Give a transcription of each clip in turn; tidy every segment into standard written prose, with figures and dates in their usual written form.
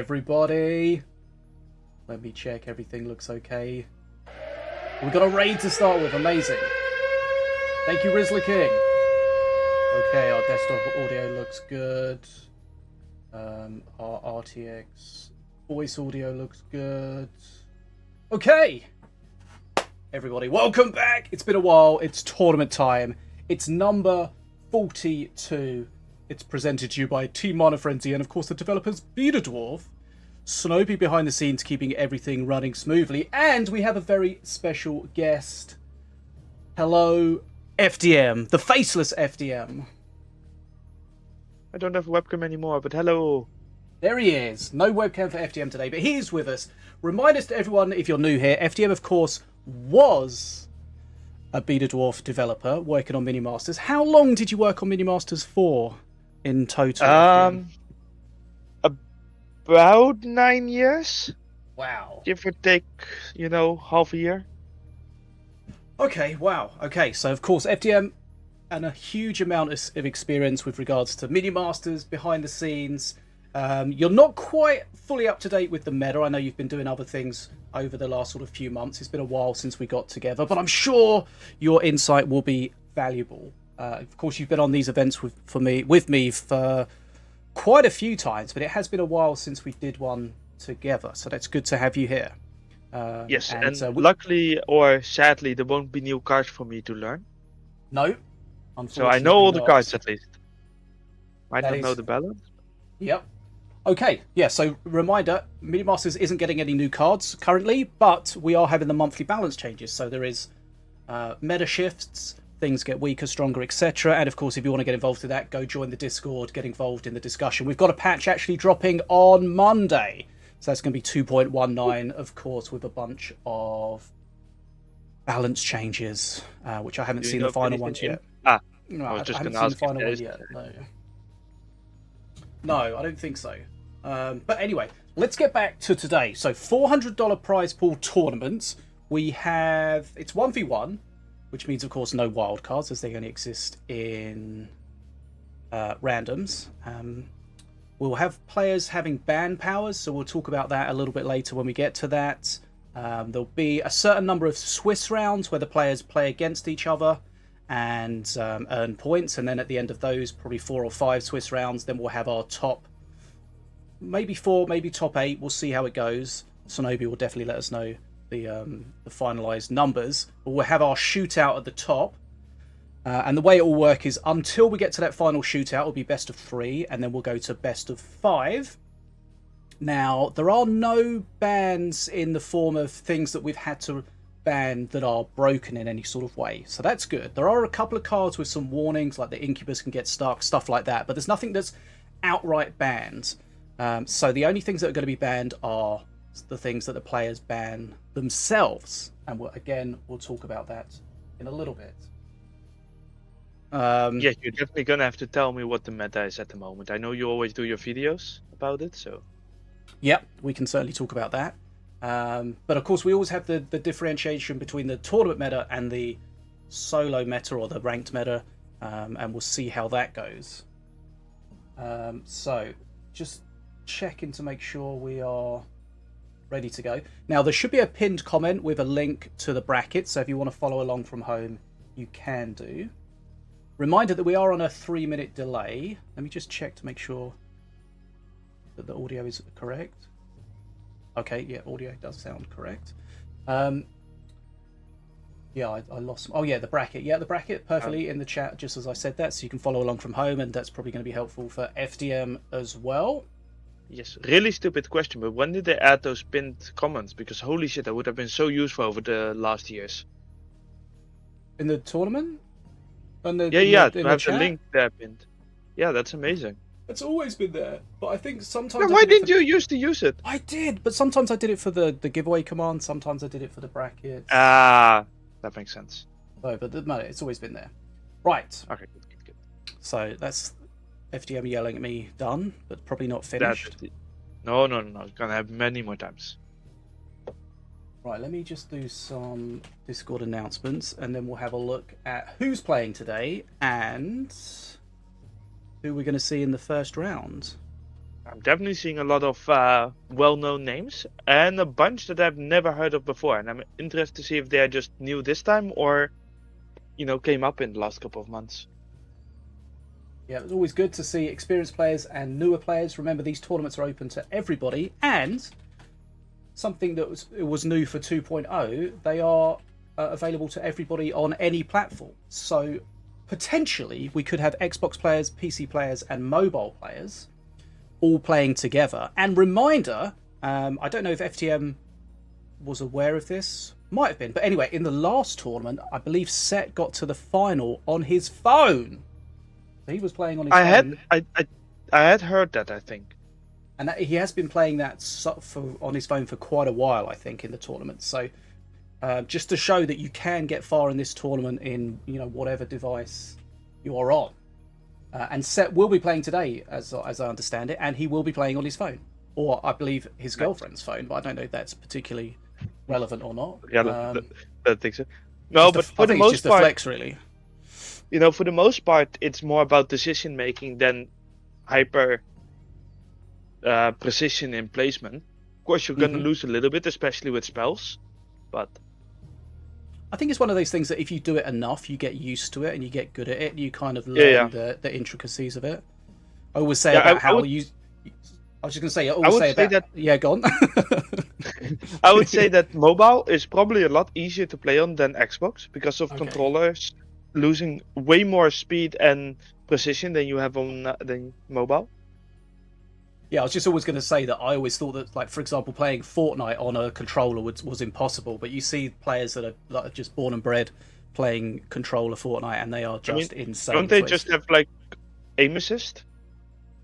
Everybody, let me check everything looks okay. We've got a raid to start with, amazing. Thank you, Rizzler King. Okay, our desktop audio looks good. Our RTX voice audio looks good. Okay, everybody, welcome back. It's been a while, it's tournament time. It's number 42. It's presented to you by Team Mana Frenzy and, of course, the developers BetaDwarf. Sinobii behind the scenes, keeping everything running smoothly. And we have a very special guest. Hello, FDM, the faceless FDM. I don't have a webcam anymore, but hello. There he is. No webcam for FDM today, but he is with us. Reminders to everyone, if you're new here, FDM, of course, was a BetaDwarf developer working on Minion Masters. How long did you work on Minion Masters for in total? About 9 years. Wow. Give or take, half a year. Okay, wow. Okay, so of course FDM and a huge amount of experience with regards to Minion Masters, behind the scenes. You're not quite fully up to date with the meta. I know you've been doing other things over the last sort of few months. It's been a while since we got together, but I'm sure your insight will be valuable. Of course, you've been on these events with me for quite a few times, but it has been a while since we did one together, so that's good to have you here. Yes, and luckily or sadly, there won't be new cards for me to learn. No, so I know all the cards at least. Might not know the balance. Yep. Okay, yeah, so reminder, Minion Masters isn't getting any new cards currently, but we are having the monthly balance changes, so there is meta shifts, things get weaker, stronger, etc. And of course, if you want to get involved with that, go join the Discord, get involved in the discussion. We've got a patch actually dropping on Monday. So that's going to be 2.19, of course, with a bunch of balance changes, which I haven't seen the final ones yet. No, I was just haven't seen the final one yet. No, I don't think so. But anyway, let's get back to today. So $400 prize pool tournaments. We have, it's 1v1. Which means, of course, no wildcards, as they only exist in randoms. We'll have players having ban powers, so we'll talk about that a little bit later when we get to that. There'll be a certain number of Swiss rounds where the players play against each other and earn points, and then at the end of those, probably 4 or 5 Swiss rounds, then we'll have our top, maybe 4, maybe top 8. We'll see how it goes. Sinobii will definitely let us know the finalized numbers, but we'll have our shootout at the top, and the way it will work is until we get to that final shootout, it'll be best of 3, and then we'll go to best of 5. Now, there are no bans in the form of things that we've had to ban that are broken in any sort of way, so that's good. There are a couple of cards with some warnings, like the Incubus can get stuck, stuff like that, but there's nothing that's outright banned. So the only things that are going to be banned are the things that the players ban themselves, and we'll talk about that in a little bit. Yeah, you're definitely gonna have to tell me what the meta is at the moment. I know you always do your videos about it, so yep, we can certainly talk about that. But of course, we always have the differentiation between the tournament meta and the solo meta or the ranked meta, and we'll see how that goes. So just checking to make sure we are ready to go. Now, there should be a pinned comment with a link to the bracket, so if you want to follow along from home, you can do. Reminder that we are on a 3-minute delay. Let me just check to make sure that the audio is correct. Okay, yeah, audio does sound correct. Yeah, I lost... Oh, yeah, the bracket. Yeah, the bracket perfectly in the chat, just as I said that, so you can follow along from home, and that's probably going to be helpful for FDM as well. Yes, really stupid question, but when did they add those pinned comments? Because holy shit, that would have been so useful over the last years. In the tournament? To have the link there pinned. Yeah, that's amazing. It's always been there, but I think sometimes... Yeah, why didn't you used to use it? I did, but sometimes I did it for the giveaway command, sometimes I did it for the brackets. That makes sense. No, but it's always been there. Right. Okay, good. So that's FDM yelling at me, done, but probably not finished. No. It's gonna happen many more times. Right, let me just do some Discord announcements, and then we'll have a look at who's playing today and who we're going to see in the first round. I'm definitely seeing a lot of well-known names and a bunch that I've never heard of before, and I'm interested to see if they are just new this time or, came up in the last couple of months. Yeah, it's always good to see experienced players and newer players. Remember, these tournaments are open to everybody, and something that was new for 2.0, they are available to everybody on any platform. So potentially we could have Xbox players, PC players, and mobile players all playing together. And reminder, I don't know if FTM was aware of this, might have been, but anyway, in the last tournament, I believe Set got to the final on his phone. So he was playing on his phone. I had heard that, I think. And he has been playing that on his phone for quite a while, I think, in the tournament. So just to show that you can get far in this tournament in whatever device you are on. And Set will be playing today, as I understand it, and he will be playing on his phone, or I believe his girlfriend's phone, but I don't know if that's particularly relevant or not. Yeah, I think so. No, but for the most just part, a flex, really. For the most part, it's more about decision making than hyper precision in placement. Of course, you're gonna lose a little bit, especially with spells, but I think it's one of those things that if you do it enough, you get used to it and you get good at it. And you kind of learn the intricacies of it. I always say about how you. I was just going to say. I always say about that. Yeah, go on. I would say that mobile is probably a lot easier to play on than Xbox because of controllers losing way more speed and precision than you have on than mobile. Yeah, I was just always going to say that I always thought that, like, for example, playing Fortnite on a controller was impossible, but you see players that are just born and bred playing controller Fortnite, and they are just insane. Don't they just have, like, aim assist?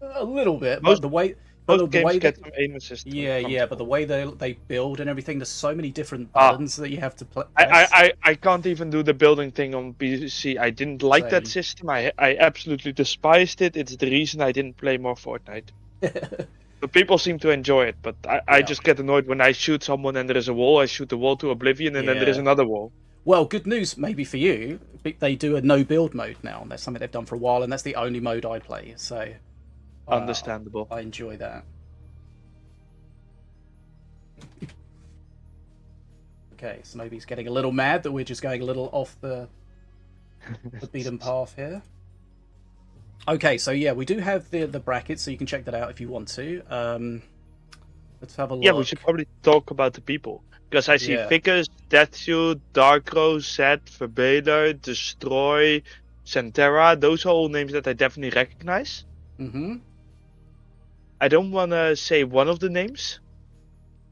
A little bit, but the way... Most games get some aim assist. Yeah, but the way they build and everything, there's so many different buttons that you have to press. I can't even do the building thing on PC. I didn't like that system. I absolutely despised it. It's the reason I didn't play more Fortnite. But people seem to enjoy it, but I just get annoyed when I shoot someone and there is a wall. I shoot the wall to oblivion, and then there is another wall. Well, good news maybe for you. They do a no build mode now, and that's something they've done for a while, and that's the only mode I play. So understandable. I enjoy that. Okay, Sinobie's getting a little mad that we're just going a little off the beaten path here. Okay, so yeah, we do have the brackets, so you can check that out if you want to. Let's have a look. Yeah, we should probably talk about the people. Because I see Vickers, DSOO, DARKCROW, Zed, VERBAILER, Destroy, SENTERA. Those are all names that I definitely recognize. I don't want to say one of the names.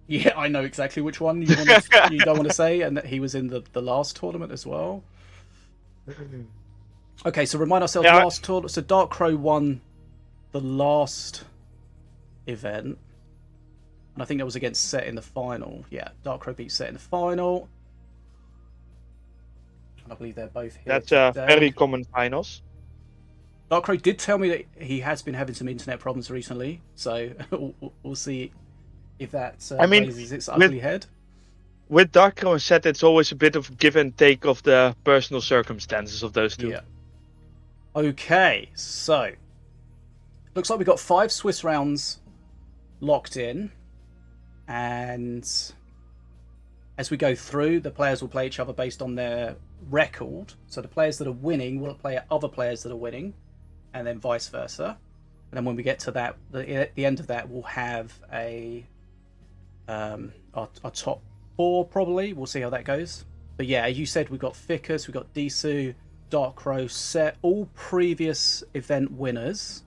Yeah, I know exactly which one you don't want to say, and that he was in the last tournament as well. Okay, so remind ourselves, last tournament. So DARKCROW won the last event, and I think that was against Set in the final. Yeah, DARKCROW beat Set in the final. And I believe they're both here. That's very common finals. DARKCROW did tell me that he has been having some internet problems recently, so we'll see if that raises its ugly head. With DARKCROW and Set, it's always a bit of give and take of the personal circumstances of those two. Yeah. Okay, so looks like we've got 5 Swiss rounds locked in, and as we go through, the players will play each other based on their record. So the players that are winning will play other players that are winning, and then vice versa. And then when we get to that, at the end of that, we'll have our top 4 probably. We'll see how that goes. But yeah, as you said, we've got Vickers, we've got DSOO, DARKCROW, Set, all previous event winners.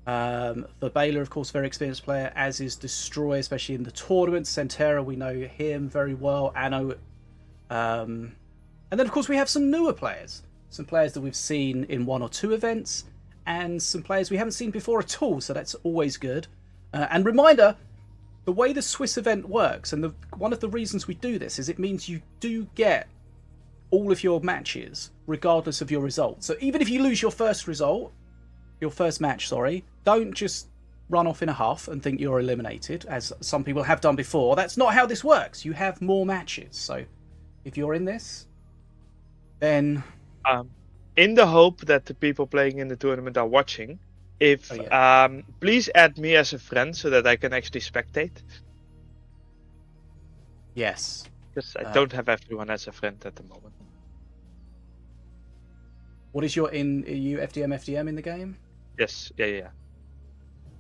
VERBAILER, of course, very experienced player, as is Destroy, especially in the tournament. SENTERA, we know him very well. ANNO. And then, of course, we have some newer players. Some players that we've seen in 1 or 2 events, and some players we haven't seen before at all, so that's always good. And reminder, the way the Swiss event works, and one of the reasons we do this, is it means you do get all of your matches, regardless of your result. So even if you lose your first match, don't just run off in a huff and think you're eliminated, as some people have done before. That's not how this works. You have more matches. So if you're in this, then... in the hope that the people playing in the tournament are watching, If Oh, yeah. please add me as a friend so that I can actually spectate. Yes. Because I don't have everyone as a friend at the moment. What is your are you FDM in the game? Yes, yeah.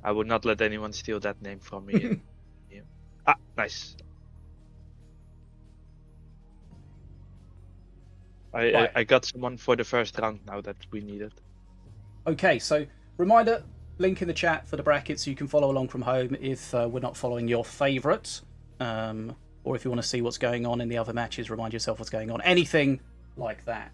I would not let anyone steal that name from me. Yeah. Ah, nice. I got someone for the first round now that we needed. Okay, so reminder, link in the chat for the brackets so you can follow along from home if we're not following your favourite. Or if you want to see what's going on in the other matches, remind yourself what's going on. Anything like that.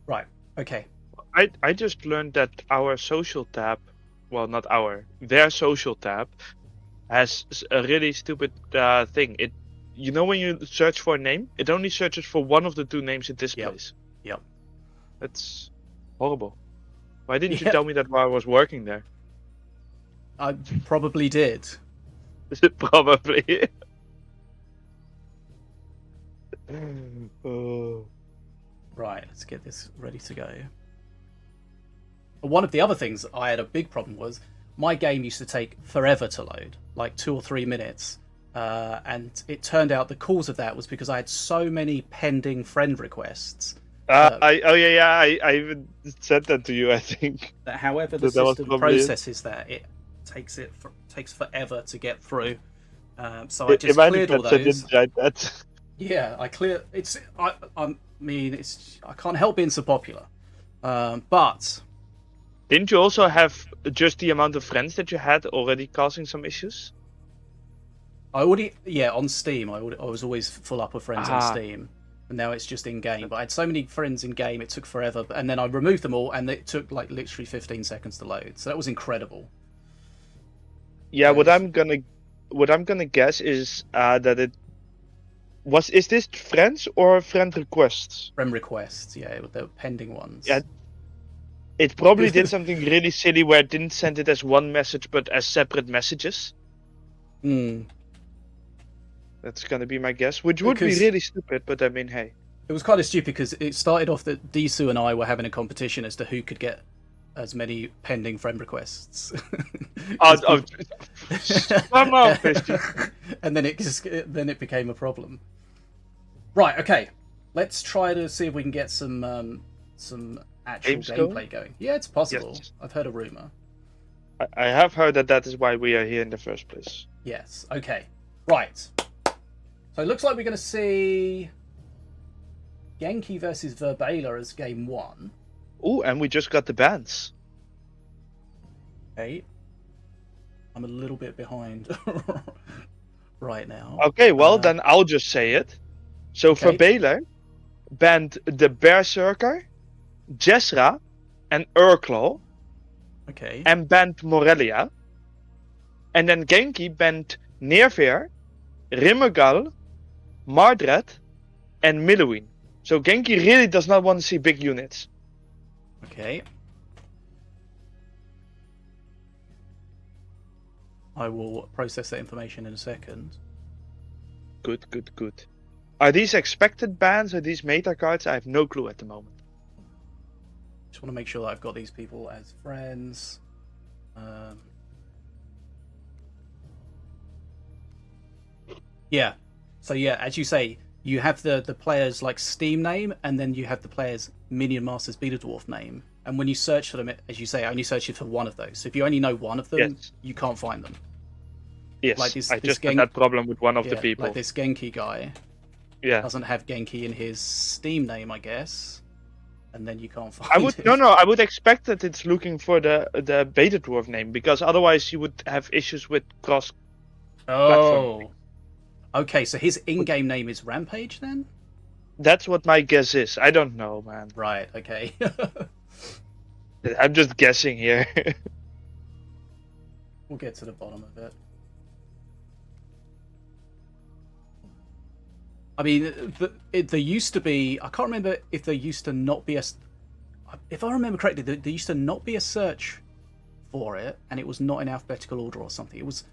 Right, okay. I just learned that our social tab, well, not their social tab, has a really stupid thing. You know when you search for a name, it only searches for one of the two names it displays. Yep. That's horrible. Why didn't you tell me that while I was working there? I probably did. Probably. Oh. Right, let's get this ready to go. One of the other things I had a big problem was my game used to take forever to load, like 2 or 3 minutes. And it turned out the cause of that was because I had so many pending friend requests. I even said that to you, I think. That however the system processes that, it takes forever to get through. So I just cleared all those. Yeah, I clear. I mean, I can't help being so popular. But didn't you also have just the amount of friends that you had already causing some issues? On Steam, I was always full up with friends on Steam, and now it's just in game. But I had so many friends in game, it took forever. And then I removed them all, and it took like literally 15 seconds to load. So that was incredible. Yeah, what I'm gonna guess is that it was. Is this friends or friend requests? Friend requests, yeah, they were pending ones. Yeah. It probably did something really silly where it didn't send it as one message but as separate messages. That's gonna be my guess, which would be really stupid, but I mean, hey. It was kind of stupid because it started off that DSOO and I were having a competition as to who could get as many pending friend requests. Come on, Fishy. And then it became a problem. Right, okay. Let's try to see if we can get some actual gameplay going. Yeah, it's possible. Yes. I've heard a rumor. I have heard that is why we are here in the first place. Yes. Okay. Right. So it looks like we're going to see GENKI versus VERBAILER as game 1. Oh, and we just got the bans. Okay. I'm a little bit behind right now. Okay, well then I'll just say it. So okay. VERBAILER banned the Berserker, Jezra, and Urclaw. Okay. And banned Morelia. And then GENKI banned Nervir, Rimmergal, Mardred, and Miluin. So GENKI really does not want to see big units. Okay. I will process that information in a second. Good. Are these expected bans? Are these meta cards? I have no clue at the moment. Just want to make sure that I've got these people as friends. Yeah. So yeah, as you say, you have the player's like Steam name, and then you have the player's Minion Masters BetaDwarf name. And when you search for them, as you say, only search it for one of those. So if you only know one of them, yes, you can't find them. Yes, like I just had that problem with one of the people. Like this GENKI guy. Yeah. Doesn't have GENKI in his Steam name, I guess. And then you can't find it. I would expect that it's looking for the BetaDwarf name, because otherwise you would have issues with cross platform. Okay, so his in-game name is Rampage then? That's what my guess is. I don't know, man. Right, okay. I'm just guessing here. We'll get to the bottom of it. I mean, there used to be... I can't remember if there used to not be a... If I remember correctly, there used to not be a search for it, and it was not in alphabetical order or something. It was...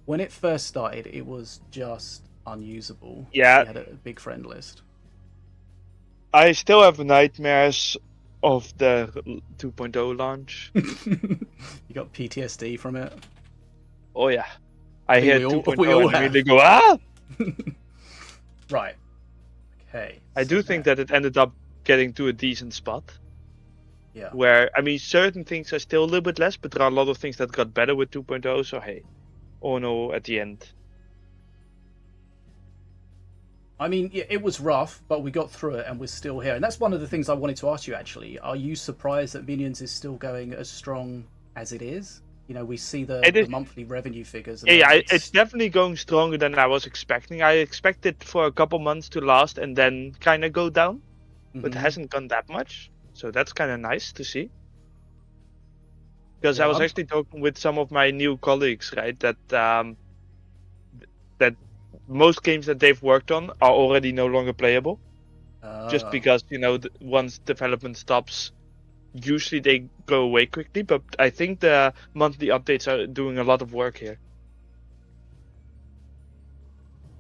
When it first started, it was just unusable. Yeah. He had a big friend list. I still have nightmares of the 2.0 launch. You got PTSD from it. Oh yeah. I hear we all 2.0 and have. immediately go, ah! Right. Okay. I do think that it ended up getting to a decent spot. Yeah. Where, I mean, certain things are still a little bit less, but there are a lot of things that got better with 2.0, so hey. Oh no, at the end. I mean, it was rough, but we got through it and we're still here. And that's one of the things I wanted to ask you, actually. Are you surprised that Minions is still going as strong as it is? You know, we see the monthly revenue figures. And yeah, it's definitely going stronger than I was expecting. I expected for a couple months to last and then kind of go down. But it hasn't gone that much. So that's kind of nice to see. Because I was actually talking with some of my new colleagues, right? That most games that they've worked on are already no longer playable. Just because, you know, once development stops, usually they go away quickly. But I think the monthly updates are doing a lot of work here.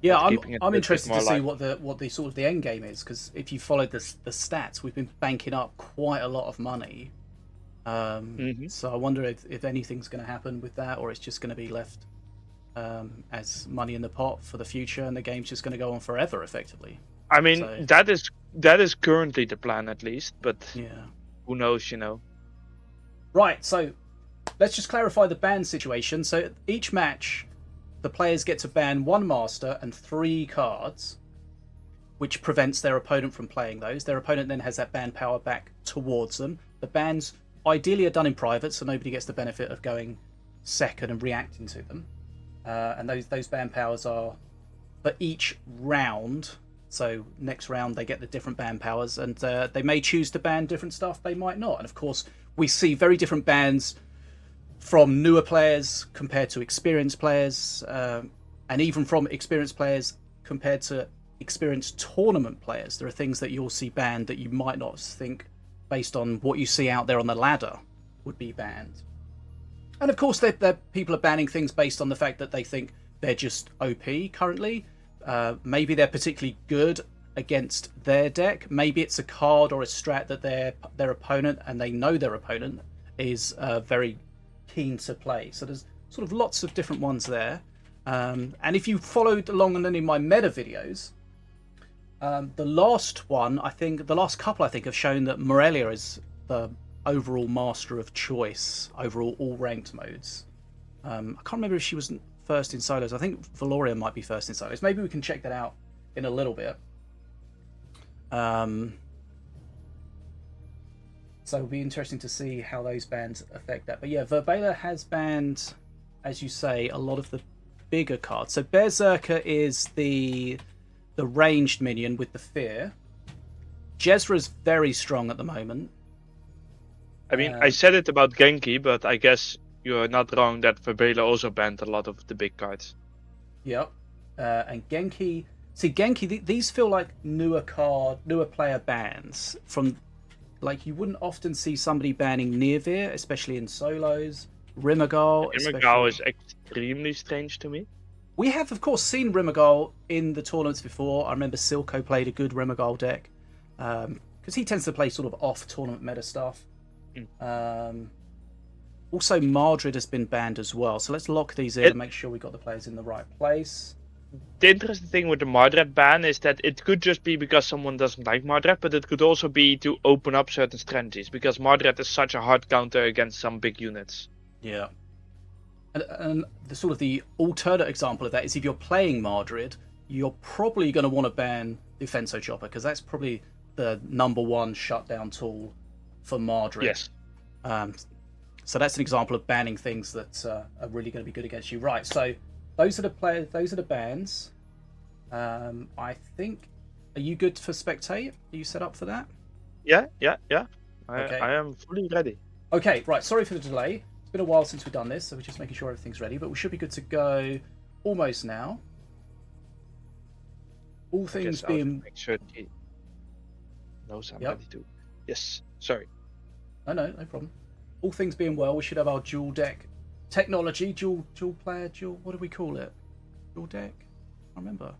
Yeah, I'm interested to see what the sort of the end game is, because if you followed the stats, we've been banking up quite a lot of money. So I wonder if anything's going to happen with that, or it's just going to be left as money in the pot for the future, and the game's just going to go on forever, effectively. I mean, so, that is currently the plan, at least, but yeah, who knows, you know. Right, so let's just clarify the ban situation. So each match, the players get to ban 1 master and 3 cards, which prevents their opponent from playing those. Their opponent then has that ban power back towards them. The bans ideally are done in private, so nobody gets the benefit of going second and reacting to them. And those ban powers are for each round. So next round they get the different ban powers, and they may choose to ban different stuff, they might not. And of course, we see very different bans from newer players compared to experienced players, and even from experienced players compared to experienced tournament players. There are things that you'll see banned that you might not think, based on what you see out there on the ladder, would be banned. And of course, people are banning things based on the fact that they think they're just OP currently. Maybe they're particularly good against their deck. Maybe it's a card or a strat that their opponent, and they know their opponent, is very keen to play. So there's sort of lots of different ones there. And if you followed along on any of my meta videos, the last couple have shown that Morelia is the overall master of choice, overall all ranked modes. I can't remember if she was first in solos. I think Valoria might be first in solos. Maybe we can check that out in a little bit. So it'll be interesting to see how those bans affect that. But yeah, VERBAILER has banned, as you say, a lot of the bigger cards. So Berserker is the ranged minion with the fear. Jezra's very strong at the moment. I mean, I said it about Genki, but I guess you're not wrong that VERBAILER also banned a lot of the big cards. Yep. And Genki... See, Genki, these feel like newer player bans. From, like, you wouldn't often see somebody banning Nirvir, especially in solos. Rimagal... Rimagal is extremely strange to me. We have, of course, seen Rimagal in the tournaments before. I remember Silco played a good Rimagal deck. Because he tends to play sort of off-tournament meta stuff. Also, Mardred has been banned as well. So let's lock these in and make sure we got the players in the right place. The interesting thing with the Mardred ban is that it could just be because someone doesn't like Mardred, but it could also be to open up certain strategies, because Mardred is such a hard counter against some big units. Yeah. And the sort of the alternate example of that is if you're playing Mardred, you're probably going to want to ban Defenso Chopper, because that's probably the #1 shutdown tool for Mardred. Yes. So that's an example of banning things that are really going to be good against you. Right, so those are the players. Those are the bans. I think. Are you good for spectate? Are you set up for that? Yeah. Okay. I am fully ready. Okay, right. Sorry for the delay. It's been a while since we've done this, so we're just making sure everything's ready. But we should be good to go almost now. All things being... Make sure he knows I'm ready to. Yes. Sorry. No problem. All things being well, we should have our dual deck technology, dual player, what do we call it? Dual deck? I remember.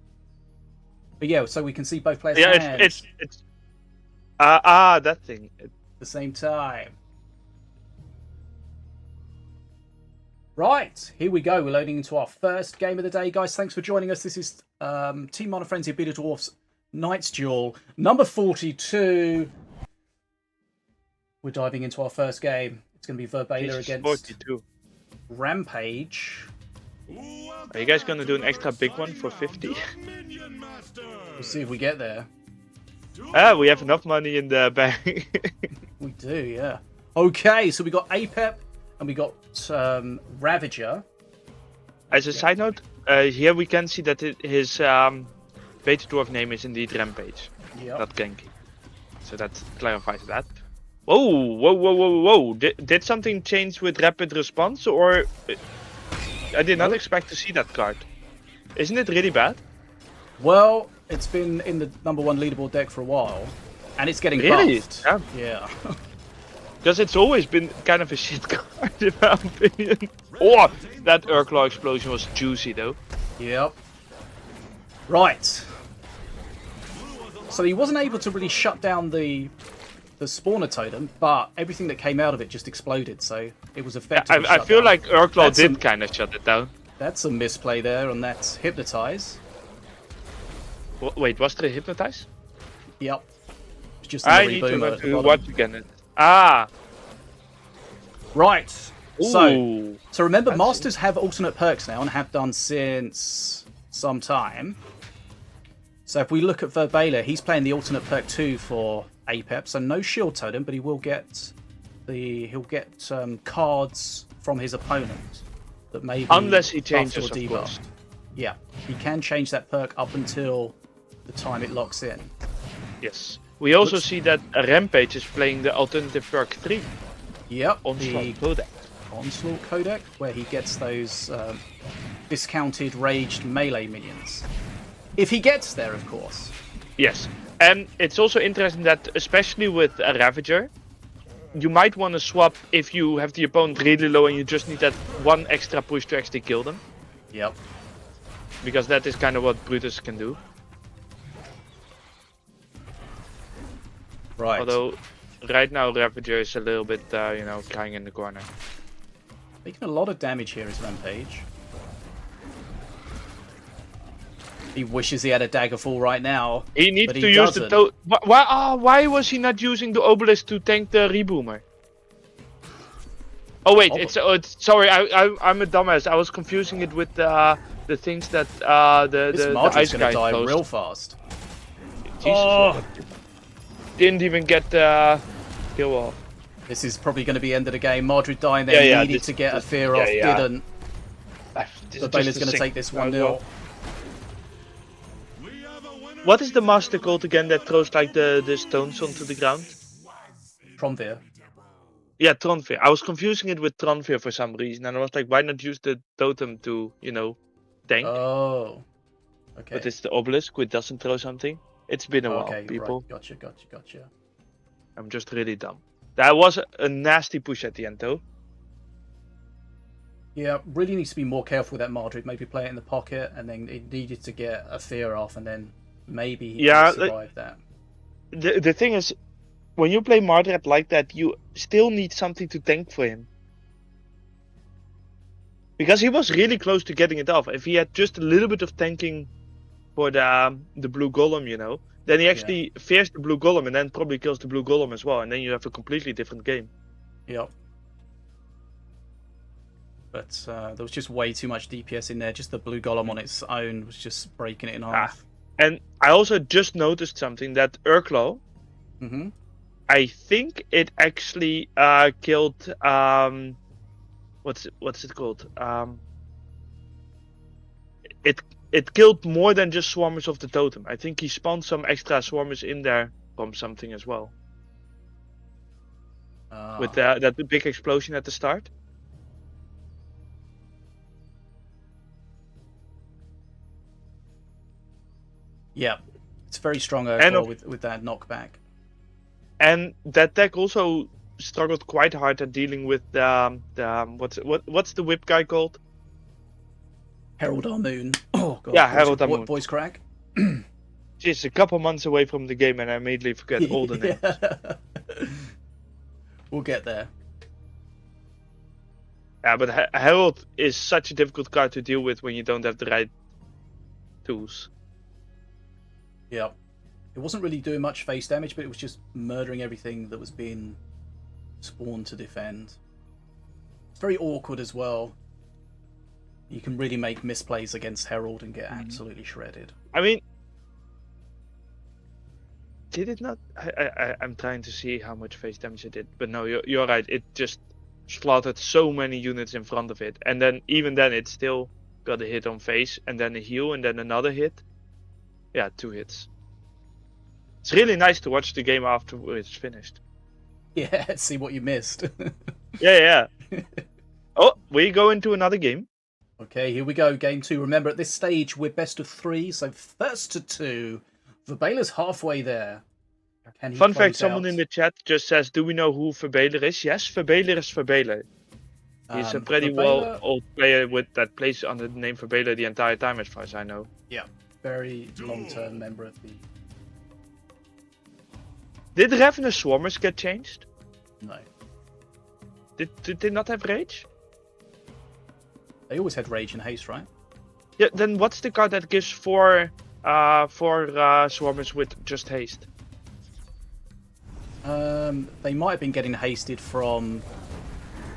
But yeah, so we can see both players' Yeah, hands it's that thing. at the same time. Right, here we go. We're loading into our first game of the day, guys. Thanks for joining us. This is Team Mana Frenzy BetaDwarf's Knights Duel, number 42. We're diving into our first game. It's going to be VERBAILER against 42. Rampage. Are you guys gonna do an extra big one for 50? We'll see if we get there. We have enough money in the bank. We do, yeah. Okay, so we got APEP and we got Ravager. As a side note, here we can see that his BetaDwarf name is indeed Rampage, not GENKI. So that clarifies that. Whoa! Did something change with rapid response, or I did not expect to see that card? Isn't it really bad? Well, it's been in the #1 leaderboard deck for a while, and it's getting Really? buffed. Yeah. Yeah. Because it's always been kind of a shit card, in my opinion. Oh, that Urklaw explosion was juicy, though. Yep. Right. So he wasn't able to really shut down the spawner totem, but everything that came out of it just exploded, so it was effectively I feel down. like Urklaw That's did kind of shut it down. That's a misplay there, and that's Hypnotize. Wait, was there a Hypnotize? Yep. It's just in I the need reboomer at the to bottom. watch again. Ah! Right. Ooh. So remember, Masters have alternate perks now, and have done since some time. So if we look at VERBAILER, he's playing the alternate perk 2 for APEP, so no shield totem, but he'll get cards from his opponent that may be Unless he buffed changes, or of course. debuffed. Yeah, he can change that perk up until the time it locks in. Yes. We also see that Rampage is playing the alternative perk 3. Yep, Onslaught Codec. Onslaught Codec, where he gets those discounted raged melee minions. If he gets there, of course. Yes. And it's also interesting that, especially with a Ravager, you might want to swap if you have the opponent really low and you just need that one extra push to actually kill them. Yep. Because that is kind of what Brutus can do. Right. Although, right now Ravager is a little bit, crying in the corner. Making a lot of damage here is Rampage. He wishes he had a Daggerfall right now. He needs but he to use doesn't. the why was he not using the Obelisk to tank the Reboomer? Oh wait, it's sorry, I'm a dumbass. I was confusing it with the things that the ice gonna guy die posted. real fast. Jesus, didn't even get the kill off. This is probably going to be end of the game. Madrid dying there, needed to get a fear off, didn't. VERBAILER's going to take this 1-0. What is the master called again that throws like the stones onto the ground? Tromvir. Yeah, Tronvir. I was confusing it with Tronvir for some reason, and I was like, why not use the totem to, tank? Oh. Okay. But it's the obelisk which doesn't throw something. It's been a while, Okay, people. right. Gotcha. I'm just really dumb. That was a nasty push at the end, though. Yeah, really needs to be more careful with that Madrid. Maybe play it in the pocket, and then it needed to get a fear off, and then maybe he can survive that. The thing is, when you play Mardred like that, you still need something to tank for him. Because he was really close to getting it off. If he had just a little bit of tanking for the blue golem, then he actually fears the blue golem and then probably kills the blue golem as well, and then you have a completely different game. Yep. But there was just way too much DPS in there. Just the blue golem on its own was just breaking it in half. And I also just noticed something, that Urklaw, I think it actually killed what's it called? It killed more than just swarmers of the totem. I think he spawned some extra swarmers in there from something as well. With that big explosion at the start. Yeah, it's very strong with that knockback. And that deck also struggled quite hard at dealing with what's the whip guy called? Herald Our Moon. Oh god. Yeah, Herald Our Moon. Voice crack. Just a couple months away from the game, and I immediately forget all the names. We'll get there. Yeah, but Herald is such a difficult card to deal with when you don't have the right tools. Yeah. It wasn't really doing much face damage, but it was just murdering everything that was being spawned to defend. It's very awkward as well. You can really make misplays against Herald and get absolutely shredded. I mean, did it not? I'm trying to see how much face damage it did, but no, you're right. It just slaughtered so many units in front of it, and then even then it still got a hit on face, and then a heal, and then another hit. Yeah, 2 hits. It's really nice to watch the game after it's finished. Yeah, see what you missed. Yeah. Oh, we go into another game. Okay, here we go. Game 2. Remember, at this stage, we're best of 3, so first to 2. VERBAILER's halfway there. Can he Fun fact, close someone out? in the chat just says, do we know who VERBAILER is? Yes, VERBAILER is VERBAILER. He's a pretty VERBAILER, old player that plays under the name VERBAILER the entire time, as far as I know. Yeah, very long-term member of the... Did Ravenous Swarmers get changed? No. Did they not have Rage? They always had Rage and Haste, right? Yeah, then what's the card that gives 4 Swarmers with just Haste? They might have been getting hasted from...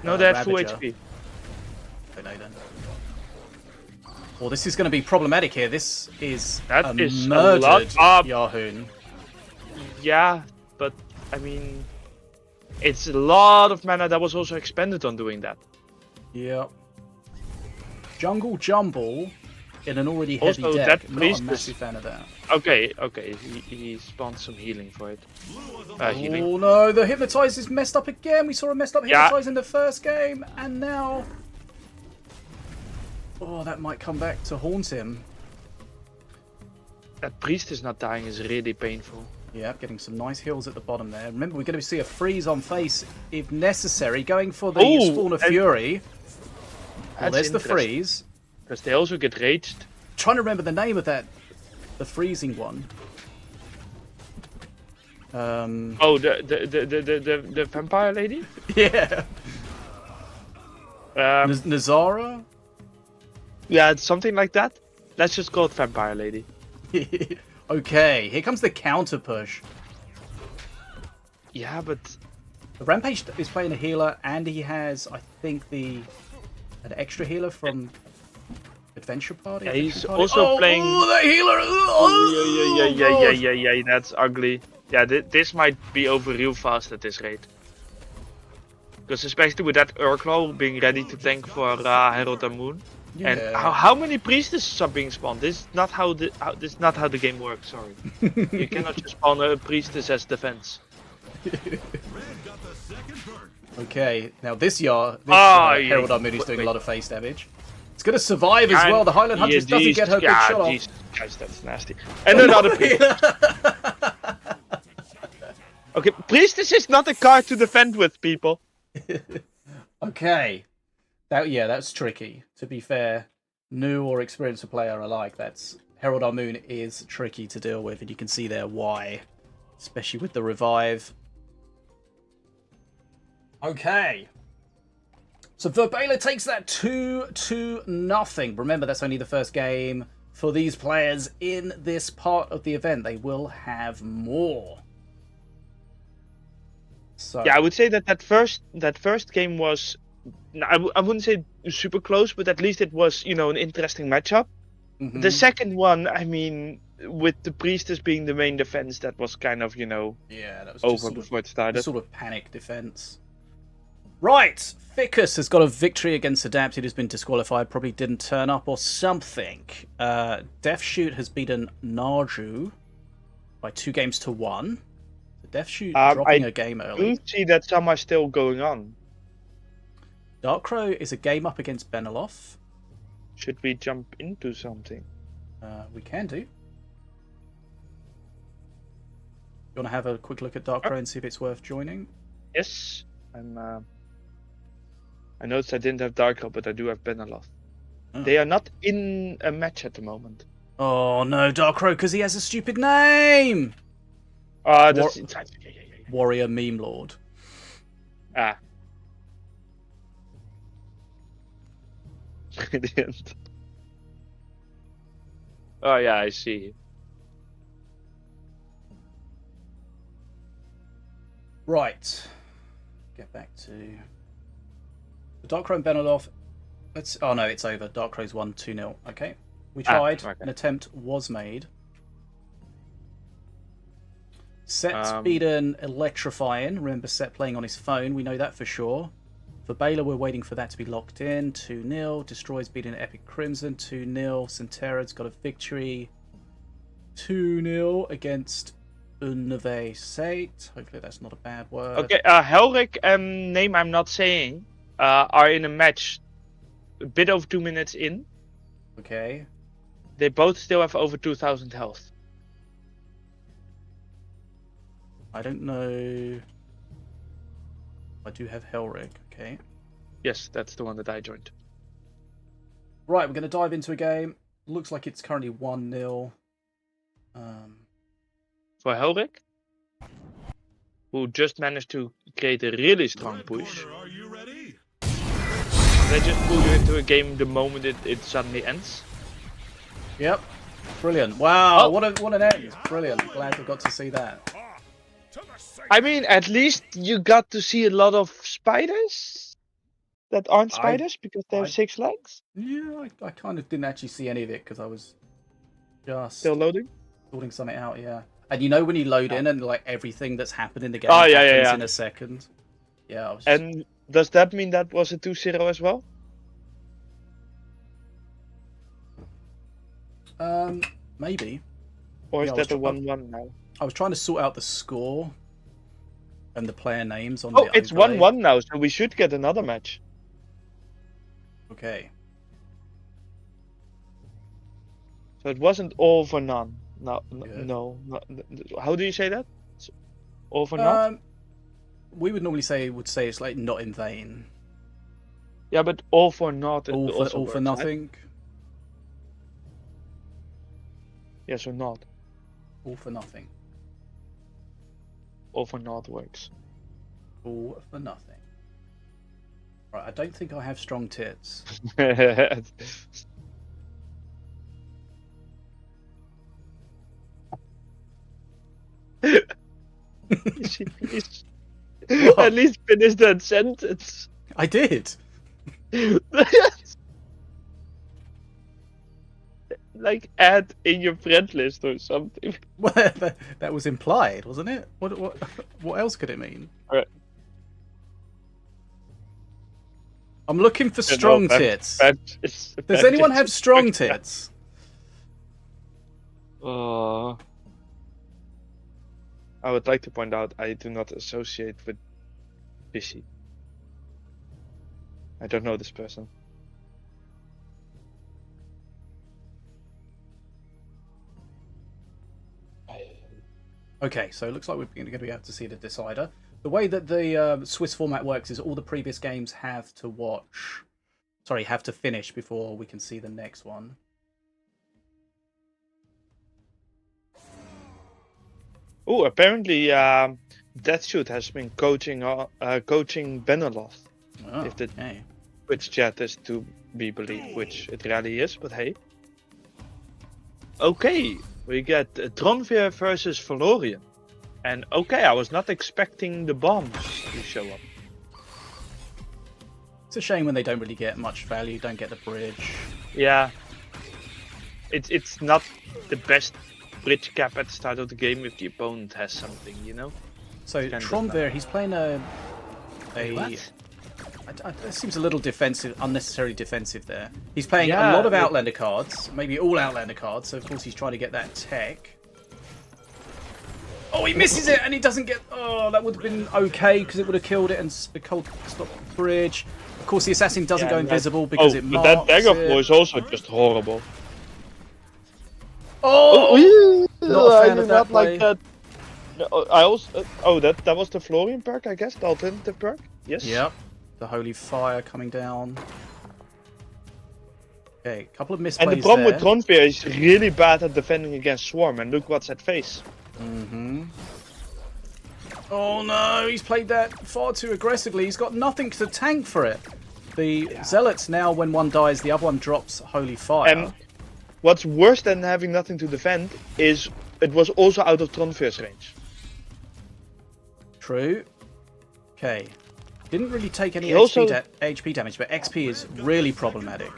No, they have full Ravager. HP. I don't know then. Well, this is going to be problematic here. This is That is a murdered lot of- Yahoo. Yeah, but I mean, it's a lot of mana that was also expended on doing that. Yep. Jungle Jumble in an already heavy Also, deck. that Not priest a is- massive fan of that. Okay, he spawned some healing for it. Healing. Oh no, the Hypnotize is messed up again. We saw a messed up Yeah. Hypnotize in the first game, and now... Oh, that might come back to haunt him. That priest is not dying is really painful. Yeah, getting some nice heals at the bottom there. Remember, we're going to see a freeze on face if necessary. Going for the Oh, Spawn of Fury. Well, That's there's the interesting. freeze. Because they also get raged. Trying to remember the name of that, the freezing one. Oh, the vampire lady? Yeah. Nazara. Yeah, it's something like that. Let's just call it vampire lady. Okay, here comes the counter push. Yeah, but The Rampage is playing a healer, and he has, I think, an extra healer from Adventure Party. yeah, Adventure he's Party? also playing. Oh, the healer! Yeah. That's ugly. Yeah, this might be over real fast at this rate. Because especially with that Urklow being ready to tank for Herald and Moon. Yeah. And how many priestesses are being spawned? This is not how the game works. Sorry, you cannot just spawn a priestess as defense. Okay, now this Herald Moon is doing a lot of face damage. It's going to survive as well. The Highland Huntress doesn't get her big shot off. Jesus Christ, that's nasty. And another priestess. Okay, priestess is not a card to defend with, people. Okay. That's tricky. To be fair, new or experienced player alike, Herald Moon is tricky to deal with, and you can see there why, especially with the revive. Okay. So VERBAILER takes that 2-0. Remember, that's only the first game for these players in this part of the event. They will have more. So Yeah, I would say that first game was, I wouldn't say super close, but at least it was, an interesting matchup. mhm. The second one, I mean, with the priestess being the main defense, that was kind of, Yeah, that was just over sort before it of, started. sort of panic defense. Right, Ficus has got a victory against Adapted, who's been disqualified, probably didn't turn up or something. Deathshoot has beaten Narju by 2-1. So Deathshoot dropping a game I early. do see that some are still going on. DARKCROW is a game up against Beneloff. Should we jump into something? We can do. You want to have a quick look at DARKCROW and see if it's worth joining? Yes, I noticed I didn't have DARKCROW, but I do have Beneloth. Oh. They are not in a match at the moment. Oh no, DARKCROW, because he has a stupid name! Warrior Meme Lord. Ah. Brilliant. Oh yeah, I see. Right. Get back to the DARKCROW and BetaDwarf. Oh no, it's over. DARKCROW's won 2-0. Okay. We tried. Okay. An attempt was made. Set's beaten Electrifying. Remember Set playing on his phone. We know that for sure. For VERBAILER, we're waiting for that to be locked in. 2-0. Destroy's beaten Epic Crimson. 2-0. SENTERA's got a victory. 2-0 against Unove Sate. Hopefully that's not a bad word. Okay, Helric, name I'm not saying, are in a match a bit over 2 minutes in. Okay. They both still have over 2,000 health. I don't know. I do have Helric, okay. Yes, that's the one that I joined. Right, we're going to dive into a game. Looks like it's currently 1-0. For Helric, who just managed to create a really strong push. Are you ready? They just pull you into a game the moment it suddenly ends. Yep. Brilliant. Wow, Oh. what an end. Brilliant. Glad we got to see that. I mean, at least you got to see a lot of spiders that aren't spiders because they have 6 legs. Yeah, I kind of didn't actually see any of it because I was just Still loading. sorting something out, yeah. And you know when you load in and like everything that's happened in the game Oh, yeah, happens yeah. in a second? Yeah, I was And does that mean that was a 2-0 as well? maybe. Or is Yeah, I was that a try- 1-1 now? I was trying to sort out the score and the player names on Oh, the it's overlay. 1-1 now, so we should get another match. Okay. So it wasn't all for none. No, Good. no. How do you say that? All for none? We would normally say it's like not in vain. Yeah, but all for naught. All also for works, right? nothing. Yes or not? All for nothing. All for naught works. All for nothing. Right, I don't think I have strong tits. Please. What? At least finish that sentence. I did. Like add in your friend list or something. Well, that was implied, wasn't it? What else could it mean? Alright. I'm looking for strong tits. Does anyone have strong tits? I would like to point out I do not associate with Bishy. I don't know this person. Okay, so it looks like we're going to be able to see the decider. The way that the Swiss format works is all the previous games have to finish before we can see the next one. Oh, apparently Deathshoot has been coaching Benelux. Oh, If the okay. Twitch chat is to be believed, which it really is, but hey. Okay, we get Tronvier versus Valorian. And okay, I was not expecting the bombs to show up. It's a shame when they don't really get much value, don't get the bridge. Yeah. It's not the best bridge cap at the start of the game if the opponent has something, you know? So Kind of Tronvier, he's playing a What? it seems a little defensive, unnecessarily defensive there. He's playing a Yeah, lot of Outlander cards, maybe all Outlander cards, so of course he's trying to get that tech. Oh, he misses it and he doesn't get... Oh, that would have been okay because it would have killed it and stopped the bridge. Of course, the assassin doesn't go invisible because it marks but that dagger it. flow is also just horrible. Oh! Not a fan I of do that not play. like that. No, I also that was the Florian perk, I guess, the alternative perk. Yes. Yep. The Holy Fire coming down. Okay, a couple of misplays And the problem there. with Tronfear is really bad at defending against Swarm, and look what's at face. Mm-hmm. Oh no, he's played that far too aggressively. He's got nothing to tank for it. The Zealots now, when one dies, the other one drops Holy Fire. And what's worse than having nothing to defend is it was also out of Tronfear's range. True. Okay. Didn't really take any HP damage, but XP is really problematic.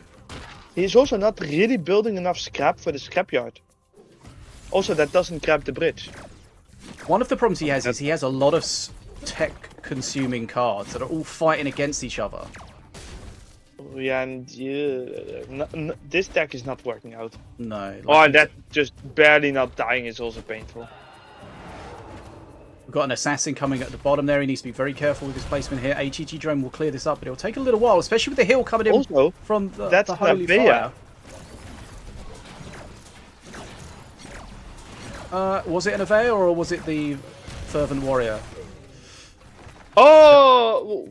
He's also not really building enough scrap for the scrapyard. Also, that doesn't grab the bridge. One of the problems he has is he has a lot of tech-consuming cards that are all fighting against each other. Yeah, and this deck is not working out. No. And that just barely not dying is also painful. We've got an assassin coming at the bottom there. He needs to be very careful with his placement here. ATG drone will clear this up, but it'll take a little while, especially with the hill coming in also, from the Holy Fire. Was it an Avea or was it the Fervent Warrior? Oh,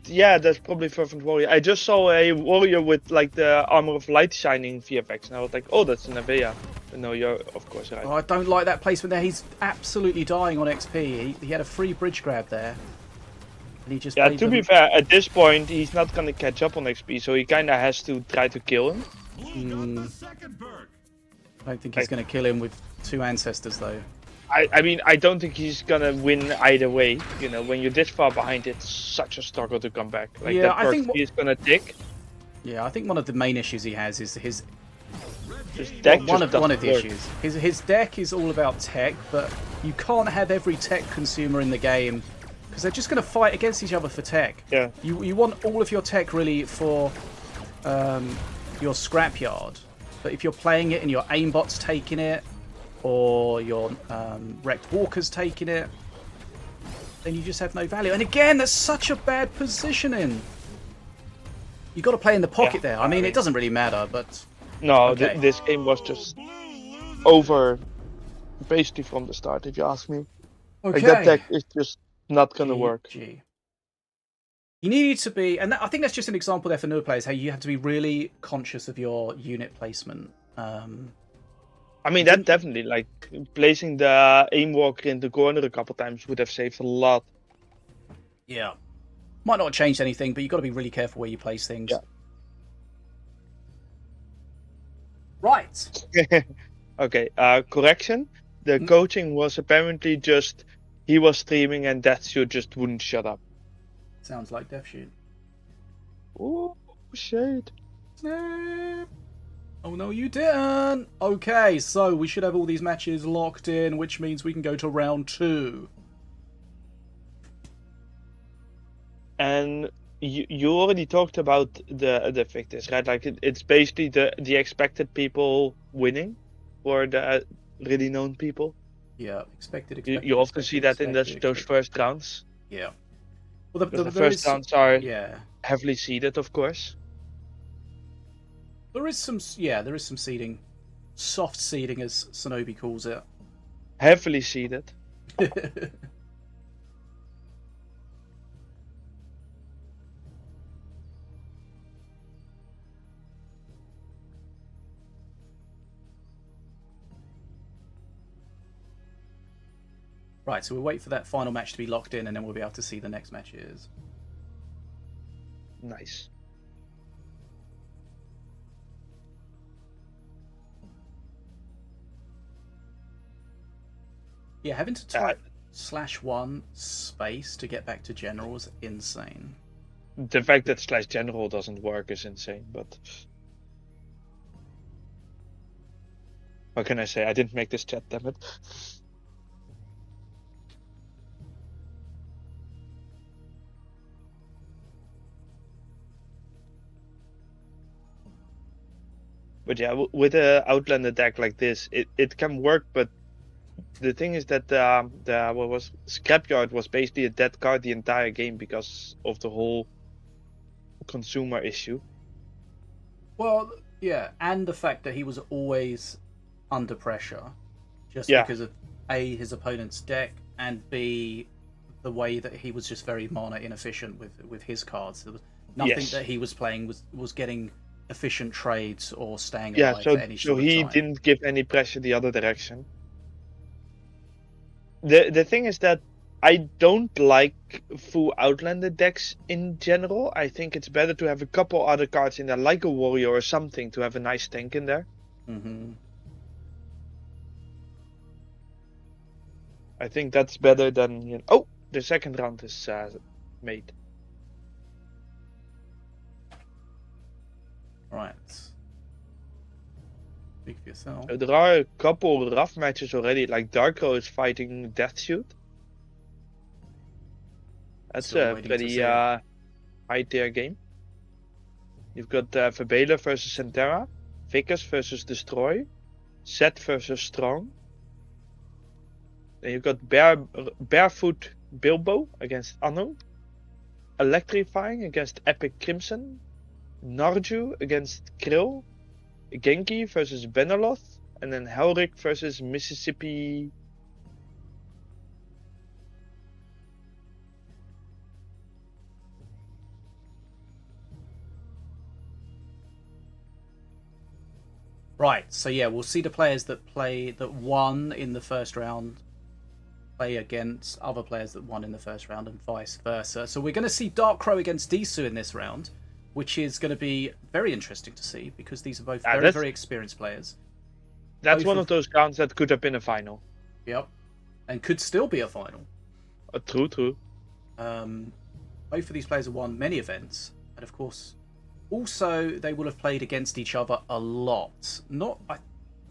yeah, that's probably Fervent Warrior. I just saw a warrior with like the Armor of Light shining VFX, and I was like, oh, that's an Avea. No, you're of course right. Oh, I don't like that placement there. He's absolutely dying on XP. He had a free bridge grab there. And he just to be fair, at this point, he's not going to catch up on XP, so he kind of has to try to kill him. I don't think he's going to kill him with 2 Ancestors, though. I mean, I don't think he's going to win either way. You know, when you're this far behind, it's such a struggle to come back. Like, yeah, I think he's going to tick. Yeah, I think one of the main issues he has is his deck. One of the issues. His deck is all about tech, but you can't have every tech consumer in the game because they're just going to fight against each other for tech. Yeah. You want all of your tech really for your scrapyard, but if you're playing it and your aimbot's taking it, or your wrecked walker's taking it, then you just have no value. And again, that's such a bad positioning. You got to play in the pocket there. I mean, it doesn't really matter, but no, this game was just over, basically from the start. If you ask me, like, that deck is just not gonna work. You needed to be, and I think that's just an example there for newer players. How you have to be really conscious of your unit placement. I mean, that definitely, like, placing the aim walker in the corner a couple times would have saved a lot. Yeah. Might not have changed anything, but you've got to be really careful where you place things. Yeah. Right. Okay, correction. The coaching was apparently just, he was streaming and Deathshoot just wouldn't shut up. Sounds like Deathshoot. Oh, shade. Snap. Oh, no, you didn't. Okay, so we should have all these matches locked in, which means we can go to round 2. And you already talked about the victors, right? Like, it's basically the expected people winning, or the really known people. Yeah, expected. You often see that in those first rounds. Yeah. Well, the first rounds are yeah, heavily seeded, of course. There is some seeding, soft seeding, as Sinobii calls it. Heavily seeded. Right, so we'll wait for that final match to be locked in, and then we'll be able to see the next matches. Nice. Yeah, having to type /1 space to get back to general is insane. The fact that /general doesn't work is insane, but what can I say? I didn't make this chat, damn it. But yeah, with an Outlander deck like this, it can work, but the thing is that Scrapyard was basically a dead card the entire game because of the whole consumer issue. Well, yeah, and the fact that he was always under pressure, just because of A, his opponent's deck, and B, the way that he was just very mana inefficient with his cards. There was nothing that he was playing was getting efficient trades or staying Yeah, alive for any so short he time. didn't give any pressure the other direction. The thing is that I don't like full Outlander decks in general. I think it's better to have a couple other cards in there, like a warrior or something, to have a nice tank in there. Mm-hmm. I think that's better than, you know... Oh, the second round is made. Right. Speak for yourself. So there are a couple rough matches already, like DARKCROW is fighting Deathsuit. That's Still a waiting to pretty see. high tier game. You've got VERBAILER versus SENTERA, Vickers versus Destroy, Set versus Strong. Then you've got Barefoot Bilbo against ANNO, Electrifying against Epic Crimson, Narju against Krill, GENKI versus Benoloth, and then Helric versus Mississippi. Right, so yeah, we'll see the players that won in the first round play against other players that won in the first round and vice versa. So we're going to see DARKCROW against DSOO in this round, which is going to be very interesting to see because these are both very experienced players. That's one of those rounds that could have been a final. Yep, and could still be a final. True. Both of these players have won many events, and of course, also they will have played against each other a lot.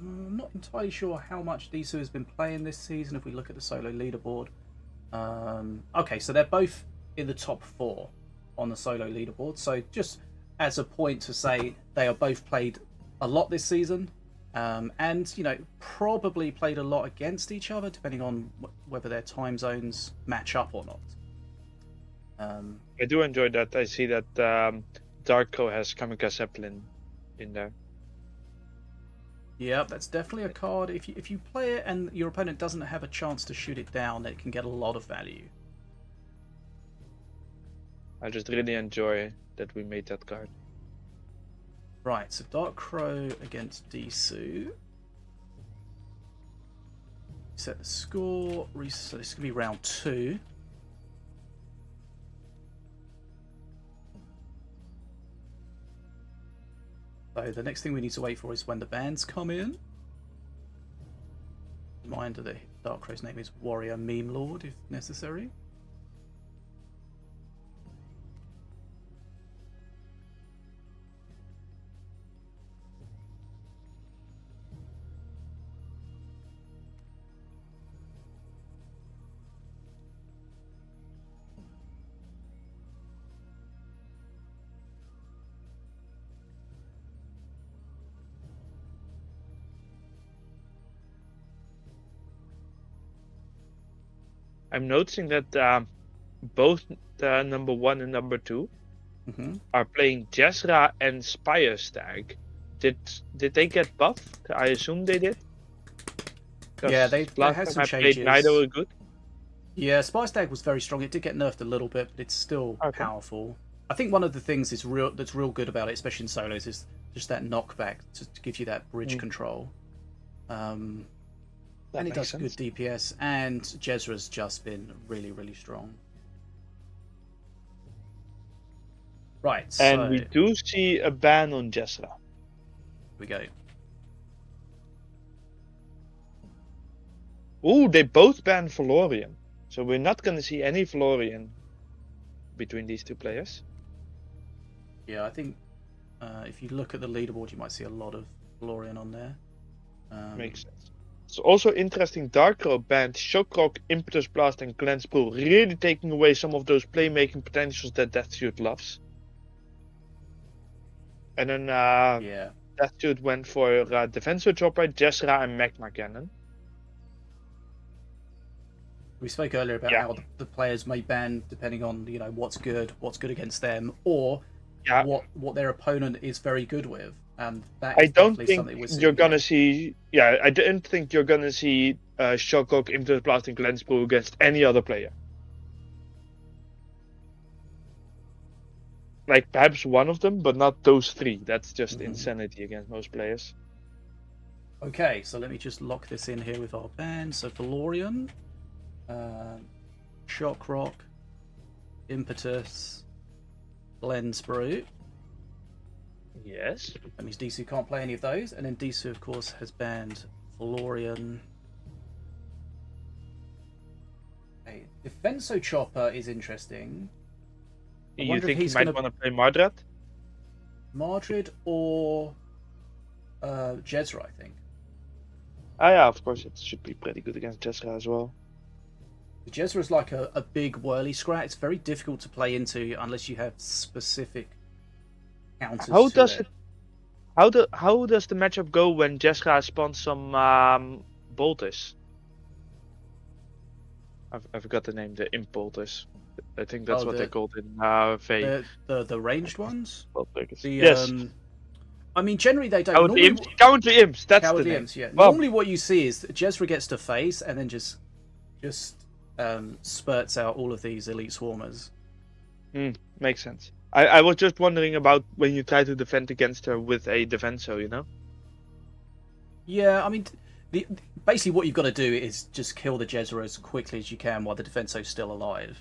I'm not entirely sure how much DSOO has been playing this season if we look at the solo leaderboard. Okay, so they're both in the top 4 on the solo leaderboard. So just as a point to say, they are both played a lot this season. And, you know, probably played a lot against each other, depending on whether their time zones match up or not. I do enjoy that. I see that DARKCROW has Kamikaze Zeppelin in there. Yeah, that's definitely a card. If you play it and your opponent doesn't have a chance to shoot it down, it can get a lot of value. I just really enjoy that we made that card. Right, so DARKCROW against DSOO. Set the score. So this is going to be round 2. So the next thing we need to wait for is when the bans come in. Reminder that DARKCROW's name is Warrior Meme Lord, if necessary. I'm noticing that both number 1 and number 2 are playing Jezra and Spire Stag. Did they get buffed? I assume they did. Yeah, they had some changes. Played neither were good. Yeah, Spire Stag was very strong. It did get nerfed a little bit, but it's still powerful. I think one of the things that's real good about it, especially in solos, is just that knockback to give you that bridge control. And it does good DPS, and Jezra's just been really, really strong. Right, and we do see a ban on Jezra. Here we go. Ooh, they both banned Valorian. So we're not going to see any Valorian between these two players. Yeah, I think if you look at the leaderboard, you might see a lot of Valorian on there. Makes sense. It's also interesting, DARKCROW banned Shockrock, Impetus Blast and Glance Pool, really taking away some of those playmaking potentials that Deathsuit loves. And then Deathsuit went for Defensor Chopper, Jezra and Magma Cannon. We spoke earlier about how the players may ban depending on what's good against them, or what their opponent is very good with, and that is definitely something we're seeing. You're gonna see. Yeah, I don't think you're gonna see Shockrock, Impetus Blast, and Glance Pool against any other player. like perhaps one of them, but not those three. That's just insanity against most players. Okay, so let me just lock this in here with our band. So Valorian, Shock Rock, Impetus, Lensbrew. Yes. That means DSOO can't play any of those. And then DSOO, of course, has banned Valorian. Okay, Defenso Chopper is interesting. You think he might want to play Madrid? Madrid or Jezra, I think. Ah, yeah, of course, it should be pretty good against Jezra as well. Jezra is like a big whirly scrat. It's very difficult to play into unless you have specific counters. How does the matchup go when Jezra spawns some bolters? I forgot the name. The Impulters. I think that's what they're called in Fae. The ranged ones. Yes. I mean, generally they don't. Cowardly imps. That's Cowardly the name. imps. Yeah. Well, normally, what you see is that Jezra gets to face and then just spurts out all of these elite swarmers. Makes sense. I was just wondering about when you try to defend against her with a Defenso, you know? Yeah, I mean, basically what you've got to do is just kill the Jezra as quickly as you can while the Defenso's still alive.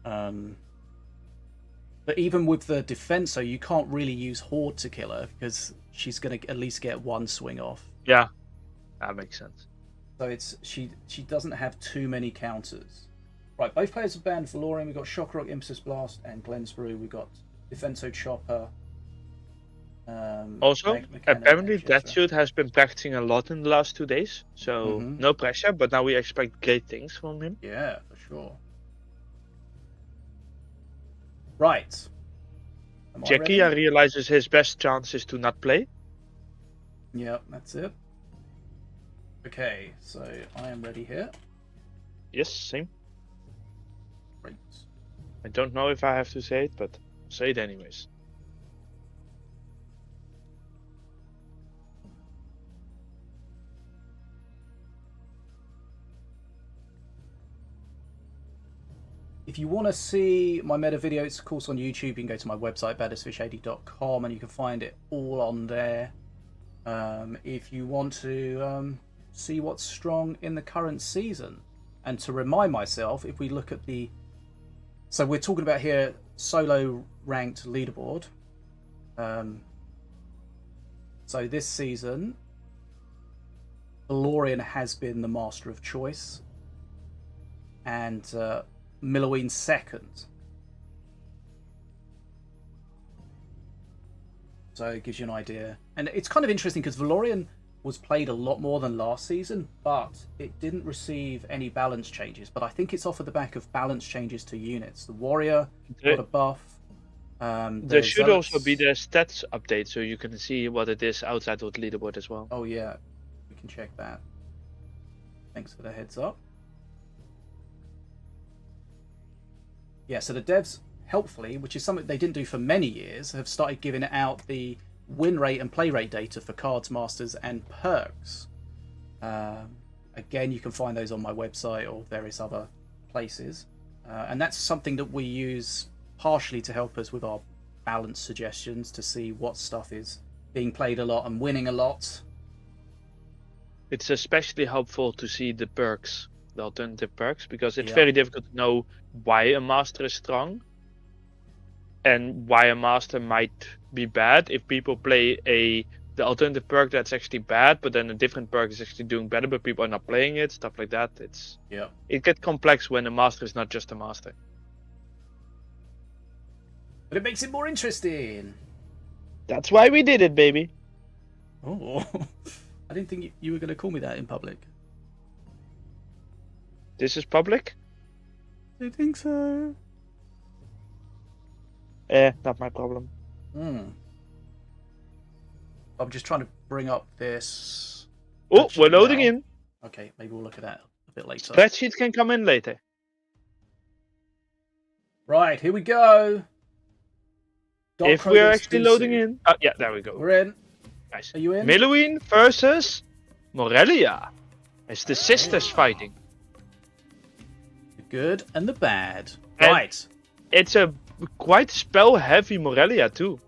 But even with the Defenso, you can't really use Horde to kill her because she's going to at least get one swing off. Yeah, that makes sense. So she doesn't have too many counters. Right, both players have banned Valorian. We've got Shockrock, Impetus Blast, and Glensbrew. We've got Defenso Chopper. Also, apparently Deathsuit has been practicing a lot in the last 2 days. So no pressure, but now we expect great things from him. Yeah, for sure. Right. GENKI realizes his best chance is to not play. Yep, that's it. Okay, so I am ready here. Yes, same. Great. I don't know if I have to say it, but I'll say it anyways. If you want to see my meta video, it's of course on YouTube. You can go to my website, baddestfish80.com, and you can find it all on there. If you want to see what's strong in the current season. And to remind myself, if we look at the... So we're talking about here solo ranked leaderboard. So this season, Valorian has been the master of choice. And Milloween second. So it gives you an idea. And it's kind of interesting because Valorian was played a lot more than last season, but it didn't receive any balance changes. But I think it's off of the back of balance changes to units. The warrior got a buff. There should also be the stats update so you can see what it is outside of the leaderboard as well. Oh yeah, we can check that. Thanks for the heads up. Yeah, so the devs, helpfully, which is something they didn't do for many years, have started giving out the win rate and play rate data for cards, masters, and perks. Again, you can find those on my website or various other places. And that's something that we use partially to help us with our balance suggestions to see what stuff is being played a lot and winning a lot. It's especially helpful to see the perks, the alternative perks, because it's very difficult to know why a master is strong and why a master might be bad if people play the alternative perk that's actually bad, but then a different perk is actually doing better, but people are not playing it, stuff like that. It gets complex when a master is not just a master. But it makes it more interesting. That's why we did it, baby. Oh, I didn't think you were going to call me that in public. This is public? I think so. Not my problem. I'm just trying to bring up this. Oh, we're loading in. Okay, maybe we'll look at that a bit later. Spreadsheets can come in later. Right, here we go. If we're actually loading in. Oh, yeah, there we go. We're in. Nice. Are you in? Milloween versus Morelia. It's the sisters fighting. The good and the bad. And right. It's a quite spell-heavy Morelia too.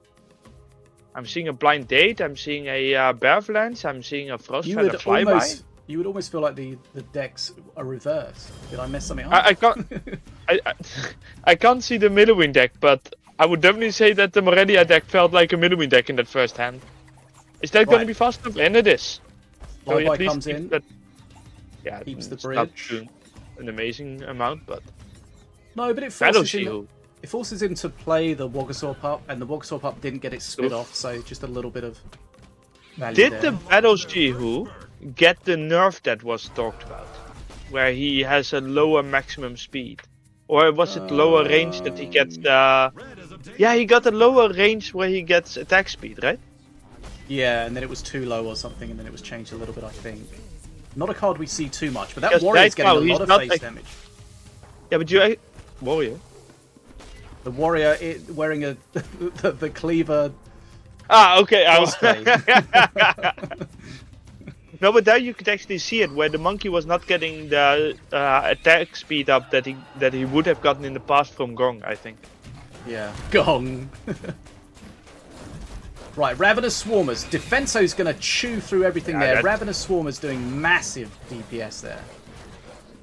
I'm seeing a Blind Date, I'm seeing a Bearlands, I'm seeing a Frostfeather Flyby. You would almost feel like the decks are reversed. Did I mess something up? I can't I can't see the Middlewing deck, but I would definitely say that the Morelia deck felt like a Middlewing deck in that first hand. Is that going to be fast enough? And it is. So Flyby comes in. That, yeah, keeps the it's bridge. not doing an amazing amount, but no, but it forces him to play the Wogasaur Pup, and the Wogasaur Pup didn't get its spit off, so just a little bit of value Did there. the Battles Jihu get the nerf that was talked about? Where he has a lower maximum speed? Or was it lower range that he gets the... Yeah, he got a lower range where he gets attack speed, right? Yeah, and then it was too low or something, and then it was changed a little bit, I think. Not a card we see too much, but that Warrior's getting a lot of face damage. Yeah, but you... Warrior? The Warrior wearing a the Cleaver... Ah, okay. No, but there you could actually see it, where the monkey was not getting the attack speed up that he would have gotten in the past from Gong, I think. Yeah. Gong! Right, Ravenous Swarmers. Defenso's going to chew through everything there. Ravenous Swarmers doing massive DPS there.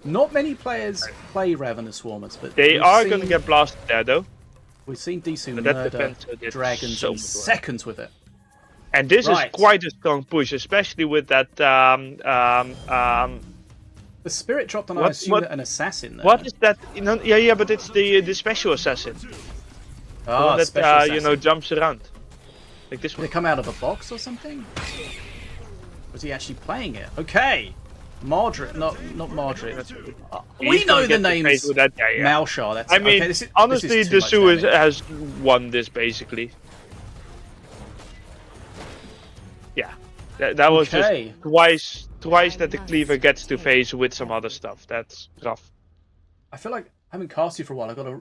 Not many players play Ravenous Swarmers, but they are going to get blasted there, though. We've seen DSOO murder dragons in seconds with it. And this is quite a strong push, especially with that... the Spirit dropped on an assassin there. What is that? Yeah, but it's the special assassin. Oh, that, special assassin. Jumps around. Like this one. Did it come out of a box or something? Was he actually playing it? Okay. Margaret, not Margaret. We know the names. Malshar. That's. I mean, okay, honestly, DSOO has won this basically. Yeah, that was just twice that the Cleaver gets to face with some other stuff. That's rough. I feel like I haven't cast you for a while. I've got to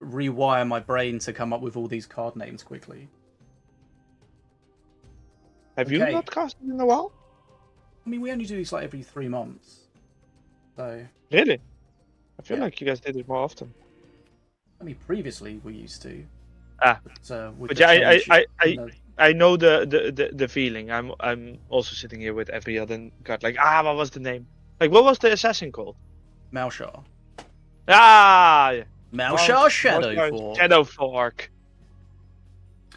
rewire my brain to come up with all these card names quickly. Have you not casted in a while? I mean, we only do these like every 3 months. So. Really? I feel like you guys did it more often. I mean, previously we used to. But yeah, I know the feeling. I'm also sitting here with every other card. Like, what was the name? Like, what was the assassin called? Malshar. Yeah. Malshar Shadowfork. Shadowfork.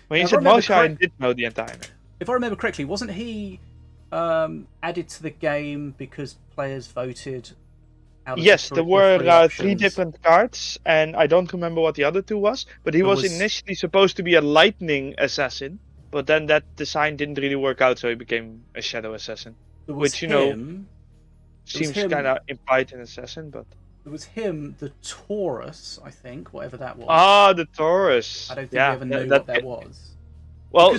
When you said Malshar, I did know the entire name. If I remember correctly, wasn't he added to the game because players voted out of Yes, there were 3 different cards, and I don't remember what the other 2 was, but he was initially supposed to be a lightning assassin, but then that design didn't really work out, so he became a shadow assassin. Which, seems kind of implied in assassin, but... It was him, the Taurus, I think, whatever that was. Ah, the Taurus. I don't think we ever knew what that was. Well,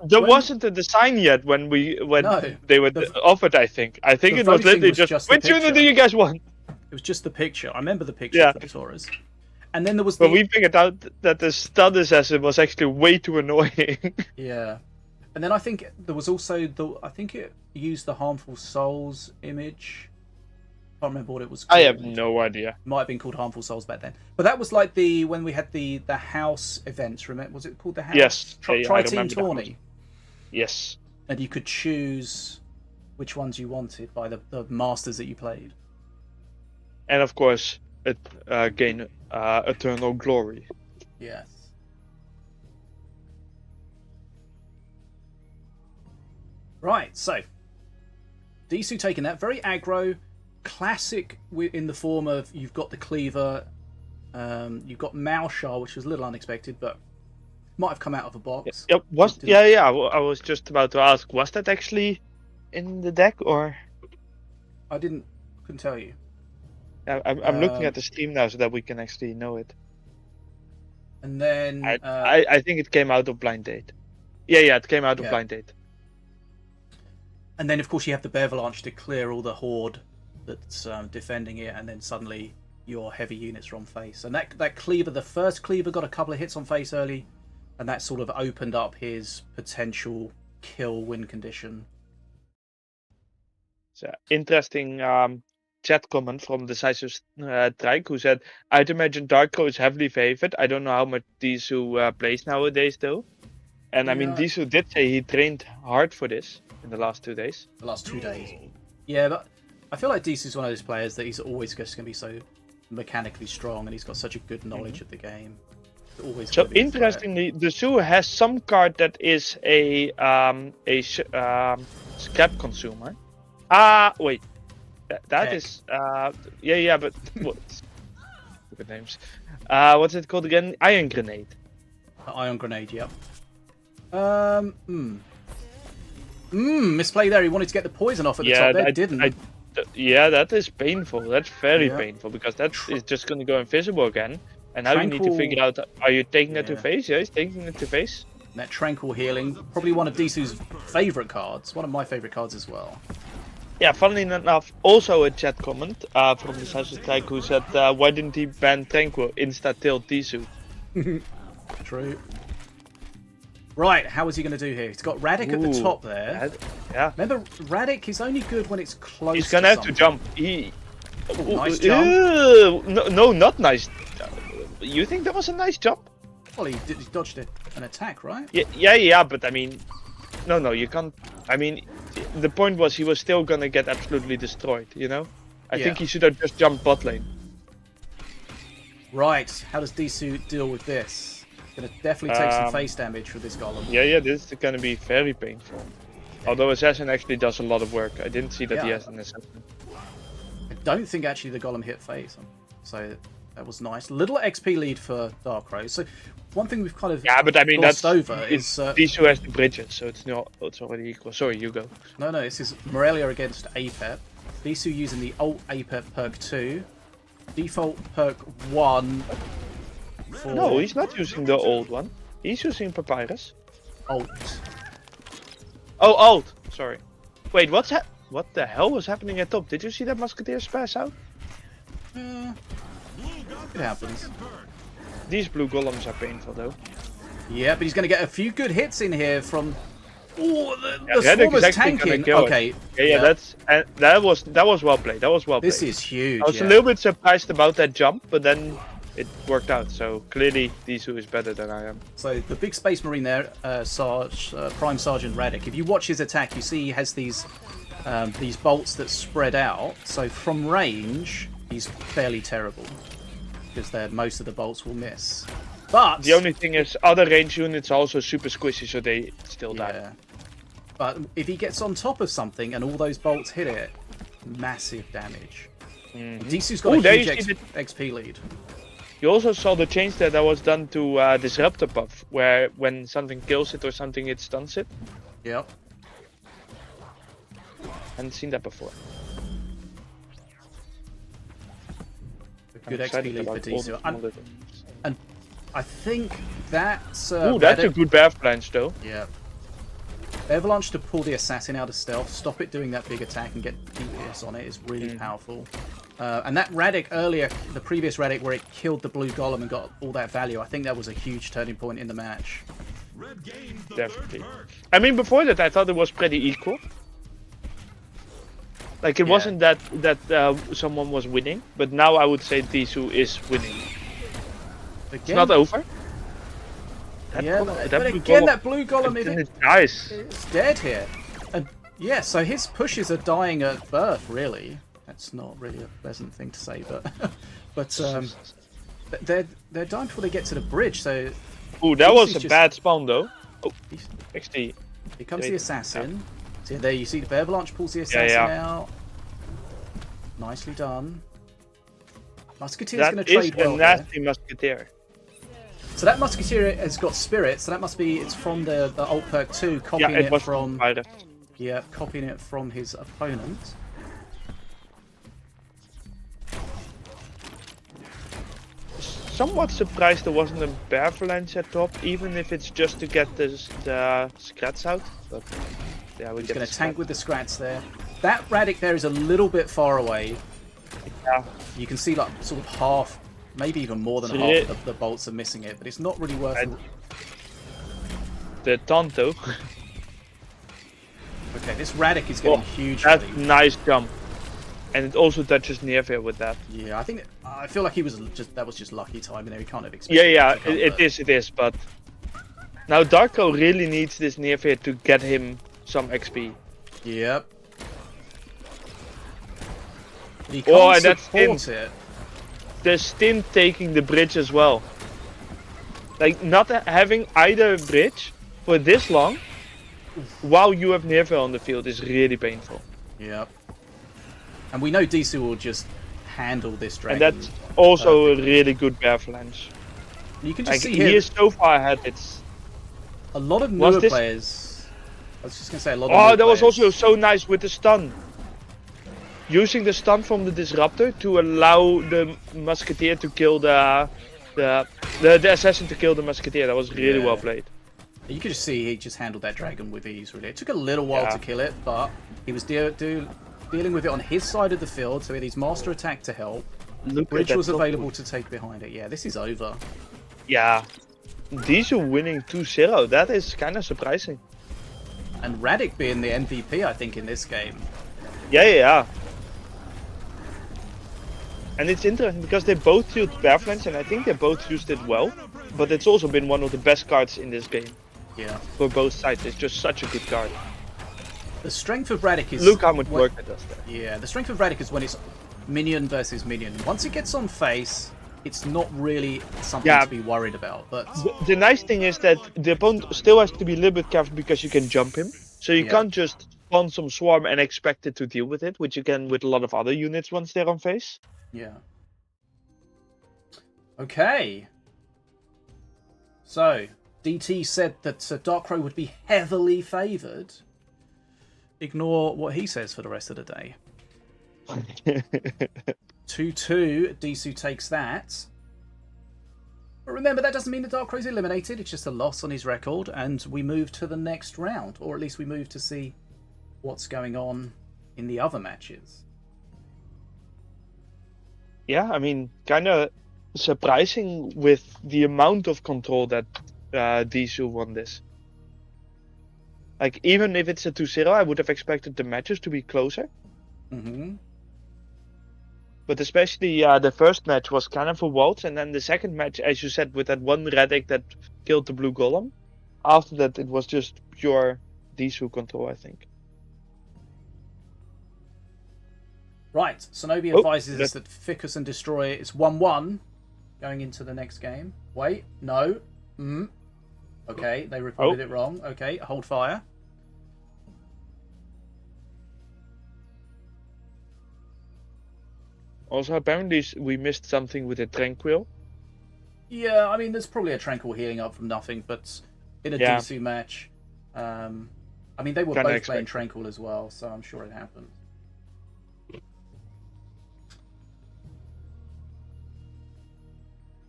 there wasn't a design yet when they were offered, I think. I think it was literally just which unit do you guys want? It was just the picture. I remember the picture for the Taurus. And then there was But we figured out that the stud assassin was actually way too annoying. Yeah. And then I think there was also I think it used the Harmful Souls image. I can't remember what it was called. I have no idea. It might have been called Harmful Souls back then. But that was like when we had the house events, remember? Was it called the house? Yes. Tri-Team Tourney. Yes. And you could choose which ones you wanted by the masters that you played. And of course, it gain eternal glory. Yes. Right, so DSOO taking that very aggro, classic in the form of you've got the Cleaver, you've got Malshar, which was a little unexpected, but might have come out of a box. I was just about to ask, was that actually in the deck or? I couldn't tell you. I'm looking at the stream now so that we can actually know it. And then I think it came out of Blind Date. Yeah, it came out of Blind Date. And then of course you have the Bearvalanche to clear all the horde that's defending it, and then suddenly your heavy units are on face. And that Cleaver, the first Cleaver, got a couple of hits on face early, and that sort of opened up his potential kill win condition. So interesting chat comment from the size of Drake, who said, "I'd imagine DARKCROW is heavily favored. I don't know how much DSOO plays nowadays, though." And I mean, Yeah. DSOO did say he trained hard for this in the last 2 days. The last 2 days. Yeah, but I feel like DC's one of those players that he's always just going to be so mechanically strong, and he's got such a good knowledge of the game. It's always So gonna be a threat. interestingly, the zoo has some card that is a scrap consumer. Wait, that Heck. is yeah, but what? Stupid names. What's it called again? Iron grenade. Ion grenade, yep. Misplay there. He wanted to get the poison off at the top there, didn't. Yeah, that is painful. That's very Yeah. painful because that is just going to go invisible again. And now you need to Tranquil- figure out: are you taking it to Yeah. face? Yeah, he's taking it to face. That tranquil healing, probably one of Disu's favorite cards. One of my favorite cards as well. Yeah, funnily enough, also a chat comment from the Sasha Strike who said, "Why didn't he ban Tranquil insta tilt Disu?" True. Right, how is he going to do here? He's got Radic at the Ooh, top there. Yeah, Remember, Radic is only good when it's close. he's gonna have to something. jump. Nice jump. No, not nice. You think that was a nice jump? Well, he dodged an attack, right? Yeah, but I mean, no, you can't. I mean, the point was he was still gonna get absolutely destroyed. You know, I think he should have just jumped bot lane. Right, how does Disu deal with this? Gonna definitely take some face damage for this golem. Yeah, this is gonna be very painful. Although Assassin actually does a lot of work. I didn't see that he Yeah. has an Assassin. I don't think actually the golem hit face, so that was nice. Little XP lead for DARKCROW. So one thing we've kind of Yeah, but I mean glossed that's over is Disu has the bridges, so it's already equal. Sorry, you go. no, this is Morelia against APEP. Disu using the alt APEP perk 2, default perk 1. For No, he's not using the old one. He's using Papyrus. alt. Oh, alt. Sorry. Wait, what the hell was happening at top? Did you see that Musketeer spash out? It happens. These blue golems are painful though. Yeah, but he's going to get a few good hits in here from. Oh, the Radic Swarmer's is actually gonna tanking. kill it. Okay. Yeah, that was well played. That was well played. This is huge. I was yeah. a little bit surprised about that jump, but then it worked out. So clearly, Disu is better than I am. So the big Space Marine there, Prime Sergeant Radic. If you watch his attack, you see he has these bolts that spread out. So from range, he's fairly terrible because most of the bolts will miss. But The only thing is, other range units are also super squishy, so they still die. yeah. But if he gets on top of something and all those bolts hit it, massive damage. Disu's got a there huge you see XP lead. You also saw the change that was done to Disruptor buff, where when something kills it or something, it stuns it. Yep. Hadn't seen that before. Good I'm XP excited lead for about all the Disu. small little things. And I think that's. Ooh, that's a good Bear Flange though. Yeah. Avalanche to pull the assassin out of stealth, stop it doing that big attack and get DPS on it is really powerful. And that Radic earlier, the previous Radic where it killed the blue golem and got all that value, I think that was a huge turning point in the match. Definitely. I mean, before that, I thought it was pretty equal. Like, it wasn't that someone was winning, but now I would say Disu is winning. Again, It's not over. but blue again, golem- that blue golem It's nice. is dead here. And yeah, so his pushes are dying at birth, really. That's not really a pleasant thing to say, but they're dying before they get to the bridge. So Ooh, that was a just- bad spawn though. Oh, he's- XD. here comes the Great. assassin. So there you see the Avalanche pulls the assassin Yeah. out. Nicely done. Musketeer's That going to is trade a well there. nasty Musketeer. So that Musketeer has got Spirit, so that must be it's from the alt perk 2, copying Yeah, it was from Pirate. copying it from his opponent. Somewhat surprised there wasn't a Bear Flange at top, even if it's just to get the scrats out. But yeah, we He's get going the to tank scrat. with the Scrats there. That Radic there is a little bit far away. Yeah. You can see like sort of half, maybe even more than half of the bolts are missing it, but it's not really worth it. The taunt though. Okay, this Radic is getting huge. That's lead. nice jump. And it also touches Nearfair with that. Yeah, I feel like that was just lucky timing there. He can't have expected. Yeah, it is. But now DARKCROW really needs this Nearfair to get him some XP. Yep. He can't support it. The stint taking the bridge as well. Like, not having either bridge for this long while you have Nearfair on the field is really painful. Yep. And we know DSOO will just handle this dragon. And that's also a really good bear flange. You can just see he is so far ahead. It's a lot of newer players. I was just gonna say a lot of. Oh, that was also so nice with the stun. Using the stun from the disruptor to allow the musketeer to kill the assassin to kill the musketeer. That was really well played. You could just see he just handled that dragon with ease. Really, it took a little while to kill it, but he was dealing with it on his side of the field. So he had his master attack to help. Bridge was available to take behind it. Yeah, this is over. Yeah, DSOO winning 2-0. That is kind of surprising. And Radic being the MVP, I think, in this game. Yeah. And it's interesting because they both used bear flange, and I think they both used it well. But it's also been one of the best cards in this game. Yeah. For both sides, it's just such a good card. The strength of Radic is... Look how much work it does there. Yeah, the strength of Radic is when it's minion versus minion. Once it gets on face, it's not really something to be worried about. But the nice thing is that the opponent still has to be a little bit careful because you can jump him. So you can't just spawn some swarm and expect it to deal with it, which you can with a lot of other units once they're on face. Yeah. Okay. So, DT said that DARKCROW would be heavily favoured. Ignore what he says for the rest of the day. 2-2, DSOO takes that. But remember, that doesn't mean that DARKCROW's eliminated. It's just a loss on his record, and we move to the next round. Or at least we move to see what's going on in the other matches. Yeah, I mean, kind of surprising with the amount of control that DSOO won this. Like, even if it's a 2-0, I would have expected the matches to be closer. Mm-hmm. But especially the first match was kind of a waltz, and then the second match, as you said, with that one Radic that killed the blue golem. After that, it was just pure DSOO control, I think. Right, Sinobii advises us that Ficus and Destroy is 1-1 going into the next game. Wait, no. Okay, they reported it wrong. Okay, hold fire. Also, apparently we missed something with a Tranquil. Yeah, I mean, there's probably a Tranquil healing up from nothing, but in a DSOO match, I mean, they were both playing Tranquil as well, so I'm sure it happened.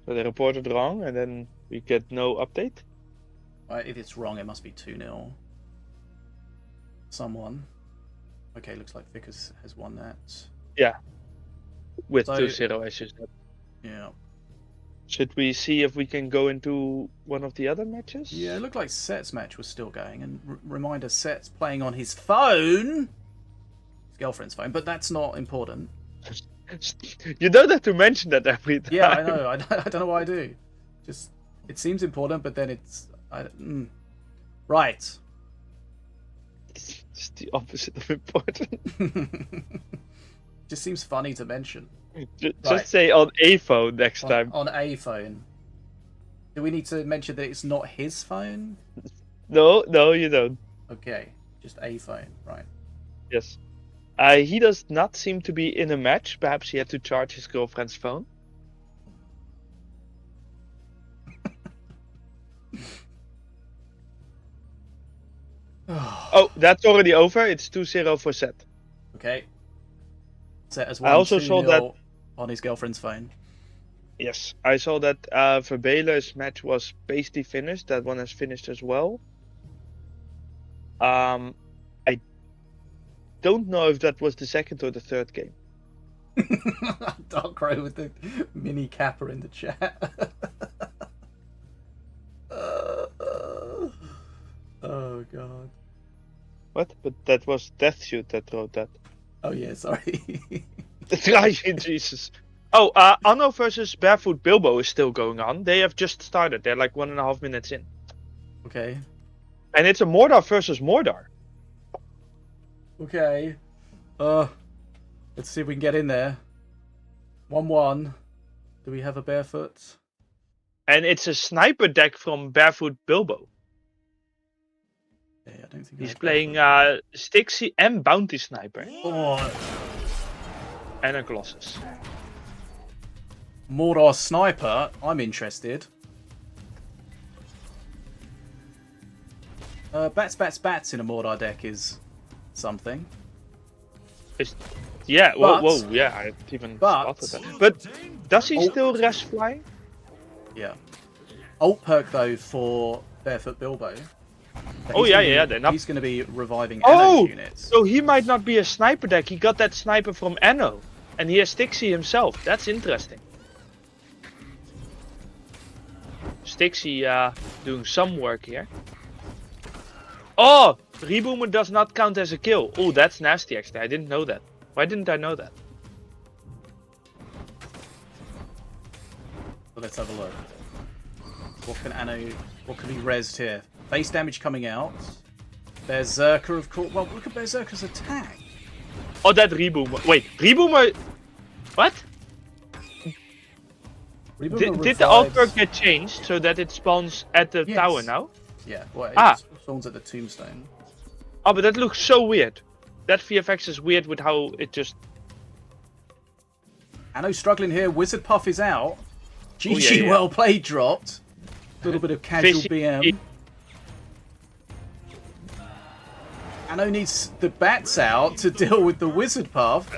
So they reported wrong, and then we get no update? If it's wrong, it must be 2-0. Someone. Okay, looks like Ficus has won that. Yeah. With 2-0, as you said. Yeah. Should we see if we can go into one of the other matches? Yeah, it looked like Set's match was still going. And reminder, Set's playing on his phone. His girlfriend's phone, but that's not important. You don't have to mention that every time. Yeah, I know. I don't know why I do. Just, it seems important, but then it's... Right. It's just the opposite of important. Just seems funny to mention. Just say on a phone next time. On a phone. Do we need to mention that it's not his phone? No, you don't. Okay, just a phone, right. Yes. He does not seem to be in a match. Perhaps he had to charge his girlfriend's phone. Oh, that's already over. It's 2-0 for Set. Okay. Set as 1-2 I also saw that on his girlfriend's phone. Yes, I saw that VERBAILER's match was basically finished. That one has finished as well. I don't know if that was the second or the third game. DARKCROW with the mini capper in the chat. Oh god. What? But that was DeathShoot that wrote that. Oh yeah, sorry. Trying, Jesus. Oh, Anno versus Barefoot Bilbo is still going on. They have just started. They're like 1.5 minutes in. Okay. And it's a Mordor versus Mordor. Okay. Let's see if we can get in there. 1-1. Do we have a Barefoot? And it's a sniper deck from Barefoot Bilbo. Yeah, I don't think He's playing Stixie and Bounty Sniper. Oh. And a Colossus. Mordor Sniper. I'm interested. Bats in a Mordor deck is something. Yeah, whoa, yeah, I didn't even spotted that. But does he still rest flying? Yeah. Alt perk though for Barefoot Bilbo. Oh yeah, then he's going to be reviving ANNO units. So he might not be a sniper deck. He got that sniper from ANNO, and he has Stixie himself. That's interesting. Stixie doing some work here. Oh, Reboomer does not count as a kill. Oh, that's nasty actually. I didn't know that. Why didn't I know that? So let's have a look. What can ANNO? What can be rezzed here? Base damage coming out. Berserker, of course. Well, look at Berserker's attack. Oh, that Reboomer. Wait, Reboomer. What? Did the alt perk get changed so that it spawns at the tower now? Yeah, well, it spawns at the tombstone. Oh, but that looks so weird. That VFX is weird with how it just... ANNO struggling here. Wizard Puff is out. GG, well played, dropped. A little bit of casual BM. ANNO needs the bats out to deal with the Wizard Puff.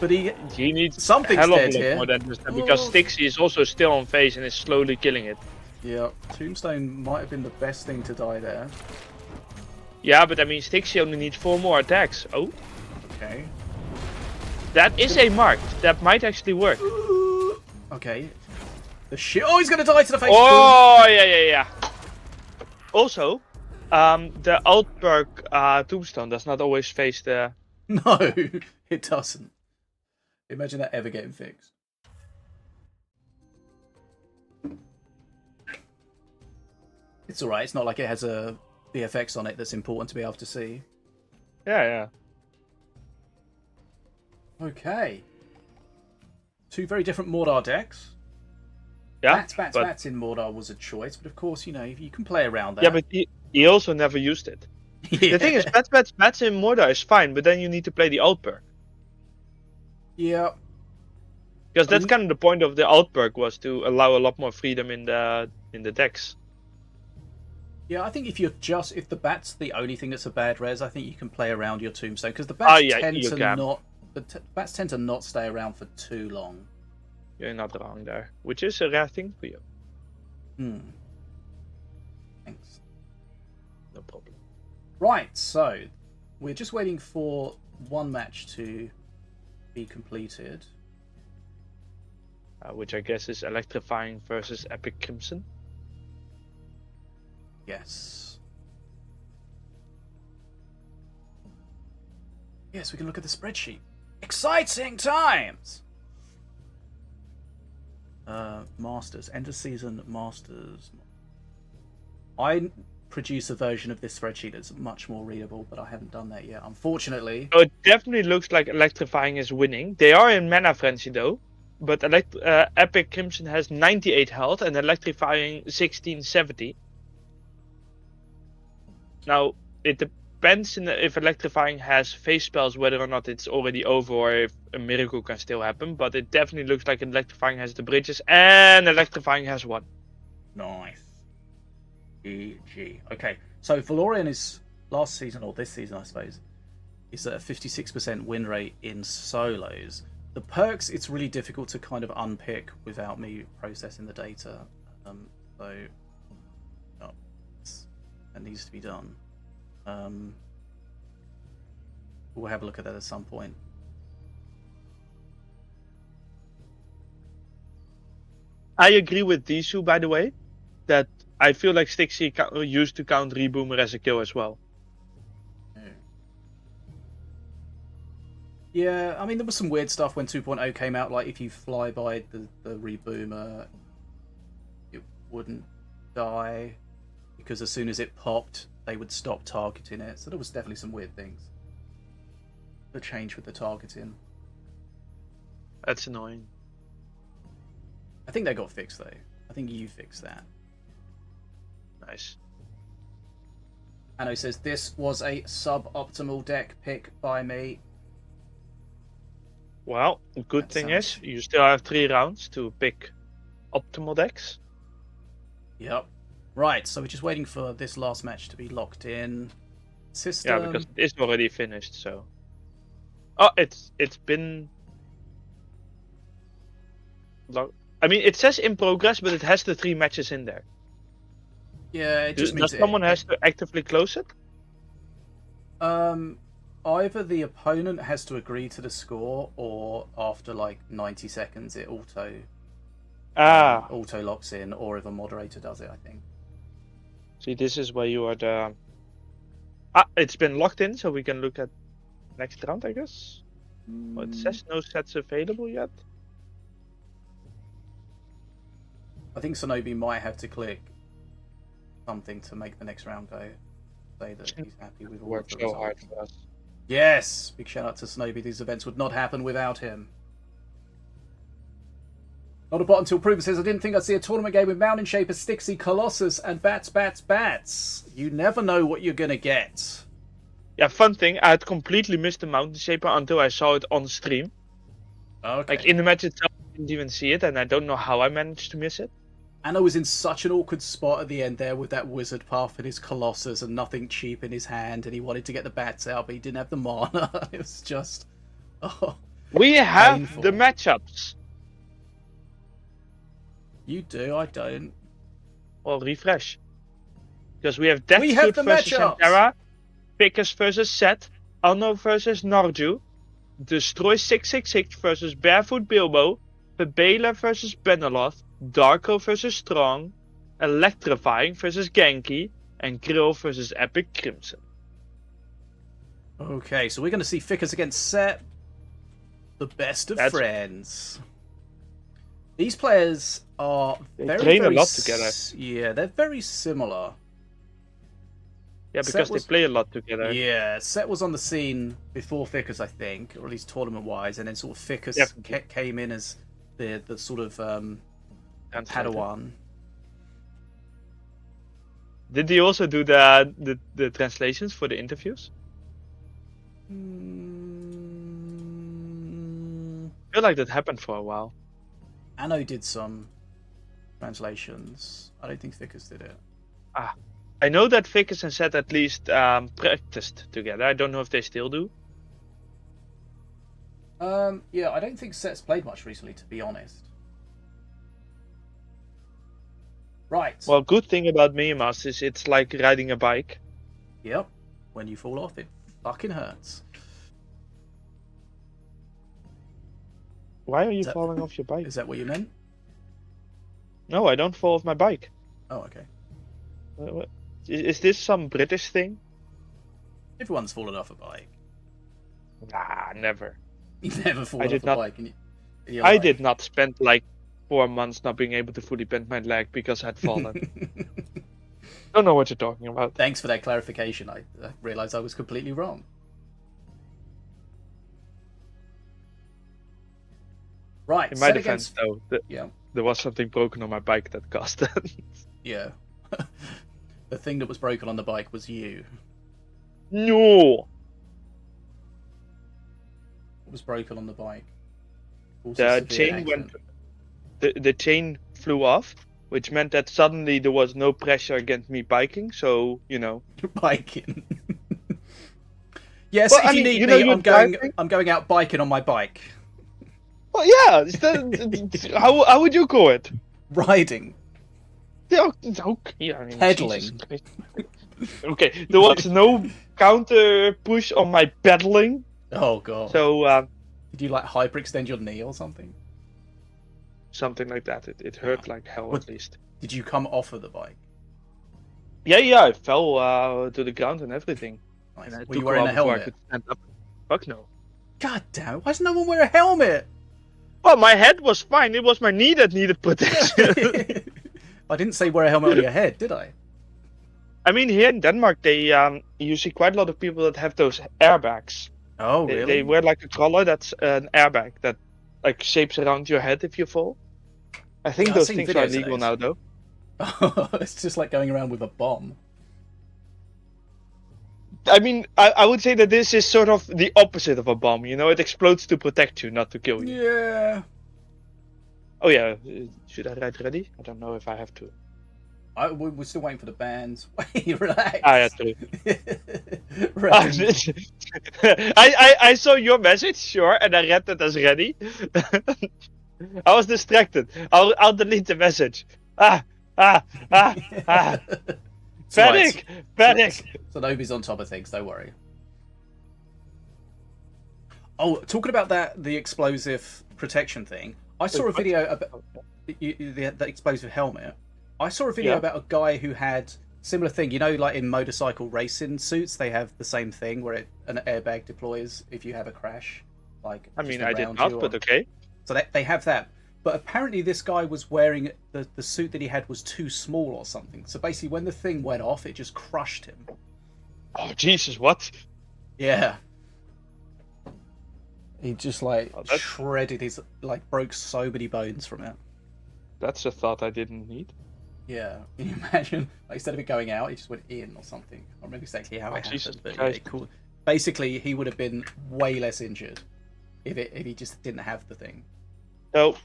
But he needs something's dead here. More than this, because Stixie is also still on phase and is slowly killing it. Yeah, Tombstone might have been the best thing to die there. Yeah, but I mean, Stixie only needs 4 more attacks. Oh. Okay. That is a mark. That might actually work. Okay. The shit. Oh, he's going to die to the face. Oh, yeah. Also, the alt perk Tombstone does not always face the... No, it doesn't. Imagine that ever getting fixed. It's alright, it's not like it has a VFX on it that's important to be able to see. Yeah. Okay. 2 very different Mordor decks. Yeah, Bats in Mordor was a choice, but of course, you know, you can play around that. Yeah, but he also never used it. Yeah. The thing is, Bats in Mordor is fine, but then you need to play the alt perk. Yeah. Because that's kind of the point of the alt perk, was to allow a lot more freedom in the decks. Yeah, I think if the bat's the only thing that's a bad res, I think you can play around your tombstone because the bats bats tend to not stay around for too long. You're not wrong there, which is a rare thing for you. Thanks. No problem. Right, so we're just waiting for one match to be completed. Which I guess is Electrifying versus Epic Crimson. Yes. Yes, we can look at the spreadsheet. Exciting times! Masters. End of season Masters. I produce a version of this spreadsheet that's much more readable, but I haven't done that yet, unfortunately. Oh, it definitely looks like Electrifying is winning. They are in Mana Frenzy though. But Epic Crimson has 98 health and Electrifying 1670. Now, it depends if Electrifying has phase spells, whether or not it's already over or if a miracle can still happen. But it definitely looks like Electrifying has the bridges and Electrifying has 1. Nice. GG. Okay, so Valorian is last season, or this season I suppose, is at a 56% win rate in solos. The perks, it's really difficult to kind of unpick without me processing the data. That needs to be done. We'll have a look at that at some point. I agree with DSOO, by the way, that I feel like Stixie used to count Reboomer as a kill as well. Yeah, I mean, there was some weird stuff when 2.0 came out, like if you fly by the reboomer, it wouldn't die, because as soon as it popped, they would stop targeting it. So there was definitely some weird things that changed with the targeting. That's annoying. I think they got fixed, though. I think you fixed that. Nice. Anno says, this was a suboptimal deck pick by me. Well, the good thing is, you still have 3 rounds to pick optimal decks. Yep. Right, so we're just waiting for this last match to be locked in. System. Yeah, because it's already finished, so... Oh, it's been... I mean, it says in progress, but it has the 3 matches in there. Yeah, it just means someone has to actively close it? Either the opponent has to agree to the score, or after like 90 seconds it auto locks in, or if a moderator does it, I think. See, this is where you are the... it's been locked in, so we can look at next round, I guess. Well, it says no sets available yet. I think Sinobii might have to click something to make the next round go. Say that he's happy with all of the results. Hard for us. Yes! Big shout out to Sinobii. These events would not happen without him. Not a bot until Proven says, I didn't think I'd see a tournament game with Mountain Shaper, Stixie, Colossus, and Bats. You never know what you're going to get. Yeah, fun thing, I had completely missed the Mountain Shaper until I saw it on stream. Okay. Like, in the match itself, I didn't even see it, and I don't know how I managed to miss it. Anno was in such an awkward spot at the end there with that wizard path and his Colossus and nothing cheap in his hand, and he wanted to get the bats out, but he didn't have the mana. It was just... Oh, we have painful. the matchups. You do, I don't. Well, refresh. Because we have Deathstroke versus matchups. SENTERA, Pickus versus Set, ANNO versus Narju, Destroy 666 versus Barefoot Bilbo, VERBAILER versus Beneloth, DARKCROW versus Strong, Electrifying versus GENKI, and Grill versus Epic Crimson. Okay, so we're going to see Fickus against Set. The best of friends. These players are they train a lot together. Yeah, they're very similar. Yeah, because they play a lot together. Yeah, Set was on the scene before Fickus, I think, or at least tournament-wise, and then sort of Fickus came in as the sort of Padawan. Did he also do the translations for the interviews? I feel like that happened for a while. Anno did some translations. I don't think Fickus did it. I know that Fickus and Set at least practiced together. I don't know if they still do. Yeah, I don't think Set's played much recently, to be honest. Right. Well, good thing about Minion Masters is it's like riding a bike. Yep. When you fall off, it fucking hurts. Why are you falling off your bike? Is that what you meant? No, I don't fall off my bike. Oh, okay. Is this some British thing? Everyone's fallen off a bike. Nah, never. You've never fallen off a bike in your I life. did not spend like 4 months not being able to fully bend my leg because I'd fallen. Don't know what you're talking about. Thanks for that clarification. I realised I was completely wrong. Right. In my defense, though, yeah, there was something broken on my bike that cost that. Yeah. The thing that was broken on the bike was you. No. What was broken on the bike? The chain went. The chain flew off, which meant that suddenly there was no pressure against me biking. So you know. Biking. Yes, if you need me, I'm going out biking on my bike. Well, yeah. How would you call it? Riding. Yeah, okay. I mean, pedaling. Okay, there was no counter push on my pedaling. Oh god. So did you like hyperextend your knee or something? Something like that. It hurt like hell at least. Did you come off of the bike? Yeah, I fell to the ground and everything. Nice. And Were you wearing a helmet? I could stand up. Fuck no. God damn it! Why does no one wear a helmet? Well, my head was fine. It was my knee that needed protection. I didn't say wear a helmet on your head, did I? I mean, here in Denmark, you see quite a lot of people that have those airbags. Oh, really? They wear like a collar that's an airbag that like shapes around your head if you fall. I think those things are illegal now, though. It's just like going around with a bomb. I mean, I would say that this is sort of the opposite of a bomb. You know, it explodes to protect you, not to kill you. Yeah. Oh yeah, should I write ready? I don't know if I have to. We're still waiting for the bands. Wait, relax. Yeah, true. I saw your message, sure, and I read it as ready. I was distracted. I'll delete the message. Panic! Panic! Sinobie's on top of things, don't worry. Oh, talking about the explosive protection thing, I saw a video about the explosive helmet. I saw a video about a guy who had similar thing. You know, like in motorcycle racing suits, they have the same thing where an airbag deploys if you have a crash. Like, I mean, I did not, but okay. So they have that. But apparently this guy was wearing the suit that he had was too small or something. So basically when the thing went off, it just crushed him. Oh, Jesus, what? Yeah. He just like shredded his, like broke so many bones from it. That's a thought I didn't need. Yeah. Can you imagine? Like, instead of it going out, it just went in or something. I don't remember exactly how it happened. But yeah, cool. Basically, he would have been way less injured if he just didn't have the thing. So,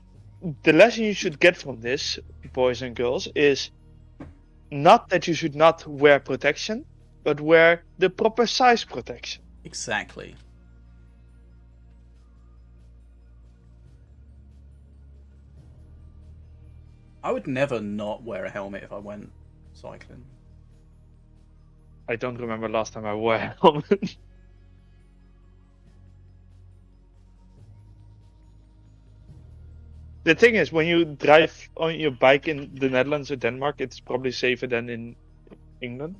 the lesson you should get from this, boys and girls, is not that you should not wear protection, but wear the proper size protection. Exactly. I would never not wear a helmet if I went cycling. I don't remember last time I wore a helmet. The thing is, when you drive on your bike in the Netherlands or Denmark, it's probably safer than in England.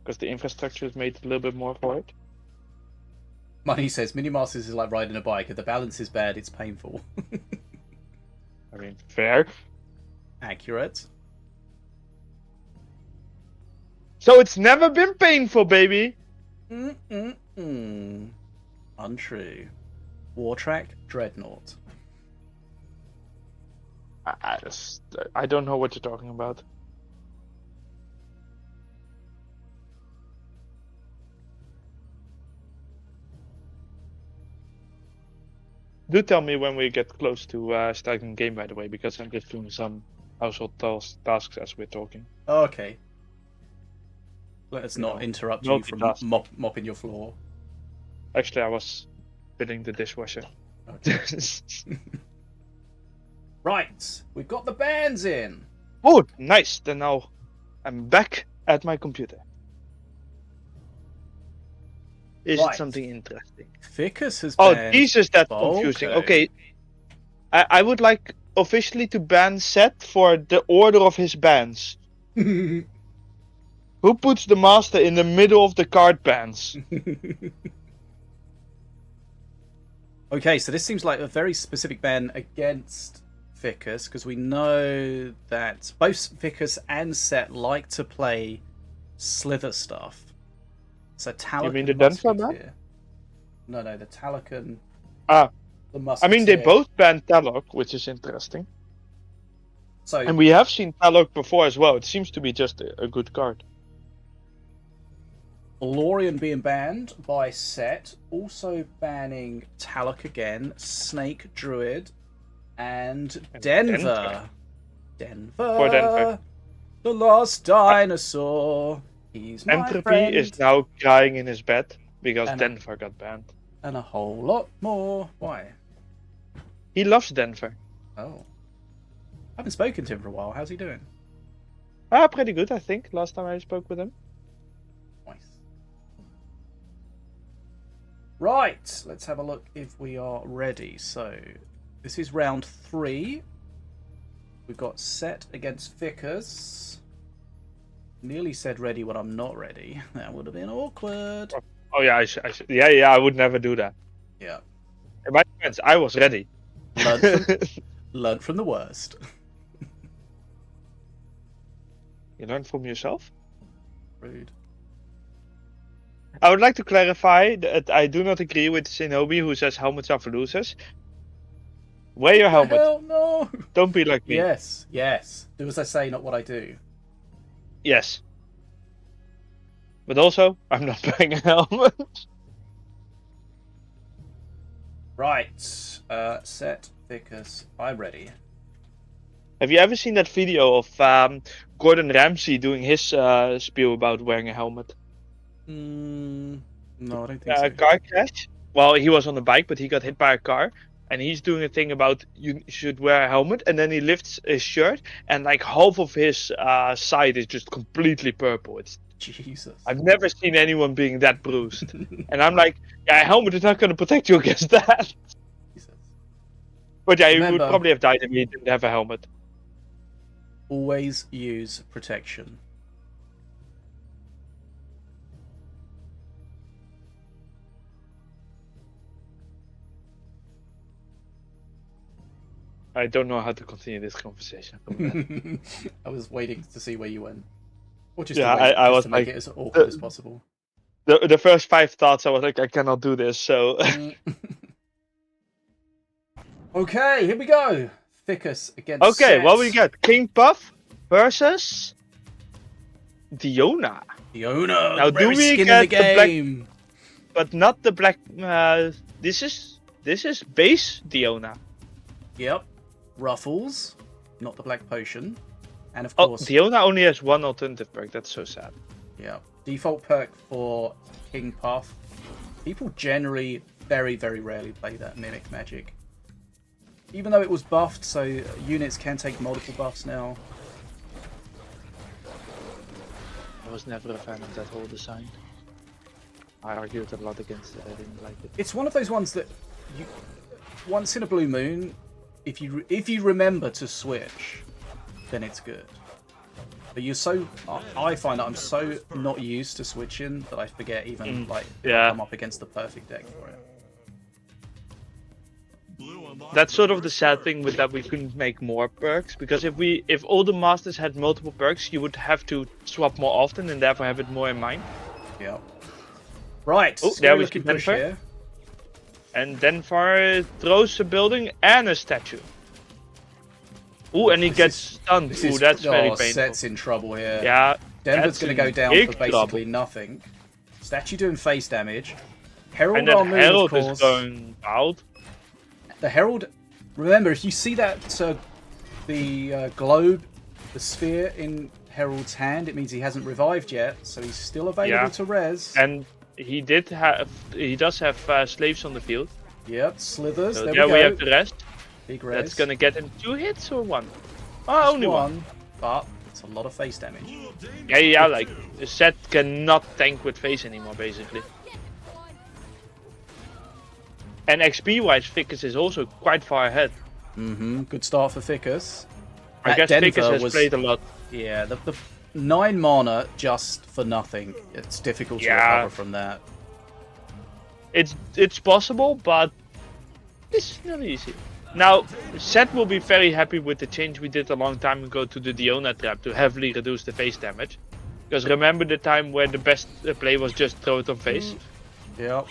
Because the infrastructure is made a little bit more for it. Money says, Minion Masters is like riding a bike. If the balance is bad, it's painful. I mean, fair. Accurate. So it's never been painful, baby! Untrue. Wartrack Dreadnought. I don't know what you're talking about. Do tell me when we get close to starting the game, by the way, because I'm just doing some household tasks as we're talking. Okay. Let's not interrupt you from mopping your floor. Actually, I was filling the dishwasher. Okay. Right, we've got the bands in. Oh, nice. Then now I'm back at my computer. Is it something interesting? Ficus has banned Jesus, that's confusing. Okay. I would like officially to ban Set for the order of his bans. Who puts the master in the middle of the card bans? Okay, so this seems like a very specific ban against Ficus, because we know that both Ficus and Set like to play Slither stuff. So Talakan. You mean the Denver ban? No, the Talakan. The Musketeer. I mean, they both banned Talok, which is interesting. So, and we have seen Talok before as well. It seems to be just a good card. Lorian being banned by Set, also banning Talok again, Snake Druid, and Denver. For Denver. The lost dinosaur. He's my Entropy friend. is now crying in his bed because Denver got banned. And a whole lot more. Why? He loves Denver. Oh. I haven't spoken to him for a while. How's he doing? Pretty good, I think. Last time I spoke with him. Nice. Right. Let's have a look if we are ready. So, this is round 3. We've got Set against Ficus. Nearly said ready when I'm not ready. That would have been awkward. Oh yeah, I would never do that. Yeah. In my defense, I was ready. Learn from the worst. You learn from yourself? Rude. I would like to clarify that I do not agree with Sinobii who says helmets are for losers. Wear your helmet. Hell no! Don't be like me. Yes, yes. Do as I say, not what I do. Yes. But also, I'm not wearing a helmet. Right. Set Vicus. I'm ready. Have you ever seen that video of Gordon Ramsay doing his spiel about wearing a helmet? No, I don't think so. Car crash. Well, he was on a bike, but he got hit by a car. And he's doing a thing about you should wear a helmet. And then he lifts his shirt, and like half of his side is just completely purple. It's Jesus. I've never seen anyone being that bruised. And I'm like, yeah, a helmet is not going to protect you against that. Jesus. But yeah, he would Remember- probably have died if he didn't have a helmet. Always use protection. I don't know how to continue this conversation. I was waiting to see where you went. Or just Yeah, to, wait, I just was to make like, it as awkward as possible. The first 5 thoughts, I was like, I cannot do this, so... Okay, here we go. Ficus against Okay, Set. what we got? King Puff versus... Diona. The owner, Now, the do rarest we skin in get the the black- game. But not the black... This is base Diona. Yep. Ruffles, not the black potion. And of Oh, course, Diona only has one alternative perk. That's so sad. yeah. Default perk for King Puff. People generally very, very rarely play that Mimic Magic. Even though it was buffed, so units can take multiple buffs now. I was never a fan of that whole design. I argued a lot against it. I didn't like it. It's one of those ones that you, once in a blue moon, if you remember to switch, then it's good. But you're so, I find that I'm so not used to switching that I forget even like come up against the perfect deck for it. That's sort of the sad thing with that we couldn't make more perks, because if all the masters had multiple perks, you would have to swap more often and therefore have it more in mind. Yeah. Right. Oh, scary there we looking see push Denver. here. And Denver throws a building and a statue. Ooh, and he gets stunned. Ooh, that's very painful. Set's in trouble here. Yeah. Denver's that's going to go in down big for basically trouble. nothing. Statue doing face damage. Herald And then on move, Herald of is course. going wild. The Herald, remember, if you see that the globe, the sphere in Herald's hand, it means he hasn't revived yet, so he's still available to res. And he does have slaves on the field. Yep, slithers. So there yeah, we we go. have the rest. Big res. That's gonna get him 2 hits or 1? Oh, Just only one. But it's a lot of face damage. Yeah, like the set cannot tank with face anymore, basically. And XP wise, Ficus is also quite far ahead. Good start for Ficus. I guess Ficus has played a lot. Yeah, the 9 mana just for nothing. It's difficult to recover from that. It's possible, but it's not easy. Now, Set will be very happy with the change we did a long time ago to the Diona trap to heavily reduce the face damage. Because remember the time where the best play was just throw it on face? Yep.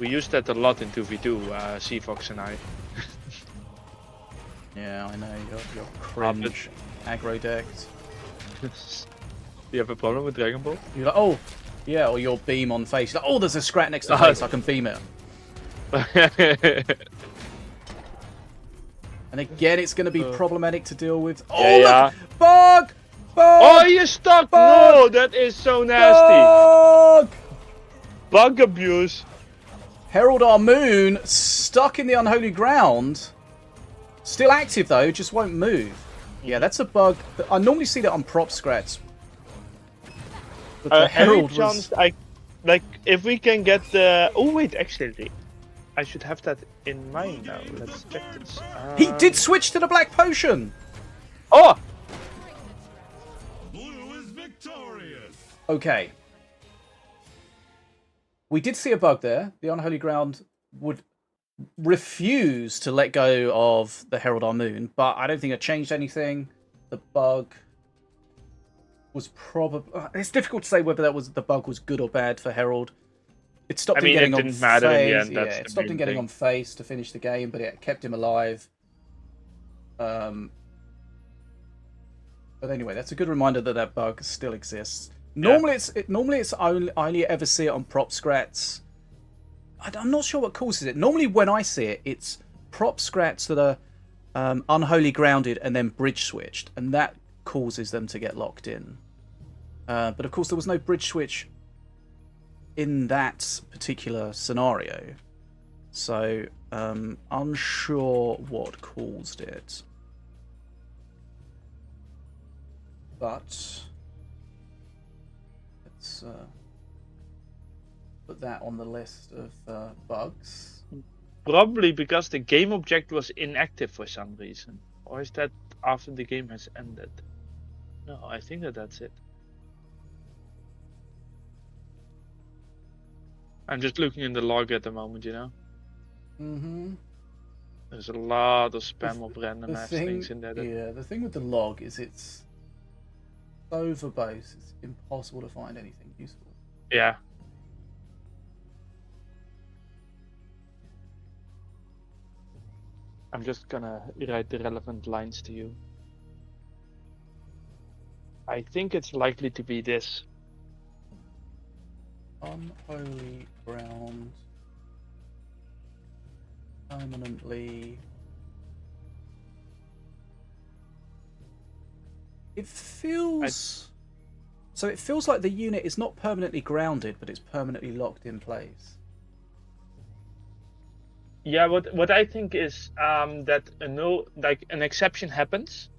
We used that a lot in 2v2, Seafox and I. Yeah, I know. You're cringe aggro decked. Do you have a problem with Dragon Ball? You're like, oh, yeah, or your beam on face. You're like, oh, there's a scrat next to face. I can beam it. And again, it's going to be problematic to deal with. Oh, look! Bug! Bug! Oh, you're stuck! Bug! No, that is so nasty! Bug! Bug abuse. Herald our Moon, stuck in the unholy ground. Still active, though, just won't move. Yeah, that's a bug. I normally see that on prop scrats. But the Herald was... Like, if we can get the... Oh, wait, actually. I should have that in mind now. Let's check this. He did switch to the black potion! Oh! Blue is victorious. Okay. we did see a bug there. The Unholy Ground would refuse to let go of the Herald Our Moon, but I don't think it changed anything. The bug was probably... It's difficult to say whether the bug was good or bad for Herald. It stopped him getting on phase. Yeah, it stopped him getting on phase to finish the game, but it kept him alive. But anyway, that's a good reminder that that bug still exists. Normally, it's I only ever see it on prop scrats. I'm not sure what causes it. Normally, when I see it, it's prop scrats that are unholy grounded and then bridge switched, and that causes them to get locked in. But of course, there was no bridge switch in that particular scenario, so unsure what caused it. But let's put that on the list of bugs. Probably because the game object was inactive for some reason. Or is that after the game has ended? No, I think that's it. I'm just looking in the log at the moment, you know? Mm-hmm. There's a lot of spam of random ass things in there. Yeah, the thing with the log is it's so verbose, it's impossible to find anything useful. Yeah. I'm just gonna write the relevant lines to you. I think it's likely to be this. Unholy ground permanently. It feels so. It feels like the unit is not permanently grounded, but it's permanently locked in place. Yeah, what I think is that an exception happens,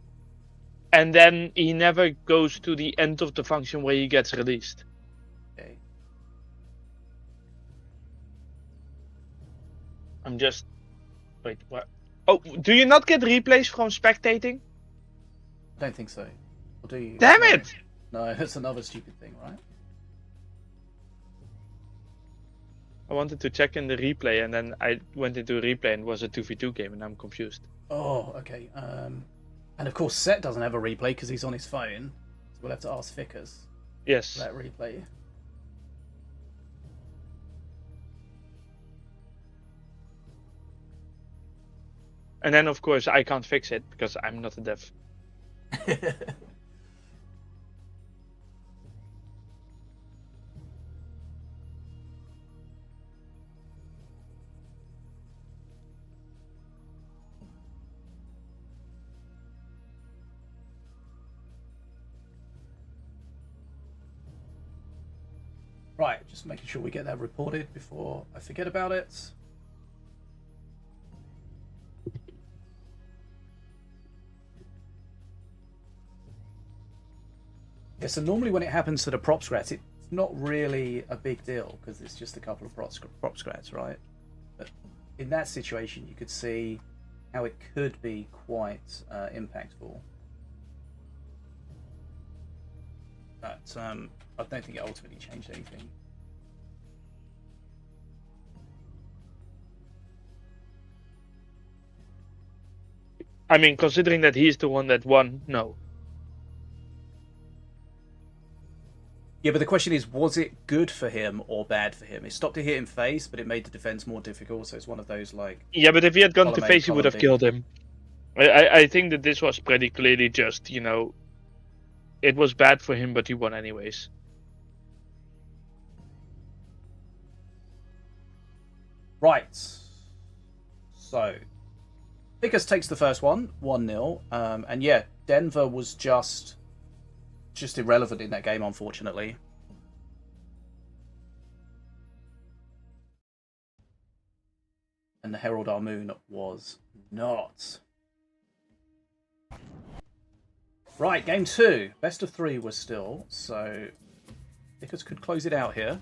and then he never goes to the end of the function where he gets released. Okay. I'm just wait. What? Oh, do you not get replays from spectating? I don't think so. Or do you? Damn it! No, that's another stupid thing, right? I wanted to check in the replay, and then I went into replay and it was a 2v2 game, and I'm confused. Oh, okay. And of course, Set doesn't have a replay because he's on his phone. So we'll have to ask Fickers. Yes. For that replay. And then, of course, I can't fix it because I'm not a dev. Right, just making sure we get that reported before I forget about it. Yeah, so normally when it happens to the prop scrats, it's not really a big deal because it's just a couple of prop scrats, right? But in that situation, you could see how it could be quite impactful. But I don't think it ultimately changed anything. I mean, considering that he's the one that won, no. Yeah, but the question is, was it good for him or bad for him? It stopped a hit in face, but it made the defense more difficult, so it's one of those, like... Yeah, but if he had gone to face, he would have killed him. I think that this was pretty clearly just, you know... It was bad for him, but he won anyways. Right. So, Vickers takes the first one, 1-0. And yeah, Denver was just irrelevant in that game, unfortunately. And the Herald Our Moon was not. Right, game 2. Best of 3 was still, so Vickers could close it out here.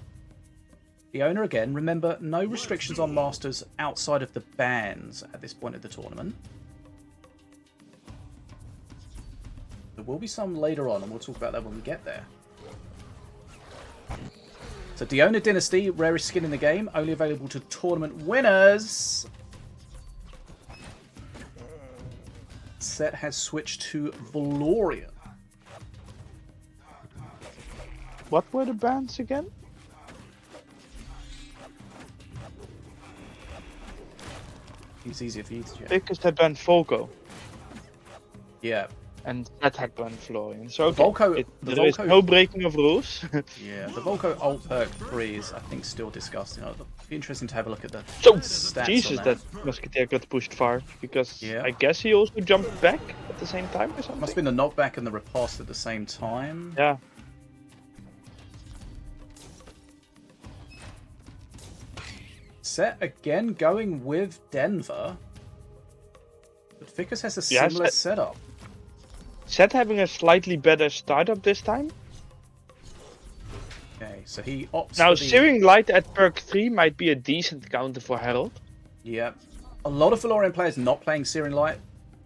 The owner again, remember, no restrictions on Masters outside of the bans at this point of the tournament. There will be some later on, and we'll talk about that when we get there. So Diona Dynasty, rarest skin in the game, only available to tournament winners. Set has switched to Valorian. What were the bans again? It's easier for you to check. Because had banned Volko. Yeah. And that had banned Florian. So There is no breaking of rules. Yeah, the Volko ult perk 3 is, I think, still disgusting. It'd be interesting to have a look at the So, stats Jesus, on that Musketeer got pushed far. Because Yeah. I guess he also jumped back at the same time or something. Must have been the knockback and the riposte at the same time. Yeah. Set again going with Denver. But Ficus has a similar setup. Set having a slightly better startup this time. Okay, so he opts Now, for the... Searing Light at perk 3 might be a decent counter for Herald. Yeah. A lot of Valorian players not playing Searing Light,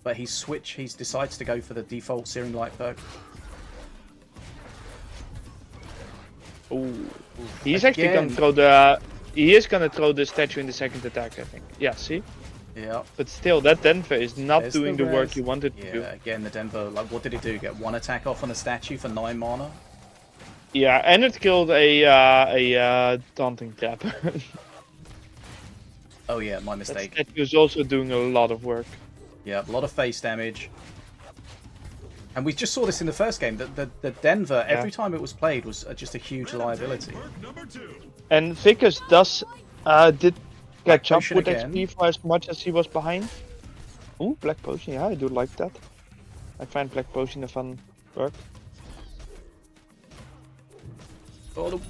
but he decides to go for the default Searing Light perk. Ooh. He's actually gonna throw the... He is gonna throw the statue in the second attack, I think. Yeah, see? Yeah. But still, that Denver is not There's doing the work res. you wanted to do. Yeah, again, the Denver, like, what did it do? Get one attack off on a statue for 9 mana? Yeah, and it killed a taunting trap. Oh yeah, my mistake. That statue is also doing a lot of work. Yeah, a lot of face damage. And we just saw this in the first game, that the Denver, every time it was played, was just a huge liability. And Ficus did catch up with again. XP for as much as he was behind. Ooh, Black Potion, yeah, I do like that. I find Black Potion a fun perk. Oh,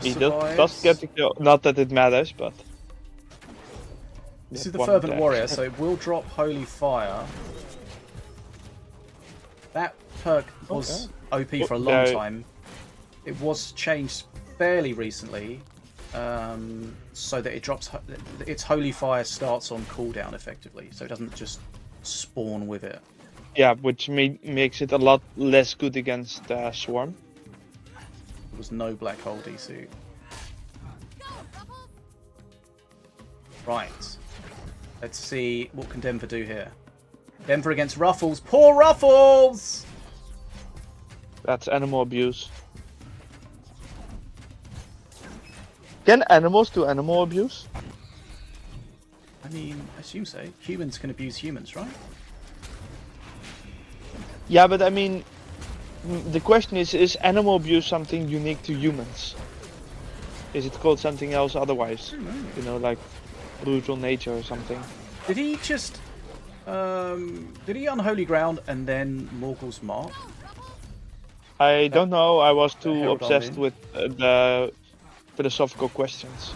He does get the kill. Not that it matters, but... This is the Fervent Warrior, so it will drop Holy Fire. That perk was OP for a long time. It was changed fairly recently, so that it drops... Its Holy Fire starts on cooldown, effectively, so it doesn't just spawn with it. Yeah, which makes it a lot less good against Swarm. There was no Black Hole DSOO. Right. Let's see what can Denver do here. Denver against Ruffles. Poor Ruffles! That's animal abuse. Can animals do animal abuse? I mean, I assume so. Humans can abuse humans, right? Yeah, but I mean, the question is animal abuse something unique to humans? Is it called something else otherwise? You know, like brutal nature or something. Did he just... did he Unholy Ground and then Morgul's Mark? I don't know, I was too Herald obsessed Army. with the philosophical questions.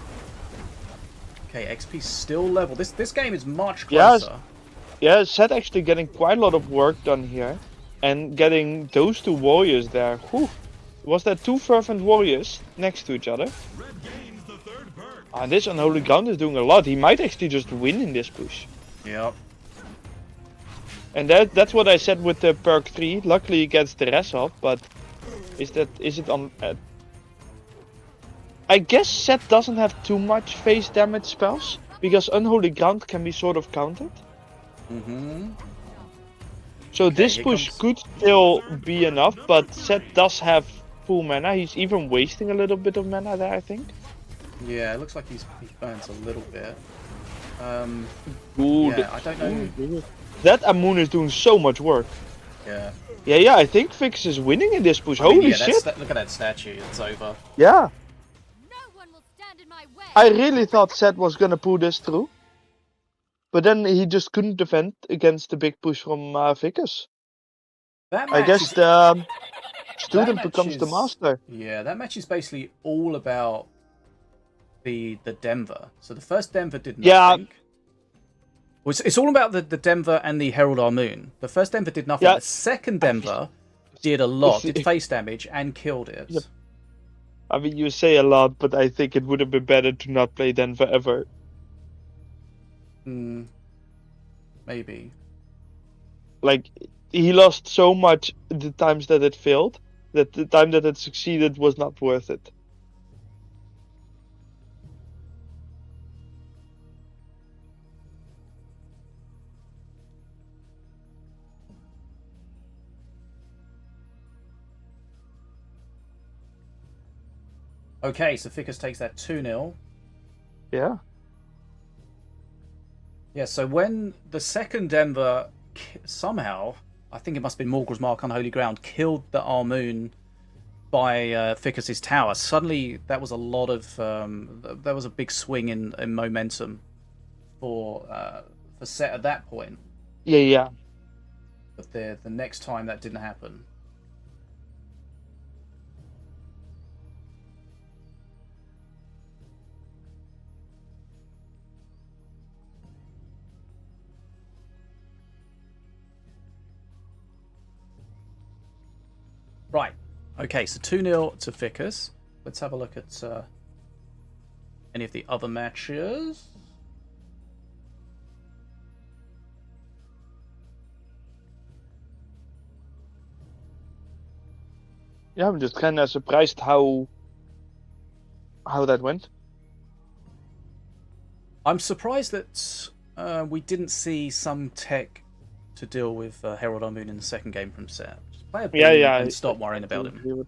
Okay, XP still level. This game is much Yes. closer. Yeah, Seth actually getting quite a lot of work done here. And getting those two warriors there. Whew. Was there two fervent warriors next to each other? And this Unholy Ground is doing a lot. He might actually just win in this push. Yep. And that's what I said with the perk 3. Luckily he gets the rest up, but is it on... I guess Seth doesn't have too much face damage spells, because Unholy Ground can be sort of countered. Mm-hmm. So this here push comes- could still be enough, but Seth does have full mana. He's even wasting a little bit of mana there, I think. Yeah, it looks like he's burnt a little bit. Ooh, Yeah, I don't know. Ooh. That Amun is doing so much work. Yeah. Yeah, I think Fix is winning in this push. I mean, Holy yeah, shit! look at that statue. It's over. Yeah, No one will stand in my way. I really thought Seth was gonna pull this through. But then he just couldn't defend against the big push from Vickers. That I match guess is- the student match becomes the is- master. Yeah, that match is basically all about the Denver. So the first Denver did nothing. Yeah. Well, it's all about the Denver and the Herald Our Moon. The first Denver did nothing. Yeah. The second Denver did a lot, did face damage and killed it. Yep. I mean, you say a lot, but I think it would have been better to not play Denver ever. Maybe. Like, he lost so much the times that it failed, that the time that it succeeded was not worth it. Okay, so Ficus takes that 2-0. Yeah. Yeah, so when the second Denver somehow, I think it must have been Morgul's Mark Unholy Ground, killed the Armoon by Ficus's tower, suddenly that was a lot of there was a big swing in momentum for Set at that point. Yeah. But the next time that didn't happen. Right. Okay, so 2-0 to Ficus. Let's have a look at any of the other matches. Yeah, I'm just kind of surprised how that went. I'm surprised that we didn't see some tech to deal with Herald Armoon in the second game from Set. Just play a beam and stop worrying about him.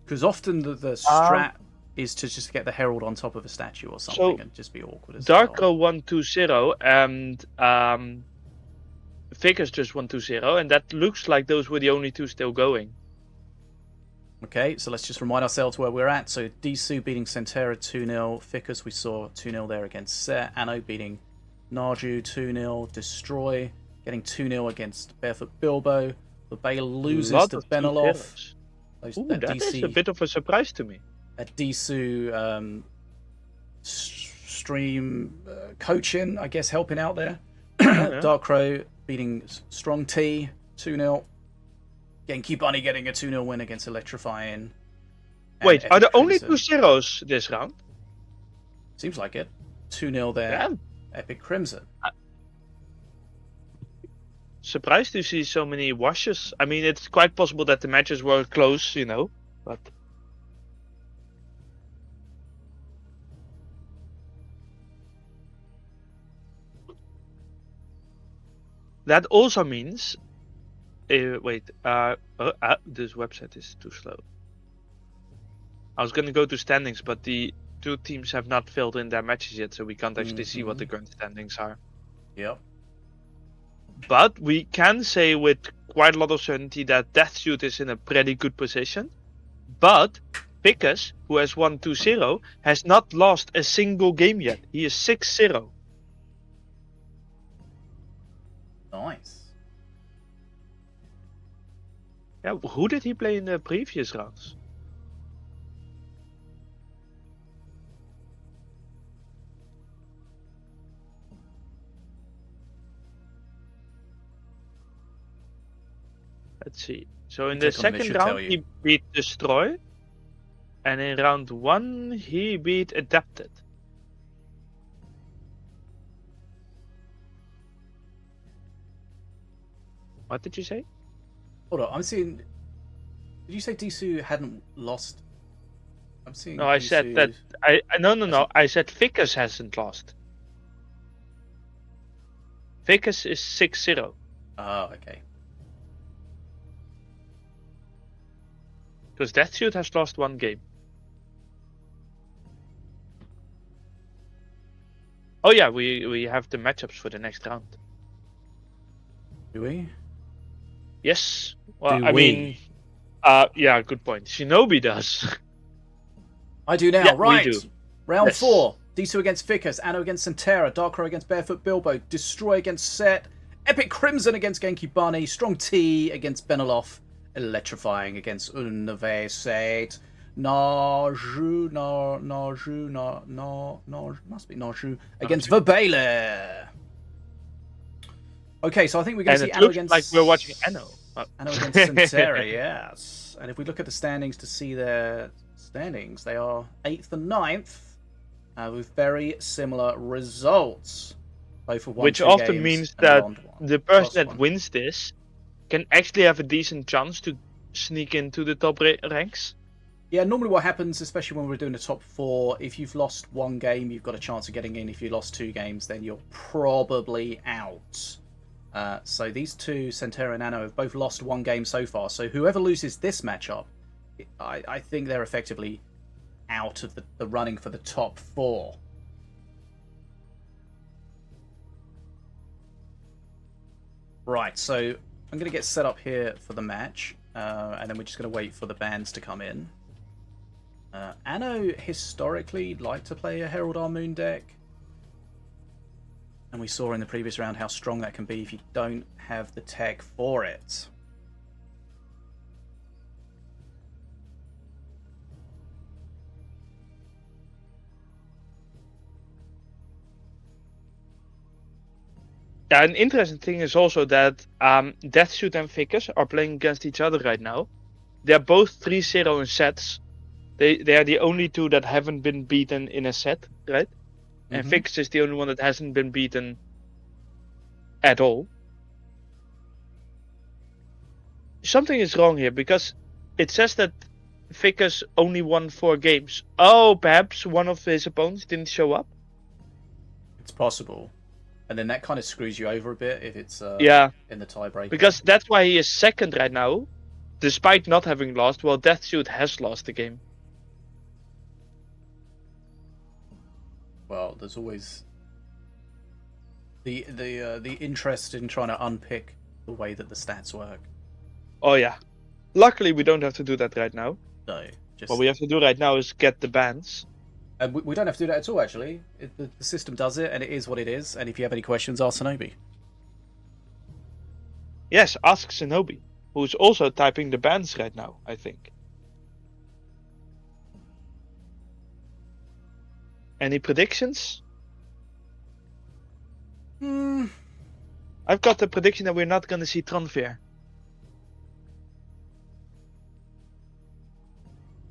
Because often the strat is to just get the Herald on top of a statue or something and just be awkward. DARKCROW won 2-0 and Ficus just won 2-0, and that looks like those were the only two still going. Okay, so let's just remind ourselves where we're at. So DSOO beating SENTERA 2-0. Ficus, we saw 2-0 there against Set. ANNO beating Narju 2-0. Destroy getting 2-0 against Barefoot Bilbo. VERBAILER loses to Benelov. That is a bit of a surprise to me. A DSOO stream coaching, I guess, helping out there. DARKCROW beating Strong T 2-0. Genki Bunny getting a 2-0 win against Electrifying. Wait, are there only 2 zeros this round? Seems like it. 2-0 there. Yeah. Epic Crimson. Surprised to see so many washes. I mean, it's quite possible that the matches were close, but... That also means... this website is too slow. I was going to go to standings, but the two teams have not filled in their matches yet, so we can't actually see what the current standings are. Yep. But we can say with quite a lot of certainty that DeathSuit is in a pretty good position. But Ficus, who has won 2-0, has not lost a single game yet. He is 6-0. Nice. Yeah, who did he play in the previous rounds? Let's see. So in the second round he beat Destroy, and in round 1 he beat Adapted. What did you say? Hold on, I'm seeing. Did you say DSOO hadn't lost? I'm seeing. No, I said that. No. I said Ficus hasn't lost. Ficus is 6-0. Oh, okay. Because DeathSuit has lost 1 game. Oh yeah, we have the matchups for the next round. Do we? Yes. Well, I mean, yeah, good point. Sinobii does. I do now. Yeah, right. We do. Round 4. DSOO against Ficus. ANNO against SENTERA. DARKCROW against Barefoot Bilbo. Destroy against Set. Epic Crimson against Genki Bunny. Strong T against Benelov. Electrifying against Universiteit. Narju must be Narju against VERBAILER. Okay, so I think we're going to see ANNO against... like we're watching ANNO. ANNO against SENTERA, yes. And if we look at the standings to see their standings, they are 8th and 9th with very similar results. Both with Which often means that the person that wins this can actually have a decent chance to sneak into the top ranks. Yeah, normally what happens, especially when we're doing the top 4, if you've lost 1 game, you've got a chance of getting in. If you lost 2 games, then you're probably out. So these two, SENTERA and ANNO, have both lost 1 game so far. So whoever loses this matchup I think they're effectively out of the running for the top 4. Right, so I'm going to get set up here for the match, and then we're just going to wait for the bans to come in. Anno historically liked to play a Herald Our Moon deck, and we saw in the previous round how strong that can be if you don't have the tech for it. Yeah, an interesting thing is also that Deathsuit and Vickers are playing against each other right now. They're both 3-0 in sets. They are the only two that haven't been beaten in a set, right? And Vickers is the only one that hasn't been beaten at all. Something is wrong here because it says that Vickers only won 4 games. Oh, perhaps one of his opponents didn't show up? It's possible. And then that kind of screws you over a bit if it's in the tiebreaker. Because that's why he is second right now, despite not having lost, while Deathsuit has lost the game. Well, there's always the interest in trying to unpick the way that the stats work. Oh yeah. Luckily, we don't have to do that right now. No, just What we have to do right now is get the bans. and we don't have to do that at all. Actually, the system does it, and it is what it is. And if you have any questions, ask Sinobii. Yes, ask Sinobii, who's also typing the bans right now, I think. Any predictions? I've got the prediction that we're not going to see Tronveer.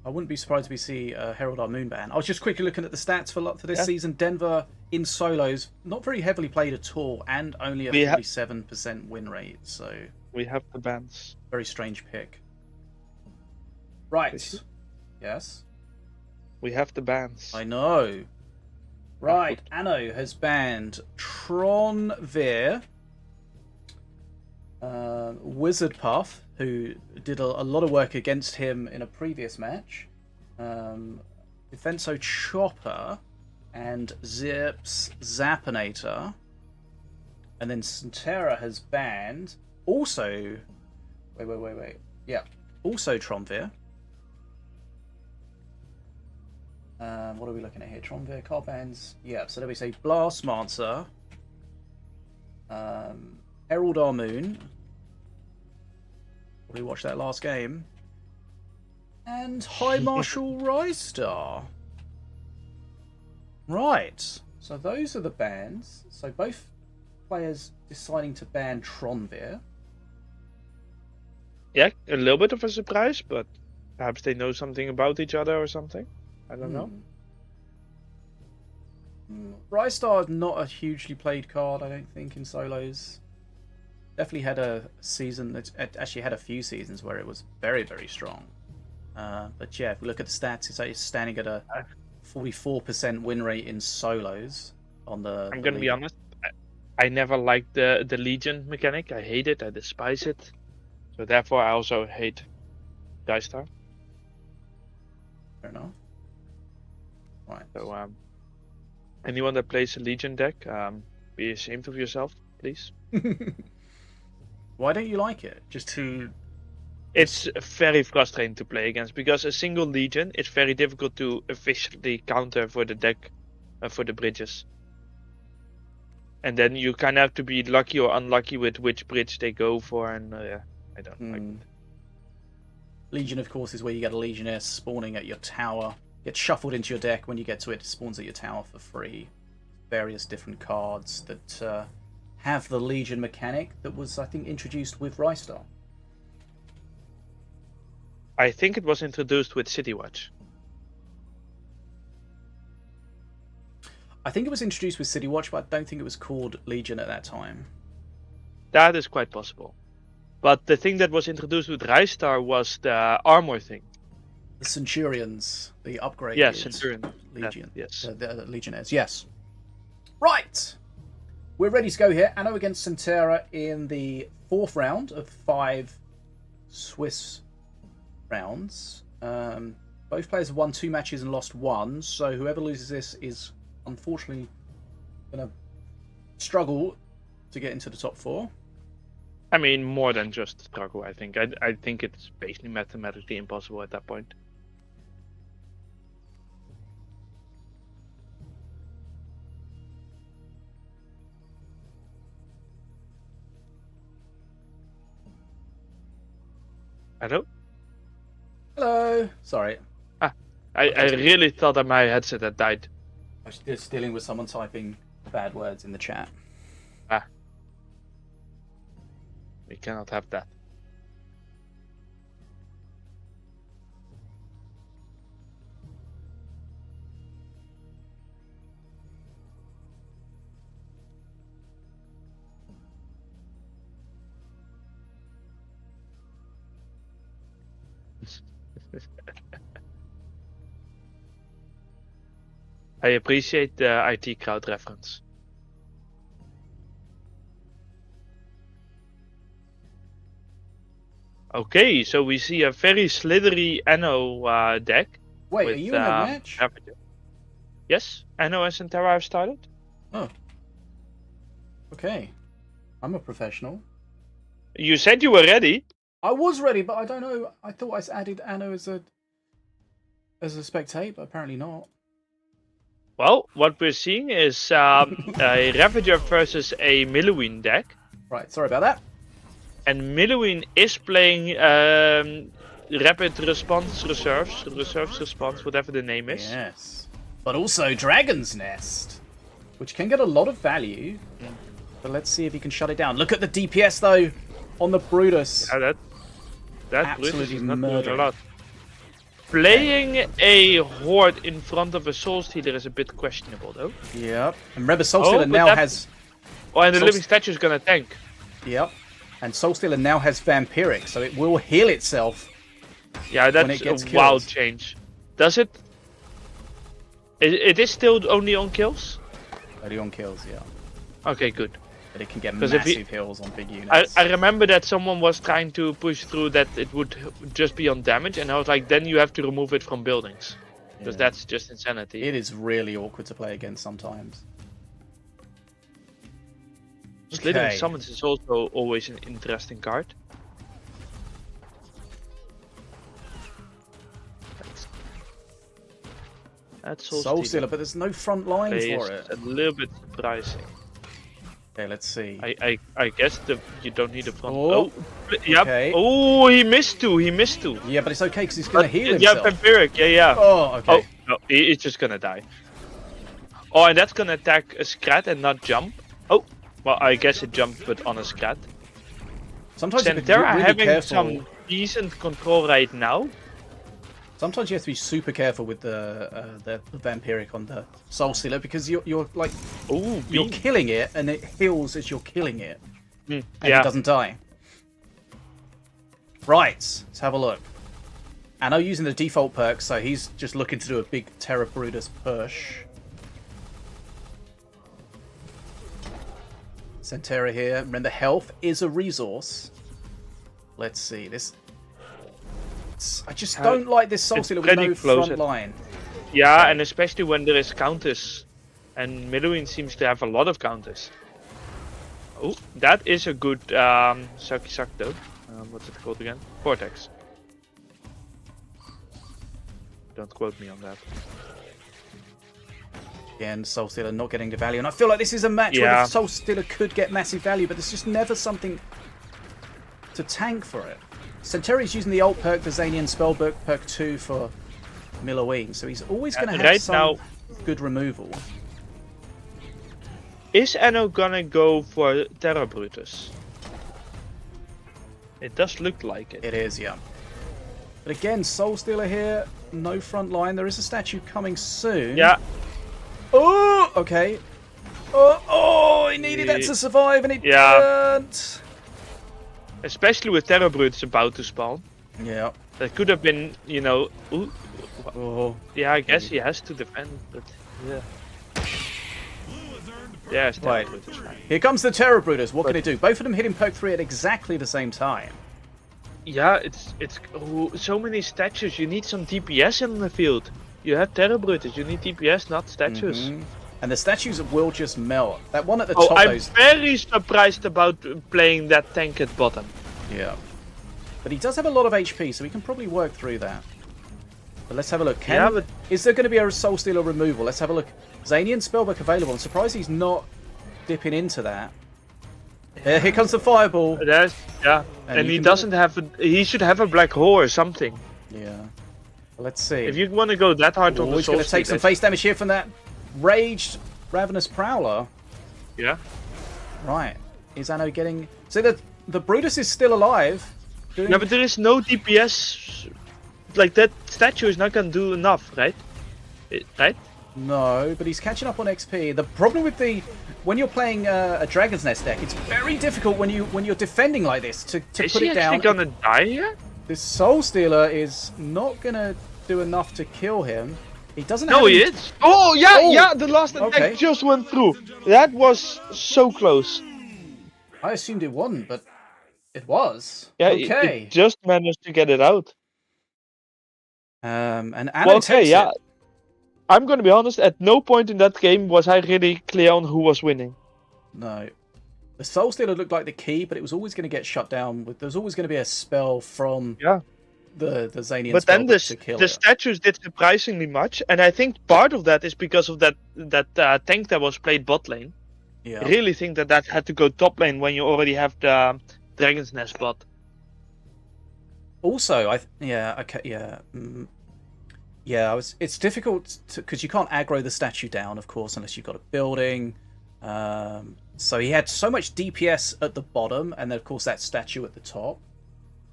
I wouldn't be surprised if we see Herald Our Moon ban. I was just quickly looking at the stats for this season. Denver in solos, not very heavily played at all, and only a 47% win rate. So we have the bans. Very strange pick. Right. Yes. We have the bans. I know. Right. Anno has banned Tronveer, Wizard Puff, who did a lot of work against him in a previous match, Defenso Chopper, and Zips Zappinator. And then SENTERA has banned also... Wait. Yeah, also Tronveer. What are we looking at here? Tronveer card bans. Yeah, so there we say Blastmancer, Herald Our Moon. We watched that last game. And High Marshal Rystar. Right. So those are the bans. So both players deciding to ban Tronveer. Yeah, a little bit of a surprise, but perhaps they know something about each other or something. I don't know. Rystar is not a hugely played card, I don't think, in solos. Definitely had a season that actually had a few seasons where it was very, very strong. But yeah, if we look at the stats, it's standing at a 44% win rate in solos on the. I'm gonna be honest. I never liked the Legion mechanic. I hate it. I despise it. So therefore, I also hate Rystar. Fair enough. Right. So anyone that plays a Legion deck, be ashamed of yourself, please. Why don't you like it? Just to... It's very frustrating to play against because a single Legion is very difficult to efficiently counter for the deck, for the bridges. And then you kind of have to be lucky or unlucky with which bridge they go for, and yeah, I don't like it. Legion, of course, is where you get a Legionnaire spawning at your tower. Gets shuffled into your deck. When you get to it, it spawns at your tower for free. Various different cards that have the Legion mechanic that was, I think, introduced with Rystar. I think it was introduced with City Watch. I think it was introduced with City Watch, but I don't think it was called Legion at that time. That is quite possible. But the thing that was introduced with Rystar was the armor thing. The Centurions, the upgrade. Yes, Centurion. Legion. Yes. The Legionnaires, yes. Right! We're ready to go here. Anno against SENTERA in the 4th round of 5 Swiss rounds. Both players have won 2 matches and lost 1, so whoever loses this is unfortunately going to struggle to get into the top 4. I mean, more than just struggle, I think. I think it's basically mathematically impossible at that point. Hello? Hello! Sorry. I really thought that my headset had died. I was just dealing with someone typing bad words in the chat. We cannot have that. I appreciate the IT crowd reference. Okay, so we see a very slithery ANNO deck. Wait, with, are you in a match? Yes, ANNO and SENTERA have started. Oh. Okay. I'm a professional. You said you were ready. I was ready, but I don't know. I thought I added ANNO as a spectate, but apparently not. Well, what we're seeing is a Ravager versus a Milloween deck. Right, sorry about that. And Milloween is playing Rapid Response Reserves Response, whatever the name is. Yes. But also Dragon's Nest, which can get a lot of value. But let's see if he can shut it down. Look at the DPS, though, on the Brutus. Yeah, that Absolutely Brutus is not doing a murdering. lot. Playing a Horde in front of a Soul Stealer is a bit questionable, though. Yep. And remember, Soul Stealer now has... Oh, and the Living Statue is going to tank. Yep. And Soul Stealer now has Vampiric, so it will heal itself. Yeah, that's a wild change. Does it? It is still only on kills? Only on kills, yeah. Okay, good. But it can get massive heals on big units. I remember that someone was trying to push through that it would just be on damage, and I was like, then you have to remove it from buildings. Because that's just insanity. It is really awkward to play against sometimes. Slithering Summons is also always an interesting card. That's Soul Stealer, but there's no front line for it. A little bit surprising. Okay, let's see. I guess you don't need a front. Oh, yep. Okay. Oh, he missed two. He missed two. Yeah, but it's okay because he's gonna heal himself. Yeah, Vampiric. Yeah. Oh, okay. Oh no, he's just gonna die. Oh, and that's gonna attack a Scrat and not jump. Oh, well, I guess it jumped, but on a Scrat. Sometimes SENTERA really having careful. some decent control right now. Sometimes you have to be super careful with the Vampiric on the Soul Stealer because you're like you're killing it and it heals as you're killing it, and it doesn't die. Right, let's have a look. ANNO using the default perk, so he's just looking to do a big Terra Brutus push. SENTERA here. Remember, health is a resource. Let's see this. I just don't like this Soul Stealer with no front line. Yeah, and especially when there is counters. And Milloween seems to have a lot of counters. Oh, that is a good sucky suck though. What's it called again? Vortex. Don't quote me on that. Again, Soul Stealer not getting the value. And I feel like this is a match where the Soul Stealer could get massive value, but there's just never something to tank for it. SENTERA is using the ult perk, the Zanian Spellbook perk 2 for Milloween, so he's always going to have some good removal. Is ANNO gonna go for Terra Brutus? It does look like it. It is, yeah. But again, Soul Stealer here, no front line. There is a statue coming soon. Yeah. Oh, okay. Oh, he needed that to survive, and it didn't. Especially with Terra Brutus about to spawn. Yeah. That could have been, you know... Yeah, I guess he has to defend, but... Yeah. Yeah, it's Terra Brutus. Here comes the Terra Brutus. What can it do? Both of them hitting perk 3 at exactly the same time. Yeah, it's so many statues. You need some DPS in the field. You have Terror Brutes. You need DPS, not statues. And the statues will just melt. That one at the Oh, top, I'm those. very surprised about playing that tank at bottom. Yeah. But he does have a lot of HP, so we can probably work through that. But let's have a look. Is there going to be a Soul Stealer removal? Let's have a look. Zanian Spellbook available. I'm surprised he's not dipping into that. Here comes the Fireball. And he doesn't have. He should have a Black Hole or something. Yeah. Let's see. If you want to go that hard on the he's going to take some face damage here from that Raged Ravenous Prowler. Yeah. Right. Is Anno getting... So the Brutus is still alive. Yeah, but there is no DPS. Like, that statue is not going to do enough, right? Right? No, but he's catching up on XP. The problem with when you're playing a Dragon's Nest deck, it's very difficult when you're defending like this to put it down. Is he actually gonna die here? This Soul Stealer is not gonna do enough to kill him. He doesn't. No, he is. Oh yeah, the last attack just went through. That was so close. I assumed it wasn't, but it was. Yeah, okay. It just managed to get it out. And Anno takes it. I'm gonna be honest, at no point in that game was I really clear on who was winning. No. The Soul Stealer looked like the key, but it was always going to get shut down. There was always going to be a spell from the Zanian but then the statues did surprisingly much, and I think part of that is because of that tank that was played bot lane. Yeah. I really think that had to go top lane when you already have the Dragon's Nest bot. Also, it's difficult because you can't aggro the statue down, of course, unless you've got a building. So he had so much DPS at the bottom, and then of course that statue at the top.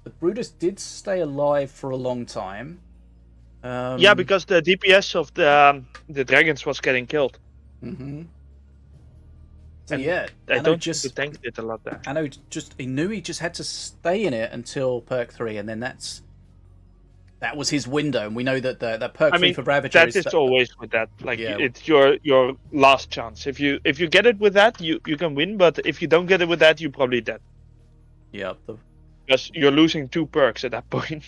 The Brutus did stay alive for a long time. Yeah, because the DPS of the dragons was getting killed. So yeah, I don't think the tank did a lot there. Anno he knew he just had to stay in it until perk 3, and then that was his window, and we know that that perk 3 for Ravager is always with that. Like it's your last chance. If you get it with that, you can win. But if you don't get it with that, you're probably dead. Yeah. Because you're losing 2 perks at that point.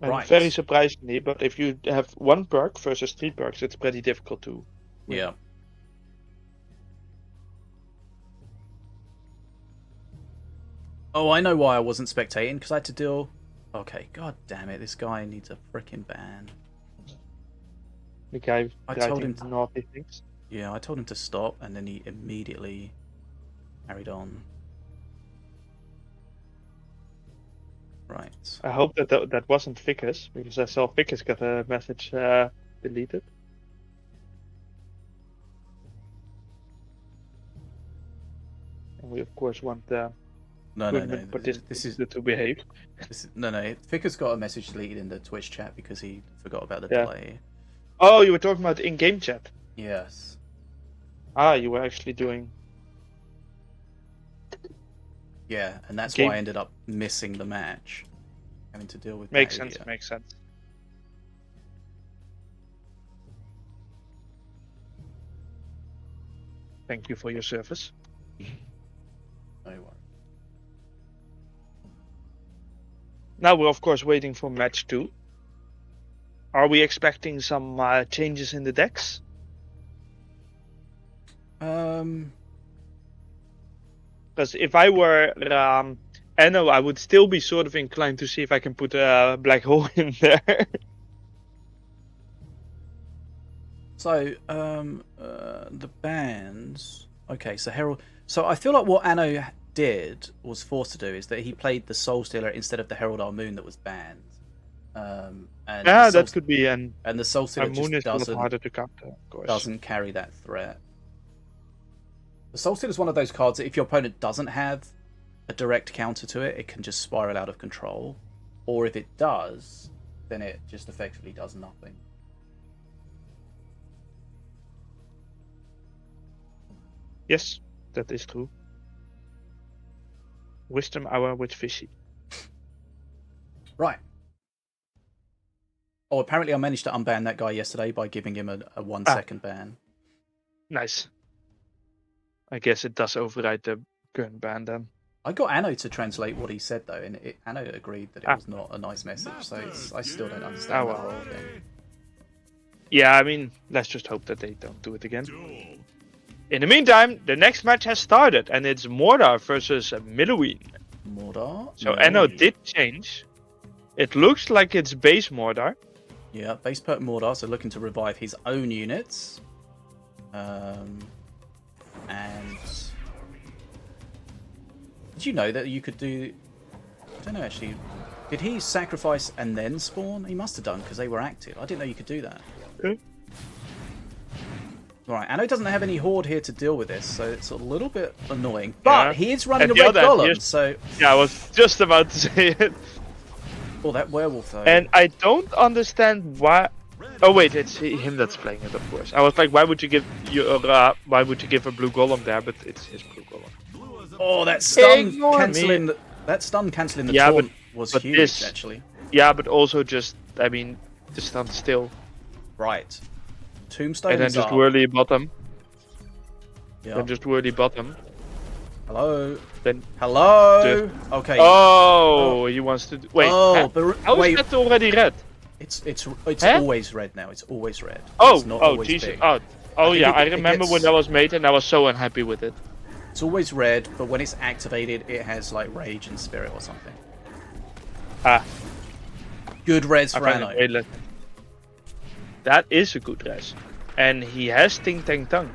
And very surprisingly, but if you have 1 perk versus 3 perks, it's pretty difficult to win. Yeah. Oh, I know why I wasn't spectating, because I had to deal... Okay, god damn it, this guy needs a freaking ban. The guy I told him to naughty things. Yeah, I told him to stop, and then he immediately carried on. Right. I hope that wasn't Ficus, because I saw Ficus get a message deleted. And we of course want the No. This is to behave. No. Ficus got a message deleted in the Twitch chat because he forgot about the delay. Oh, you were talking about in-game chat? Yes. Ah, you were actually doing... Yeah, and that's why I ended up missing the match. Having to deal with Makes that sense, makes sense. Thank you for your service. No worries. Now we're of course waiting for match 2. Are we expecting some changes in the decks? Because if I were Anno, I would still be sort of inclined to see if I can put a black hole in there. So, the bands... Okay, so Herald... So I feel like what Anno was forced to do, is that he played the Soul Stealer instead of the Herald Moon that was banned. And that could be. And the Soul Stealer just harder to counter, of course. Doesn't carry that threat. The Soul Stealer is one of those cards that if your opponent doesn't have a direct counter to it, it can just spiral out of control. Or if it does, then it just effectively does nothing. Yes, that is true. Wisdom hour with Fishy. Right. Oh, apparently I managed to unban that guy yesterday by giving him a 1 second ban. Nice. I guess it does override the current ban then. I got Anno to translate what he said though, and Anno agreed that it was not a nice message. So I still don't understand that whole thing. Yeah, I mean, let's just hope that they don't do it again. In the meantime, the next match has started, and it's Mordor versus Middleween. Mordor. So Anno did change. It looks like it's base Mordor. Yeah, base perk Mordor, so looking to revive his own units. And did you know that you could do? I don't know actually. Did he sacrifice and then spawn? He must have done because they were active. I didn't know you could do that. Okay. Right, Anno doesn't have any horde here to deal with this, so it's a little bit annoying. But he is running a red golem, so... Yeah, I was just about to say it. Oh, that werewolf, though. And I don't understand why... Oh, wait, it's him that's playing it, of course. I was like, why would you give a blue golem there? But it's his blue golem. Oh, that stun cancelling the taunt was huge, this, actually. Yeah, but also just, I mean, the stun still. Right. Tombstone and then just whirly bottom. Yeah. Then just whirly bottom. Hello. Then hello. Okay. Oh, he wants to. Wait. Oh, how is that already red? It's always red now. It's always red. Oh, it's not oh, Jesus. Oh, yeah. I remember when that was made, and I was so unhappy with it. It's always red, but when it's activated, it has like rage and spirit or something. Ah. Good res for Anno. That is a good res. And he has Ting Tang Tung.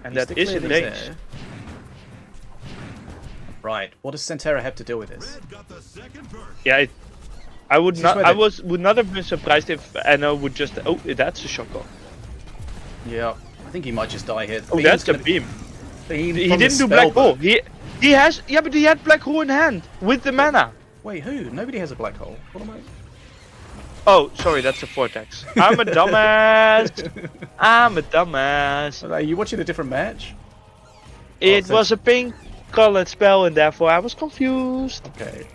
And that is in range. Right. What does SENTERA have to deal with this? Yeah, I would not have been surprised if Anno would just... Oh, that's a shotgun. Yeah. I think he might just die here. Oh, that's a beam. He didn't do black hole. He has... Yeah, but he had black hole in hand. With the mana. Wait, who? Nobody has a black hole. What am I... Oh, sorry, that's a vortex. I'm a dumbass. I'm a dumbass. Are you watching a different match? It was a pink colored spell, and therefore I was confused. Okay.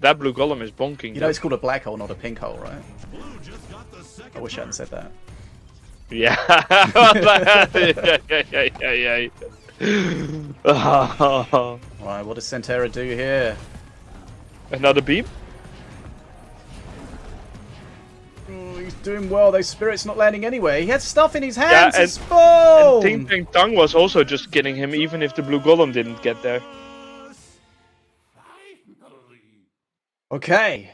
That blue golem is bonking. You know it's called a black hole, not a pink hole, right? I wish I hadn't said that. Yeah. Oh. Right, what does SENTERA do here? Another beam? He's doing well. Those spirits not landing anyway. He had stuff in his hands. Yeah, and Ting Tang Tung was also just killing him, even if the blue golem didn't get there. Okay.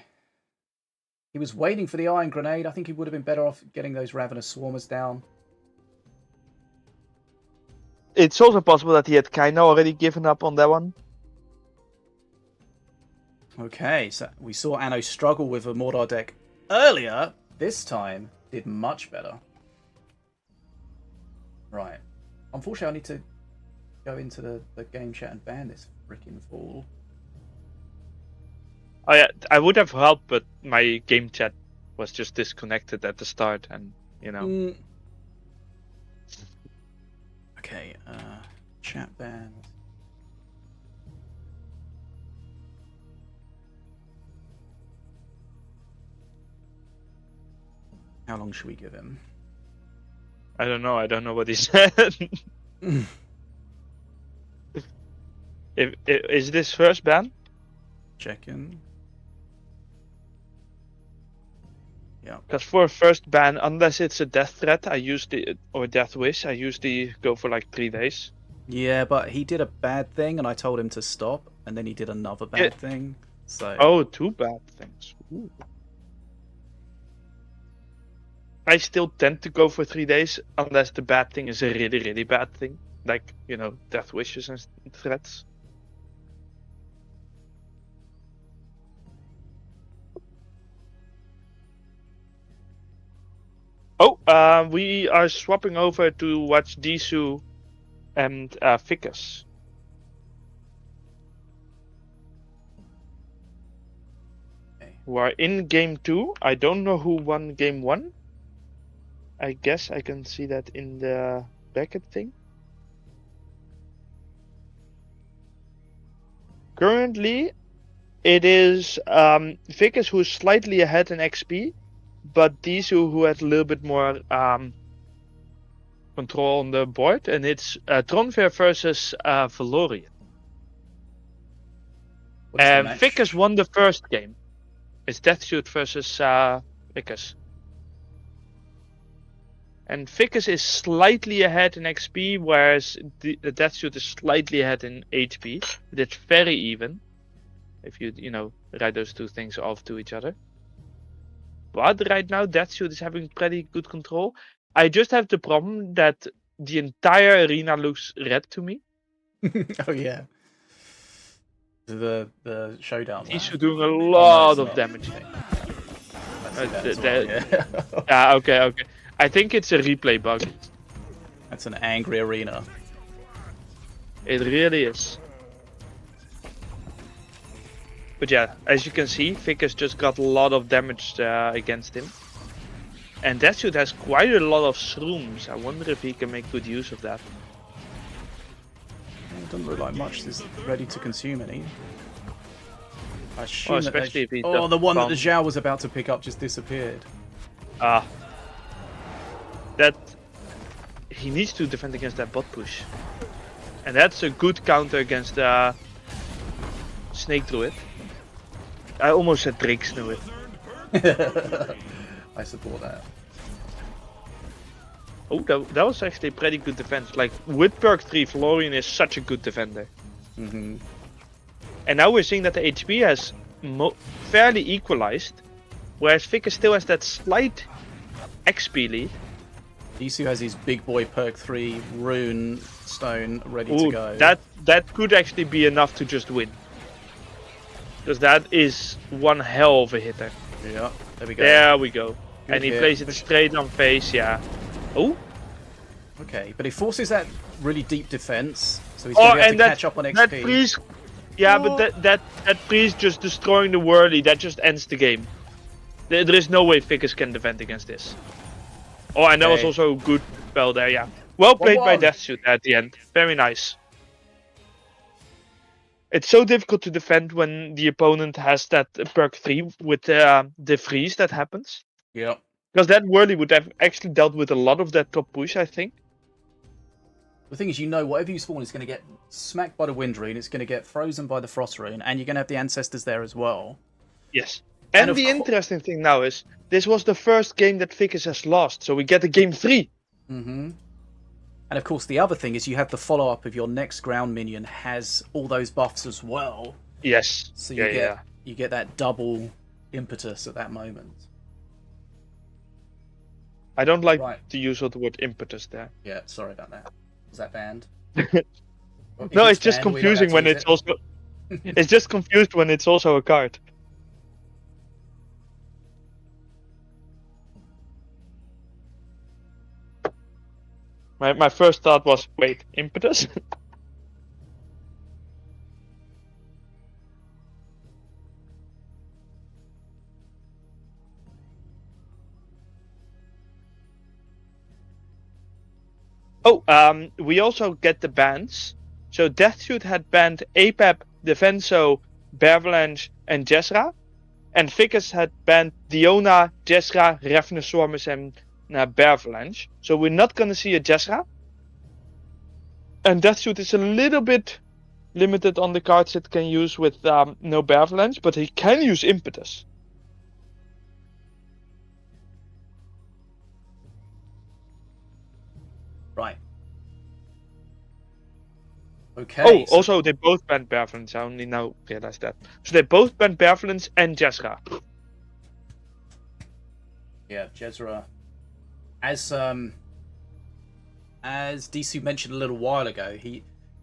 He was waiting for the iron grenade. I think he would have been better off getting those ravenous swarmers down. It's also possible that he had kind of already given up on that one. Okay, so we saw Anno struggle with a Mordor deck earlier. This time, did much better. Right. Unfortunately, I need to go into the game chat and ban this freaking fool. Oh yeah, I would have helped, but my game chat was just disconnected at the start, and you know. Okay, chat ban. How long should we give him? I don't know. I don't know what he said. Is this first ban? Check in. Yeah. Because for a first ban, unless it's a death threat, or death wish, I usually go for like 3 days. Yeah, but he did a bad thing, and I told him to stop, and then he did another bad thing. So. Oh, 2 bad things. Ooh. I still tend to go for 3 days, unless the bad thing is a really, really bad thing. Like, you know, death wishes and threats. Oh, we are swapping over to watch DSOO and Ficus. Okay. Who are in game 2. I don't know who won game 1. I guess I can see that in the bracket thing. Currently, it is Ficus who is slightly ahead in XP, but DSOO who had a little bit more control on the board, and it's Tronfair versus Valorian. What is the And match? Vickers won the first game. It's Deathshoot versus Vickers. And Vickers is slightly ahead in XP, whereas the Deathshoot is slightly ahead in HP. But it's very even. If you write those two things off to each other. But right now, Deathshoot is having pretty good control. I just have the problem that the entire arena looks red to me. Oh yeah. The showdown. He's map. doing a Oh, no, lot it's of not. damage. I see that as well, yeah. Yeah, okay. I think it's a replay bug. That's an angry arena. It really is. But yeah, as you can see, Vickers just got a lot of damage against him. And Deathshoot has quite a lot of shrooms. I wonder if he can make good use of that. It doesn't look like much is ready to consume any. I assume Well, that especially if he oh, does the one that the bomb. Zhao was about to pick up just disappeared. That he needs to defend against that bot push. And that's a good counter against Snake Druid. I almost said Drake Druid. I support that. Oh, that was actually a pretty good defense. Like, with perk 3, Florian is such a good defender. Mm-hmm. And now we're seeing that the HP has fairly equalized, whereas Vickers still has that slight XP lead. DSOO has his big boy perk 3 rune stone ready Ooh, to go. that could actually be enough to just win. Because that is one hell of a hitter. Yeah, there we go. There we go. Good And he hit. plays it straight on face, yeah. Oh, Okay, but he forces that really deep defense, so he's going to have to catch up on XP. that freeze, yeah, but that freeze just destroying the whirly, that just ends the game. There is no way Vickers can defend against this. Oh, and that was Okay. also a good spell there, yeah. Well played by 1-1. Deathshoot at the end. Very nice. It's so difficult to defend when the opponent has that perk 3 with the freeze that happens. Yep. Because that whirly would have actually dealt with a lot of that top push, I think. The thing is, whatever you spawn is going to get smacked by the wind rune, it's going to get frozen by the frost rune, and you're going to have the ancestors there as well. Yes. And And of the interesting thing now is, this was the first game that Vickers has lost, so we get a game 3. Mm-hmm. And of course, the other thing is you have the follow-up of your next ground minion has all those buffs as well. Yes. So you get that double impetus at that moment. I don't like Right. the use of the word impetus there. Yeah, sorry about that. Was that banned? No, it's just confusing when it's also... It's just confused when it's also a card. My first thought was, wait, impetus? Oh, we also get the bans. So Deathshoot had banned Apep, Defenso, Bervalanche, and Jezra. And Vickers had banned Diona, Jezra, Revenusaurus, and Bervalanche. So we're not gonna see a Jezra. And Deathshoot is a little bit limited on the cards it can use with no Bervalanche, but he can use Impetus. Right. Okay. Oh, also they both banned Bervalanche. I only now realized that. So they both banned Bervalanche and Jezra. Yeah, Jezra. As DC mentioned a little while ago,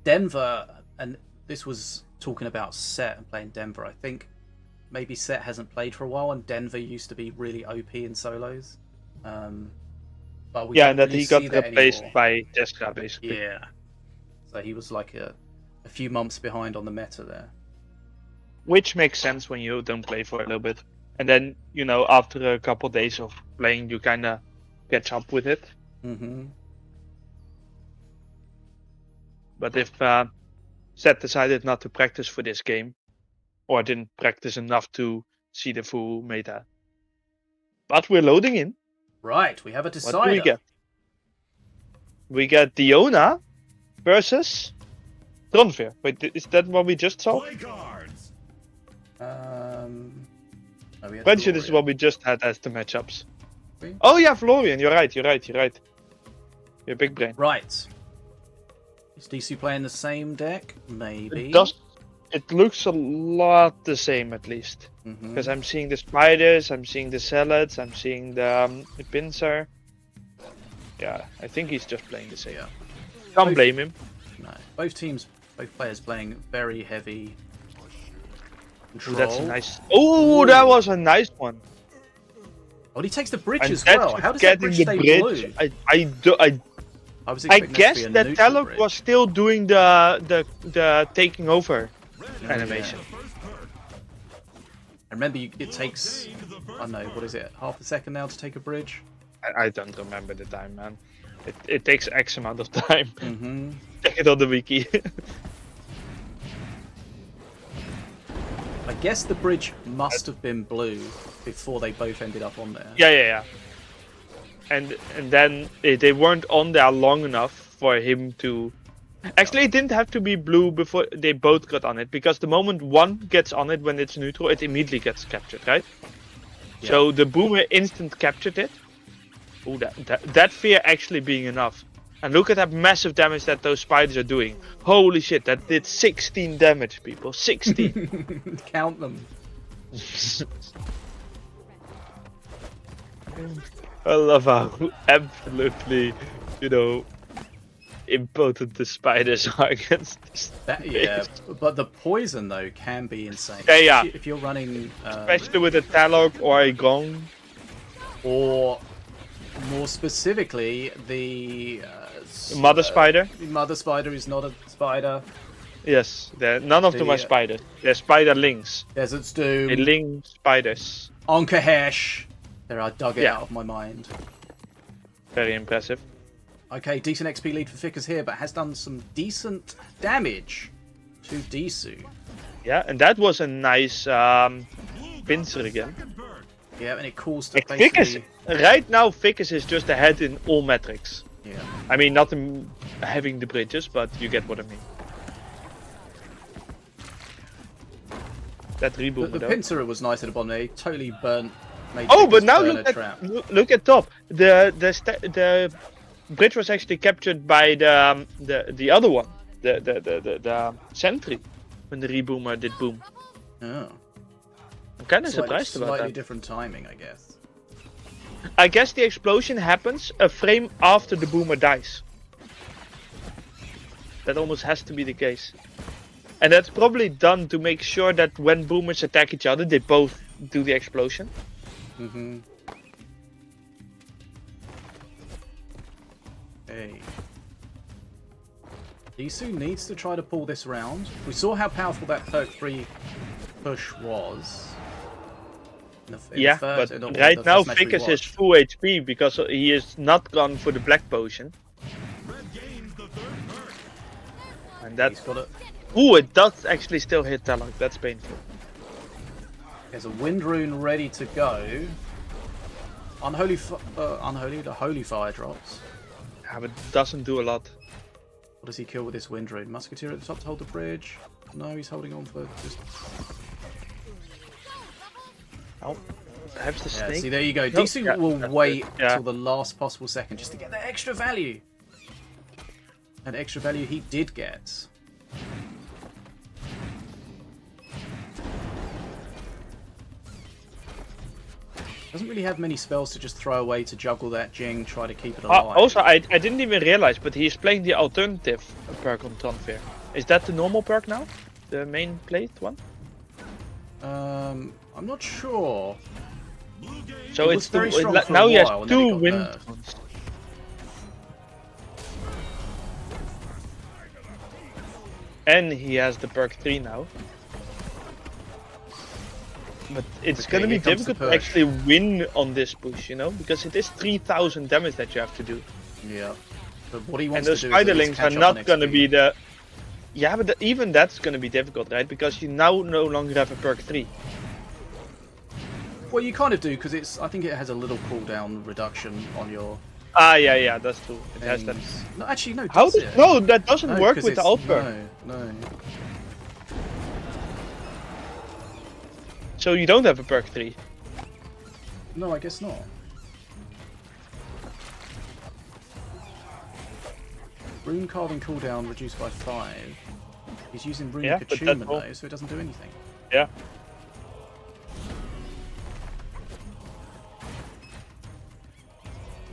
Denver, and this was talking about Set and playing Denver. I think maybe Set hasn't played for a while, and Denver used to be really OP in solos. But we don't And that really he got see that replaced anymore. by Jezra, basically. Yeah. So he was like a few months behind on the meta there. Which makes sense when you don't play for a little bit. And then, after a couple days of playing, you kind of catch up with it. Mm-hmm. But if Seth decided not to practice for this game, or didn't practice enough to see the full meta. But we're loading in. Right, we have a decider. What do we get? we get Diona versus Tronfear. Wait, is that what we just saw? No, we had Pretty sure this is Gloria. what we just had as the matchups. We? Oh yeah, Florian, you're right. You're big brain. Right. Is DC playing the same deck? Maybe. It looks a lot the same at least. Because I'm seeing the spiders, I'm seeing the salads, I'm seeing the pincer. Yeah, I think he's just playing the same. Yeah. Can't blame him. No. Both players playing very heavy control. Ooh, that's a nice. Oh, that was a nice one. Oh, he takes the bridge And as well. How does that bridge stay blue? I guess that Talok was still doing the taking over animation. And remember, it takes, I don't know, what is it, half a second now to take a bridge? I don't remember the time, man. It takes X amount of time. Check it on the wiki. I guess the bridge must have been blue before they both ended up on there. Yeah. And then they weren't on there long enough for him to... Actually, it didn't have to be blue before they both got on it, because the moment one gets on it when it's neutral, it immediately gets captured, right? Yeah. So the boomer instant captured it. Oh, that fear actually being enough. And look at that massive damage that those spiders are doing. Holy shit, that did 16 damage, people. 16. Count them. I love how absolutely, impotent the spiders are against this. Yeah, but the poison though can be insane. Yeah. If you're running, especially with a Talok or a Gong, or more specifically the mother spider. The mother spider is not a spider. Yes, none of them are spiders. They're spiderlings. Desert's Doom. They're ling spiders. Onkahesh. There, I dug it out of my mind. Very impressive. Okay, decent XP lead for Fickers here, but has done some decent damage to DSOO. Yeah, and that was a nice pincer again. Yeah, and it calls to basically... Right now, Fickers is just ahead in all metrics. Yeah. I mean, not in having the bridges, but you get what I mean. That reboot. The pincer was nice at the bottom. They totally burnt. Oh, but now look at top. The bridge was actually captured by the other one, the sentry, when the reboomer did boom. Oh. I'm kind of surprised about that. Slightly different timing, I guess. I guess the explosion happens a frame after the boomer dies. That almost has to be the case. And that's probably done to make sure that when boomers attack each other, they both do the explosion. Hey. DSOO needs to try to pull this round. We saw how powerful that perk 3 push was. But right now Fickers is full HP because he is not gone for the black potion. And that's... Ooh, it does actually still hit Talok. That's painful. There's a wind rune ready to go. Unholy, the holy fire drops. Yeah, but it doesn't do a lot. What does he kill with this wind rune? Musketeer at the top to hold the bridge. No, he's holding on for just... Oh, perhaps the snake. See, there you go. DSOO will wait till the last possible second just to get that extra value. And extra value he did get. Doesn't really have many spells to just throw away to juggle that Jing, try to keep it alive. Also, I didn't even realize, but he's playing the alternative perk on Tronfear. Is that the normal perk now? The main played one? I'm not sure. So it's now he has 2 wind. And he has the perk 3 now. But it's gonna be difficult to actually win on this push, because it is 3000 damage that you have to do. Yeah. But what he wants to do is spiderlings are not gonna be the... Yeah, but even that's gonna be difficult, right? Because you now no longer have a perk 3. Well, you kind of do, because I think it has a little cooldown reduction on your Yeah, that's true. It has that. things. No, actually, no. How Does does it? no? That doesn't No, work 'cause with the it's- alt perk. No. So you don't have a perk 3. No, I guess not. Rune carving cooldown reduced by 5. He's using runic Yeah, but that's attunement all. though, so it doesn't do anything. Yeah.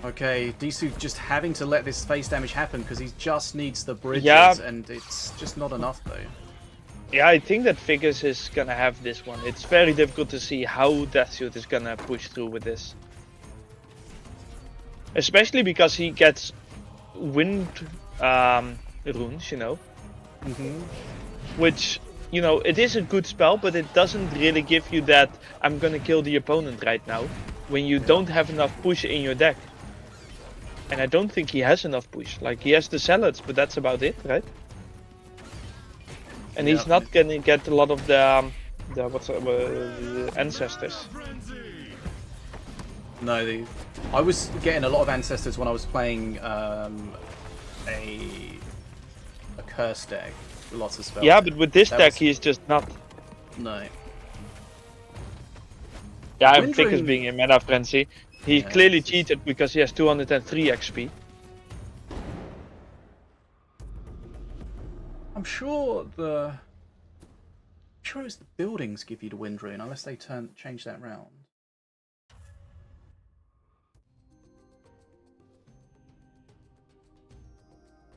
Okay, DSOO just having to let this face damage happen because he just needs the bridges, Yeah. and it's just not enough though. Yeah, I think that Figures is gonna have this one. It's very difficult to see how Deathshoot is gonna push through with this. Especially because he gets wind runes, you know. Which, you know, it is a good spell, but it doesn't really give you that I'm gonna kill the opponent right now when you don't have enough push in your deck. And I don't think he has enough push. Like, he has the salads, but that's about it, right? And he's not gonna get a lot of the ancestors. No, I was getting a lot of ancestors when I was playing a curse deck. Lots of spells. Yeah, but with this That deck, was- he's just not. No. Yeah, I'm Wind Figures Rune- being in Mana Frenzy. He Yeah, clearly it's just- cheated because he has 203 XP. I'm sure it's the buildings give you the wind rune unless they change that round.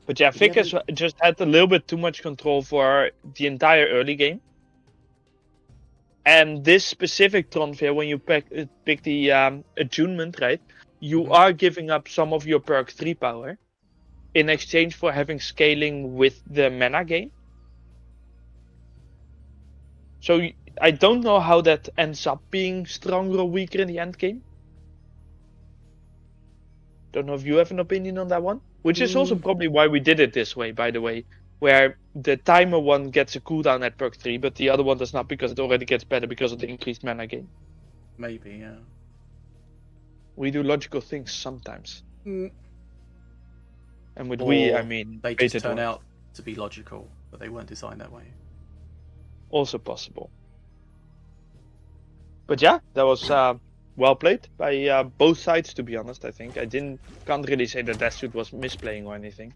But yeah, Did he Figures ever- just had a little bit too much control for the entire early game. And this specific Tronfair, when you pick the attunement, right, you are giving up some of your perk 3 power in exchange for having scaling with the mana gain. So I don't know how that ends up being stronger or weaker in the end game. Don't know if you have an opinion on that one. Which is also probably why we did it this way, by the way. Where the timer one gets a cooldown at perk 3, but the other one does not because it already gets better because of the increased mana gain. Maybe, yeah. We do logical things sometimes. Mm. And with Or we, I mean, they just BetaDwarf. turn out to be logical, but they weren't designed that way. Also possible. But yeah, that was well played by both sides, to be honest, I think. Can't really say that Deathshoot was misplaying or anything.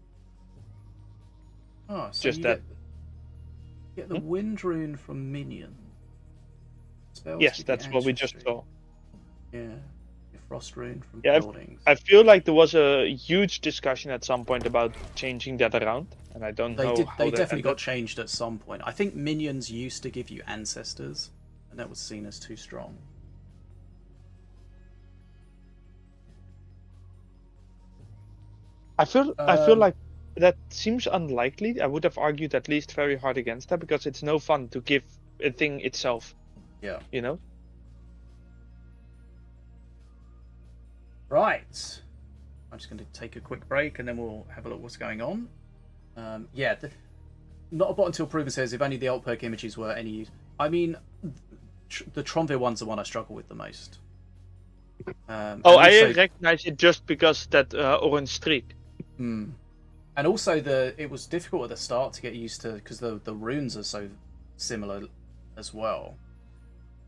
Oh, so Just you that. get the wind rune from Minion. Spells Yes, give you that's what we just ancestry. saw. Yeah. The frost rune from Yeah, buildings. I feel like there was a huge discussion at some point about changing that around, and I don't know how They that definitely got ended. changed at some point. I think minions used to give you ancestors, and that was seen as too strong. I feel like that seems unlikely. I would have argued at least very hard against that because it's no fun to give a thing itself, Yeah. you know? Right. I'm just going to take a quick break and then we'll have a look what's going on. Yeah, not a bot until proven says if only the alt perk images were any use. I mean, the Tronvir one's the one I struggle with the most. I also, recognize it just because that orange streak. and also it was difficult at the start to get used to because the runes are so similar as well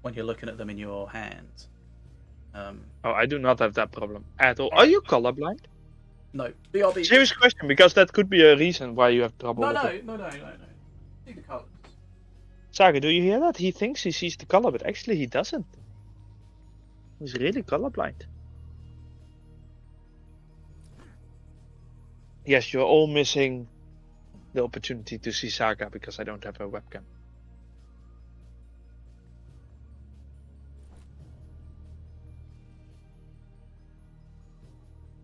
when you're looking at them in your hand. I do not have that problem at all. Are you colorblind? No, BRB. Serious question, because that could be a reason why you have trouble No, with no, it. no. See the colours. Saga, do you hear that? He thinks he sees the color, but actually he doesn't. He's really colorblind. Yes, you're all missing the opportunity to see Saga because I don't have a webcam.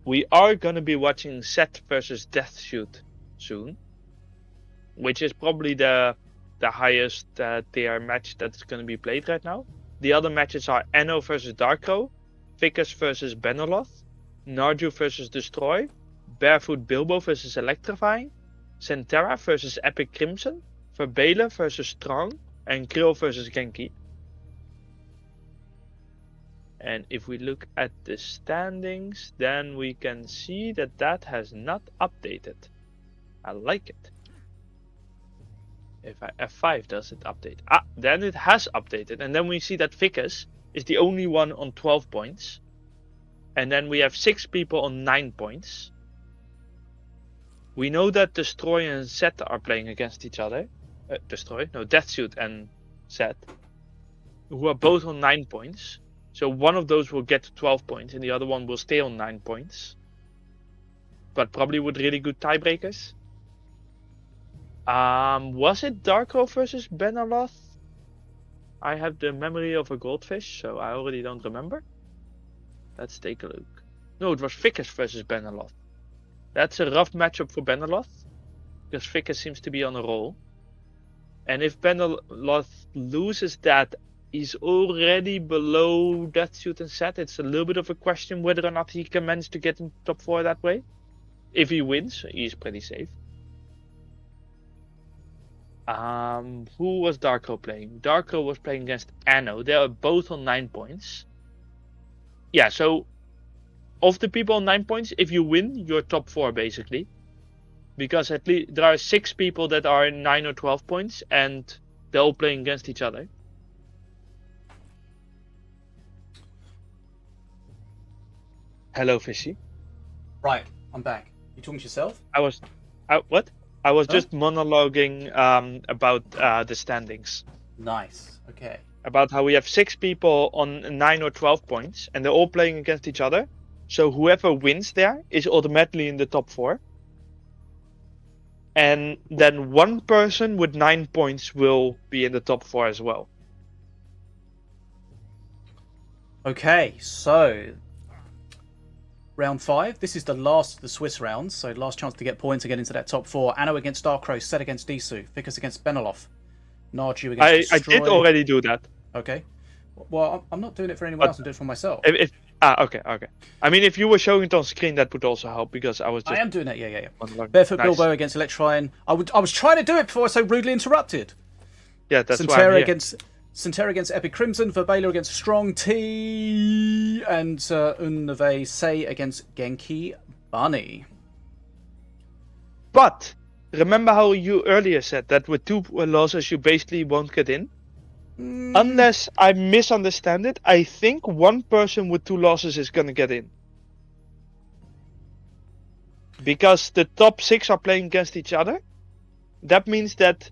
We are going to be watching Set versus Deathshoot soon, which is probably the highest tier match that's going to be played right now. The other matches are ANNO versus DARKCROW, Vickers versus Benoloth, Narju versus Destroy, Barefoot Bilbo versus Electrifying, SENTERA versus Epic Crimson, VERBAILER versus Strong, and Krill versus GENKI. And if we look at the standings, then we can see that that has not updated. I like it. If I F5, does it update? Ah, then it has updated. And then we see that Vickers is the only one on 12 points. And then we have 6 people on 9 points. We know that Destroy and Zet are playing against each other. Deathsuit and Zet, who are both on 9 points. So one of those will get to 12 points and the other one will stay on 9 points. But probably with really good tiebreakers. Was it DARKCROW versus Benaloth? I have the memory of a goldfish, so I already don't remember. Let's take a look. No, it was Vickers versus Benaloth. That's a rough matchup for Benaloth, because Vickers seems to be on a roll. And if Benaloth loses that, he's already below Deathsuit and Zet. It's a little bit of a question whether or not he can manage to get in top 4 that way. If he wins, he's pretty safe. Who was DARKCROW playing? DARKCROW was playing against ANNO. They are both on 9 points. Yeah, so of the people on 9 points, if you win, you're top 4 basically. Because at least there are 6 people that are in 9 or 12 points and they're all playing against each other. Hello, Fishy. Right, I'm back. You talking to yourself? What? I was just monologuing about the standings. Nice. Okay. About how we have 6 people on 9 or 12 points, and they're all playing against each other. So whoever wins there is automatically in the top 4. And then one person with 9 points will be in the top 4 as well. Okay, so round 5. This is the last of the Swiss rounds, so last chance to get points and get into that top 4. Anno against DARKCROW, Zet against DSOO, Vickers against Benaloth, Narju against Destroy. I did already do that. Okay. Well, I'm not doing it for anyone else. I'm doing it for myself. Okay. I mean, if you were showing it on screen, that would also help because I was just... I am doing it, yeah. Barefoot nice. Bilbo against Electrine. I was trying to do it before I was so rudely interrupted. Yeah, that's why I'm here. SENTERA against Epic Crimson, VERBAILER against Strong T, and Unve Say against Genki Bunny. But remember how you earlier said that with 2 losses you basically won't get in? Unless I misunderstand it, I think one person with 2 losses is gonna get in. Because the top 6 are playing against each other. That means that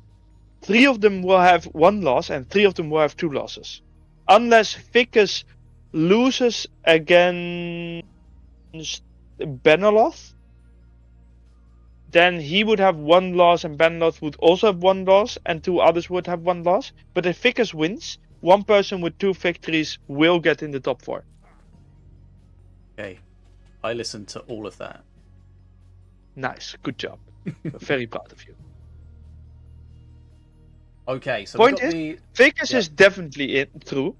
3 of them will have 1 loss and 3 of them will have 2 losses. Unless Vickers loses against Benaloth, then he would have 1 loss and Benaloth would also have 1 loss and 2 others would have 1 loss. But if Vickers wins, one person with 2 victories will get in the top 4. Okay, I listened to all of that. Nice, good job. We're very proud of you. Okay, so point is, Vickers is definitely through.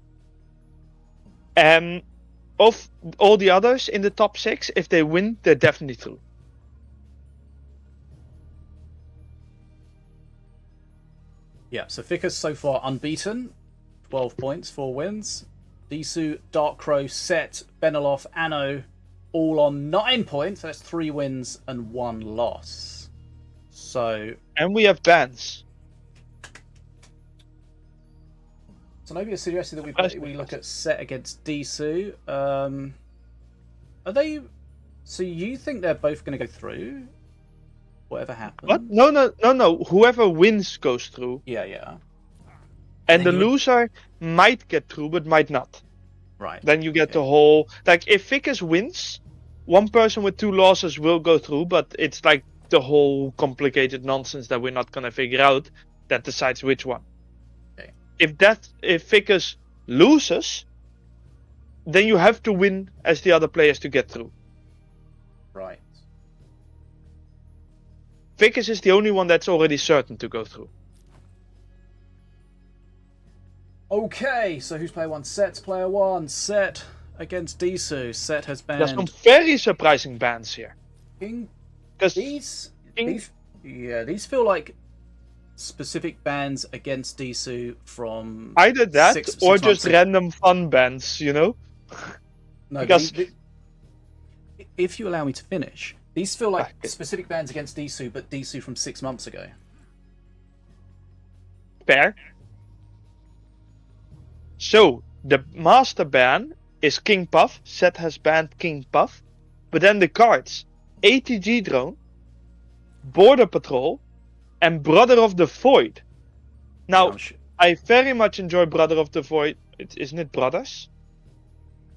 And of all the others in the top 6, if they win, they're definitely through. Yeah, so Vickers so far unbeaten, 12 points, 4 wins. DSOO, DARKCROW, Zet, Benaloth, Anno, all on 9 points. That's 3 wins and 1 loss. So, and we have bans. Sinobii suggested that we look at Zet against DSOO. Are they? So you think they're both going to go through? Whatever happens. What? No. Whoever wins goes through. Yeah. And the loser might get through, but might not. Right. Then you get the whole... Like, if Vickers wins, one person with 2 losses will go through, but it's like the whole complicated nonsense that we're not going to figure out that decides which one. Okay. If Vickers loses, then you have to win as the other players to get through. Right. Vickers is the only one that's already certain to go through. Okay, so who's player 1? Zet's player 1. Zet against DSOO. Zet has banned... There's some very surprising bans here. These feel like specific bans against DSOO from... Either that or just random fun bans, you know? No, Because- if you allow me to finish, these feel like specific bans against DSOO, but DSOO from 6 months ago. Fair. So, the master ban is King Puff. Set has banned King Puff. But then the cards, ATG Drone, Border Patrol, and Brother of the Void. Now, I'm sure- I very much enjoy Brother of the Void. Isn't it Brothers?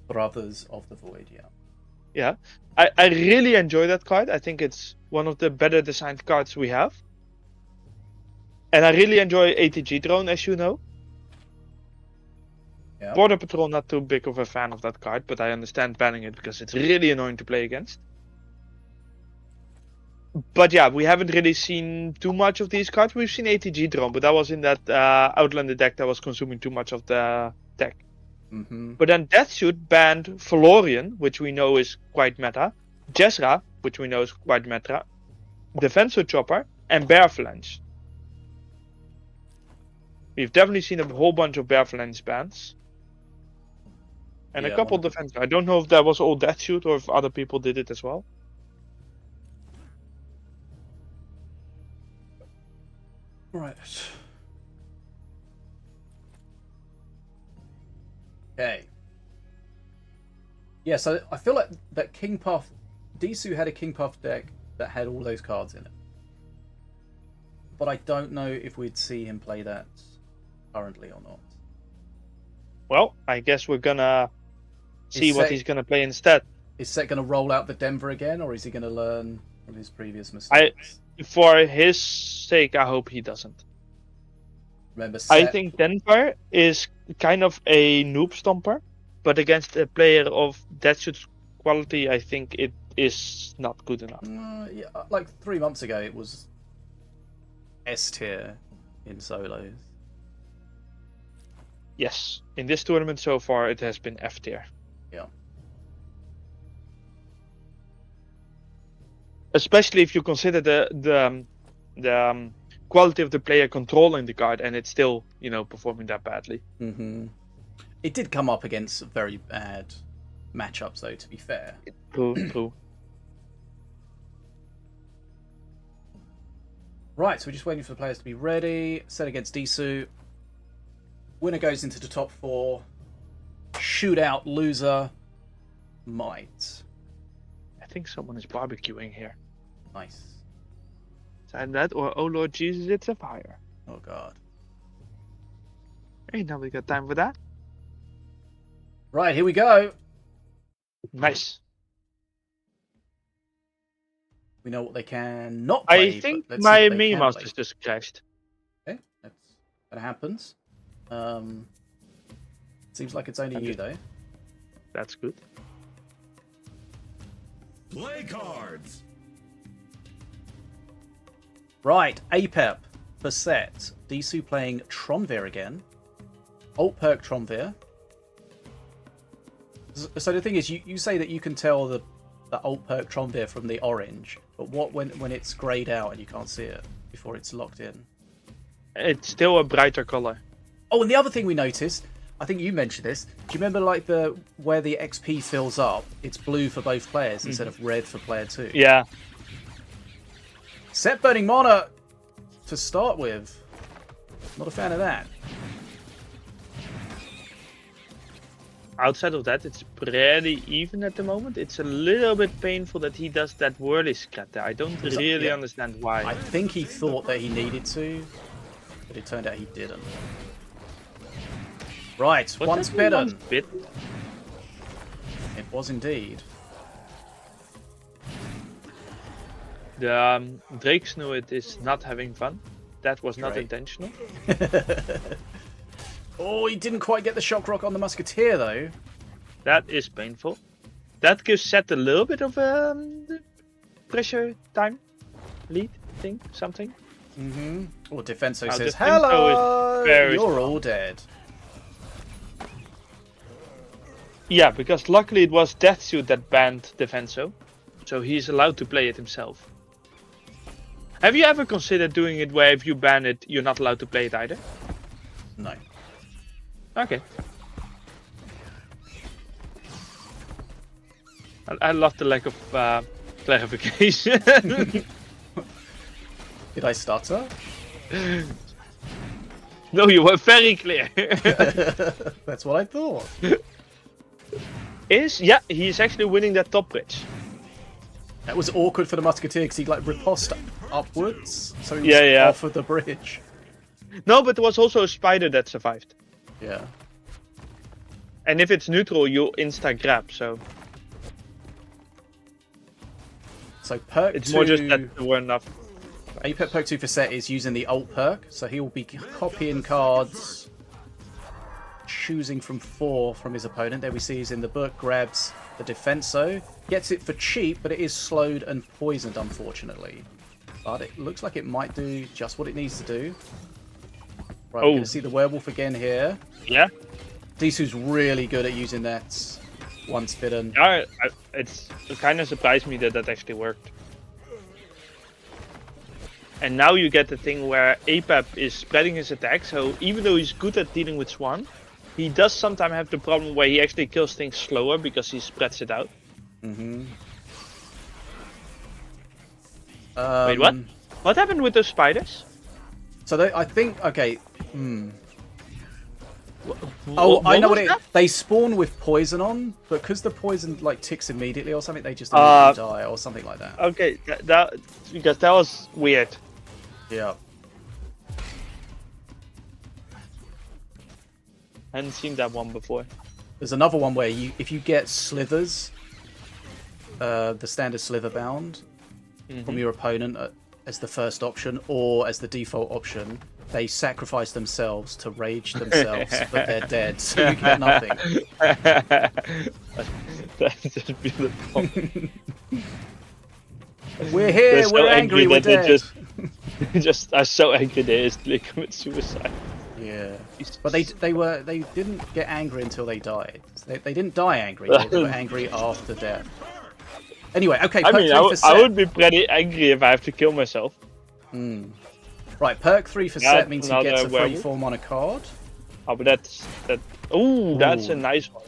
Brothers of the Void, yeah. Yeah. I really enjoy that card. I think it's one of the better designed cards we have. And I really enjoy ATG Drone, as you know. Yeah. Border Patrol, not too big of a fan of that card, but I understand banning it because it's really annoying to play against. But yeah, we haven't really seen too much of these cards. We've seen ATG Drone, but that was in that Outlander deck that was consuming too much of the deck. Mm-hmm. But then Deathsuit banned Valorian, which we know is quite meta, Jezra, which we know is quite meta, Defensor Chopper, and Bear Phalanx. We've definitely seen a whole bunch of Bear Phalanx bans. And Yeah, a couple 100%. Defensor. I don't know if that was all Deathsuit or if other people did it as well. Right. Okay. Yeah, so I feel like that King Puff, DSOO had a King Puff deck that had all those cards in it. But I don't know if we'd see him play that currently or not. Well, I guess we're gonna see Is what Set- he's gonna play instead. Is Set going to roll out the Denver again, or is he going to learn from his previous mistakes? For his sake, I hope he doesn't. Remember, I Set, think Denver is kind of a noob stomper, but against a player of Deathsuit's quality, I think it is not good enough. yeah, like 3 months ago, it was S tier in solos. Yes, in this tournament so far, it has been F tier. Yeah. Especially if you consider the quality of the player controlling the card, and it's still, performing that badly. Mm-hmm. It did come up against very bad matchups, though, to be fair. True. Right, so we're just waiting for the players to be ready. Set against DSOO. Winner goes into the top 4. Shootout loser might. I think someone is barbecuing here. Nice. Is that or oh Lord Jesus, it's a fire? Oh god. Ain't nobody got time for that. Right, here we go. Nice. We know what they can not play. I think but let's see my what they Minion can Masters play. just crashed. Okay, that happens. Seems like it's only you though. That's good. Play cards. Right, APEP for Set. DSOO playing Tronvir again. Alt perk Tronvir. So the thing is, you say that you can tell the alt perk Tronvir from the orange, but what when it's greyed out and you can't see it before it's locked in? It's still a brighter color. Oh, and the other thing we noticed, I think you mentioned this. Do you remember like where the XP fills up? It's blue for both players instead of red for player 2. Yeah. Set burning mana to start with. Not a fan of that. Outside of that, it's pretty even at the moment. It's a little bit painful that he does that whirly scatter. I don't really understand why. I think he thought that he needed to, but it turned out he didn't. Right, Was once that bitten. once bit? It was indeed. The Drake Snuit is not having fun. That was not Right. intentional. Oh, he didn't quite get the shock rock on the musketeer though. That is painful. That gives Set a little bit of pressure time lead thing, something. Mm-hmm. Or Defenso Oh, says, Defenso hello, is very you're strong. all dead. Yeah, because luckily it was Deathsuit that banned Defenso, so he's allowed to play it himself. Have you ever considered doing it where if you ban it, you're not allowed to play it either? No. Okay. I love the lack of clarification. Did I stutter? No, you were very clear. That's what I thought. Yeah, he's actually winning that top bridge. That was awkward for the Musketeer because he like riposted upwards, so he was off of the bridge. No, but there was also a spider that survived. Yeah. And if it's neutral, you insta grab. So perk it's 2, more just that there were enough. APEP perk 2 for Set is using the alt perk, so he will be copying cards, choosing from 4 from his opponent. There we see he's in the book, grabs the Defenso, gets it for cheap, but it is slowed and poisoned, unfortunately. But it looks like it might do just what it needs to do. Right, we're going to see the werewolf again here. Yeah. DSOO's really good at using that once bitten. It kind of surprised me that that actually worked. And now you get the thing where APEP is spreading his attack, so even though he's good at dealing with Swan, he does sometimes have the problem where he actually kills things slower because he spreads it out. Mm-hmm. Wait, what? What happened with those spiders? So I think, okay. Oh, I know what it is. They spawn with poison on, but because the poison like ticks immediately or something, they just immediately die or something like that. Okay, that because that was weird. Yeah. I hadn't seen that one before. There's another one where if you get slithers, the standard slither bound from your opponent as the first option or as the default option, they sacrifice themselves to rage themselves, but they're dead, so you get nothing. That's just beautiful. We're here, so we're angry, we're dead. They just are so angry they instantly commit suicide. Yeah, but they didn't get angry until they died. They didn't die angry. They were angry after death. Anyway, okay. I mean, I would be pretty angry if I have to kill myself. Right, perk 3 for Set means he gets a free form on a card. Oh, but that's that. Ooh, that's a nice one.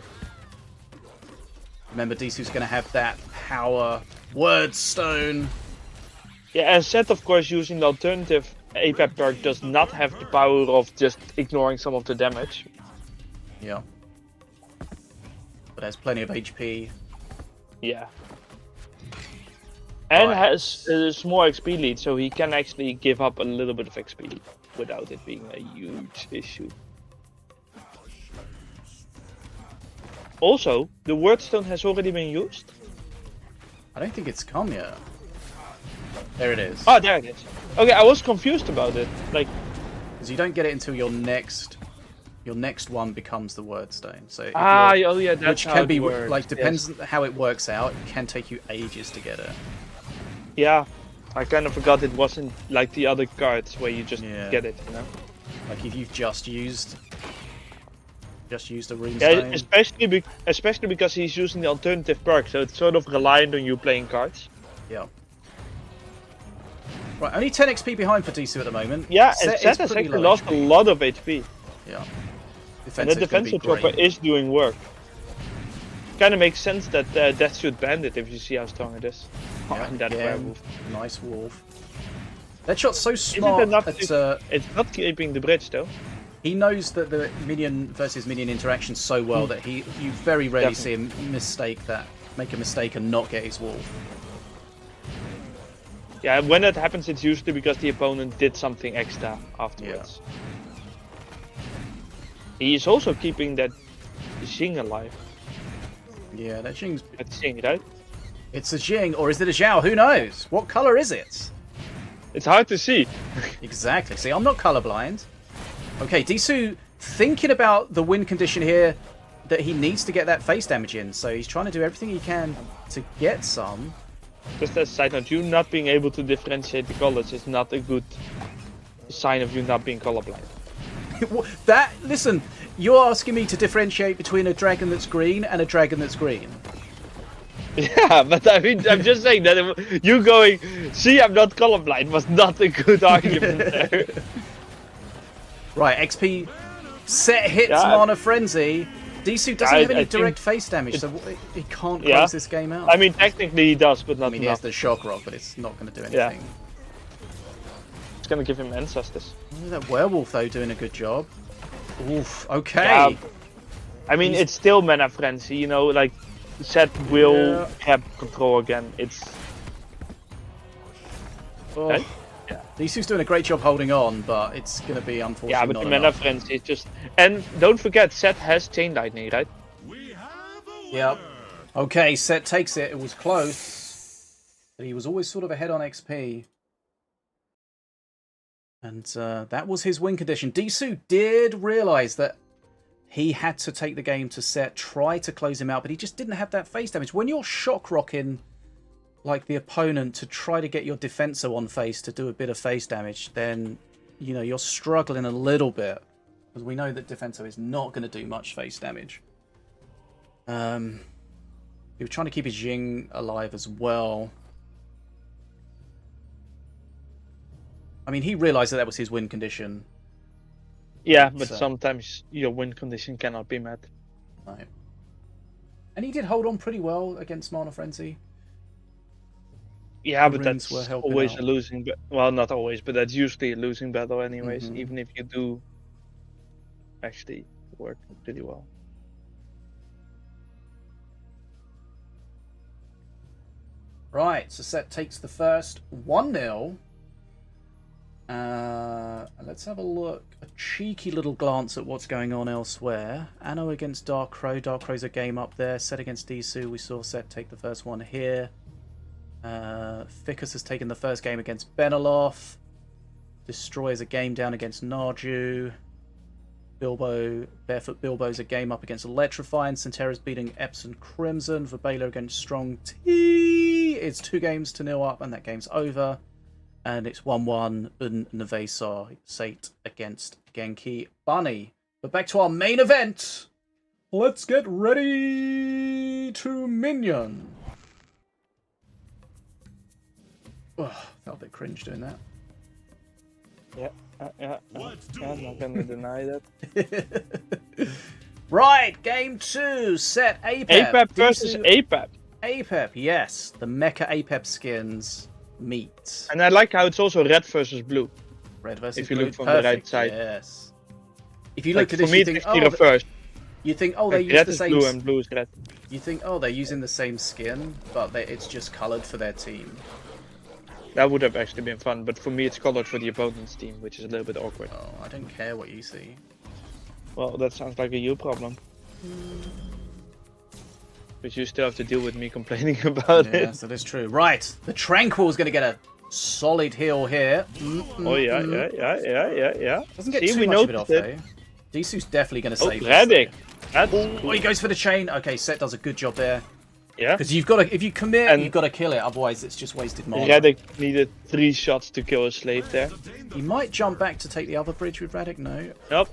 Remember, DSOO's going to have that power word stone. Yeah, and Set, of course, using the alternative APEP perk does not have the power of just ignoring some of the damage. Yeah. But has plenty of HP. Yeah. And has a small XP lead, so he can actually give up a little bit of XP without it being a huge issue. Also, the word stone has already been used. I don't think it's come yet. There it is. Oh, there it is. Okay, I was confused about it. Like, because you don't get it until your next one becomes the word stone. So oh yeah, that's which how can it be works. like depends on how it works out. It can take you ages to get it. Yeah, I kind of forgot it wasn't like the other cards where you just get it, you know. Like if you've just used a rune yeah, stone. especially because he's using the alternative perk, so it's sort of reliant on you playing cards. Yeah. Right, only 10 XP behind for DSOO at the moment. Yeah, and Set has actually lost a lot of HP. Yeah. And the defensive chopper is doing work. Kind of makes sense that that should band it if you see how strong it is. Yeah, and that werewolf. Nice wolf. That shot's so smart. It's not keeping the bridge though. He knows that the minion versus minion interaction so well that you very rarely see him make a mistake and not get his wolf. Yeah, when that happens, it's usually because the opponent did something extra afterwards. Yeah. He is also keeping that Jing alive. Yeah, that Jing's... That's Jing, right? It's a Jing, or is it a Zhao? Who knows? What color is it? It's hard to see. Exactly. See, I'm not colorblind. Okay, DSOO thinking about the win condition here, that he needs to get that face damage in, so he's trying to do everything he can to get some. Just as a side note, you not being able to differentiate the colors is not a good sign of you not being colorblind. Listen, you're asking me to differentiate between a dragon that's green and a dragon that's green. Yeah, but I mean, I'm just saying that you going, see, I'm not colorblind was not a good argument there. Right, XP Set hits Mana Frenzy. DSOO doesn't have any direct face damage, so he can't close this game out. I mean, technically he does, but not I mean, he enough. has the shock rock, but it's not going to do anything. It's going to give him ancestors. Oh, that werewolf, though, doing a good job. Oof, okay. Yeah. I mean, it's still mana frenzy, you know, like, Set will have control again. It's... Oh. Okay. DSOO's doing a great job holding on, but it's going to be unfortunately Yeah, but not the mana enough. frenzy is just... And don't forget, Set has Chain Lightning, right? We have a winner. Yep. Okay, Set takes it. It was close, but he was always sort of ahead on XP. And that was his win condition. DSOO did realise that he had to take the game to Set, try to close him out, but he just didn't have that face damage. When you're shock rocking like the opponent to try to get your defensor on face to do a bit of face damage, then you know you're struggling a little bit, because we know that defensor is not going to do much face damage. He was trying to keep his Jing alive as well. I mean, he realised that was his win condition. Yeah, but sometimes your win condition cannot be met. Right. And he did hold on pretty well against Mana Frenzy. Yeah, but runes that's were helping always out. a losing battle. Well, not always, but that's usually a losing battle anyways, Mm-hmm. even if you do actually work pretty well. Right, so Set takes the first 1-0. Let's have a look. A cheeky little glance at what's going on elsewhere. Anno against DARKCROW. DARKCROW's a game up there. Set against DSOO. We saw Set take the first one here. Ficus has taken the first game against Beneloff. Destroyer's a game down against Narju. Barefoot Bilbo's a game up against Electrify, and SENTERA's beating Epson Crimson. VERBAILER against Strong T. It's 2-0 up, and that game's over. And it's 1-1 in Nevesar Sate against Genki Bunny. But back to our main event. Let's get ready to Minion. Oh, felt a bit cringe doing that. Yeah, I'm not gonna deny that. Right, game 2. Set APEP. APEP versus APEP. APEP, yes. The Mecha APEP skins meet. And I like how it's also red versus blue. Red versus If you blue. look from Perfect, the right side. yes. If you Like, looked at for this, me, you it's think, actually oh, reversed. you think, oh, they Like, use red the is same. blue and blue is red. You think, oh, they're using the same skin, but it's just coloured for their team. That would have actually been fun, but for me it's colored for the opponent's team, which is a little bit awkward. Oh, I don't care what you see. Well, that sounds like a you problem. But you still have to deal with me complaining about it. Yes, that is true. Right, the Tranquil's going to get a solid heal here. Oh yeah. Doesn't get See, too we much of it noticed off, it. though. Disu's definitely going to Oh, save this, Redick. That's though. cool. Oh, he goes for the chain. Okay, Set does a good job there. Yeah. Because you've got to, if you commit, And- you've got to kill it. Otherwise, it's just wasted mana. Redick needed 3 shots to kill a slave there. He might jump back to take the other bridge with Redick. No. Nope.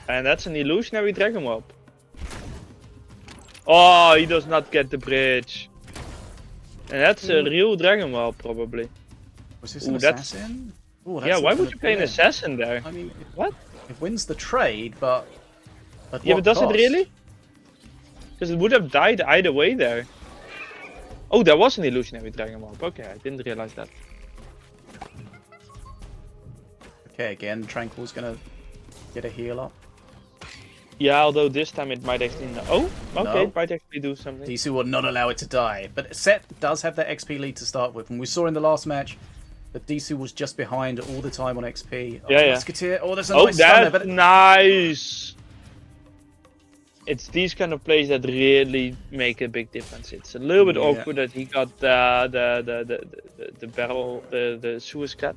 And that's an illusionary dragon whelp. Oh, he does not get the bridge. And that's a real dragon whelp, probably. Was this Ooh, an that's- assassin? Ooh, Yeah, that's why not would gonna you play an be it. assassin there? I mean, What? it wins the trade, but at Yeah, what but does cost? it really? Because it would have died either way there. Oh, there was an illusionary dragon whelp. Okay, I didn't realize that. Okay, again, Tranquil's gonna get a heal up. Yeah, although this time it might actually... Oh, okay, No. it might actually do something. Disu will not allow it to die. But Set does have that XP lead to start with. And we saw in the last match that Disu was just behind all the time on XP. Oh, Yeah. Musketeer. Oh, there's a Oh, nice stun there. that's But nice! It's these kind of plays that really make a big difference. It's a little bit Yeah. awkward that he got the barrel, the Suez cut.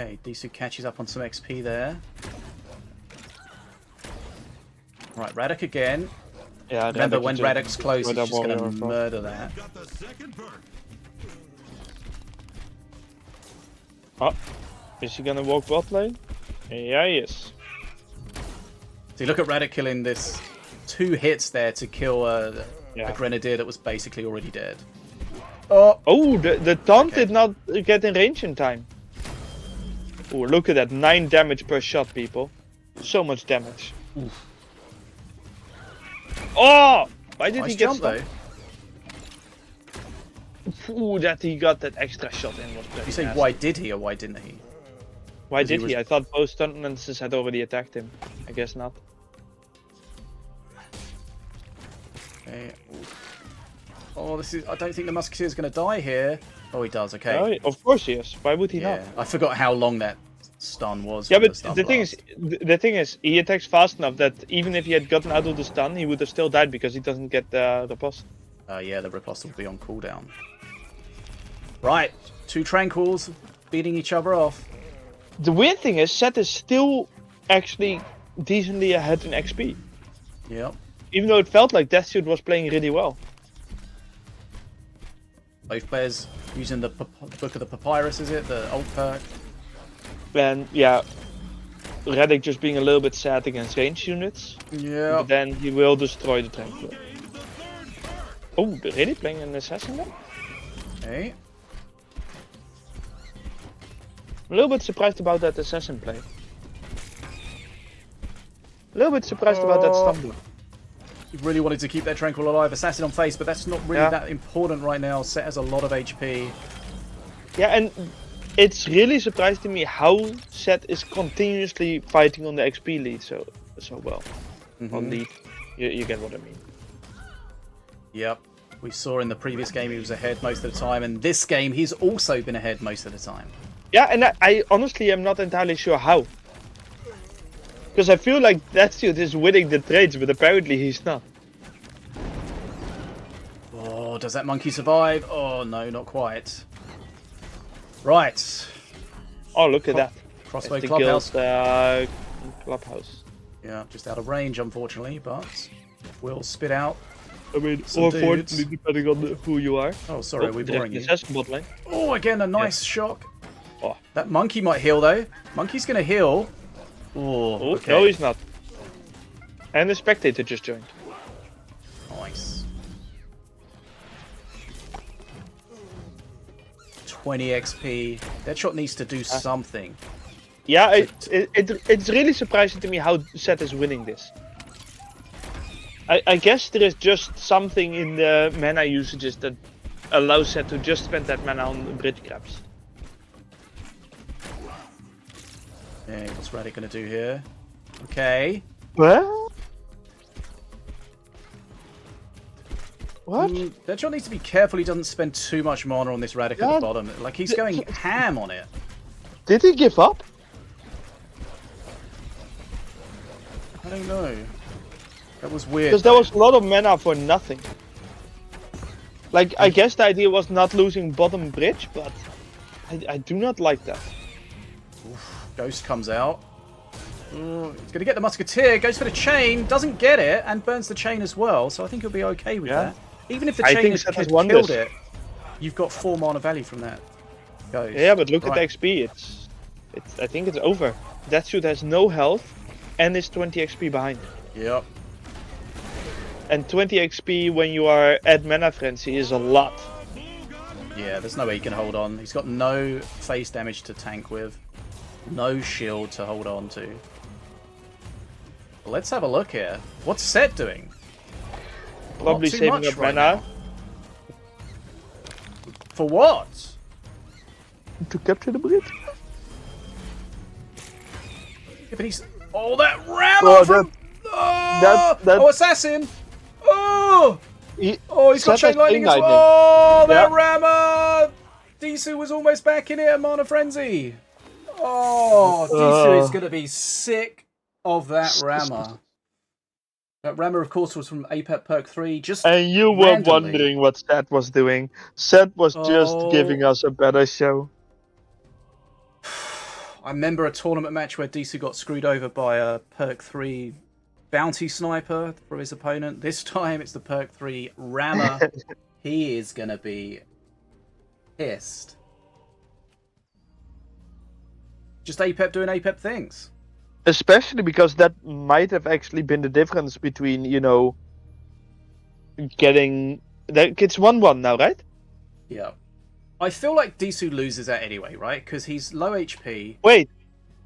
okay, Disu catches up on some XP there. Right, Radic again. Yeah, Remember, when Radic's close, he's with just that going to warrior front. murder that. Got the second perk. Oh, is he gonna walk bot lane? Yeah, he is. So you look at Radic killing this 2 hits there to kill a Grenadier that was basically already dead. Oh, Oh, the taunt Okay. did not get in range in time. Oh, look at that. 9 damage per shot, people. So much damage. Oof. Oh! Why did Nice he get jump, stuck? Ooh, that he got that extra shot in was pretty You say nasty. why did he or why didn't he? Why 'Cause he did he? was- I thought both stuntlances had already attacked him. I guess not. Okay. Oh, this is. I don't think the Musketeer's going to die here. Oh, he does. Okay. Oh, of course he is. Why would he Yeah. not? I forgot how long that stun was. Yeah, from but stun the blast. thing is, he attacks fast enough that even if he had gotten out of the stun, he would have still died because he doesn't get the riposte. Yeah, the riposte will be on cooldown. Right, 2 tranquils beating each other off. The weird thing is, Seth is still actually decently ahead in XP. Yep. Even though it felt like DSOO was playing really well. Both players using the Book of the Papyrus, is it? The ult perk? And yeah, Reddick just being a little bit sad against ranged units. Yeah. But then he will destroy the tranquil. Oh, really playing an assassin then? Okay. I'm a little bit surprised about that assassin play. A little bit surprised about that stun block. He really wanted to keep that Tranquil alive. Assassin on face, but that's not really Yeah. that important right now. Set has a lot of HP. Yeah, and it's really surprising me how Seth is continuously fighting on the XP lead so well. On lead, you get what I mean. Yep. We saw in the previous game he was ahead most of the time, and this game he's also been ahead most of the time. Yeah, and I honestly am not entirely sure how. Because I feel like DSOO is winning the trades, but apparently he's not. Oh, does that monkey survive? Oh no, not quite. Right. Oh, look at that. Crossbow It's the Clubhouse. guild, clubhouse. Yeah, just out of range, unfortunately, but we'll spit out. I mean, Some unfortunately, dudes. depending on who you are. Oh, sorry, we're boring you. Assassin bot lane. Oh, again, a nice shock. Oh. That monkey might heal, though. Monkey's going to heal. Oh, okay. No, he's not. And the spectator just joined. Nice. 20 XP. That shot needs to do something. Yeah, it's really surprising to me how Seth is winning this. I guess there is just something in the mana usages that allows Seth to just spend that mana on bridge grabs. Okay, what's Radic going to do here? Okay. What? What? That shot needs to be careful he doesn't spend too much mana on this Radic at Yeah. the bottom. Like, he's going ham on it. Did he give up? I don't know. That was weird. Because there was a lot of mana for nothing. Like, I guess the idea was not losing bottom bridge, but I do not like that. Ghost comes out. Ooh, he's going to get the Musketeer, goes for the chain, doesn't get it, and burns the chain as well, so I think he'll be okay with Yeah. that. Even if the I chain think has Seth has killed won this. it, you've got 4 mana value from that. Ghost. Yeah, but look Right. at the XP. It's. I think it's over. DSOO has no health, and is 20 XP behind. Yep. And 20 XP when you are at Mana Frenzy is a lot. Yeah, there's no way he can hold on. He's got no face damage to tank with. No shield to hold on to. Well, let's have a look here. What's Set doing? Probably Not too saving much up right mana now. For what? to capture the bridge. Yeah, but he's... Oh, that ram Oh, from... that- Oh, assassin! Oh! Oh, he's got Seth has chain lightning as chain well! Oh, that Yeah. rammer! DSOO was almost back in it at Mana Frenzy. Oh, DSOO is going to be sick of that rammer. That rammer, of course, was from APEP Perk 3. Just And you were randomly. wondering what Seth was doing. Seth was just Oh. giving us a better show. I remember a tournament match where DSOO got screwed over by a Perk 3 bounty sniper for his opponent. This time it's the Perk 3 rammer. He is going to be pissed. Just APEP doing APEP things. Especially because that might have actually been the difference between, you know, getting... It's 1-1 now, right? Yeah. I feel like DSOO loses that anyway, right? Because he's low HP. Wait,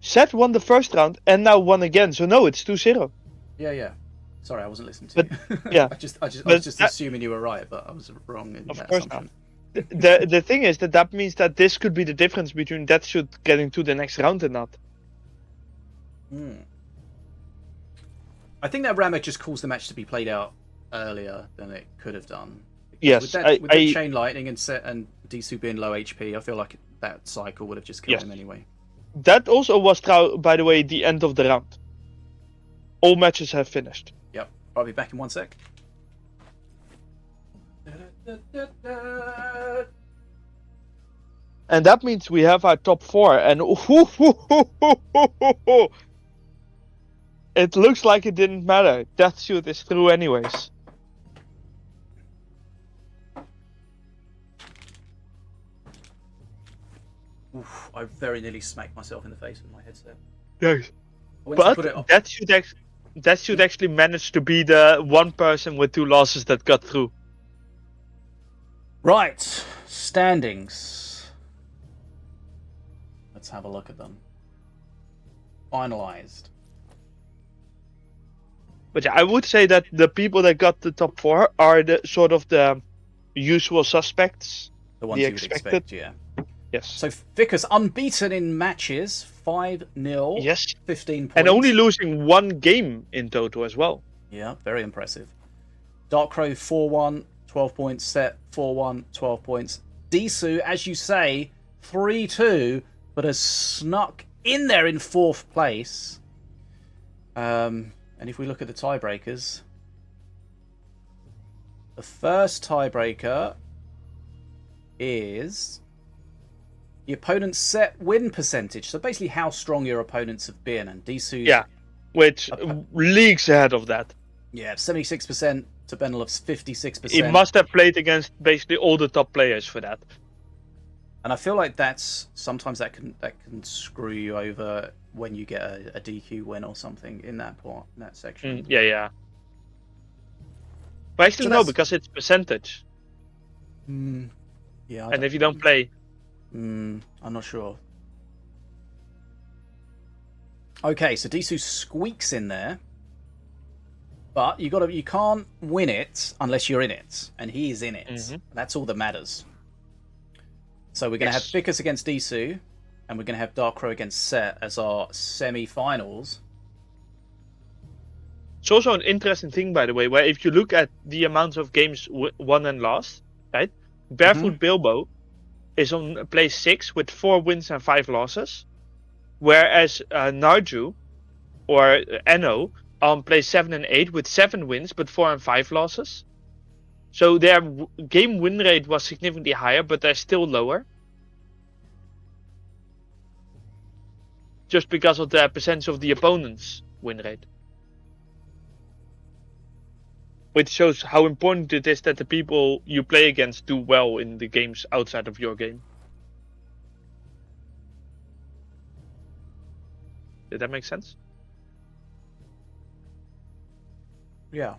Set won the first round and now won again. So no, it's 2-0. Yeah. Sorry, I wasn't listening to you. Yeah. I was just assuming you were right, but I was wrong in that assumption. The thing is that means that this could be the difference between DSOO getting to the next round and not. I think that Rammer just caused the match to be played out earlier than it could have done. Yes, with the Chain Lightning and DSOO being low HP, I feel like that cycle would have just killed him anyway. That also was, by the way, the end of the round. All matches have finished. Yep, I'll be back in 1 sec. And that means we have our top 4, and it looks like it didn't matter. DSOO is through anyways. Oof, I very nearly smacked myself in the face with my headset. Yes. But DSOO actually managed to be the one person with 2 losses that got through. Right, standings. Let's have a look at them. Finalized. But yeah, I would say that the people that got the top 4 are the sort of the usual suspects. The ones you would expect, yeah. Yes. So Vickers unbeaten in matches, 5-0. Yes. 15 points. And only losing 1 game in total as well. Yeah, very impressive. DARKCROW 4-1, 12 points. Set 4-1, 12 points. DSOO, as you say, 3-2, but has snuck in there in 4th place. And if we look at the tiebreakers, the first tiebreaker is the opponent's set win percentage. So basically how strong your opponents have been. And DSOO... Yeah, which leagues ahead of that. Yeah, 76% to Benelux, 56%. He must have played against basically all the top players for that. And I feel like that's sometimes that can screw you over when you get a DQ win or something in that part, in that section. Yeah. But actually no, because it's percentage. Yeah. And if you don't play, I'm not sure. Okay, so DSOO squeaks in there, but you can't win it unless you're in it, and he is in it. That's all that matters. So we're going to have Vickers against DSOO, and we're going to have DARKCROW against Set as our semi-finals. It's also an interesting thing, by the way, where if you look at the amount of games won and lost, right? Barefoot Bilbo is on place 6 with 4 wins and 5 losses, whereas Narju or ANNO are on place 7 and 8 with 7 wins but 4 and 5 losses. So their game win rate was significantly higher, but they're still lower. Just because of the percentage of the opponent's win rate. Which shows how important it is that the people you play against do well in the games outside of your game. Did that make sense? Yeah.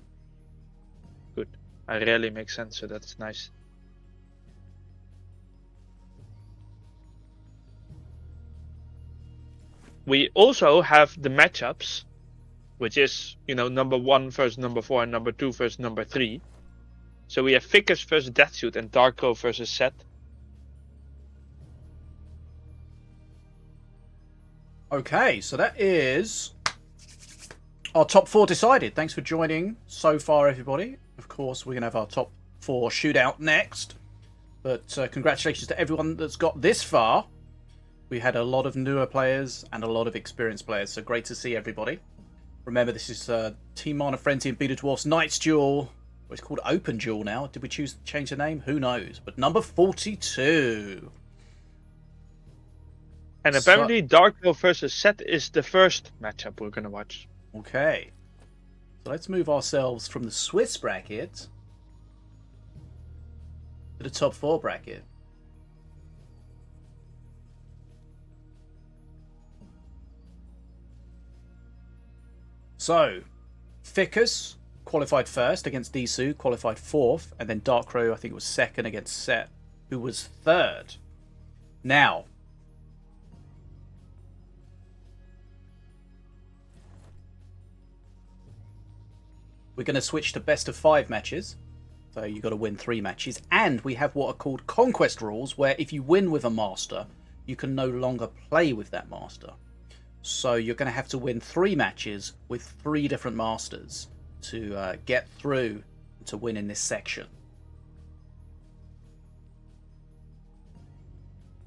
Good. I rarely make sense, so that's nice. We also have the matchups, which is, number 1 versus number 4 and number 2 versus number 3. So we have Vickers versus DSOO and DARKCROW versus Set. Okay, so that is our top 4 decided. Thanks for joining so far, everybody. Of course, we're going to have our top 4 shootout next. But congratulations to everyone that's got this far. We had a lot of newer players and a lot of experienced players, so great to see everybody. Remember, this is Team Mana Frenzy and BetaDwarf's Knights Duel. It's called Open Duel now. Did we change the name? Who knows? But number 42. And apparently DARKCROW versus Set is the first matchup we're going to watch. Okay. So let's move ourselves from the Swiss bracket to the top 4 bracket. So, Vickers qualified first against DSOO, qualified 4th, and then DARKCROW, I think it was 2nd against Set, who was 3rd. Now, We're going to switch to best of 5 matches. So you've got to win 3 matches. And we have what are called conquest rules, where if you win with a master, you can no longer play with that master. So you're going to have to win 3 matches with 3 different masters to get through to win in this section.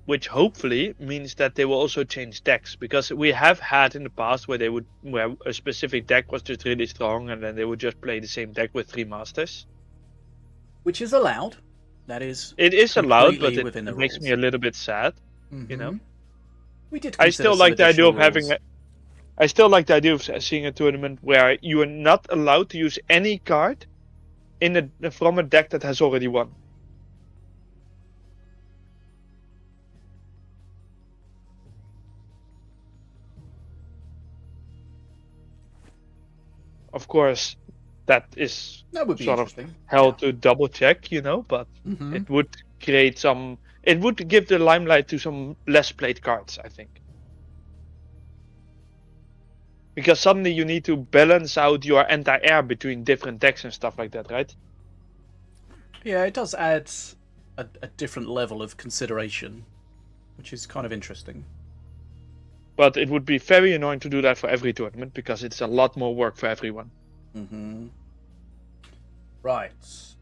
Which hopefully means that they will also change decks, because we have had in the past where a specific deck was just really strong and then they would just play the same deck with 3 masters. Which is allowed. That is. It is allowed, but within the it makes rules. me a little bit sad. You know. We did. I still like the idea of having. I still like the idea of seeing a tournament where you are not allowed to use any card from a deck that has already won. Of course, that would be sort of interesting. held to double check, you know, but it would create some. It would give the limelight to some less played cards, I think. Because suddenly you need to balance out your anti-air between different decks and stuff like that, right? Yeah, it does add a different level of consideration, which is kind of interesting. But it would be very annoying to do that for every tournament, because it's a lot more work for everyone. Right,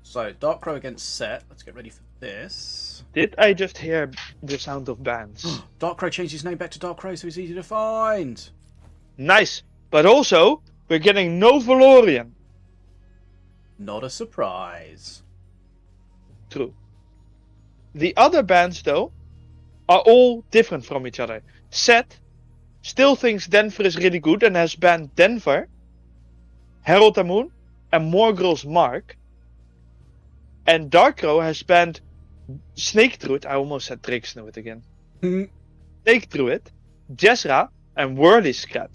so DARKCROW against Set. Let's get ready for this. Did I just hear the sound of bands? DARKCROW changed his name back to DARKCROW, so he's easy to find. Nice, but also we're getting no Valorian. Not a surprise. True. The other bands, though, are all different from each other. Set still thinks Denver is really good and has banned Denver, Harold Amoon, and Morgrel's Mark. And DARKCROW has banned Snake Druid. I almost said Drake Snoot again. Snake Druid, Jezra, and Whirly Scrat.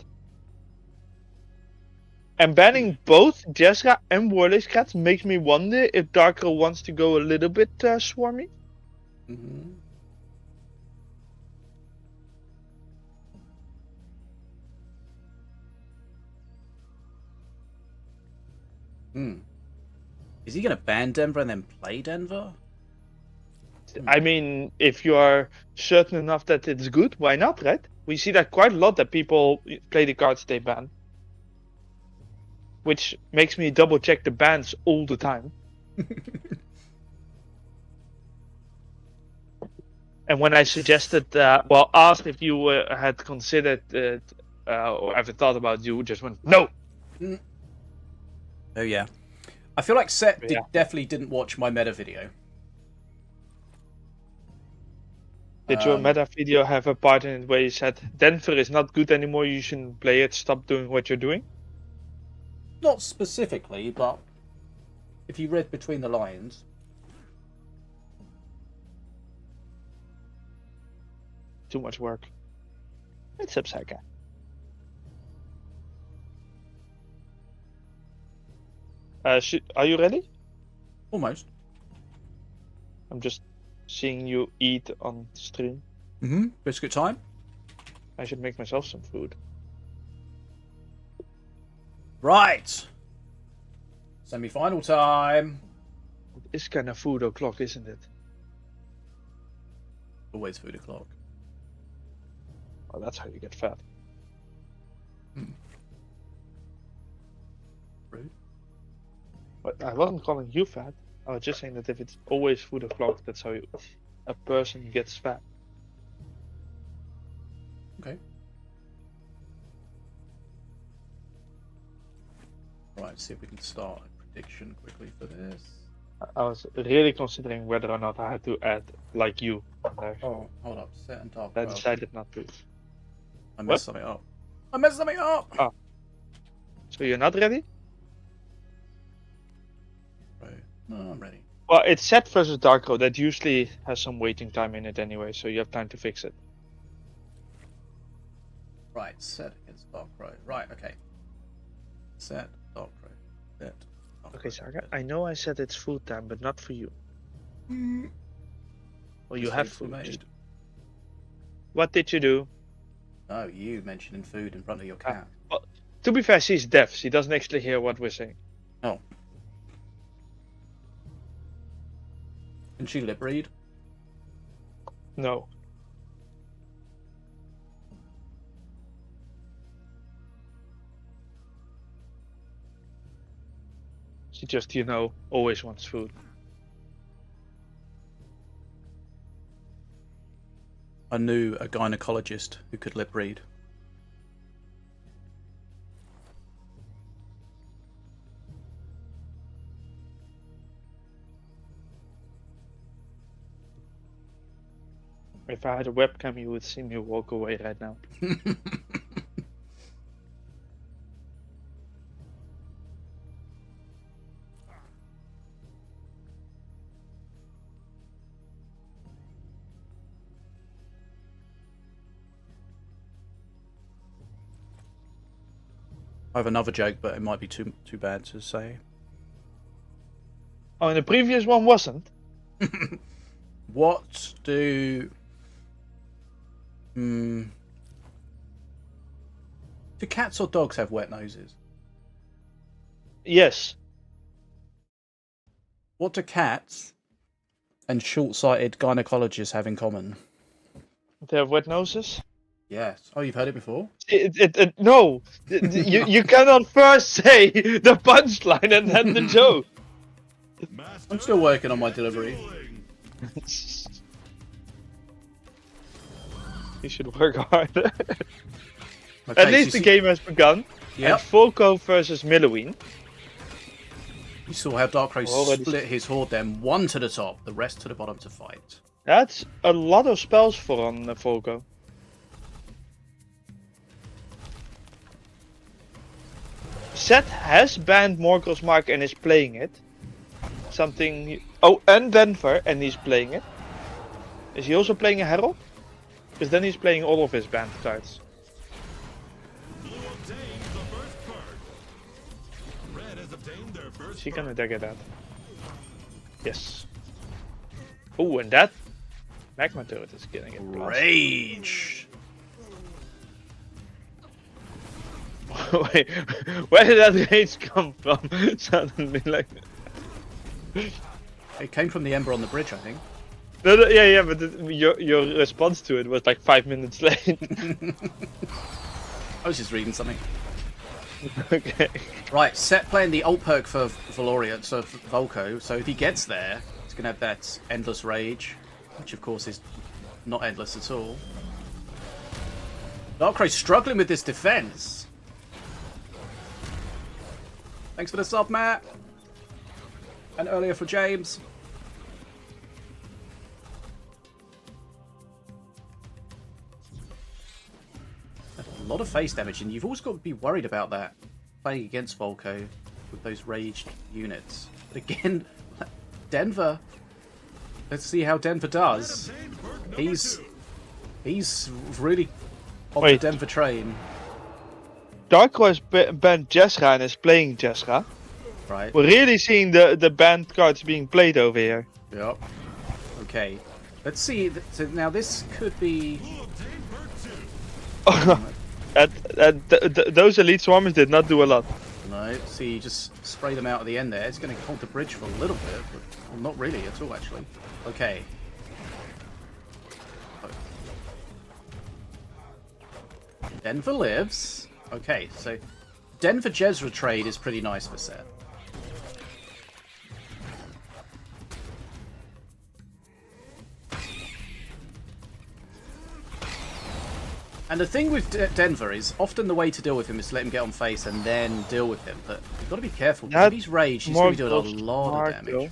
And banning both Jezra and Whirly Scrat makes me wonder if DARKCROW wants to go a little bit swarmy. Is he going to ban Denver and then play Denver? I mean, if you are certain enough that it's good, why not, right? We see that quite a lot, that people play the cards they ban. Which makes me double check the bans all the time. And when I suggested, asked if you had considered or ever thought about, you just went, no! Oh yeah. I feel like Set definitely didn't watch my meta video. Did your meta video have a part in it where you said, Denver is not good anymore, you shouldn't play it, stop doing what you're doing? Not specifically, but if you read between the lines. Too much work. It's Subsaka. Are you ready? Almost. I'm just seeing you eat on stream. Biscuit time. I should make myself some food. Right. Semi-final time. It is kind of food o'clock, isn't it? Always food o'clock. Oh, that's how you get fat. Rude. But I wasn't calling you fat. I was just saying that if it's always food o'clock, that's how a person gets fat. Okay. Right, let's see if we can start a prediction quickly for this. I was really considering whether or not I had to add like you on there. Oh, hold up. Set and dark. I decided not to. I messed something up. I messed something up! Oh. So you're not ready? Right. No, I'm ready. Well, it's Set versus DARKCROW. That usually has some waiting time in it anyway, so you have time to fix it. Right, Set against DARKCROW. Right, okay. Set, DARKCROW. Set. Okay, Saga, I know I said it's food time, but not for you. Well, you have food. Made. What did you do? Oh, you mentioning food in front of your cat. Well, to be fair, she's deaf. She doesn't actually hear what we're saying. Oh. Can she lip read? No. She just, you know, always wants food. I knew a gynecologist who could lip read. If I had a webcam, you would see me walk away right now. I have another joke, but it might be too bad to say. Oh, and the previous one wasn't? What do... Do cats or dogs have wet noses? Yes. What do cats and short-sighted gynecologists have in common? They have wet noses? Yes. Oh, you've heard it before? No! you cannot first say the punchline and then the joke! I'm still working on my delivery. You should work harder. Okay, At least the game has begun. Yep. And Volko versus Milloween. You saw how DARKCROW Already split his horde then, one to the top, the rest to the bottom to fight. That's a lot of spells for on Volko. Seth has banned Morgul's Mark and is playing it. Something... Oh, and Denver, and he's playing it. Is he also playing a Herald? Because then he's playing all of his banned cards. Blue obtained the first bird. Red has obtained their first Is he gonna bird. dagger that? Yes. Oh, and that magma turret is getting it. Rage! Wait, where did that rage come from? Suddenly, like. It came from the Ember on the bridge, I think. No, yeah, but your response to it was like 5 minutes late. I was just reading something. Okay. Right, Set playing the ult perk for Valoria, so for Volko, so if he gets there, he's going to have that Endless Rage, which of course is not endless at all. DARKCROW's struggling with this defense. Thanks for the sub, Matt. And earlier for James. A lot of face damage, and you've always got to be worried about that playing against Volko with those raged units. But again, Denver. Let's see how Denver does. He's really on the Denver train. DARKCROW has banned Jessica and is playing Jessica. Right. We're really seeing the banned cards being played over here. Yep. Okay. Let's see. So now this could be. Those elite swarmers did not do a lot. No. See, you just spray them out at the end there. It's going to hold the bridge for a little bit, but well, not really at all, actually. Okay. Denver lives. Okay, so Denver Jezra trade is pretty nice for Seth. And the thing with Denver is often the way to deal with him is to let him get on face and then deal with him. But you've got to be careful. If he's raged, he's going to be doing a lot of damage.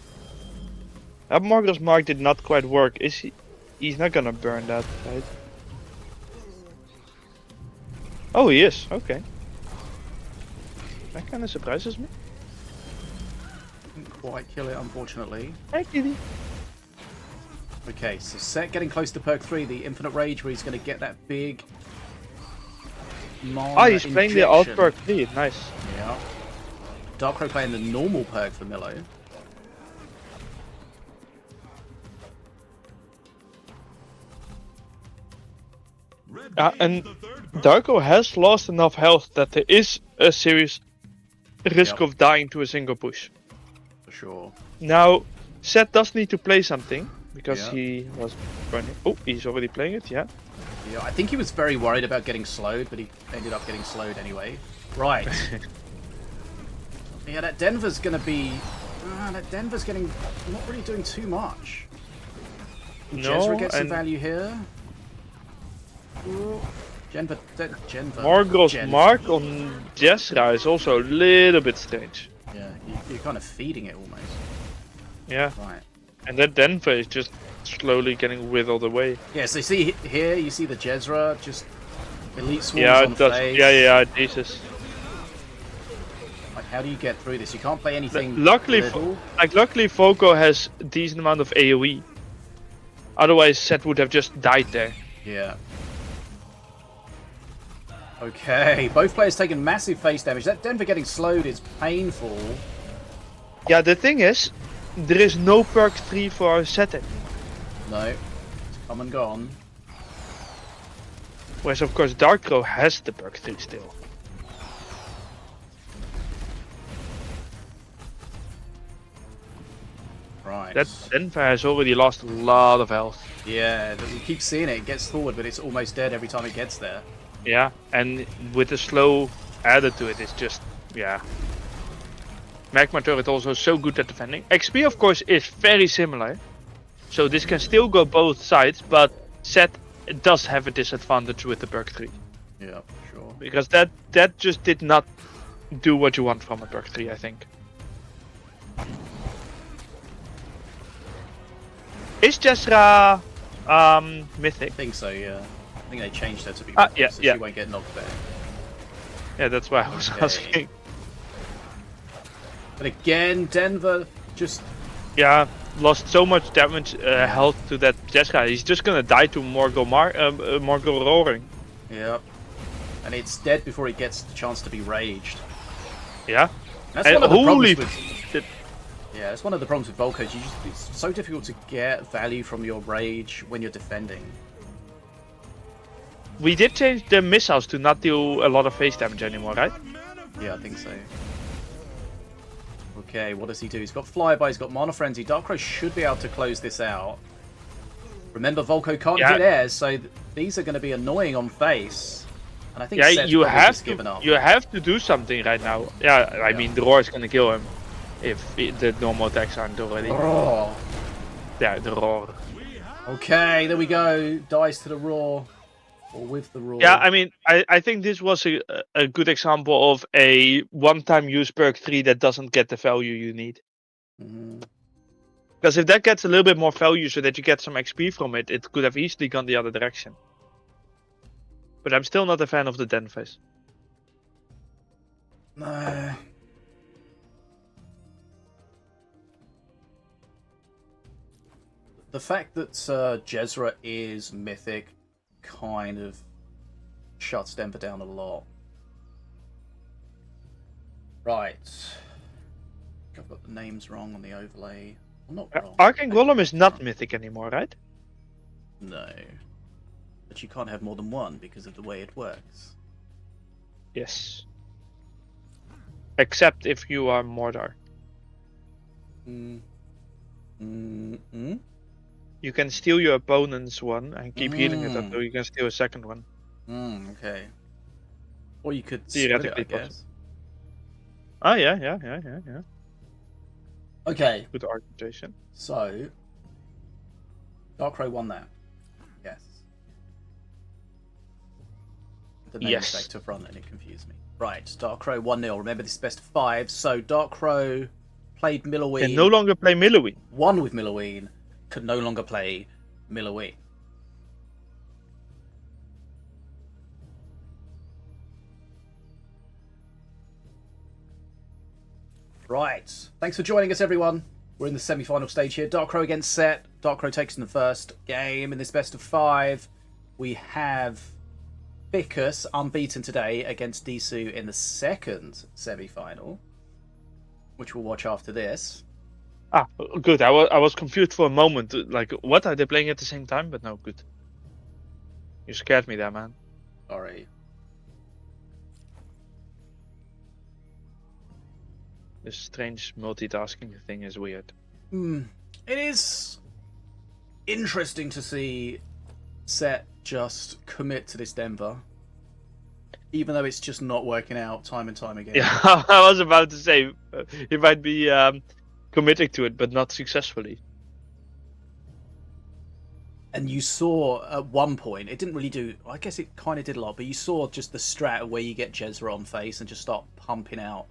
That Morgul's Mark did not quite work. Is he? He's not gonna burn that, right? Oh, he is. Okay. That kind of surprises me. Didn't quite kill it, unfortunately. Hi, kitty. Okay, so Set getting close to perk 3, the Infinite Rage, where he's going to get that big mana Oh, he's playing the alt perk 3. Nice. Yeah. DARKCROW playing the normal perk for Milo. And DARKCROW has lost enough health that there is a serious risk of dying to a single push. For sure. Now, Seth does need to play something because Yeah. he was running. Oh, he's already playing it. Yeah. Yeah, I think he was very worried about getting slowed, but he ended up getting slowed anyway. Right. Yeah, that Denver's gonna be... that Denver's getting... not really doing too much. No, Jezra gets some and value here. Ooh. Genver... Morgul's mark on Jezra is also a little bit strange. Yeah, you're kind of feeding it almost. Yeah. Right. And that Denver is just slowly getting whittled away. Yeah, so you see here, you see the Jezra, just elite swarms Yeah, on it does. face. Yeah, Jesus. Like, how do you get through this? You can't play anything Luckily, little. luckily Foco has a decent amount of AoE. Otherwise, Seth would have just died there. Yeah. Okay, both players taking massive face damage. That Denver getting slowed is painful. Yeah, the thing is, there is no perk 3 for our Seth. No, it's come and gone. Whereas, of course, DARKCROW has the perk 3 still. Right. That Denver has already lost a lot of health. Yeah, we keep seeing it. It gets forward, but it's almost dead every time it gets there. Yeah, and with the slow added to it, it's just, yeah. Magma Turret also so good at defending. XP, of course, is very similar. So this can still go both sides, but Seth does have a disadvantage with the perk 3. Yeah, sure. Because that just did not do what you want from a perk 3, I think. Is Jezra mythic? I think so, yeah. I think they changed her to be yeah, so yeah. she won't get knocked back. Yeah, that's why I was Okay. asking. But again, Denver just... Yeah, lost so much damage, health to that Jezra. He's just gonna die to Morgul Roaring. Yep. And it's dead before it gets the chance to be raged. Yeah. That's And one of the holy problems with... Yeah, that's one of the problems with Volcos. It's so difficult to get value from your rage when you're defending. We did change the missiles to not deal a lot of face damage anymore, right? Yeah, I think so. Okay, what does he do? He's got Flyby, he's got Mana Frenzy. DARKCROW should be able to close this out. Remember, Volco can't hit airs, so these are going to be annoying on face. And I think Yeah, Seth's you probably have just given up. you have to do something right now. Yeah, I mean the roar is gonna kill him if the normal attacks aren't already. Roar. Yeah, the roar. Okay, there we go. Dies to the roar. Or with the roar. Yeah, I mean, I think this was a good example of a one-time use perk 3 that doesn't get the value you need. Mhm. Because if that gets a little bit more value so that you get some XP from it, it could have easily gone the other direction. But I'm still not a fan of the Den face. No. The fact that Jezra is mythic kind of shuts Denver down a lot. Right. I've got the names wrong on the overlay. I'm not wrong. Arcane Golem is not mythic anymore, right? No. But you can't have more than one because of the way it works. Yes. Except if you are Mordar. You can steal your opponent's one and keep healing it until you can steal a second one. Okay. Or you could split it, I guess. Ah, yeah. Okay, Good argumentation. so DARKCROW won that. Yes. The name Yes. back to front and it confused me. Right, DARKCROW 1-0. Remember this is best of 5. So DARKCROW played Milloween. Can no longer play Milloween. Won with Milloween. Could no longer play Milloween. Right. Thanks for joining us, everyone. We're in the semi-final stage here. DARKCROW against Set. DARKCROW takes in the first game in this best of 5. We have Bickus unbeaten today against DSOO in the second semi-final, which we'll watch after this. Ah, good. I was confused for a moment. Like, what are they playing at the same time? But no, good. You scared me there, man. Sorry. This strange multitasking thing is weird. It is interesting to see Set just commit to this Denver, even though it's just not working out time and time again. Yeah, I was about to say he might be committing to it, but not successfully. And you saw at one point, it didn't really do, I guess it kind of did a lot, but you saw just the strat where you get Jezra on face and just start pumping out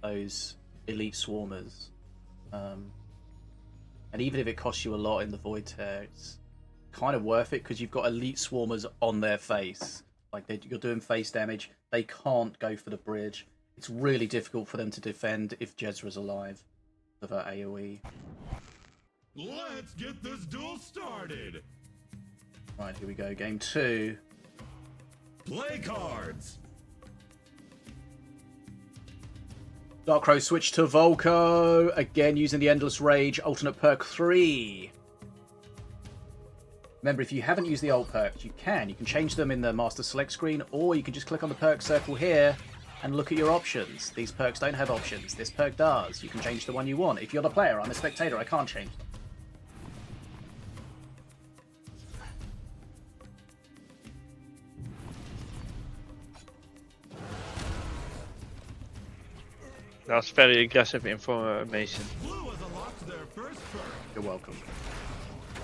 those elite swarmers. And even if it costs you a lot in the Void Tear, it's kind of worth it because you've got elite swarmers on their face. Like you're doing face damage, they can't go for the bridge. It's really difficult for them to defend if Jezra's alive with her AoE. Let's get this duel started. Right, here we go. Game 2. Play cards. DARKCROW switch to Volko. Again, using the Endless Rage alternate perk 3. Remember, if you haven't used the old perks, you can. You can change them in the Master Select screen, or you can just click on the perk circle here and look at your options. These perks don't have options. This perk does. You can change the one you want. If you're the player, I'm a spectator, I can't change them. That's very aggressive information. Blue has unlocked their first perk. You're welcome.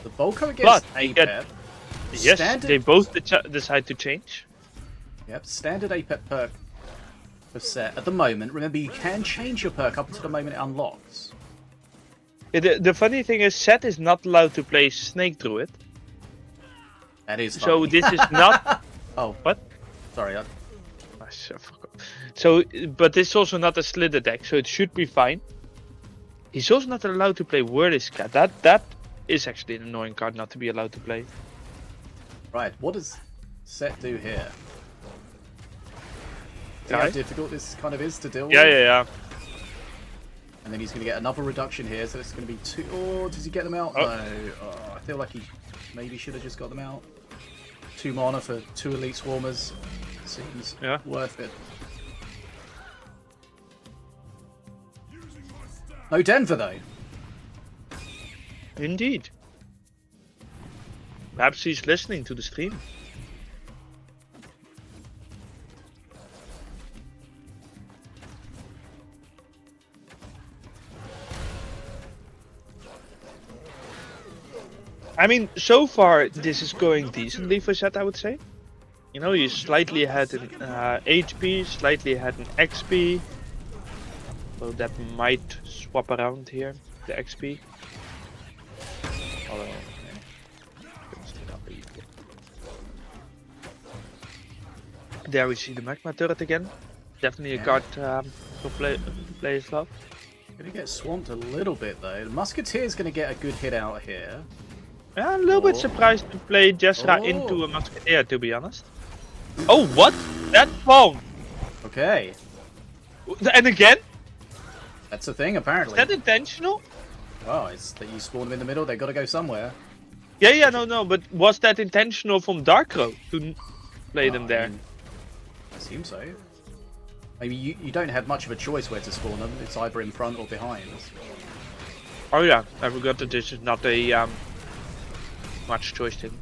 The Volko against But you APEP. get- Yes, Standard- they both decide to change. Yep, standard APEP perk for Set at the moment. Remember, you can change your perk up until the moment it unlocks. The funny thing is, Set is not allowed to play Snake Druid. That is So funny. this is not. Oh, What? sorry. Ah, shit, fuck off. So, but this is also not a Slither deck, so it should be fine. He's also not allowed to play Wordiscat. That is actually an annoying card not to be allowed to play. Right, what does Set do here? See how Die? difficult this kind of is to deal with? Yeah. And then he's going to get another reduction here, so it's going to be 2... Oh, does he get them out? Oh. No. Oh, I feel like he maybe should have just got them out. 2 mana for 2 Elite Swarmers. Seems worth it. No Denver, though. Indeed. Perhaps he's listening to the stream. I mean, so far this is going decently for Zed, I would say. You know, he's slightly ahead in HP, slightly ahead in XP. So that might swap around here, the XP. Although, there we see the Magma Turret again. Definitely a card for players love. Gonna get swamped a little bit, though. The Musketeer's gonna get a good hit out here. Yeah, a little bit surprised to play Jezra into a Musketeer, to be honest. Oh, what? That phone! Okay. And again? That's the thing, apparently. Is that intentional? Oh, it's that you spawn them in the middle, they gotta go somewhere. Yeah, no, but was that intentional from DARKCROW to play them there? I assume so. Maybe you don't have much of a choice where to spawn them. It's either in front or behind. Oh yeah, I forgot that this is not a much choice thing.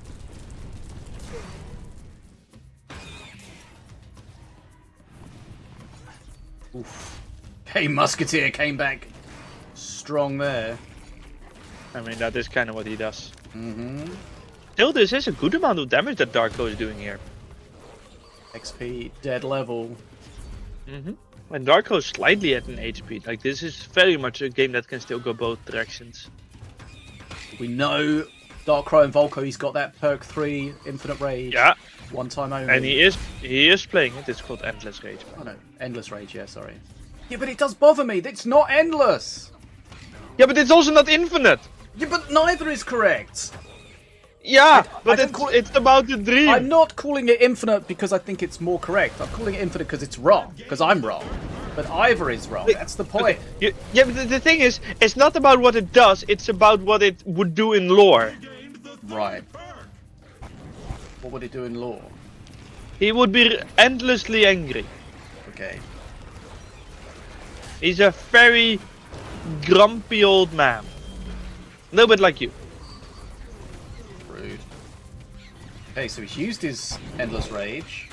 Oof. Hey, Musketeer came back strong there. I mean, that is kind of what he does. Mm-hmm. Still, this is a good amount of damage that DARKCROW is doing here. XP, dead level. And DARKCROW is slightly at an HP. Like, this is very much a game that can still go both directions. We know DARKCROW and Volko, he's got that perk 3, Infinite Rage. Yeah. One time only. And he is playing it. It's called Endless Rage. Oh no, Endless Rage, yeah, sorry. Yeah, but it does bother me. It's not endless. Yeah, but it's also not infinite. Yeah, but neither is correct. Yeah, I but don't call it's about the dream. I'm not calling it infinite because I think it's more correct. I'm calling it infinite because it's wrong. Because I'm wrong. But either is wrong. That's the point. Yeah, but the thing is, it's not about what it does. It's about what it would do in lore. Gained the third Right. perk. What would it do in lore? He would be endlessly angry. Okay. He's a very grumpy old man. A little bit like you. Rude. Okay, so he's used his Endless Rage.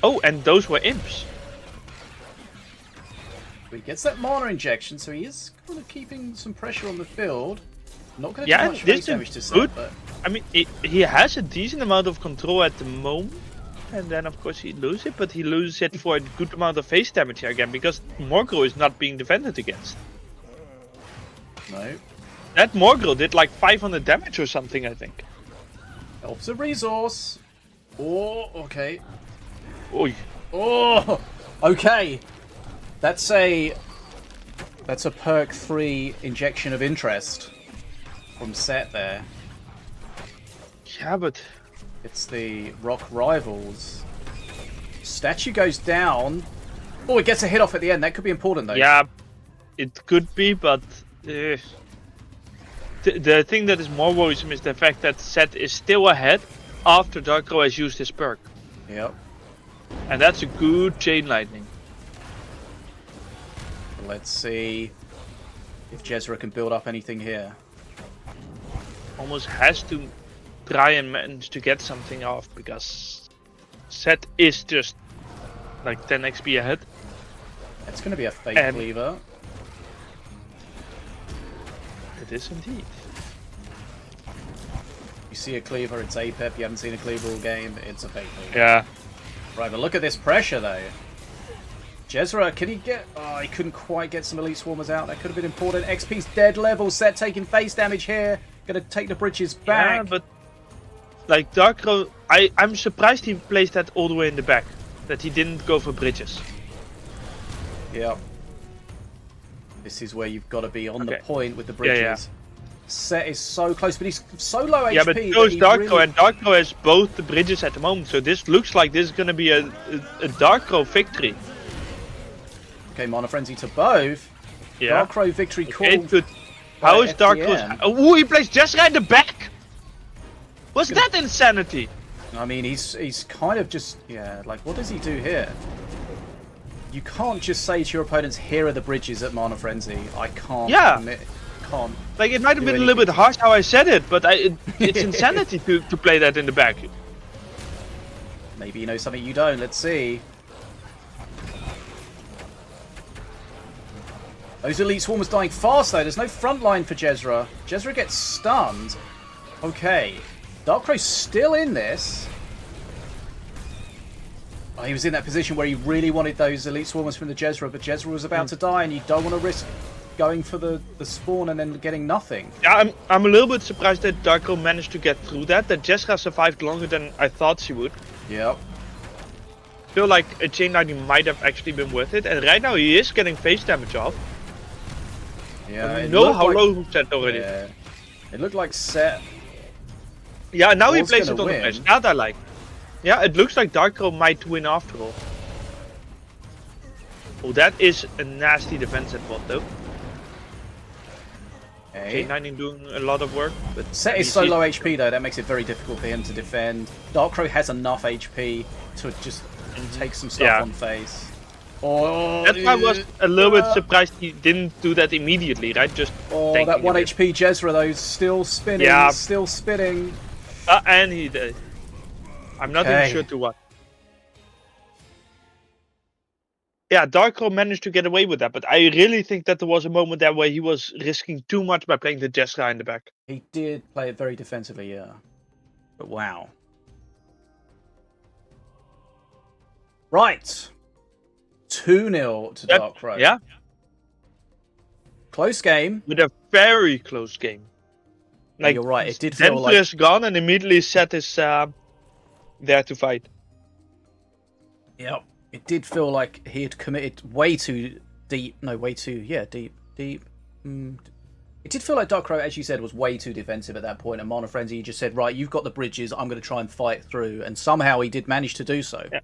Oh, and those were imps. He gets that mana injection, so he is kind of keeping some pressure on the field. Not going to Yeah, do much this face damage to is Set, good. but I mean, he has a decent amount of control at the moment. And then, of course, he loses it, but he loses it for a good amount of face damage here again, because Morgul is not being defended against. no. That Morgul did like 500 damage or something, I think. Helps a resource. Oh, okay. Oy. Oh, okay. That's a perk 3 injection of interest from Set there. Yeah, but It's the Rock Rivals. Statue goes down. Oh, it gets a hit off at the end. That could be important, though. yeah, it could be, but the thing that is more worrisome is the fact that Set is still ahead after DARKCROW has used his perk. Yep. And that's a good chain lightning. Let's see if Jezra can build up anything here. Almost has to try and manage to get something off, because Set is just like 10 XP ahead. It's going to be a fake And- cleaver. It is indeed. You see a cleaver, it's APEP. You haven't seen a cleaver all game, it's a fake cleaver. Yeah. Right, but look at this pressure, though. Jezra, can he get... Oh, he couldn't quite get some Elite Swarmers out. That could have been important. XP's dead level. Set taking face damage here. Going to take the bridges back. Yeah, but like DARKCROW, I'm surprised he placed that all the way in the back. That he didn't go for bridges. Yep. This is where you've got to be on the Okay. point with the Yeah, bridges. yeah. Set is so close, but he's so low Yeah, HP. but that so is he DARKCROW, really... and DARKCROW has both the bridges at the moment. So this looks like this is going to be a DARKCROW victory. Okay, Mana Frenzy to both. Yeah. DARKCROW victory call. Okay, good. by How is FDM. DARKCROW? Oh, he plays Jezra in the back! Was that insanity? I mean, he's kind of just... Yeah, like, what does he do here? You can't just say to your opponents, here are the bridges at Mana Frenzy. I can't... Yeah. Can't... Like, it might have do been a little bit anything. harsh how I said it, but it's insanity to play that in the back. Maybe you know something you don't. Let's see. Those Elite Swarmers dying fast, though. There's no front line for Jezra. Jezra gets stunned. Okay. DARKCROW's still in this. Oh, he was in that position where he really wanted those Elite Swarmers from the Jezra, but Jezra was about to die, and you don't want to risk going for the spawn and then getting nothing. Yeah, I'm a little bit surprised that DARKCROW managed to get through that. That Jezra survived longer than I thought she would. Yep. I feel like a chain lightning might have actually been worth it. And right now he is getting face damage off. Yeah. You it know looked how like- low he's set already. Yeah. It looked like Set. Yeah, now he Was plays it gonna on the win. bench. That I like. Yeah, it looks like DARKCROW might win after all. Oh, that is a nasty defense at bot though. Okay. K9 doing a lot of work, but Set is so low HP though, that makes it very difficult for him to defend. DARKCROW has enough HP to just take some stuff Yeah. on face. Oh, That's why I was a little bit surprised he didn't do that immediately, right? Just Oh, tanking that 1 a bit. HP Jezra though, still spinning, Yeah. still spinning. And he did. I'm not Okay. even sure to what. Yeah, DARKCROW managed to get away with that, but I really think that there was a moment there where he was risking too much by playing the Jezra in the back. He did play it very defensively, yeah. But wow. Right. 2-0 to That- DARKCROW. Yeah, Close game. with a very close game. Yeah, you're right, it did feel Denver like... is gone and immediately Set is there to fight. Yep. It did feel like he had committed way too deep. No, way too... Yeah, deep. It did feel like DARKCROW, as you said, was way too defensive at that point. And Mana Frenzy just said, right, you've got the bridges. I'm going to try and fight through. And somehow he did manage to do so. Yeah.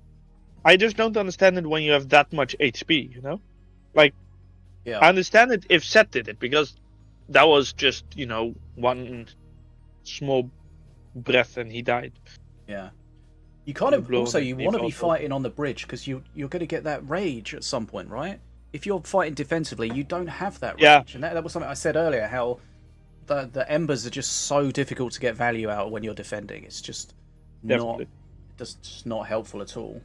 I just don't understand it when you have that much HP, you know? Like, Yeah. I understand it if Set did it, because that was just, one small breath and he died. Yeah. You kind of Blow also the you want to be default. fighting on the bridge because you're going to get that rage at some point, right? if you're fighting defensively, you don't have that range. Yeah. And that was something I said earlier, how the embers are just so difficult to get value out when you're defending. It's just Definitely. just not helpful at all.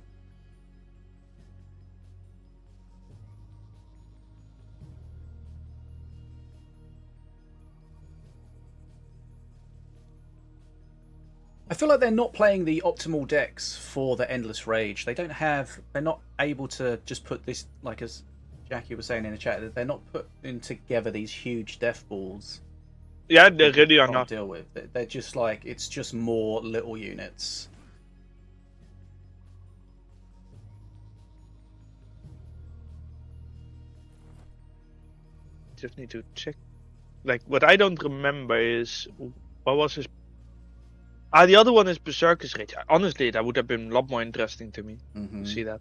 I feel like they're not playing the optimal decks for the Endless Rage. They're not able to just put this, like as Jackie was saying in the chat, that they're not putting together these huge death balls. Yeah, they really are Can't not. deal with. They're just like, it's just more little units. Just need to check. Like, what I don't remember is what was his. The other one is Berserker's Rage. Honestly, that would have been a lot more interesting to me to see that.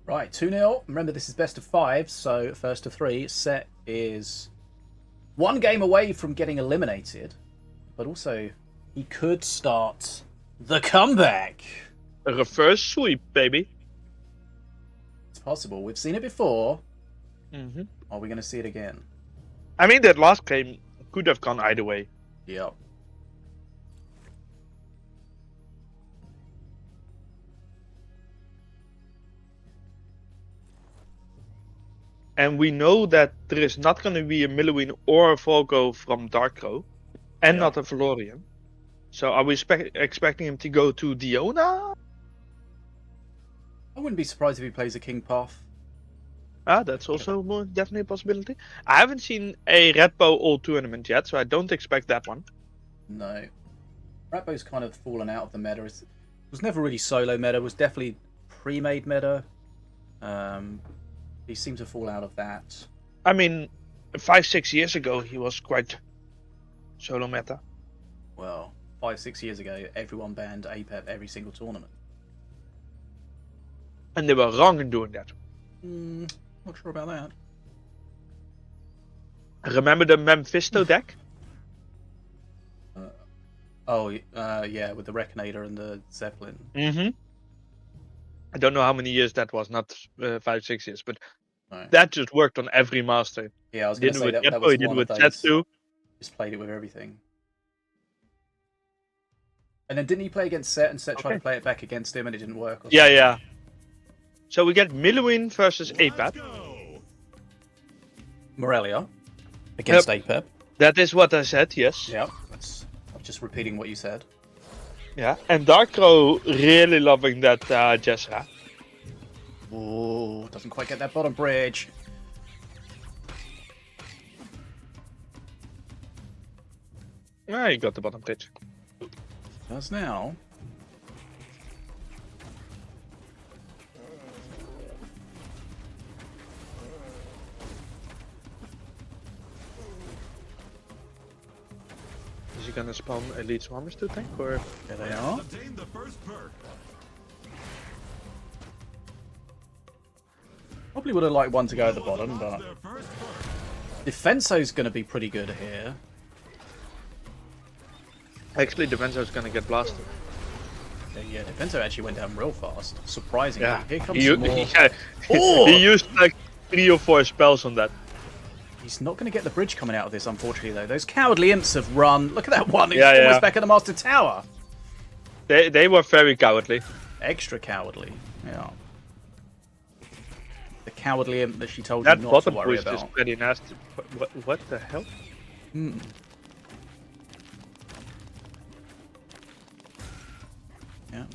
Right, 2-0. Remember, this is best of 5, so first of 3. Set is 1 game away from getting eliminated, but also he could start the comeback. A reverse sweep, baby. It's possible. We've seen it before. Mm-hmm. Are we going to see it again? I mean, that last game could have gone either way. Yep. And we know that there is not going to be a Milloween or a Volko from DARKCROW, and not a Valorian. So are we expecting him to go to Diona? I wouldn't be surprised if he plays a King Path. That's also definitely a possibility. I haven't seen a Red Bow all tournament yet, so I don't expect that one. No. Ratbow's kind of fallen out of the meta. It was never really solo meta. It was definitely pre-made meta. He seemed to fall out of that. I mean, 5-6 years ago, he was quite solo meta. Well, 5-6 years ago, everyone banned APEP every single tournament. And they were wrong in doing that. Not sure about that. Remember the Mephisto deck? Yeah, with the Reconator and the Zeppelin. Mm-hmm. I don't know how many years that was, not 5-6 years, but No. that just worked on every master. Yeah, I was going to say that Jet was Boy, did one with of those. Zetsu. Just played it with everything. And then didn't he play against Set, and Set tried to play it back against him, and it didn't work? Or Yeah, something? yeah. So we get Milloween versus Let's APAP. go. Morelia against APEP. That is what I said, yes. Yeah, I'm just repeating what you said. Yeah, and DARKCROW really loving that Jessera. Oh, doesn't quite get that bottom bridge. Ah, you got the bottom pitch. Does now. Is he gonna spawn Elite Swarmers to tank, or? There they are. Obtain the first perk. Probably would have liked one to go at the bottom, but Their first perk. Defenso's going to be pretty good here. Actually, Defenso's gonna get blasted. Yeah, Defenso actually went down real fast. Surprisingly. Yeah. Here comes He, some more. yeah. Oh! He used like 3 or 4 spells on that. He's not going to get the bridge coming out of this, unfortunately, though. Those cowardly imps have run. Look at that one. He's Yeah, almost yeah. back at the Master Tower. They were very cowardly. Extra cowardly. Yeah. The cowardly imp that she told That you not to bottom worry push is about. pretty nasty. What the hell? Yeah,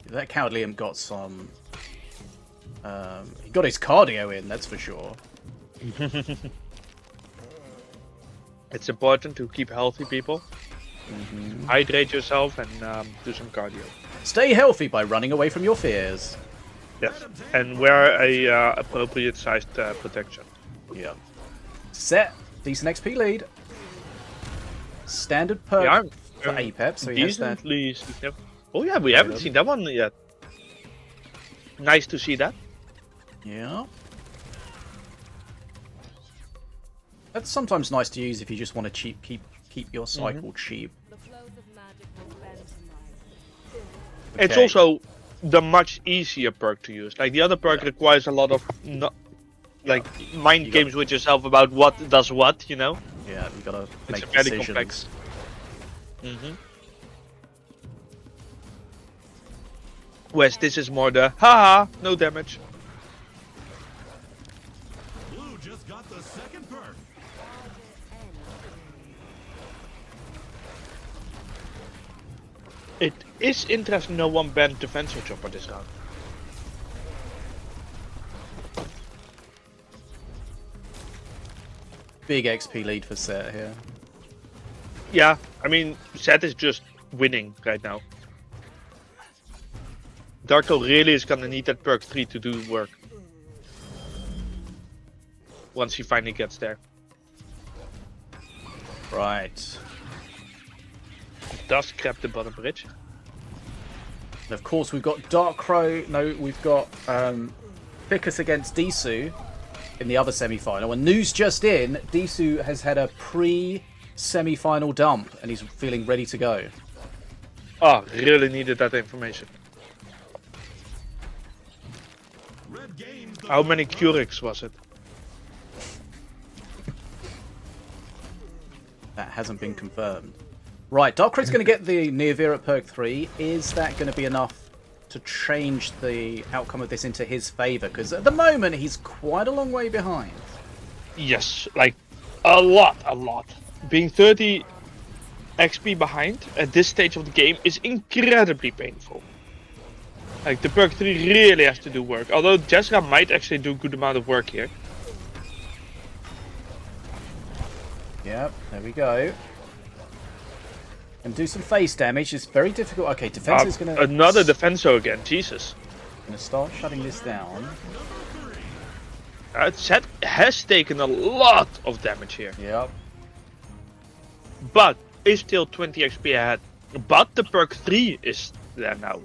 that cowardly imp got some... he got his cardio in, that's for sure. It's important to keep healthy, people. Hydrate yourself and do some cardio. Stay healthy by running away from your fears. Yes, and wear a appropriate sized protection. Yeah. Set. Decent XP lead. Standard perk Yeah, for APEP, so he has that. decently significant. Oh yeah, we haven't seen that one yet. Nice to see that. Yeah. That's sometimes nice to use if you just want to keep your cycle cheap. The flows of magic will bend It's Okay. also the much easier perk to use. Like the other perk requires a lot of mind You got- games with yourself about what does what, you know? Yeah, you gotta It's make very decisions. complex. Mm-hmm. Whereas this is more the haha, no damage. Blue just got the second perk. It is interesting no one banned defensive chopper this round. Big XP lead for Set here. Yeah, I mean, Zed is just winning right now. DARKCROW really is gonna need that perk 3 to do work. Once he finally gets there. Right. Does grab the bottom bridge. And of course, we've got DARKCROW. No, we've got Ficus against DSOO in the other semi-final. And news just in, DSOO has had a pre-semi-final dump, and he's feeling ready to go. Oh, really needed that information. Red gains the How many Curix was it? That hasn't been confirmed. Right, DARKCROW's going to get the Neovir at perk 3. Is that going to be enough to change the outcome of this into his favour? Because at the moment, he's quite a long way behind. Yes, like a lot. Being 30 XP behind at this stage of the game is incredibly painful. Like the perk 3 really has to do work. Although Jessica might actually do a good amount of work here. Yep, there we go. And do some face damage. It's very difficult. Okay, defense is going to... Another defenso again, Jesus. Going to start shutting this down. Zed has taken a lot of damage here. Yep. But is still 20 XP ahead. But the perk 3 is there now.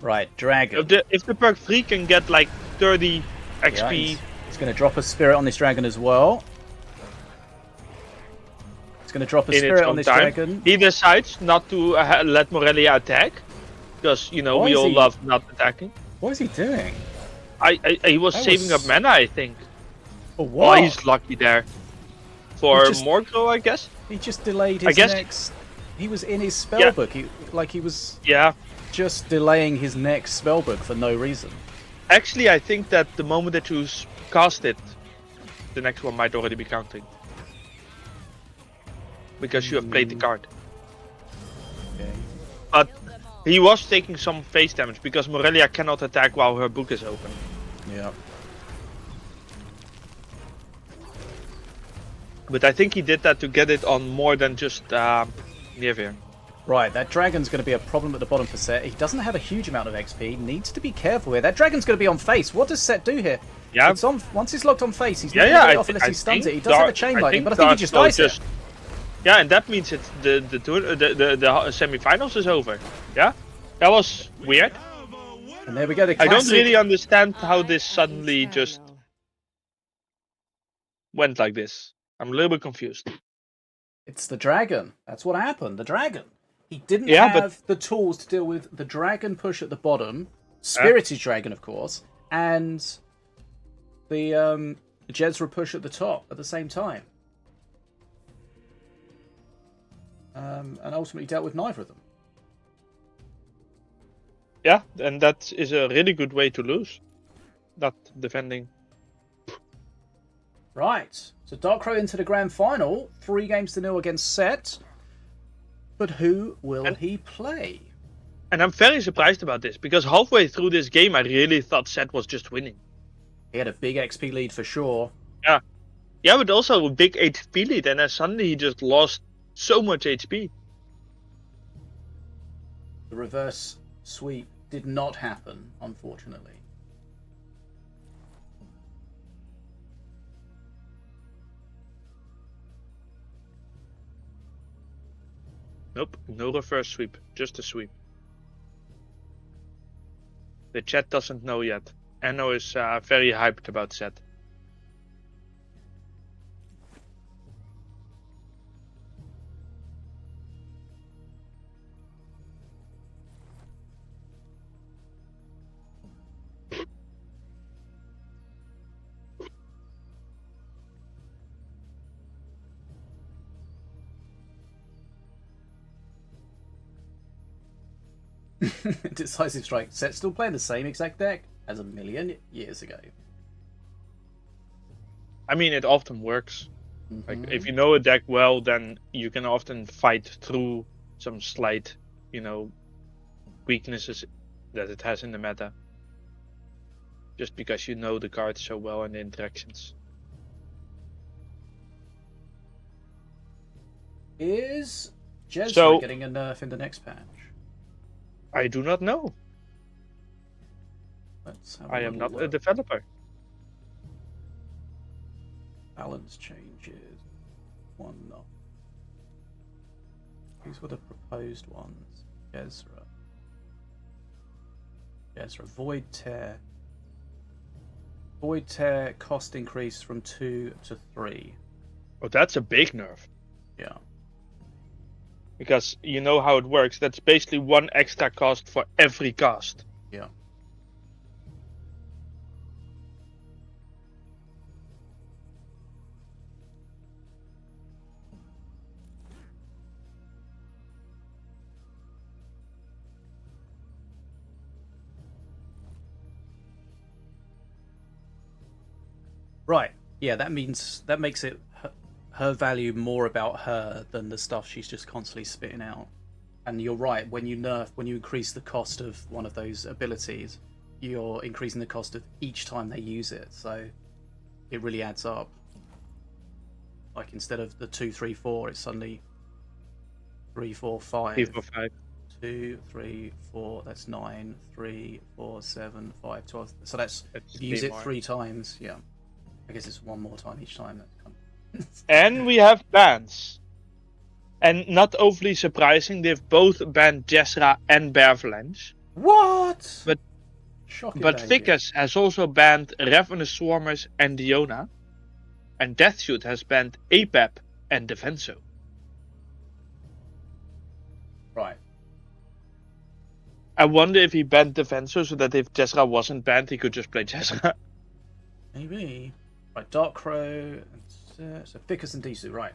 Right, Dragon. If the perk 3 can get like 30 XP... Yeah, he's going to drop a Spirit on this Dragon as well. He's going to drop a in Spirit its on own this time. Dragon. He decides not to let Morelia attack. Because, you know, Why we is all he- love not attacking. What is he doing? He was That saving was- up mana, I think. For what? Oh, he's lucky there. For just- more glow, I guess? He just delayed his guess- next... He was in his spell Yeah. book. He was Yeah. just delaying his next spell book for no reason. Actually, I think that the moment that you cast it, the next one might already be counting. Because you have played the card. Okay. But he was taking some face damage because Morelia cannot attack while her book is open. Yeah. But I think he did that to get it on more than just Nivir. Right, that Dragon's going to be a problem at the bottom for Set. He doesn't have a huge amount of XP. Needs to be careful here. That Dragon's going to be on face. What does Set do here? Yeah. It's on. Once he's locked on face, he's Yeah, not yeah. going to I get off thi- unless I he stuns think it. He does have a Dark- chain lightning, but I think he just Dark dies Crow here. Yeah, and that means it's the semifinals is over. Yeah, that was weird. have a winner. And there we go. The I don't classic- really understand how this suddenly just went like this. I'm a little bit confused. It's the Dragon. That's what happened. The Dragon. He didn't Yeah, but- have the tools to deal with the Dragon push at the bottom, Spirited Dragon, of course, and the Jezra push at the top at the same time. And ultimately dealt with neither of them. Yeah, and that is a really good way to lose. Not defending. Right. So DARKCROW into the grand final. 3-0 against Set. But who will he play? And I'm very surprised about this because halfway through this game, I really thought Zed was just winning. He had a big XP lead for sure. Yeah, but also a big HP lead, and then suddenly he just lost so much HP. The reverse sweep did not happen, unfortunately. Nope, no reverse sweep, just a sweep. The chat doesn't know yet. ANNO is very hyped about Zed. Decisive Strike set still playing the same exact deck as a million years ago. I mean, it often works. Like, Mhm. if you know a deck well, then you can often fight through some slight, weaknesses that it has in the meta. Just because you know the cards so well and the interactions. Is Jezra So- getting a nerf in the next patch? I do not know. Let's have I am little not a look. developer. Balance changes. One not. These were the proposed ones. Jezra. Void Tear. Void Tear cost increase from 2 to 3. Oh, that's a big nerf. Yeah. Because you know how it works. That's basically one extra cost for every cast. Yeah. Right. Yeah, that makes it her value more about her than the stuff she's just constantly spitting out. And you're right, when you increase the cost of one of those abilities, you're increasing the cost of each time they use it. So it really adds up. Like instead of the 2, 3, 4, it's suddenly 3, 4, 5. 3, 4, 5. 2, 3, 4, that's 9, 3, 4, 7, 5, 12. So that's if you use it 3 times, yeah. I guess it's one more time each time. That's kind of... And we have bans. And not overly surprising, they've both banned Jezra and Bearavalanche. What? But- Shocking But behavior. Ficus has also banned Ravenous Swarmers and Diona. And Deathshoot has banned APEP and Defenso. Right. I wonder if he banned Defenso so that if Jezra wasn't banned, he could just play Jezra. Maybe. Right, DARKCROW, so Ficus and DSOO, right.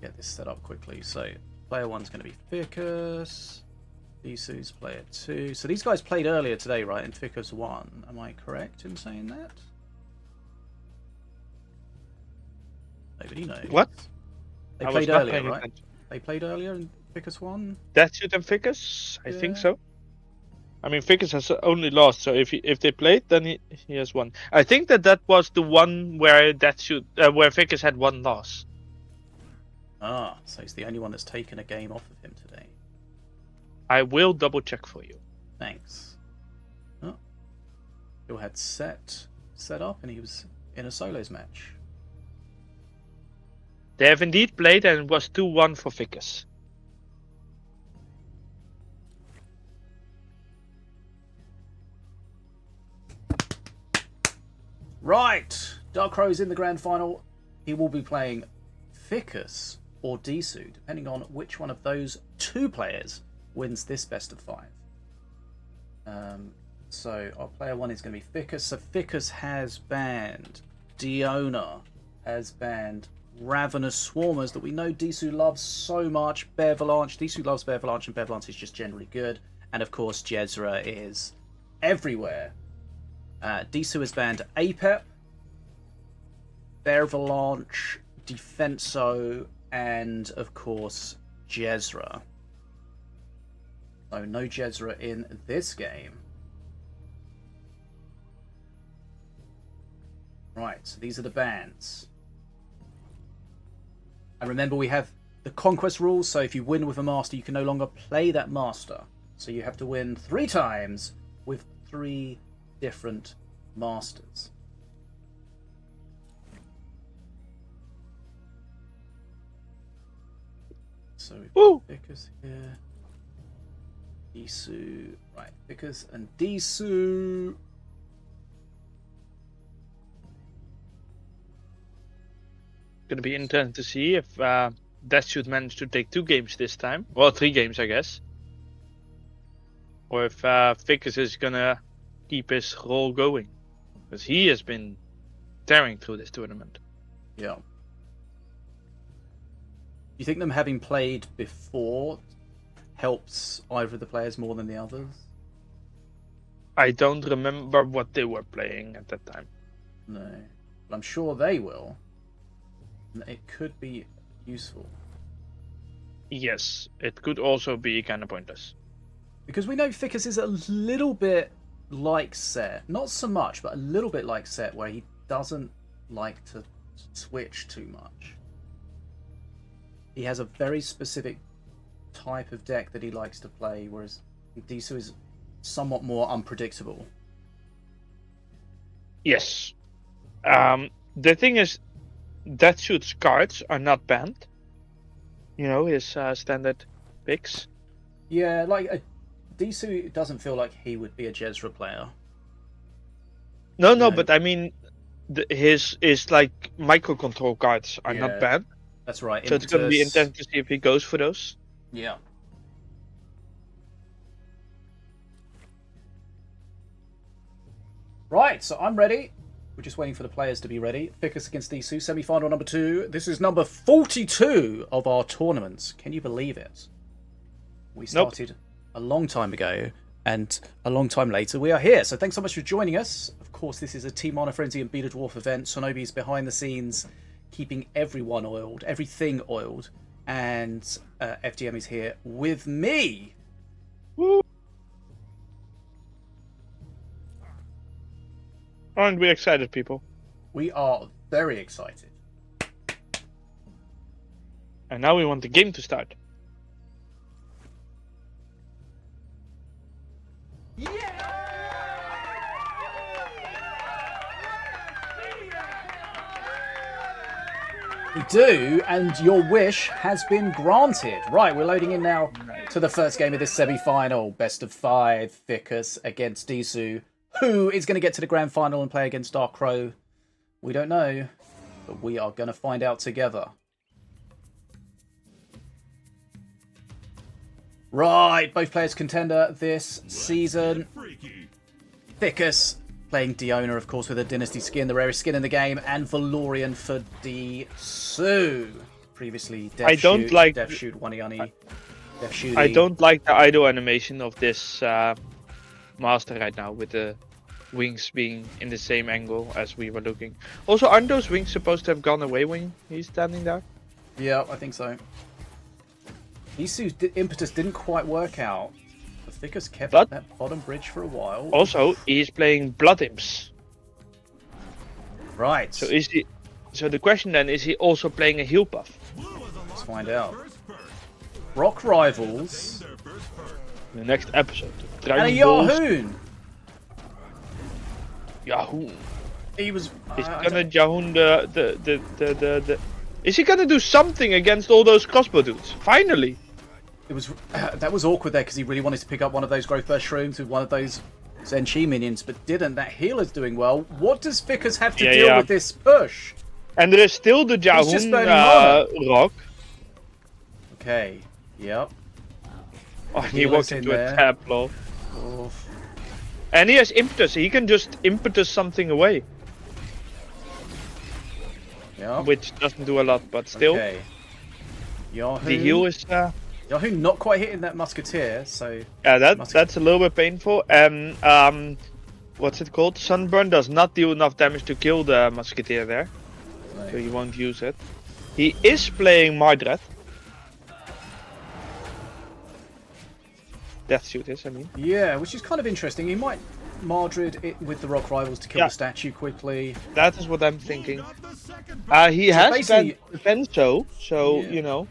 Get this set up quickly. So player 1's going to be Ficus, DSOO's player 2. So these guys played earlier today, right, in Ficus 1. Am I correct in saying that? Nobody knows. What? They I was played not earlier, paying right? attention. They played earlier in Ficus 1? Deathshoot and Ficus? I think Yeah. so. I mean, Ficus has only lost, so if they played, then he has won. I think that was the one where where Ficus had one loss. Ah, so he's the only one that's taken a game off of him today. I will double check for you. Thanks. Oh. Bill had set up and he was in a solos match. They have indeed played, and it was 2-1 for Ficus. Right! DARKCROW's in the grand final. He will be playing Ficus or DSOO, depending on which one of those 2 players wins this best of 5. So our player 1 is going to be Ficus. So Ficus has banned Diona, has banned Ravenous Swarmers that we know DSOO loves so much. Bearavalanche. DSOO loves Bearavalanche, and Bearavalanche is just generally good. And of course, Jezra is everywhere. DSOO has banned APEP, Bearavalanche, Defenso, and of course Jezra. So no Jezra in this game. Right, so these are the bans. And remember, we have the conquest rules, so if you win with a master, you can no longer play that master. So you have to win 3 times with 3 different masters. So we've got Ficus here. DSOO. Right, Ficus and DSOO. Going to be interesting to see if Deathshoot manage to take 2 games this time. Well, 3 games, I guess. Or if Ficus is going to keep his role going. Because he has been tearing through this tournament. Yeah. You think them having played before helps either of the players more than the others? I don't remember what they were playing at that time. No, but I'm sure they will. It could be useful. Yes, it could also be kind of pointless. Because we know Ficus is a little bit like Set. Not so much, but a little bit like Set, where he doesn't like to switch too much. He has a very specific type of deck that he likes to play, whereas DSOO is somewhat more unpredictable. Yes. The thing is, Deathshoot's cards are not banned. You know, his standard picks. Yeah, like DSOO doesn't feel like he would be a Jezra player. No, No. but I mean, his like microcontrol cards are Yeah. not banned. That's right. So it's going to be Impetus. interesting to see if he goes for those. Yeah. Right, so I'm ready. We're just waiting for the players to be ready. Ficus against DSOO, semi-final number 2. This is number 42 of our tournaments. Can you believe it? We started a long time ago, and a long time later we are here. So thanks so much for joining us. Of course, this is a Team Honor Frenzy and BetaDwarf event. Sinobii is behind the scenes, keeping everyone oiled, everything oiled. And FDM is here with me. Woo! Aren't we excited, people? We are very excited. And now we want the game to start. We do, and your wish has been granted. Right, we're loading in now to the first game of this semi-final. Best of 5, Ficus against DSOO. Who is going to get to the grand final and play against DARKCROW? We don't know, but we are going to find out together. Right, both players contender this season. Freaky. Ficus playing Diona, of course, with a Dynasty skin, the rarest skin in the game, and Valorian for DSOO. Previously, Deathshoot, Waniani. I don't like the idle animation of this master right now, with the wings being in the same angle as we were looking. Also, aren't those wings supposed to have gone away when he's standing there? Yeah, I think so. DSOO's impetus didn't quite work out. The Ficus kept But that bottom bridge for a while. also, he's playing Blood Imps. Right. So is he? So the question then, is he also playing a heal buff? Let's find out. Rock Rivals. The next episode. And a Yahoon. Yahoo! He was. Is he gonna Yahoon the? Is he gonna do something against all those crossbow dudes? Finally! It was that was awkward there because he really wanted to pick up one of those growth burst shrooms with one of those Zenchi minions, but didn't. That healer's doing well. What does Ficus have to deal with this push? And there is still the just Yahoon rock. Okay. Yep. Oh, he Healer's walked in into there. a tableau. Oof. And he has impetus. He can just impetus something away, Yep. which doesn't do a lot, but still. Okay. Yahoo. The heal is. Yahoo not quite hitting that musketeer, so. Yeah, that's a little bit painful. And what's it called? Sunburn does not deal enough damage to kill the musketeer there, so he won't use it. He is playing Mardred. Deathshoot is, I mean. Yeah, which is kind of interesting. He might Mardred it with the Rock Rivals to kill the statue quickly. That is what I'm thinking. He So has basically- Defenso, so Yeah. you know.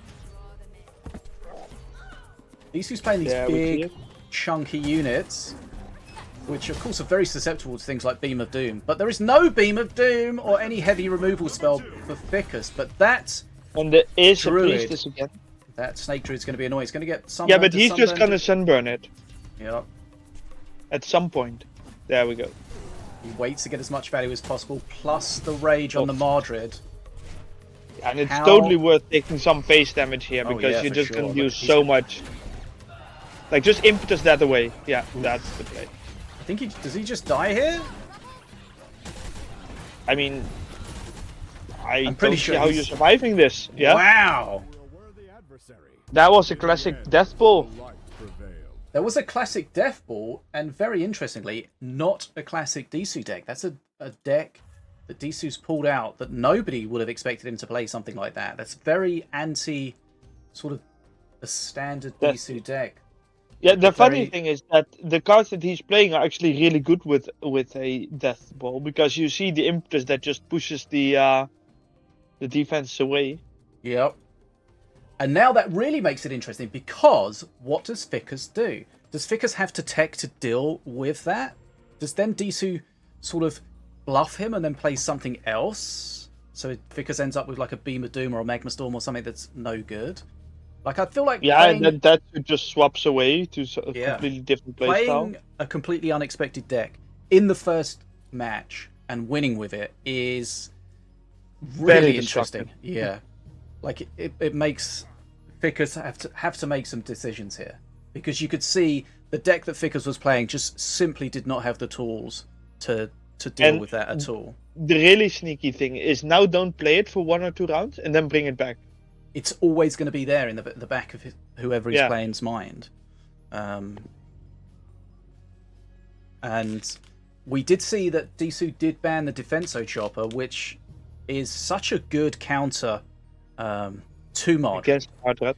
DSOO's playing these Yeah, we see big, it. chunky units, which of course are very susceptible to things like Beam of Doom. But there is no Beam of Doom or any heavy removal spell for Ficus. But that And there is a Druid. priestess again. that Snake Druid's going to be annoying. It's going to get sunburned. Yeah, but he's just gonna sunburn it Yep. at some point. There we go. He waits to get as much value as possible, plus the rage on the Mardred. And it's How- totally worth taking some base damage here Oh, because yeah, you're for just sure. gonna use He's so gonna- much. Like, just impetus that away. Yeah, that's the play. I think does he just die here? I mean, I'm don't pretty see sure how he's- you're surviving this. Yeah. Wow. That was a classic death ball. Light prevailed. There was a classic Death Ball, and very interestingly, not a classic DSOO deck. That's a deck that DSOO's pulled out that nobody would have expected him to play something like that. That's very anti sort of a standard DSOO deck. Yeah, the funny Very- thing is that the cards that he's playing are actually really good with a death ball, because you see the impetus that just pushes the defense away. Yep. And now that really makes it interesting, because what does Ficus do? Does Ficus have to tech to deal with that? Does then DSOO sort of bluff him and then play something else? So Ficus ends up with like a Beam of Doom or a Magma Storm or something that's no good? Like, I feel like Yeah, playing, and then that just swaps away to a Yeah. completely different playstyle. playing a completely unexpected deck in the first match and winning with it is Very really destructive. interesting. Yeah. Like, it makes Ficus have to make some decisions here, because you could see the deck that Ficus was playing just simply did not have the tools to deal And- with that at all. The really sneaky thing is now don't play it for 1 or 2 rounds and then bring it back. It's always going to be there in the back of whoever he's Yeah. playing's mind. And we did see that DSOO did ban the Defenso Chopper, which is such a good counter to Mod. Against Hardred.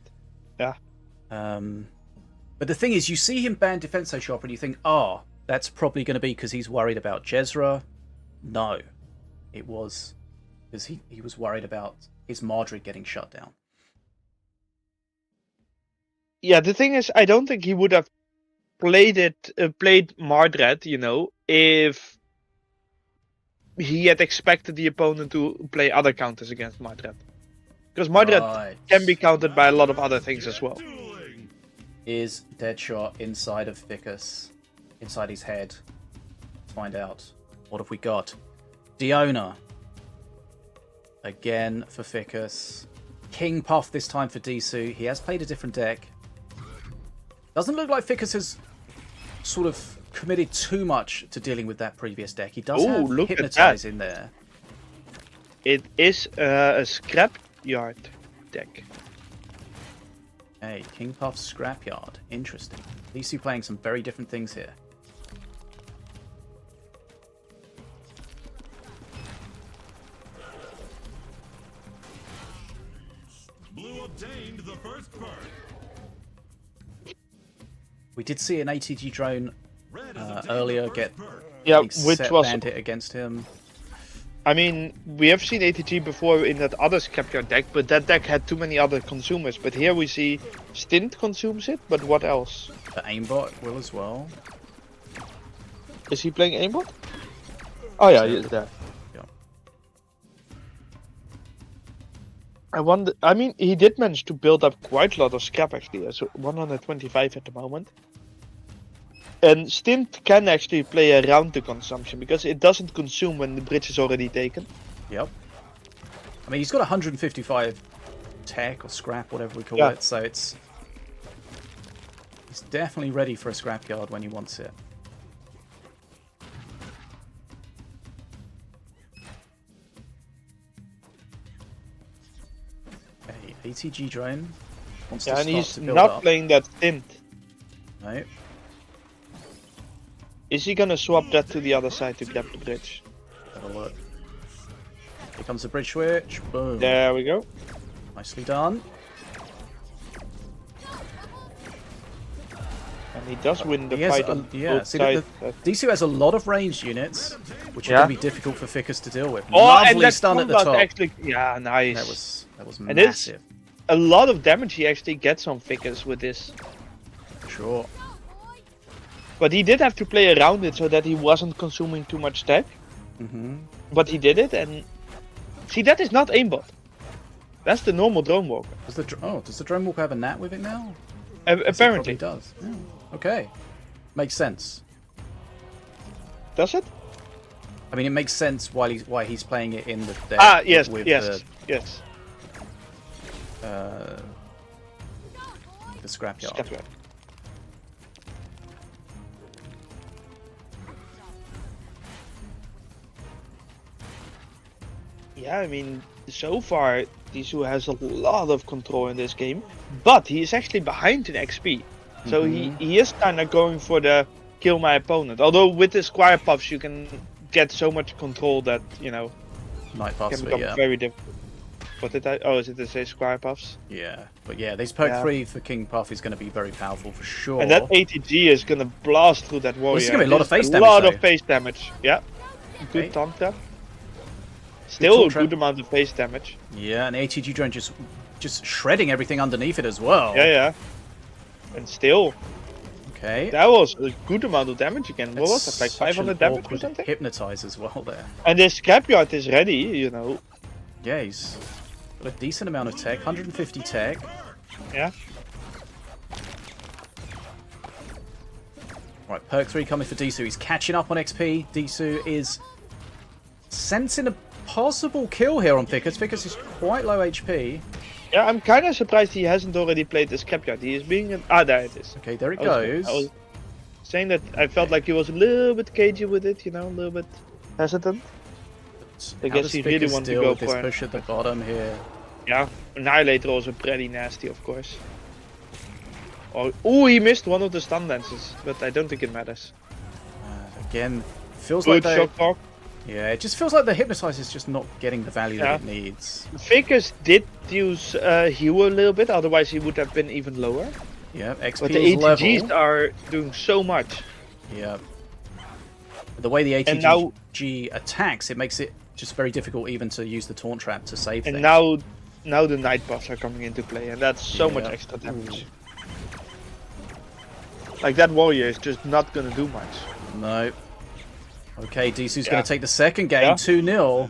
But the thing is, you see him ban Defenso Chopper and you think, oh, that's probably going to be because he's worried about Jezra. No, it was because he was worried about his Mardred getting shut down. Yeah, the thing is, I don't think he would have played Mardred, you know, if he had expected the opponent to play other counters against Mardred. Because Mardred Right. can be countered by a lot of other things as well. Dueling. Is Deadshot inside of Ficus, inside his head? Let's find out. What have we got? Diona. Again for Ficus. King Puff this time for DSOO. He has played a different deck. Doesn't look like Ficus has sort of committed too much to dealing with that previous deck. He does Ooh, have look at Hypnotize that. in there. It is a scrapyard deck. Hey, King Puff's Scrapyard. Interesting. DSOO playing some very different things here. Blue obtained the first bird. We did see an ATG drone Red has obtained earlier the first get bird. Yeah, a which set was... bandit against him. I mean, we have seen ATG before in that other scrapyard deck, but that deck had too many other consumers. But here we see Stint consumes it, but what else? The aimbot will as well. Is he playing aimbot? Oh yeah, he is there. Yeah. I wonder. I mean, he did manage to build up quite a lot of scrap actually. So 125 at the moment. And Stint can actually play around the consumption because it doesn't consume when the bridge is already taken. Yep. I mean, he's got 155 tech or scrap, whatever we call Yeah. it. So it's he's definitely ready for a scrapyard when he wants it. Okay, ATG drone wants Yeah, to and start he's to build not up. playing that Stint. No. Is he gonna swap that to the other side to grab the bridge? Have a look. Here comes the bridge switch. Boom. There we go. Nicely done. And he does win the He has fight a- on yeah, both see, sides. DSOO has a lot of ranged units, which are Yeah. going to be difficult for Ficus to deal with. Oh, and Lovely that stun at the combat top. actually, yeah, nice. That was And it's- massive. A lot of damage he actually gets on Ficus with this. Sure. But he did have to play around it so that he wasn't consuming too much tech. Mm-hmm. But he did it, and see, that is not aimbot. That's the normal drone walker. Does the drone walker have a nat with it now? Apparently, It does. Yeah. Okay. Makes sense. does it? I mean, it makes sense why he's playing it in the deck. Ah, yes, with yes, yes. the scrapyard. Scrapyard. Yeah, I mean, so far DSOO has a lot of control in this game, but he is actually behind in XP. So he is kind of going for the kill my opponent. Although with the square puffs you can get so much control that, you know, Night it Buffs, can but become yeah. very difficult. What did I? Oh, is it to say square puffs? Yeah, but yeah, this perk Yeah. 3 for King Puff is going to be very powerful for sure. And that ATG is gonna blast through that warrior. this is gonna be a lot of face A damage, lot though. of face damage. Yeah. Okay. Good taunt trap. Still a taunt trap. good amount of face damage. Yeah, and ATG drone just shredding everything underneath it as well. Yeah, yeah. And still, Okay. that was a good amount of damage again. What was That's that? Like such an 500 damage or awkward something? Hypnotize as well there. And this scrapyard is ready, you know. Yeah, he's got a decent amount of tech, 150 tech. Yeah. Right, perk 3 coming for DSOO. He's catching up on XP. DSOO is sensing a possible kill here on Vickers. Vickers is quite low HP. Yeah, I'm kind of surprised he hasn't already played the scrapyard. He is being an... Ah, there it is. Okay, there it I goes. was saying that I felt like he was a little bit cagey with it, you know, a little bit hesitant. I How guess does he really Vickers wanted to deal go with this for it. push at the bottom here? Yeah, Annihilator also pretty nasty, of course. Oh, he missed one of the stun dances, but I don't think it matters. Again, feels Good like shock talk. yeah, it just feels like the Hypnotize is just not getting the value that it needs. Vickers did use heal a little bit, otherwise he would have been even lower. Yeah, XP But is the ATGs level. are doing so much. Yeah. The way the And ATG attacks, it makes it just very difficult even to use the taunt trap to save And things. now the night buffs are coming into play, and that's so much Yeah. extra damage. Like that warrior is just not gonna do much. No. Okay, DSOO's Yeah. going to take the second game, Yeah. 2-0.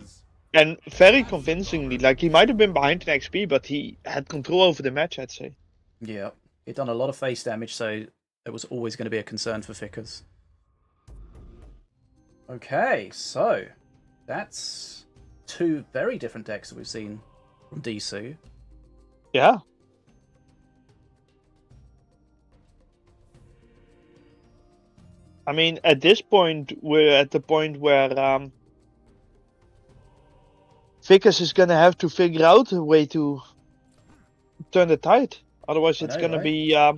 And very convincingly, like he might have been behind in XP, but he had control over the match, I'd say. Yeah, he'd done a lot of face damage, so it was always going to be a concern for Vickers. Okay, so that's two very different decks that we've seen from DSOO. Yeah. I mean, at this point, we're at the point where Vickers is gonna have to figure out a way to turn the tide. Otherwise, it's gonna be a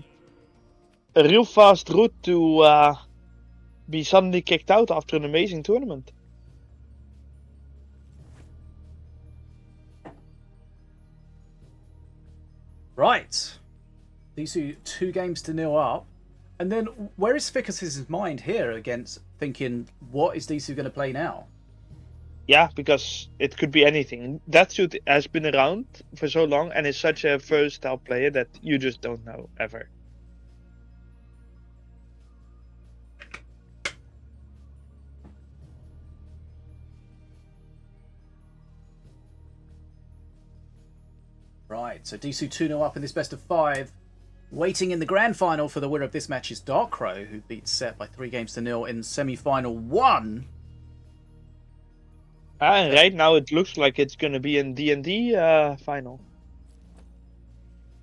real fast route to be suddenly kicked out after an amazing tournament. Right. DSOO 2-0 up. And then where is Vickers' mind here against thinking, what is DSOO going to play now? Yeah, because it could be anything. That suit has been around for so long and is such a versatile player that you just don't know ever. Right, so DSOO 2-0 up in this best of 5. Waiting in the grand final for the winner of this match is DARKCROW, who beat Set by 3-0 in semi-final 1. And right now it looks like it's gonna be in D&D final.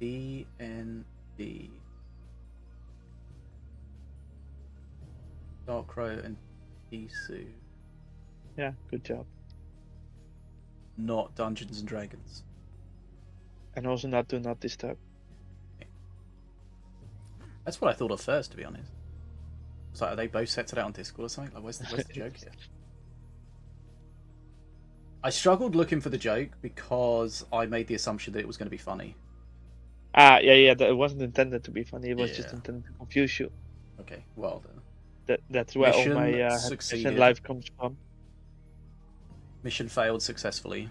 D&D. DARKCROW and DSOO. Yeah, good job. Not Dungeons and Dragons. And also not do not disturb. That's what I thought of first, to be honest. It's like, are they both set it out on Discord or something? Like, where's the joke here? I struggled looking for the joke because I made the assumption that it was going to be funny. Ah, yeah, that it wasn't intended to be funny. It was just Yeah. intended to confuse you. Okay, well then. That's where Mission all my succeeded. mission life comes from. Mission failed successfully.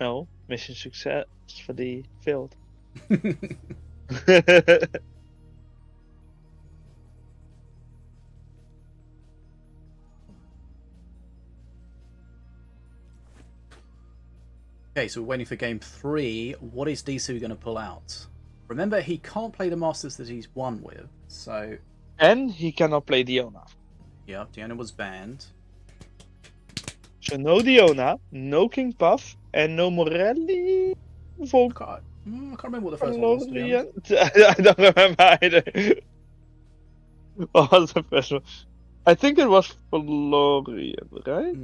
No, mission successfully failed. Okay, so we're waiting for game 3. What is DSOO going to pull out? Remember, he can't play the Masters that he's won with, so... And he cannot play Diona. Yeah, Diana was banned. So no Diona, no King Puff, and no Morelli. Volk. I can't remember what the first one was, to be honest. I don't remember either. What was the first one? I think it was Florian, right?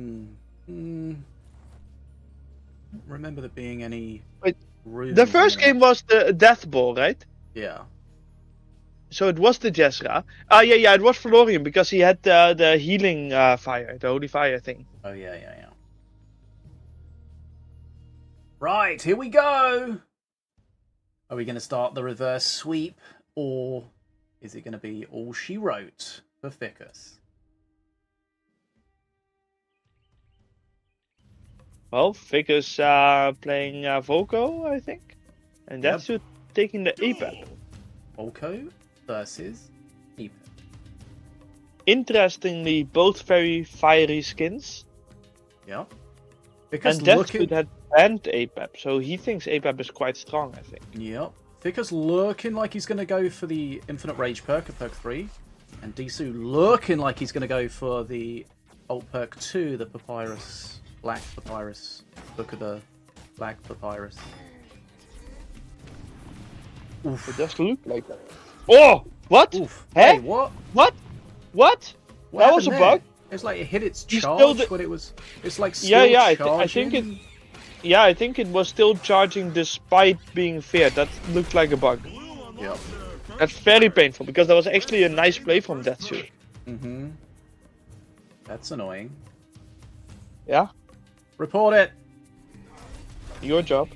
remember there being any Wait, runes. The first in there. game was the Death Ball, right? Yeah. So it was the Jezra. Yeah, it was Florian because he had the healing fire, the holy fire thing. Oh, yeah. Right, here we go. Are we going to start the reverse sweep, or is it going to be all she wrote for Ficus? Well, Ficus playing Volko, I think. And that's you taking the APAP. Volko versus Epep. Interestingly, both very fiery skins. Yeah. Because And looking... Deathshoot had banned APAP, so he thinks APAP is quite strong, I think. Yep. Ficus looking like he's going to go for the Infinite Rage perk at perk 3. And DSOO looking like he's going to go for the alt perk 2, the Papyrus, Black Papyrus, Book of the Black Papyrus. Oof. It does look like that. Oh! What? Oof. Hey? Hey, what? What? What That was happened a there? bug? It's like it hit its You charge, still did- but it was... It's like still Yeah, I charging. think it... Yeah, I think it was still charging despite being feared. That looked like a bug. Yep. That's very painful because that was actually a nice play from Deathshoot. Mm-hmm. That's annoying. Yeah, Report it! your job.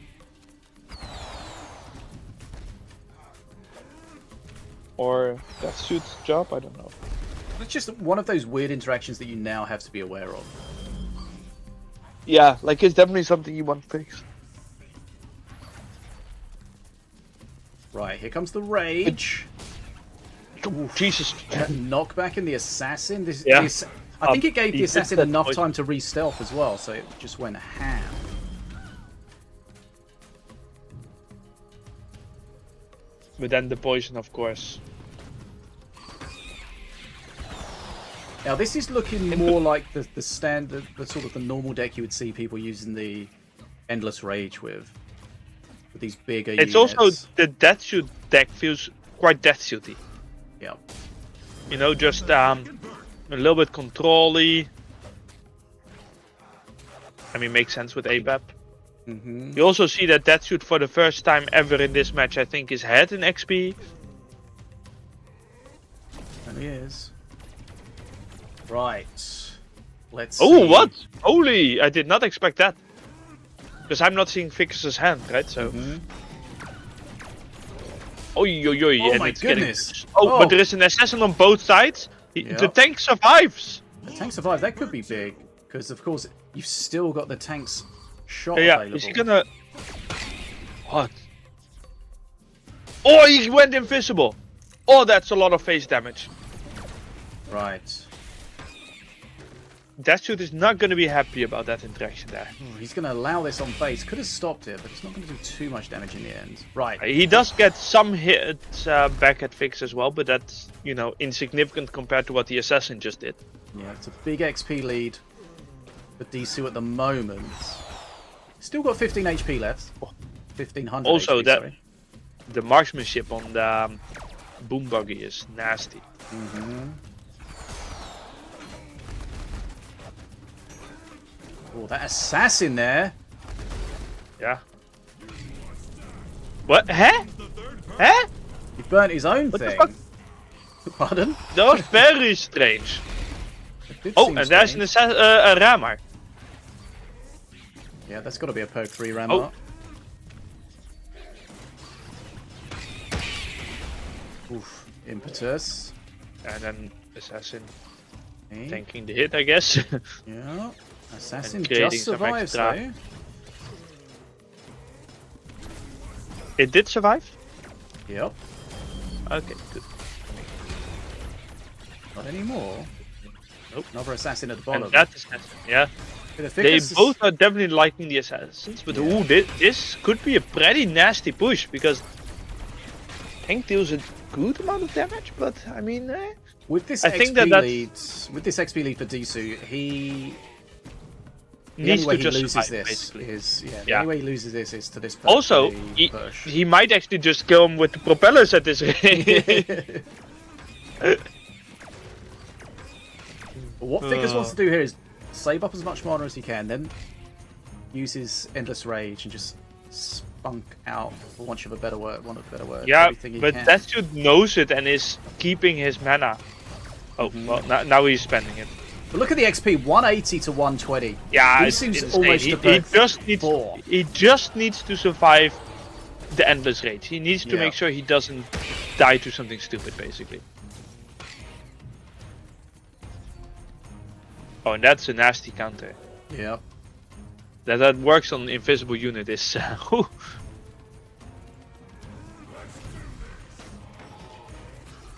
Or Deathshoot's job, I don't know. It's just one of those weird interactions that you now have to be aware of. Yeah, like it's definitely something you want fixed. Right, here comes the rage. Oh, Jesus. Knockback in the assassin. Yeah. I think it gave the he did assassin that enough point. time to re-stealth as well, so it just went ham. But then the poison, of course. Now this is looking more like the standard, the sort of the normal deck you would see people using the Endless Rage with these bigger It's units. also the Deathshoot deck feels quite Deathshooty. Yeah. You know, just a little bit control-y. I mean, makes sense with APAP. Mm-hmm. You also see that Deathshoot for the first time ever in this match, I think, is ahead in XP. And he is. Right. Let's Oh, see. what? Holy! I did not expect that. Because I'm not seeing Ficus's hand, right? So. Oi, oi, oi. Oh and my it's getting- goodness. Oh, Oh. but there is an assassin on both sides. Yeah. The tank survives. The tank survived. That could be big. Because, of course, you've still got the tank's shot Yeah, available. is he gonna... What? Oh, he went invisible. Oh, that's a lot of face damage. Right. Deathshoot is not gonna be happy about that interaction there. Oh, he's going to allow this on base. Could have stopped it, but it's not going to do too much damage in the end. Right. He does get some hits back at Fix as well, but that's, you know, insignificant compared to what the assassin just did. Yeah, it's a big XP lead for DSOO at the moment. Still got 15 HP left. 1500 Also, HP, that sorry. the marksmanship on the boom buggy is nasty. Oh, that assassin there. Yeah. What? Huh? Huh? He burnt his own What the thing. fuck? Pardon? That was very strange. It did Oh, seem and there's an strange. a rammer. Yeah, that's got to be a perk 3 ram Oh. up. Oof. Impetus. And then assassin Okay. tanking the hit, I guess. Yeah. Assassin And creating just some survives extra. though. It did survive? Yep. Okay, good. Not anymore. Nope. Another assassin at the bottom. And that assassin, yeah. Bit of They thickness is- both are definitely liking the assassins, but ooh, this could be a pretty nasty push because tank deals a good amount of damage, but I mean, With this I XP think that's- lead, with this XP lead for DSOO, he the needs only way to he just loses survive, this basically. is the Yeah. only way he loses this is to this perk Also, three push. he might actually just kill him with the propellers at this rate. But what Ficus wants to do here is save up as much mana as he can, then uses Endless Rage and just spunk out, for want of a better word, Yeah, everything he but can. that dude knows it and is keeping his mana. Oh, well, now he's spending it. But look at the XP, 180 to 120. Yeah, This it's seems insane. almost He, a he perk just needs 4. he just needs to survive the endless rage. He needs to Yeah. make sure he doesn't die to something stupid, basically. Oh, and that's a nasty counter. Yep. That works on invisible unit is.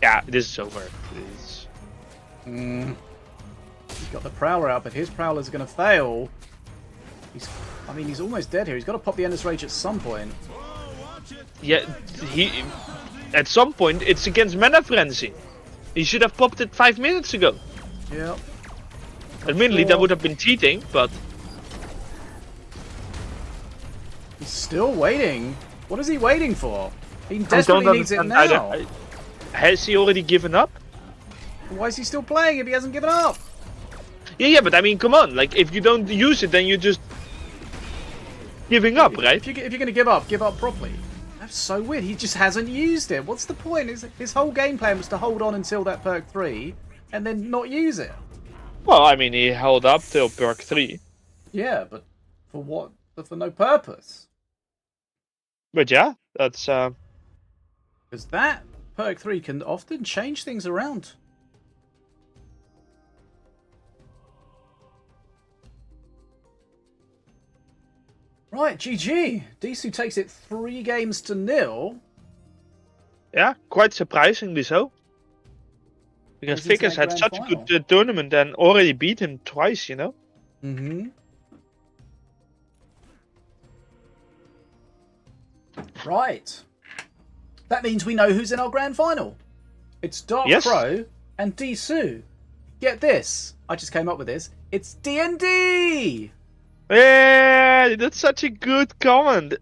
Yeah, this is over. This is... He's got the Prowler out, but his Prowler's going to fail. I mean, he's almost dead here. He's got to pop the Endless Rage at some point. Yeah, he. At some point, it's against Mana Frenzy. He should have popped it 5 minutes ago. Yep. Admittedly, that would have been cheating, but He's still waiting. What is he waiting for? He I don't desperately needs it understand now. either. Has he already given up? Why is he still playing if he hasn't given up? Yeah, but I mean, come on. Like, if you don't use it, then you're just giving up, right? If you're going to give up properly. That's so weird. He just hasn't used it. What's the point? His whole game plan was to hold on until that perk 3 and then not use it. Well, I mean, he held up till perk 3. Yeah, but for what? For no purpose. But yeah, that's... Because that perk 3 can often change things around. Right, GG. DSOO takes it 3-0. Yeah, quite surprisingly so. Because Goes into Vickers that had grand such a final. good tournament and already beat him twice, you know? Mm-hmm. Right. That means we know who's in our grand final. It's DARKCROW and DSOO. Get this. I just came up with this. It's D&D! Yeah, that's such a good comment.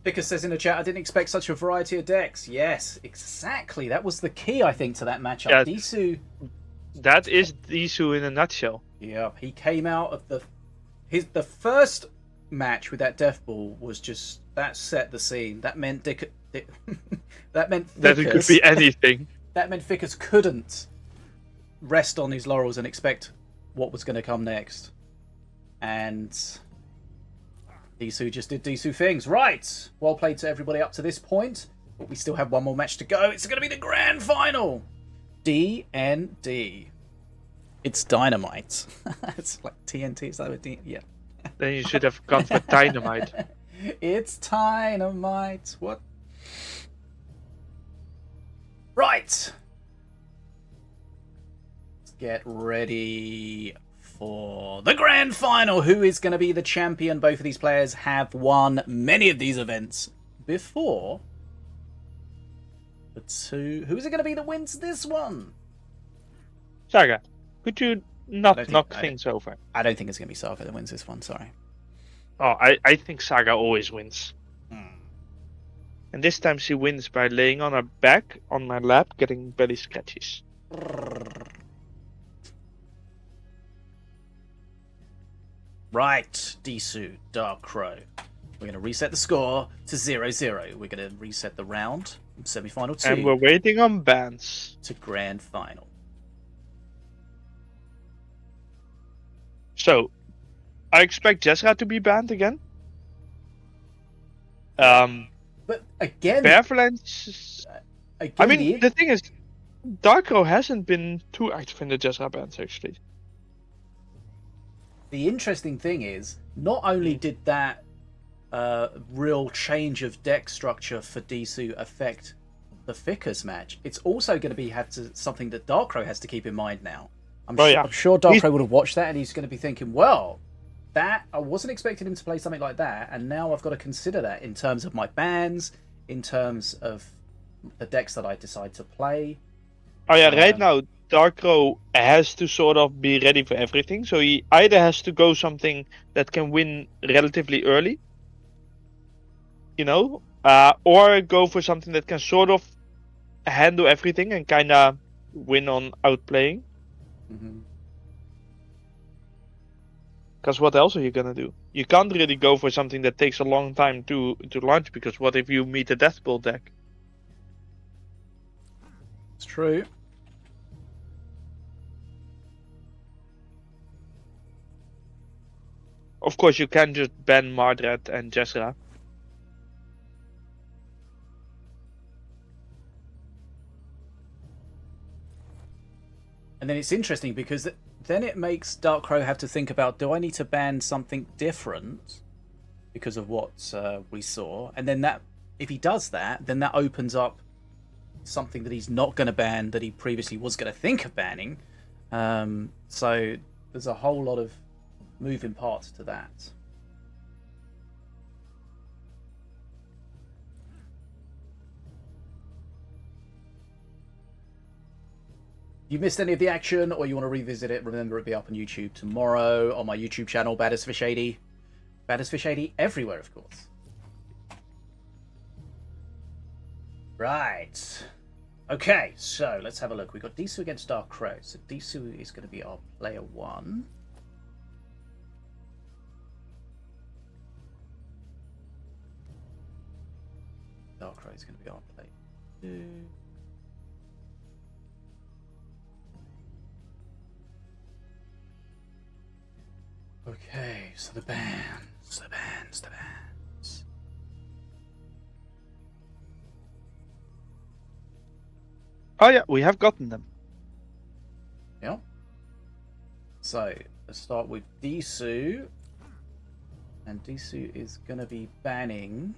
Vickers says in the chat, I didn't expect such a variety of decks. Yes, exactly. That was the key, I think, to that matchup. Yeah. DSOO... That is DSOO in a nutshell. Yeah, he came out of the first match with that death ball was just that set the scene. That meant that meant That it could be anything. That meant Vickers couldn't rest on his laurels and expect what was going to come next. And DSOO just did DSOO things. Right, well played to everybody up to this point, but we still have one more match to go. It's going to be the grand final. D&D. It's dynamite. It's like TNT. Is that what D? Yeah. Then you should have gone for dynamite. It's dynamite. What? Right. Let's get ready for the grand final. Who is going to be the champion? Both of these players have won many of these events before. Who's it going to be that wins this one? Saga, could you not knock things over? I don't think it's going to be Saga that wins this one, sorry. Oh, I think Saga always wins. And this time she wins by laying on her back on my lap, getting belly scratches. Right, DSOO, DARKCROW. We're going to reset the score to 0-0. We're going to reset the round from semi-final 2 And we're waiting on bans. to grand final. So, I expect Jezra to be banned again. But again, Bearflanks... again I mean, the thing is, DARKCROW hasn't been too active in the Jezra bans, actually. the interesting thing is, not only did that real change of deck structure for DSOO affect the Vickers match, it's also going to be something that DARKCROW has to keep in mind now. I'm sure DARKCROW would have watched that and he's going to be thinking, well, that I wasn't expecting him to play something like that, and now I've got to consider that in terms of my bans, in terms of the decks that I decide to play. Oh yeah, right now DARKCROW has to sort of be ready for everything, so he either has to go something that can win relatively early, you know, or go for something that can sort of handle everything and kind of win on outplaying. Because what else are you gonna do? You can't really go for something that takes a long time to launch, because what if you meet a Death Bull deck? It's true. Of course, you can just ban Mardred and Jezra. And then it's interesting because then it makes DARKCROW have to think about, do I need to ban something different because of what we saw? And then that, if he does that, then that opens up something that he's not going to ban that he previously was going to think of banning. So there's a whole lot of moving parts to that. If you missed any of the action or you want to revisit it, remember it'll be up on YouTube tomorrow on my YouTube channel, BadAsFish80. BadAsFish80 everywhere, of course. Right. Okay, so let's have a look. We've got DSOO against DARKCROW. So DSOO is going to be our player 1. DARKCROW is going to be our player 2. Okay, so the bands. Oh yeah, we have gotten them. Yeah. So let's start with DSOO. And DSOO is going to be banning...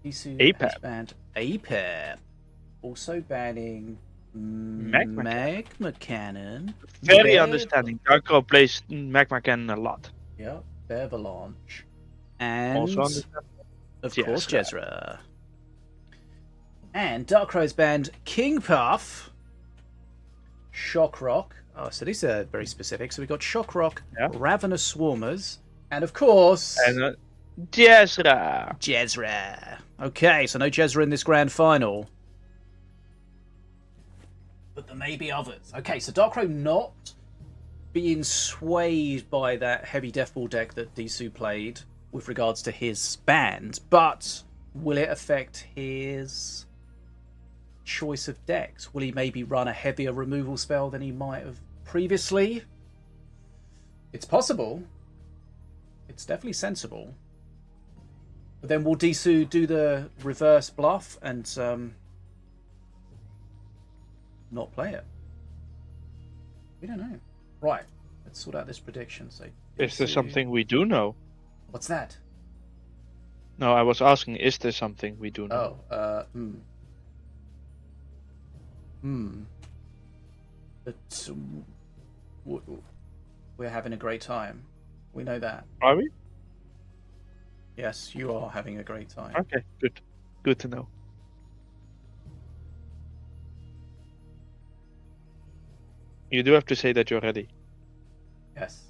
DSOO has banned APEP. Also banning... Magma Cannon. Very understanding. DARKCROW plays Magma Cannon a lot. Yeah, Bearavalanche. And Also understanding. of course Jezra. And DARKCROW's banned King Puff, Shock Rock. Oh, so these are very specific. So we got Shock Rock, Ravenous Swarmers, and of course And Jezra. Jezra. Okay, so no Jezra in this grand final. But there may be others. Okay, so DARKCROW not being swayed by that heavy Deathball deck that DSOO played with regards to his bans, but will it affect his choice of decks? Will he maybe run a heavier removal spell than he might have previously? It's possible. It's definitely sensible. But then will DSOO do the reverse bluff and not play it? We don't know. Right, let's sort out this prediction. So, Is there something we do know? What's that? No, I was asking, is there something we do know? But we're having a great time. We know that. Are we? Yes, you are having a great time. Okay, good. Good to know. You do have to say that you're ready. Yes.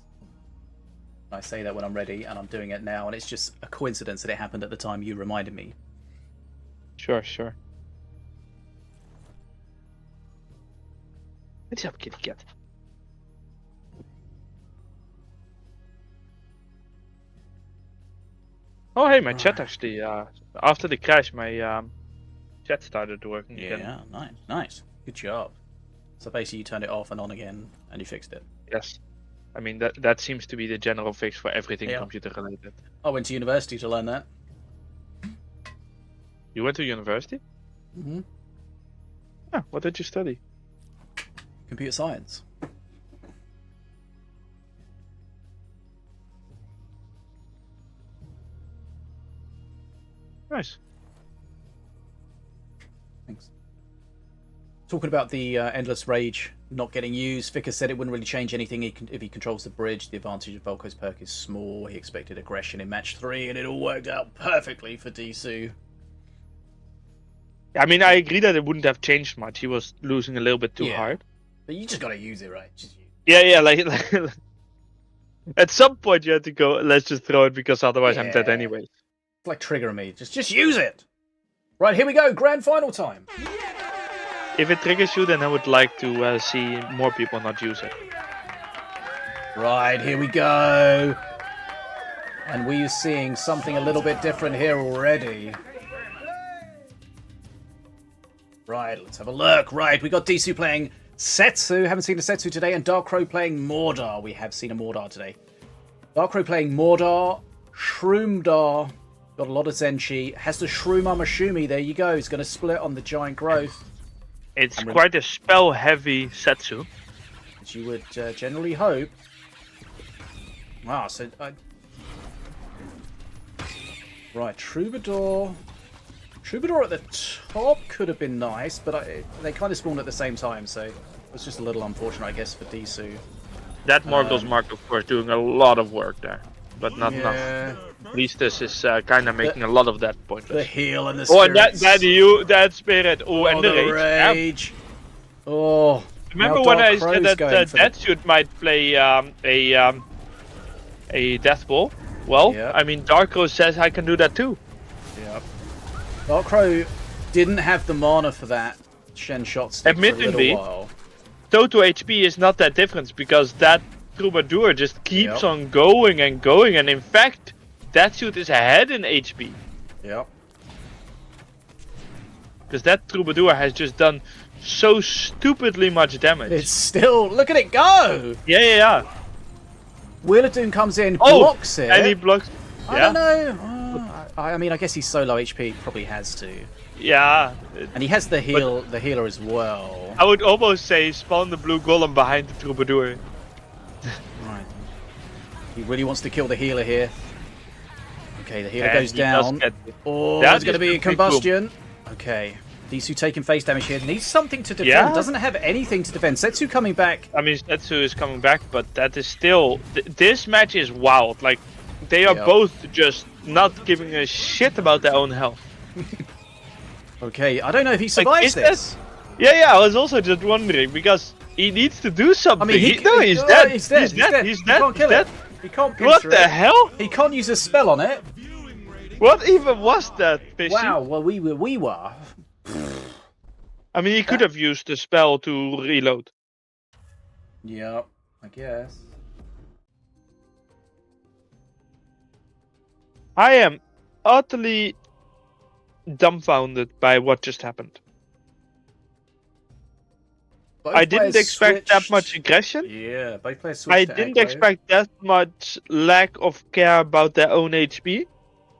I say that when I'm ready, and I'm doing it now, and it's just a coincidence that it happened at the time you reminded me. Sure, sure. What's up, kitty cat? Oh, hey, my chat actually, after the crash, my chat started working again. Yeah, nice. Good job. So basically you turned it off and on again, and you fixed it. Yes. I mean, that seems to be the general fix for everything computer related. I went to university to learn that. You went to university? Mm-hmm. Yeah, what did you study? Computer science. Nice. Thanks. Talking about the Endless Rage not getting used, Vickers said it wouldn't really change anything if he controls the bridge. The advantage of Volko's perk is small. He expected aggression in match 3, and it all worked out perfectly for DSOO. I mean, I agree that it wouldn't have changed much. He was losing a little bit too hard. But you just gotta use it, right? Just use Yeah, like at some point you had to go, let's just throw it because otherwise I'm dead anyway. It's like triggering me. Just use it! Right, here we go. Grand final time. If it triggers you, then I would like to see more people not use it. Right, here we go. And we are seeing something a little bit different here already. Right, let's have a look. Right, we got DSOO playing Setsu. Haven't seen a Setsu today. And DARKCROW playing Mordor. We have seen a Mordor today. DARKCROW playing Mordor. Shroomdar. Got a lot of Zenshi. Has the Shroomama Shumi. There you go. He's going to split on the Giant Growth. It's quite a spell-heavy Setsu. As you would generally hope. Wow, so... Right, Troubadour. Troubadour at the top could have been nice, but they kind of spawned at the same time, so it was just a little unfortunate, I guess, for DSOO. That Morgul's Mark, of course, doing a lot of work there, but not enough. Priestess is kind of making a lot of that pointless. The heal and the spirits. spirits. And that spirit. Oh, and the rage. Yeah. Oh. Remember when I said that Deathsuit might play a Death Ball? Well, I mean, DARKCROW says I can do that too. Yep. DARKCROW didn't have the mana for that Shen shot stick for a little while. Total HP is not that different because that Troubadour just keeps on going and going, and in fact, Deathsuit is ahead in HP. Yep. Because that Troubadour has just done so stupidly much damage. It's still... Look at it go! Yeah. Wheel of Doom comes in, blocks it. And he blocks... I don't know. I mean, I guess he's so low HP, probably has to. Yeah. And he has the healer as well. I would almost say spawn the blue golem behind the Troubadour. Right. He really wants to kill the healer here. Okay, the healer goes down. Oh, there's going to be a combustion. Okay. DSOO taking face damage here. Needs something to defend. Yeah. Doesn't have anything to defend. Setsu coming back. I mean, Setsu is coming back, but that is still... this match is wild. Like, they are both just not giving a shit about their own health. Okay, I don't know if he survives this. Yeah, I was also just wondering, because he needs to do something. I mean, he's dead. He's dead. He can't kill it. He can't What the hell? He can't use a spell on it. What even was that, Fishy? Wow, well, we were. I mean, he could have used the spell to reload. Yeah, I guess. I am utterly dumbfounded by what just happened. I didn't expect that much aggression. Yeah, both players switched. I didn't expect that much lack of care about their own HP.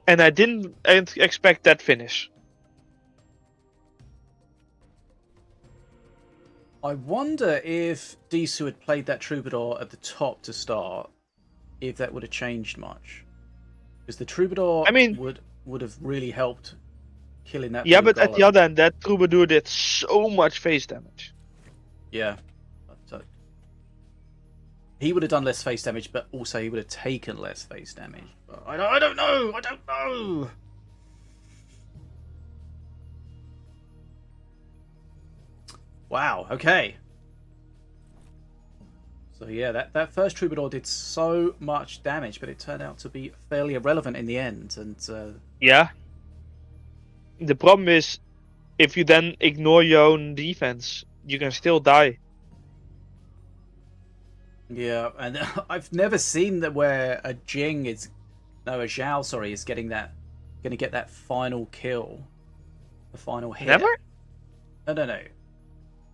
And I didn't expect that finish. I wonder if DSOO had played that Troubadour at the top to start, if that would have changed much. Because the Troubadour would have really helped killing that. Yeah, but at the other end, that Troubadour did so much face damage. Yeah. He would have done less face damage, but also he would have taken less face damage. But I don't know. I don't know. Wow. Okay. So yeah, that first Troubadour did so much damage, but it turned out to be fairly irrelevant in the end. And yeah. The problem is, if you then ignore your own defense, you can still die. Yeah, and I've never seen that where a Zhao, sorry, is going to get that final kill, the final hit. Never? No.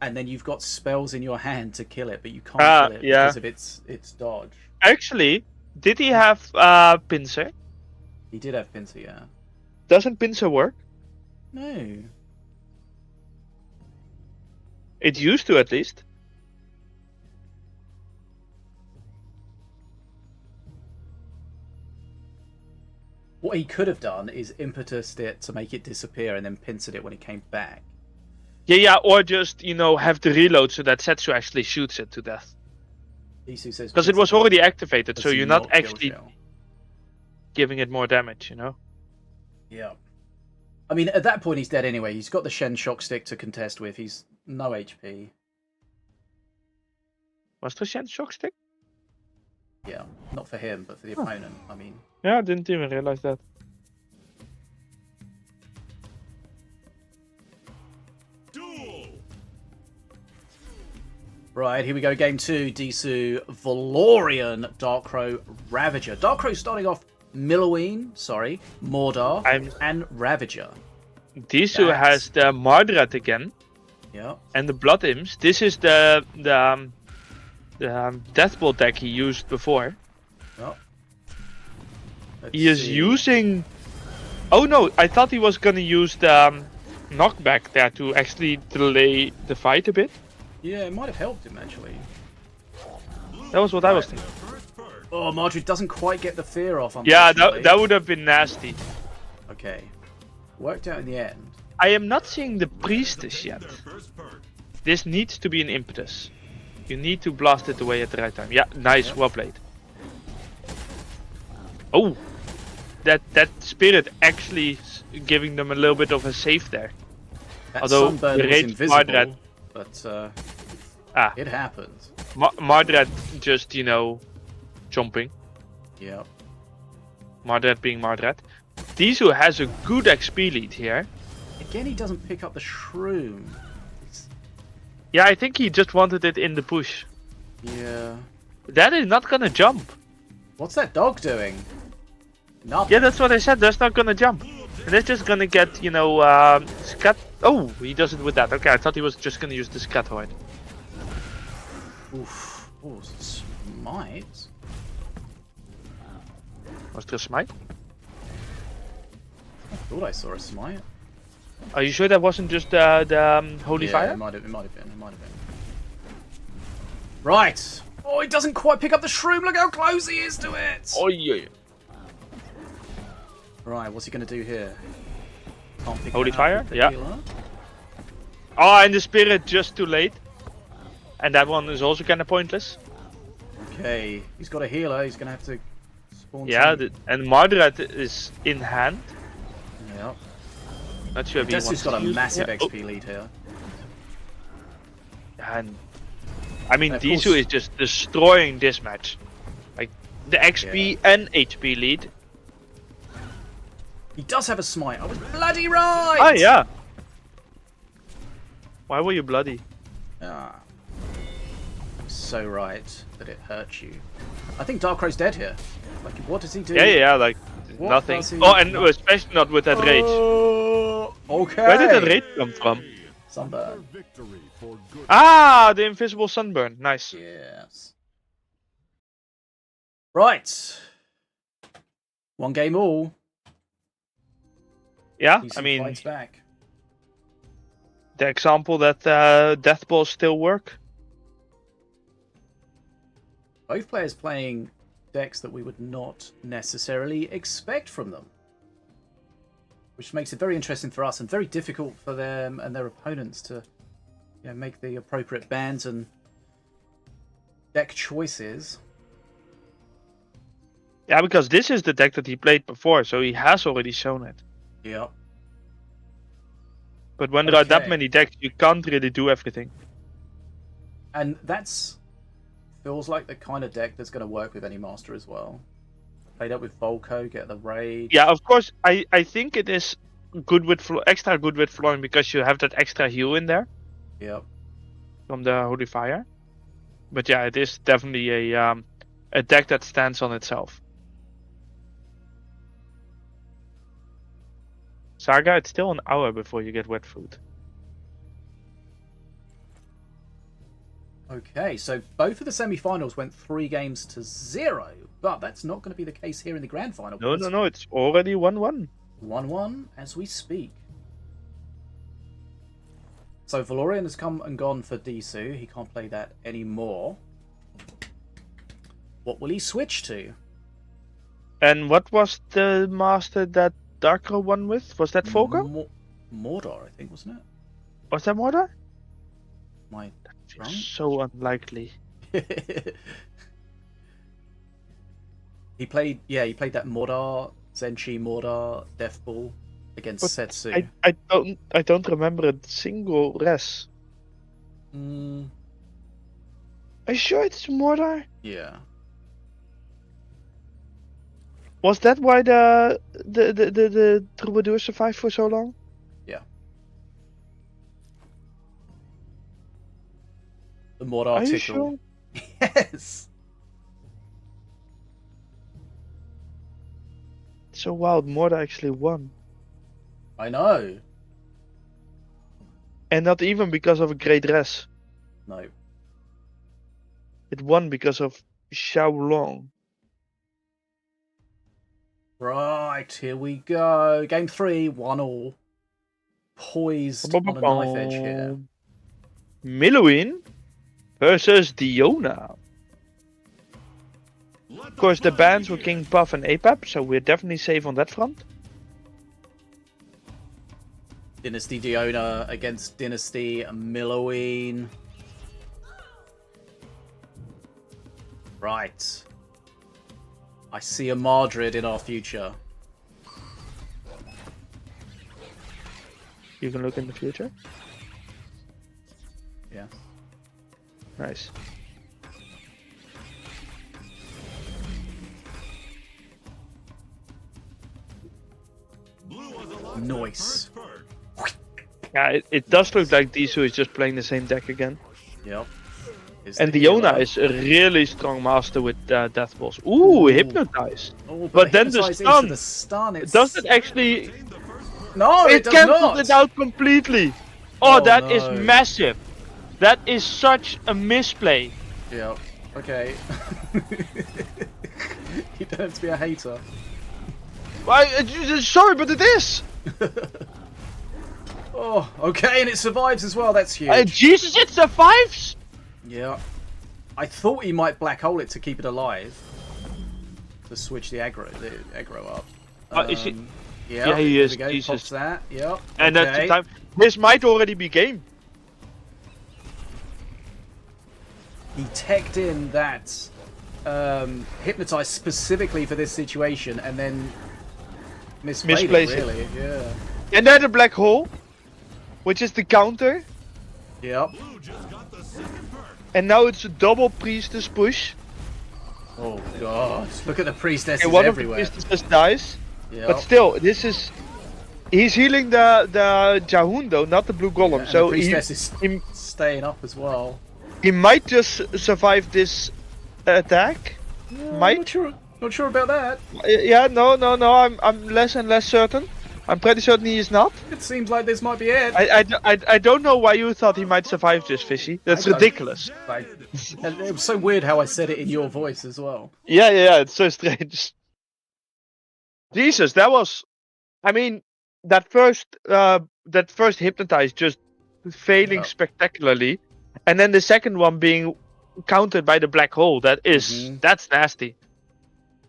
And then you've got spells in your hand to kill it, but you can't kill it because of its dodge. Actually, did he have Pincer? He did have Pincer, yeah. Doesn't Pincer work? No. It used to, at least. What he could have done is impetused it to make it disappear and then pincered it when it came back. Yeah, or just, have the reload so that Setsu actually shoots it to death. Because it was already activated, so you're not actually giving it more damage, Yeah. I mean, at that point he's dead anyway. He's got the Shen shock stick to contest with. He's no HP. Was the Shen shock stick? Yeah, not for him, but for the opponent, I mean. Yeah, I didn't even realize that. Duel. Right, here we go. Game 2. DSOO, Valorian, Darkcrow, Ravager. Darkcrow starting off Milloween, Mordar, and Ravager. DSOO has the Mardred again. Yeah. And the Blood Imps. This is the Deathball deck he used before. Oh. He is using... Oh no, I thought he was gonna use the knockback there to actually delay the fight a bit. Yeah, it might have helped him actually. That was what I was thinking. Oh, Marjorie doesn't quite get the fear off. Yeah, that would have been nasty. Okay. Worked out in the end. I am not seeing the Priestess yet. This needs to be an impetus. You need to blast it away at the right time. Yeah, nice, well played. Oh, that Spirit actually giving them a little bit of a save there. That Although sunburn the was rage invisible, Mardred, but it happens. Mardred just, you know, jumping. Yeah. Mardred being Mardred. DSOO has a good XP lead here. Again, he doesn't pick up the shroom. Yeah, I think he just wanted it in the push. Yeah. That is not gonna jump. What's that dog doing? Nothing. Yeah, that's what I said. That's not gonna jump. And that's just gonna get, you know, scat. Oh, he does it with that. Okay, I thought he was just gonna use the scatoid. Oof. Oh, smite. Was there a smite? I thought I saw a smite. Are you sure that wasn't just the holy fire? It might have been. Right. Oh, he doesn't quite pick up the shroom. Look how close he is to it. Oh yeah. Right, what's he going to do here? Can't pick Holy that up fire? with the Yeah. healer. Oh, and the Spirit just too late. And that one is also kind of pointless. Okay, he's got a healer. He's going to have to spawn. Yeah, some... and Mardred is in hand. Yeah. Not sure if he wants He's got a to use... massive yeah. XP lead here. And I mean, Of DSOO course. is just destroying this match. Like the XP and HP lead. He does have a smite. I was bloody right. Oh yeah. Why were you bloody? Ah. So right that it hurts you. I think Darkcrow's dead here. Like, what does he do? Yeah, like What nothing. does he Oh, and not- especially not with that rage. Okay. Where did that rage come from? Sunburn. Victory for good. Ah, the invisible sunburn. Nice. Yes. Right. One game all. Yeah, DC I mean, fights back. the example that death balls still work. Both players playing decks that we would not necessarily expect from them, which makes it very interesting for us and very difficult for them and their opponents to, you know, make the appropriate bans and deck choices. Yeah, because this is the deck that he played before, so he has already shown it. Yep. But when there are that Okay. many decks, you can't really do everything. And that's feels like the kind of deck that's going to work with any master as well. Played up with Volko, get the raid. Yeah, of course, I think it is good with extra good with flooring because you have that extra heal in there Yep. from the Holy Fire. But yeah, it is definitely a deck that stands on itself. Saga, it's still an hour before you get wet food. Okay, so both of the semi-finals went 3-0, but that's not going to be the case here in the grand final. No, it's already 1-1. 1-1 as we speak. So Valorian has come and gone for DSOO. He can't play that anymore. What will he switch to? And what was the master that DARKCROW won with? Was that Volko? Mordor, I think, wasn't it? Was that Mordor? My drunk? So unlikely. He played that Mordor, Zenshi Mordor, Death Ball against But Setsu. I don't remember a single res. Are you sure it's Mordor? Yeah. Was that why the Troubadour survived for so long? Yeah. the mod Are you article. sure? Yes. It's so wild. Morda actually won. I know. And not even because of a great dress. No. It won because of Xiaolong. Right, here we go. Game 3, 1-1. Poised on a knife edge here. Miluin versus Diona. Of course, the bans were King Puff and Apap, so we're definitely safe on that front. Dynasty Diona against Dynasty Milloween. Right. I see a Madrid in our future. You can look in the future. Yeah. Nice. Blue was alive Nice. for the first bird. Yeah, it does look like DSOO is just playing the same deck again. Yep. Is And the Diona healer. is a really strong master with Death Balls. Ooh, Hypnotize. Oh, but then the hypnotise stun. into the stun. It's... Does it actually... No, it does cancels not. it out completely. Oh, Oh, that is no. massive. That is such a misplay. Yeah. Okay. You don't have to be a hater. Sorry, but it is. Oh, okay, and it survives as well. That's huge. Jesus, it survives. Yeah. I thought he might black hole it to keep it alive. To switch the aggro up. Is he? Yeah, Yeah, he there is, we go. Jesus. Pops that. Yep. And okay. that's the time. This might already be game. He teched in that hypnotize specifically for this situation, and then misplaced Misplaced it. it. Really, yeah. And then the black hole, which is the counter. Yep. Blue just got the second bird. And now it's a double priestess push. Oh god! Look at the priestesses And one everywhere. of the priestesses dies. Yep. But still, this is... He's healing the Jahun though, not the blue golem. And So the priestess is he staying up as well. he might just survive this attack. Might. Not sure about that. Yeah, no. I'm less and less certain. I'm pretty certain he is not. It seems like this might be it. I don't know why you thought he might survive this, Fishy. That's I don't- ridiculous. Like, and it was so weird how I said it in your voice as well. Yeah, it's so strange. Jesus, that was... I mean, that first hypnotize just failing Yeah. spectacularly. And then the second one being countered by the black hole. That's nasty.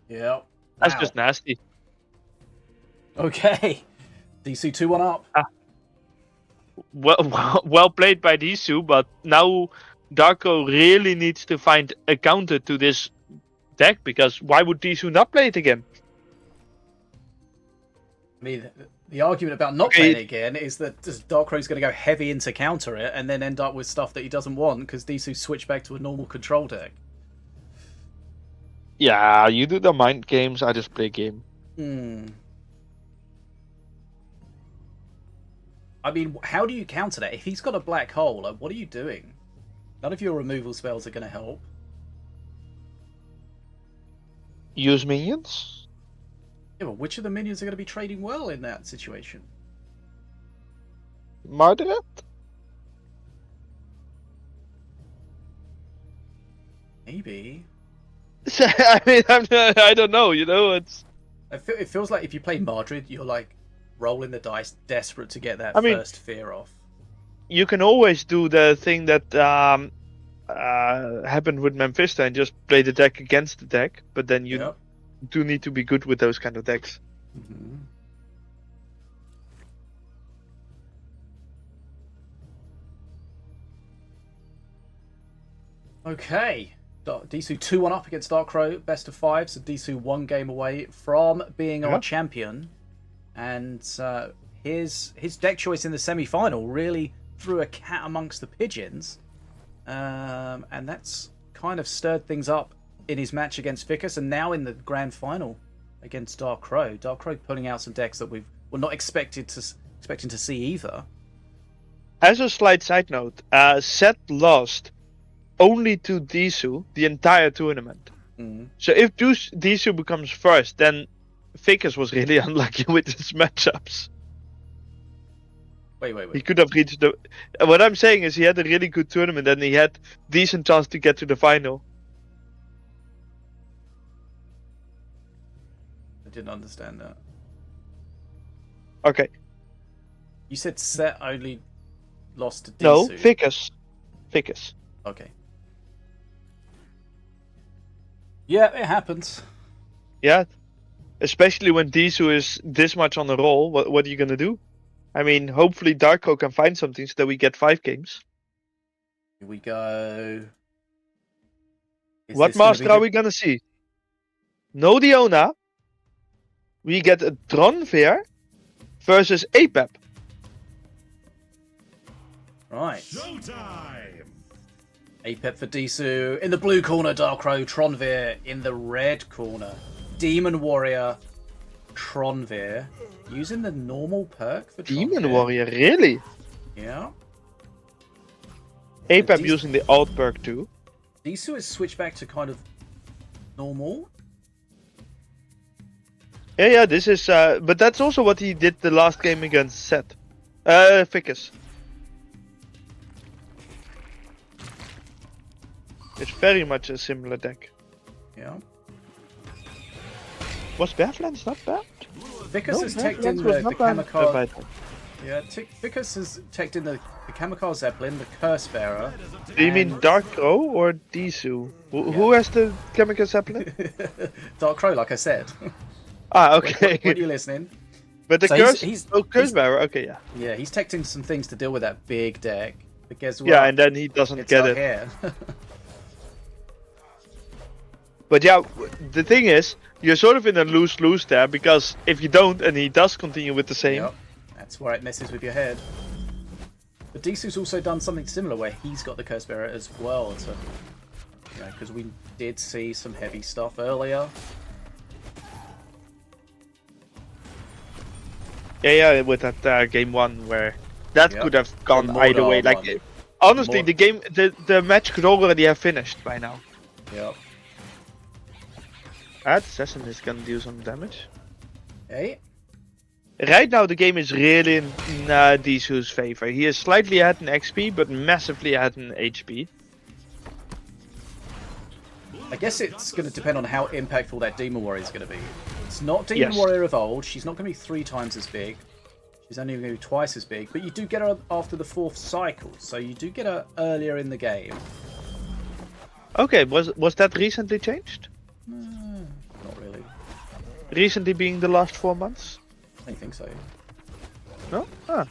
Yeah. That's Wow. just nasty. Okay. DC 2-1 up. Well played by DSOO, but now DARKCROW really needs to find a counter to this deck, because why would DSOO not play it again? I mean, the argument about not playing it again is that DARKCROW's going to go heavy into counter it and then end up with stuff that he doesn't want because DC switched back to a normal control deck. Yeah, you do the mind games, I just play game. I mean, how do you counter that? If he's got a black hole, like, what are you doing? None of your removal spells are going to help. Use minions? Yeah, but which of the minions are going to be trading well in that situation? Margaret? Maybe. I mean, I don't know, you know, it's... It feels like if you play Madrid, you're like rolling the dice, desperate to get that first fear off. You can always do the thing that happened with Memphista and just play the deck against the deck, but then you do need to be good with those kind of decks. Okay. DSOO 2-1 up against DARKCROW, best of 5, so DSOO 1 game away from being our champion. And his deck choice in the semi-final really threw a cat amongst the pigeons. And that's kind of stirred things up in his match against Ficus, and now in the grand final against DARKCROW. DARKCROW pulling out some decks that we were not expecting to see either. As a slight side note, Seth lost only to DSOO the entire tournament. So if DSOO becomes first, then Vickers was really unlucky with his matchups. Wait. He could have reached the... What I'm saying is he had a really good tournament and he had decent chance to get to the final. I didn't understand that. Okay. You said Set only lost to DSOO. No, Vickers. Okay. Yeah, it happens. Yeah. Especially when DSOO is this much on a roll, what are you gonna do? I mean, hopefully DARKCROW can find something so that we get 5 games. Here we go. What master are we gonna see? No Diona. We get a Tronfair versus APEP. Right. Showtime! APEP for DSOO. In the blue corner, DARKCROW. Tronvir in the red corner. Demon Warrior. Tronvir. Using the normal perk for Demon Tronvir. Warrior, really? Yeah. APEP using the alt perk too. DSOO is switched back to kind of normal. Yeah, this is... but that's also what he did the last game against Set. Vickers. It's very much a similar deck. Yeah. Was Badlands not bad? Vickers has teched in Badlands the was not bad. Kamikaze. Yeah, Vickers has teched in the Kamikaze Zeppelin, the Curse Bearer. Do you mean DARKCROW or DSOO? Who has the Kamikaze Zeppelin? DARKCROW, like I said. Ah, okay. When you're listening. But the So Curse... he's Curse Bearer, okay, yeah. Yeah, he's teched in some things to deal with that big deck. But guess what? Yeah, and then he doesn't It's get not it. here. But yeah, the thing is, you're sort of in a lose-lose there, because if you don't, and he does continue with the same... Yep, that's where it messes with your head. But DSOO's also done something similar, where he's got the Curse Bearer as well, to, you know, because we did see some heavy stuff earlier. Yeah, with that game 1, where that Yep. could have gone The either way. Mordor Like, one. honestly, the match could already have finished by now. Yep. That Assassin is gonna do some damage. Hey. Right now, the game is really in DSOO's favor. He is slightly ahead in XP, but massively ahead in HP. I guess it's going to depend on how impactful that Demon Warrior is going to be. It's not Demon Yes. Warrior of old. She's not going to be 3 times as big. She's only going to be twice as big. But you do get her after the 4th cycle, so you do get her earlier in the game. Okay, was that recently changed? Not really. Recently being the last 4 months? I don't think so. No? Ah.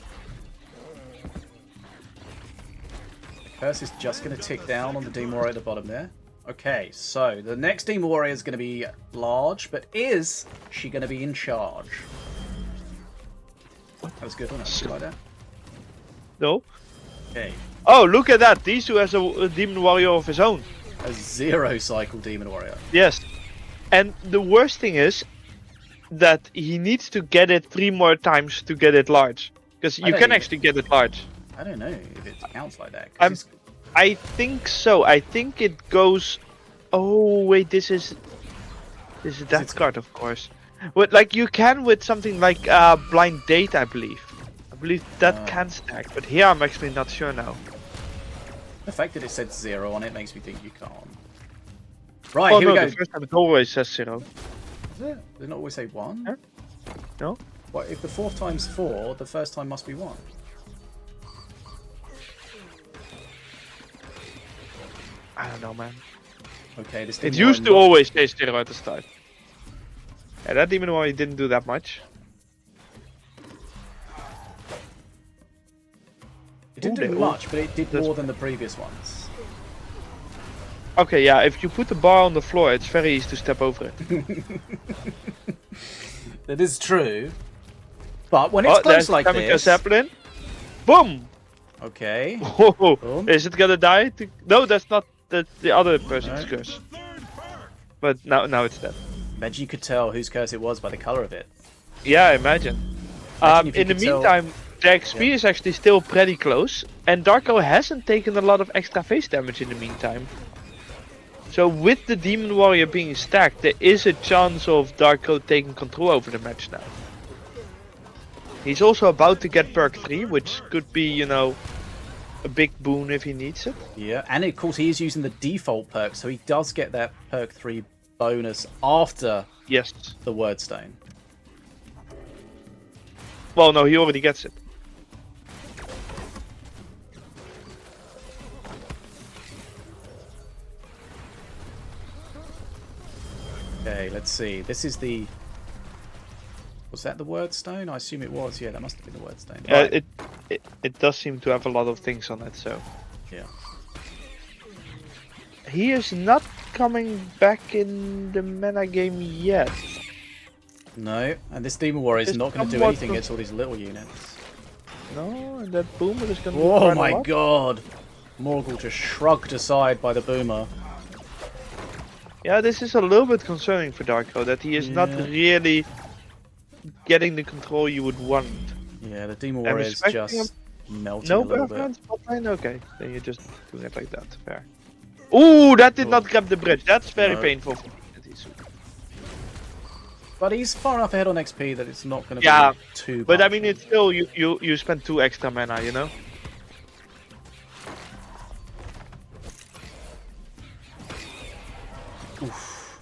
The curse is just going to tick down on the Demon Warrior at the bottom there. Okay, so the next Demon Warrior is going to be large, but is she going to be in charge? That was good, wasn't it? You like that? No. Okay. Oh, look at that! DSOO has a Demon Warrior of his own. A 0 cycle Demon Warrior. Yes. And the worst thing is that he needs to get it 3 more times to get it large. Because you can actually get it large. I don't know if it counts like that. 'Cause I think so. I think it goes... Oh, wait, this is that card, of course. But, like, you can with something like Blind Date, I believe. I believe that can stack, but here I'm actually not sure now. The fact that it said 0 on it makes me think you can't. Right, Oh here no, we go. the first time it always says 0. Does it? Does it not always say 1? Huh? No? What, if the 4th time's 4, the first time must be 1. I don't know, man. Okay, this It Demon used to Warrior always say 0 at the start. Yeah, that Demon Warrior didn't do that much. It didn't Ooh, do they- much, but it did that's- more than the previous ones. Okay, yeah, if you put the bar on the floor, it's very easy to step over it. That is true. But when it's Oh, close there's like Kamikaze this... Zeppelin. Boom! Okay. Whoa. Boom. Is it gonna die? No, that's not the other person's Alright. curse. But now it's dead. Imagine you could tell whose curse it was by the colour of it. Yeah, I imagine. Imagine if you In the could tell- meantime, The XP is actually still pretty close, and DARKCROW hasn't taken a lot of extra face damage in the meantime. So with the Demon Warrior being stacked, there is a chance of DARKCROW taking control over the match now. He's also about to get perk 3, which could be, you know, a big boon if he needs it. Yeah, and of course he is using the default perk, so he does get that perk 3 bonus after the Word Stone. Well, no, he already gets it. Okay, let's see. This is the... Was that the Word Stone? I assume it was. Yeah, that must have been the Word Stone. Right. It does seem to have a lot of things on it, so... Yeah. He is not coming back in the mana game yet. No, and this Demon Warrior is not going to do anything against all these little units. No, and that boomer is going to... Oh my god! Morgul just shrugged aside by the boomer. Yeah, this is a little bit concerning for DARKCROW, that he is not really getting the control you would want. Yeah, the Demon Warrior is just melting a little bit. Spotline? Okay, then you're just doing it like that. Fair. Ooh, that did not grab the bridge. That's very painful for DSOO. But he's far enough ahead on XP that it's not going to be too bad. But I mean, it's still, you spend 2 extra mana, you know? Oof.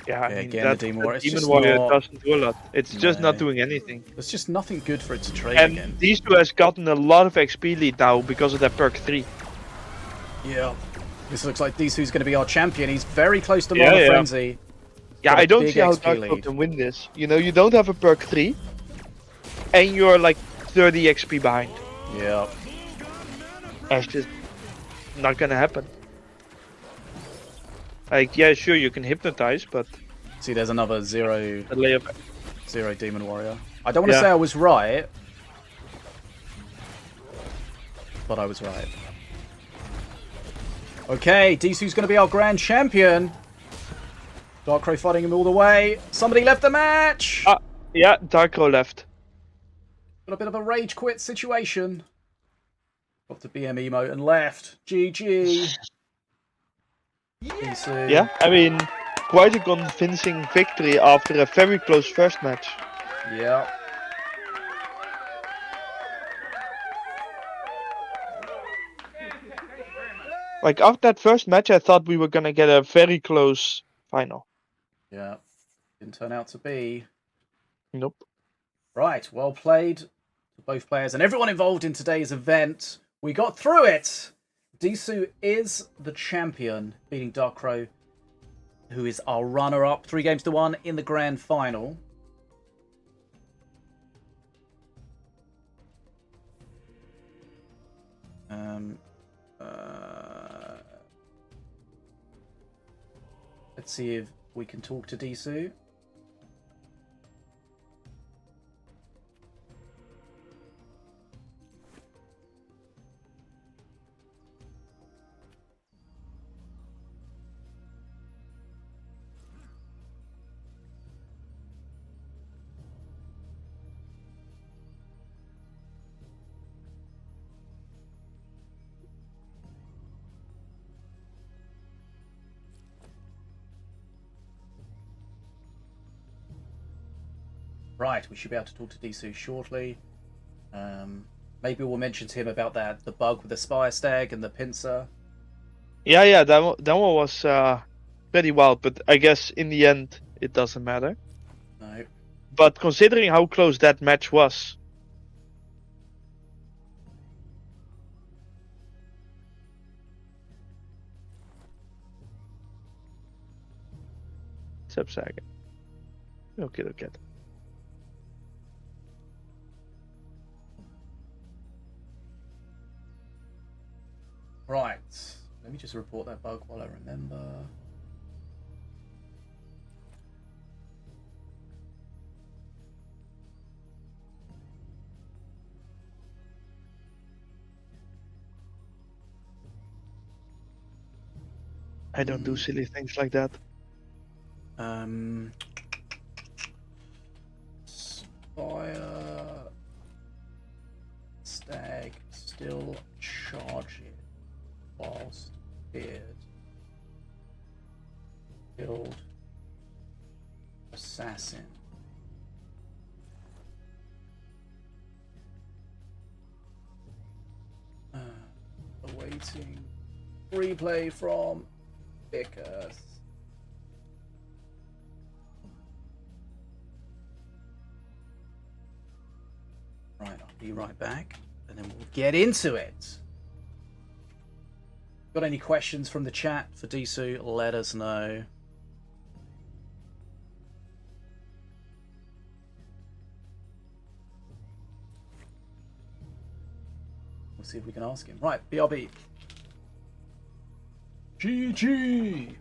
Yeah, I mean, again, the Demon Warrior doesn't do a lot. It's just not doing anything. There's just nothing good for it to trade and again. DSOO has gotten a lot of XP lead now because of that perk 3. Yeah. This looks like DSOO's going to be our champion. He's very close to Mana Frenzy. Yeah, I don't see how DARKCROW can win this. You know, you don't have a perk 3, and you're like 30 XP behind. Yeah. That's just not gonna happen. Like, yeah, sure, you can hypnotize, but... See, there's another zero Demon Warrior. I don't want to say I was right, but I was right. Okay, DSOO's going to be our grand champion. DARKCROW fighting him all the way. Somebody left the match! Yeah, DARKCROW left. Got a bit of a rage quit situation. Got the BM emote and left. GG. DSOO. Yeah, I mean, quite a convincing victory after a very close first match. Yeah. Like, after that first match, I thought we were gonna get a very close final. Yeah. Didn't turn out to be. Nope. Right, well played to both players and everyone involved in today's event. We got through it! DSOO is the champion, beating DARKCROW, who is our runner-up, 3-1 in the grand final. Let's see if we can talk to DSOO. Right, we should be able to talk to DSOO shortly. Maybe we'll mention to him about the bug with the Spire Stag and the pincer. Yeah, that one was pretty wild, but I guess in the end it doesn't matter. No. But considering how close that match was, Subsaga. Okay. Right. Let me just report that bug while I remember. I don't do silly things like that. Fire. Stag still charging whilst beard. Killed. Assassin. Awaiting replay from Vickers. Right, I'll be right back, and then we'll get into it. Got any questions from the chat for DSOO? Let us know. We'll see if we can ask him. Right, BRB. GG.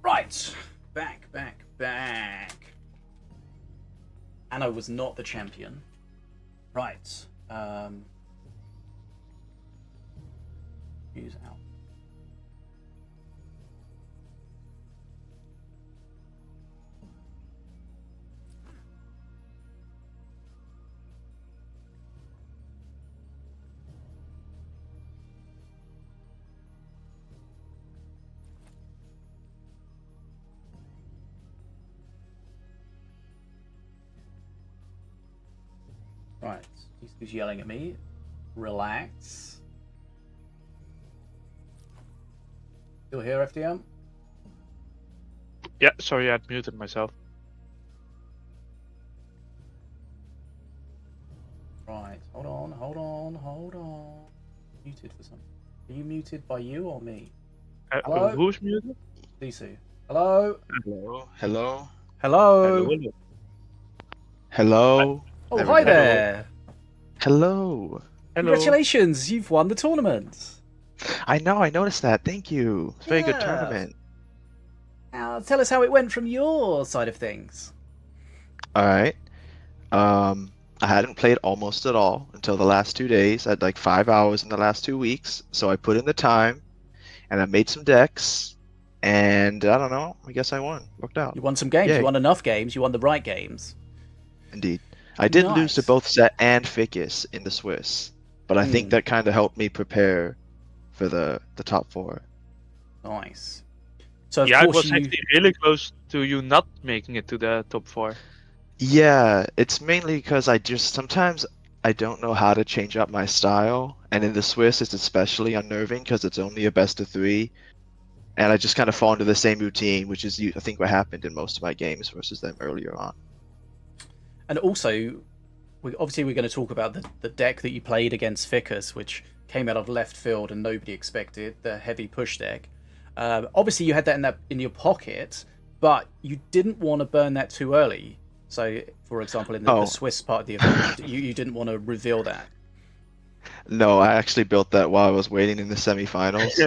Right, back. Anno was not the champion. Right. Use out. Right, he's yelling at me. Relax. Still here, FDM? Yeah, sorry, I'd muted myself. Right, hold on. Muted for something. Are you muted by you or me? Hello? Who's muted? DSOO. Hello? Hello. Oh, There we hi go. there. Hello. Congratulations, you've won the tournament. I know, I noticed that. Thank you. It's a very good Yeah. tournament. Now, tell us how it went from your side of things. Alright. I hadn't played almost at all until the last 2 days. I had like 5 hours in the last 2 weeks. So I put in the time and I made some decks. And I don't know, I guess I won. Worked out. You won some games. Yay. You won enough games. You won the right games. Indeed. I did lose to Nice. both Set and Ficus in the Swiss. But I think that kind of helped me prepare for the top 4. Nice. So of Yeah, it course was you. actually really close to you not making it to the top 4. Yeah, it's mainly because sometimes I don't know how to change up my style, and in the Swiss it's especially unnerving because it's only a best of 3, and I just kind of fall into the same routine, which is I think what happened in most of my games versus them earlier on. And also, we're going to talk about the deck that you played against Ficus, which came out of left field and nobody expected, the heavy push deck. Obviously, you had that in your pocket, but you didn't want to burn that too early. So, for example, in the Swiss part of the event, you didn't want to reveal that. No, I actually built that while I was waiting in the semifinals.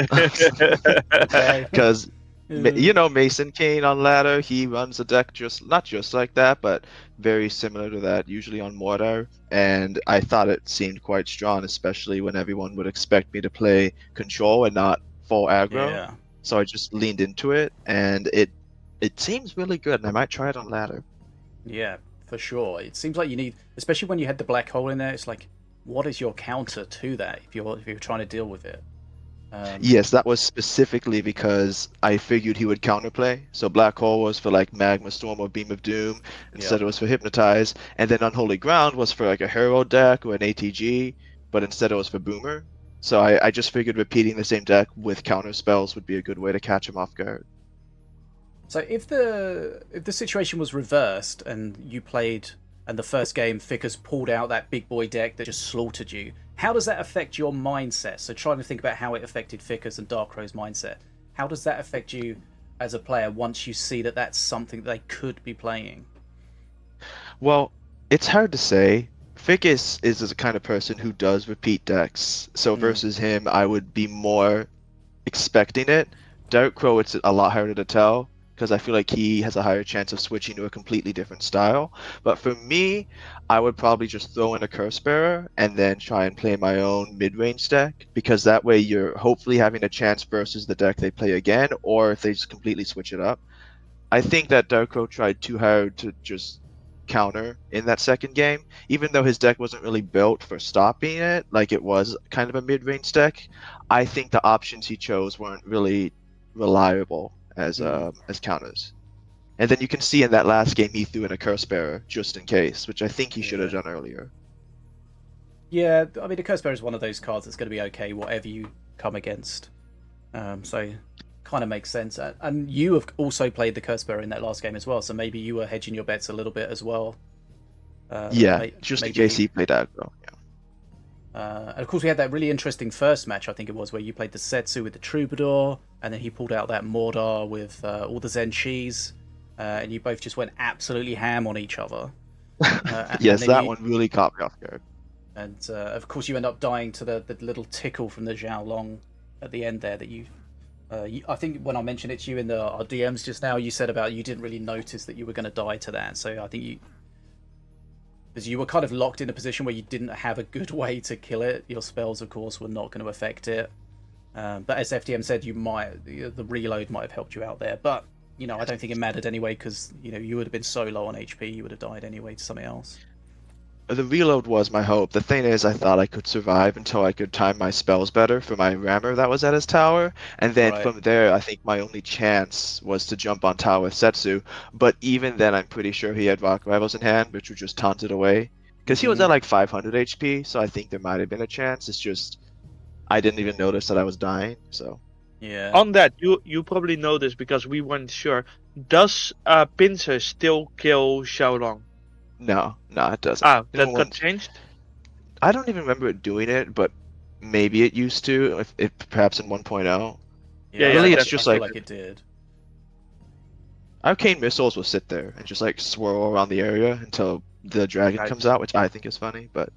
Okay. Because You know, Mason Kane on ladder, he runs a deck just not just like that, but very similar to that, usually on mortar. And I thought it seemed quite strong, especially when everyone would expect me to play control and not full aggro. Yeah. So I just leaned into it, and it seems really good, and I might try it on ladder. Yeah, for sure. It seems like you need, especially when you had the black hole in there. It's like, what is your counter to that if you're trying to deal with it? Yes, that was specifically because I figured he would counterplay. So Black Hole was for like Magma Storm or Beam of Doom. Instead, Yeah. it was for Hypnotize. And then Unholy Ground was for like a Hero deck or an ATG, but instead it was for Boomer. So I just figured repeating the same deck with counter spells would be a good way to catch him off guard. So if the situation was reversed and you played and the first game Ficker's pulled out that big boy deck that just slaughtered you, how does that affect your mindset? So trying to think about how it affected Ficker's and DARKCROW's mindset. How does that affect you as a player once you see that that's something they could be playing? Well, it's hard to say. Ficus is the kind of person who does repeat decks. So versus him, I would be more expecting it. DARKCROW, it's a lot harder to tell because I feel like he has a higher chance of switching to a completely different style. But for me, I would probably just throw in a Curse Bearer and then try and play my own mid-range deck, because that way you're hopefully having a chance versus the deck they play again, or if they just completely switch it up. I think that DARKCROW tried too hard to just counter in that second game, even though his deck wasn't really built for stopping it, like it was kind of a mid-range deck. I think the options he chose weren't really reliable as counters. And then you can see in that last game he threw in a Curse Bearer just in case, which I think he should have done earlier. Yeah, I mean, the Curse Bearer is one of those cards that's going to be okay whatever you come against. So kind of makes sense. And you have also played the Curse Bearer in that last game as well, so maybe you were hedging your bets a little bit as well. Just in case he played aggro. And of course, we had that really interesting first match, I think it was, where you played the Setsu with the Troubadour, and then he pulled out that Mordor with all the Zenshis, and you both just went absolutely ham on each other. Yes, that one really caught me off guard. And of course, you end up dying to the little tickle from the Zhao Long at the end there that you... I think when I mentioned it to you in our DMs just now, you said about you didn't really notice that you were going to die to that. So I think because you were kind of locked in a position where you didn't have a good way to kill it. Your spells, of course, were not going to affect it. But as FDM said, the reload might have helped you out there. But I don't think it mattered anyway, because you would have been so low on HP, you would have died anyway to something else. The reload was my hope. The thing is, I thought I could survive until I could time my spells better for my rammer that was at his tower, and then from there, I think my only chance was to jump on tower with Setsu. But even then, I'm pretty sure he had Rock Rivals in hand, which were just taunted away, because he was at like 500 HP. So I think there might have been a chance. It's just I didn't even notice that I was dying. So yeah. On that, you probably know this because we weren't sure. Does Pincer still kill Xiaolong? No, it doesn't. That got changed? I don't even remember it doing it, but maybe it used to, if perhaps in 1.0. Yeah, really, it's just I feel like it did. Arcane Missiles will sit there and just like swirl around the area until the dragon comes out, which I think is funny, but...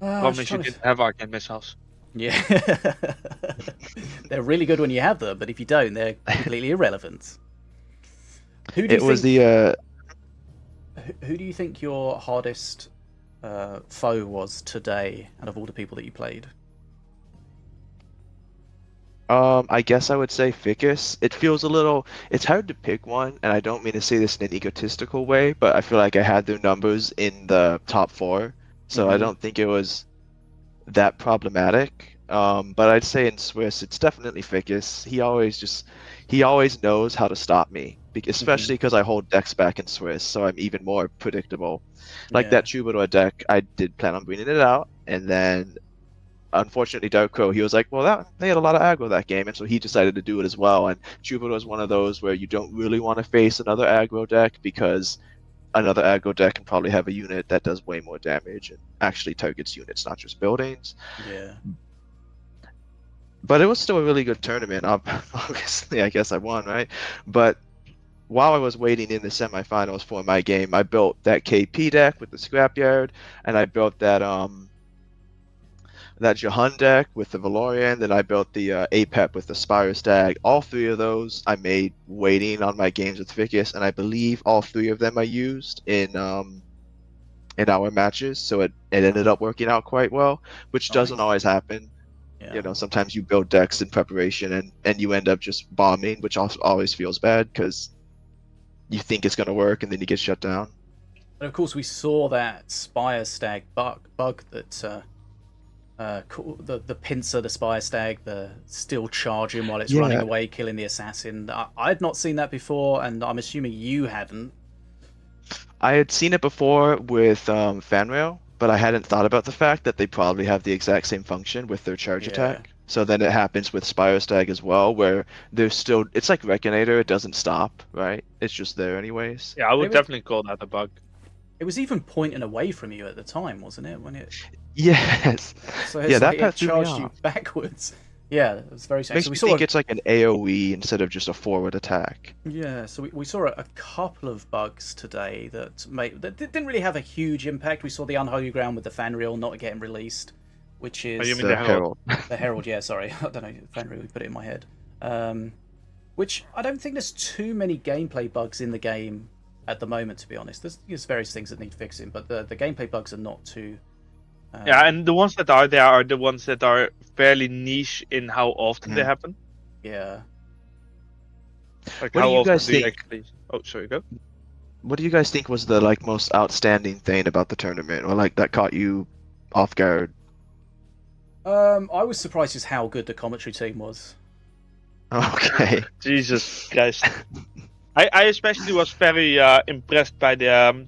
Promise you didn't have Arcane Missiles. Yeah. They're really good when you have them, but if you don't, they're completely irrelevant. Who do you think your hardest foe was today, out of all the people that you played? I guess I would say Ficus. It feels it's hard to pick one, and I don't mean to say this in an egotistical way, but I feel like I had their numbers in the top 4, so I don't think it was that problematic. But I'd say in Swiss, it's definitely Ficus. He always knows how to stop me, especially because I hold decks back in Swiss, so I'm even more predictable. Like that Troubadour deck, I did plan on bringing it out, and then unfortunately DARKCROW, he was like, well, they had a lot of aggro that game, and so he decided to do it as well. And Troubadour is one of those where you don't really want to face another aggro deck, because another aggro deck can probably have a unit that does way more damage and actually targets units, not just buildings. Yeah. But it was still a really good tournament. Obviously, I guess I won, right? But while I was waiting in the semifinals for my game, I built that KP deck with the Scrapyard, and I built that that Jahan deck with the Valorian, then I built the Apep with the Spire Stag. All three of those I made waiting on my games with Ficus, and I believe all three of them I used in our matches, so it ended up working out quite well, which doesn't Nice. always happen. Yeah. You know, sometimes you build decks in preparation and you end up just bombing, which also always feels bad because you think it's going to work and then you get shut down. And of course, we saw that Spire Stag bug that the pincer, the Spire Stag, the still charging while it's running away, killing the assassin. I'd not seen that before, and I'm assuming you hadn't. I had seen it before with Fanrail, but I hadn't thought about the fact that they probably have the exact same function with their charge attack. So then it happens with Spire Stag as well, where there's still, it's like Reckonator, it doesn't stop, right? It's just there anyways. Yeah, I would definitely call that a bug. It was even pointing away from you at the time, wasn't it? When it. Yes. So it's Yeah, that like part it threw me charged you off. backwards. Yeah, it was very strange. Makes So we me saw think it's like an AoE instead of just a forward attack. Yeah, so we saw a couple of bugs today that didn't really have a huge impact. We saw the Unholy Ground with the Fanreel not getting released, which is... Oh, you mean The the Herald? The Herald, yeah, sorry. I don't know, Fanreel, we put it in my head. Which I don't think there's too many gameplay bugs in the game at the moment, to be honest. There's various things that need fixing, but the gameplay bugs are not too... Yeah, and the ones that are there are the ones that are fairly niche in how often they happen. Yeah. Like What how do you often guys do you think? actually... Oh, sorry, go. What do you guys think was the like most outstanding thing about the tournament, or like that caught you off guard? I was surprised just how good the commentary team was. Okay. Jesus Christ. I especially was very impressed by the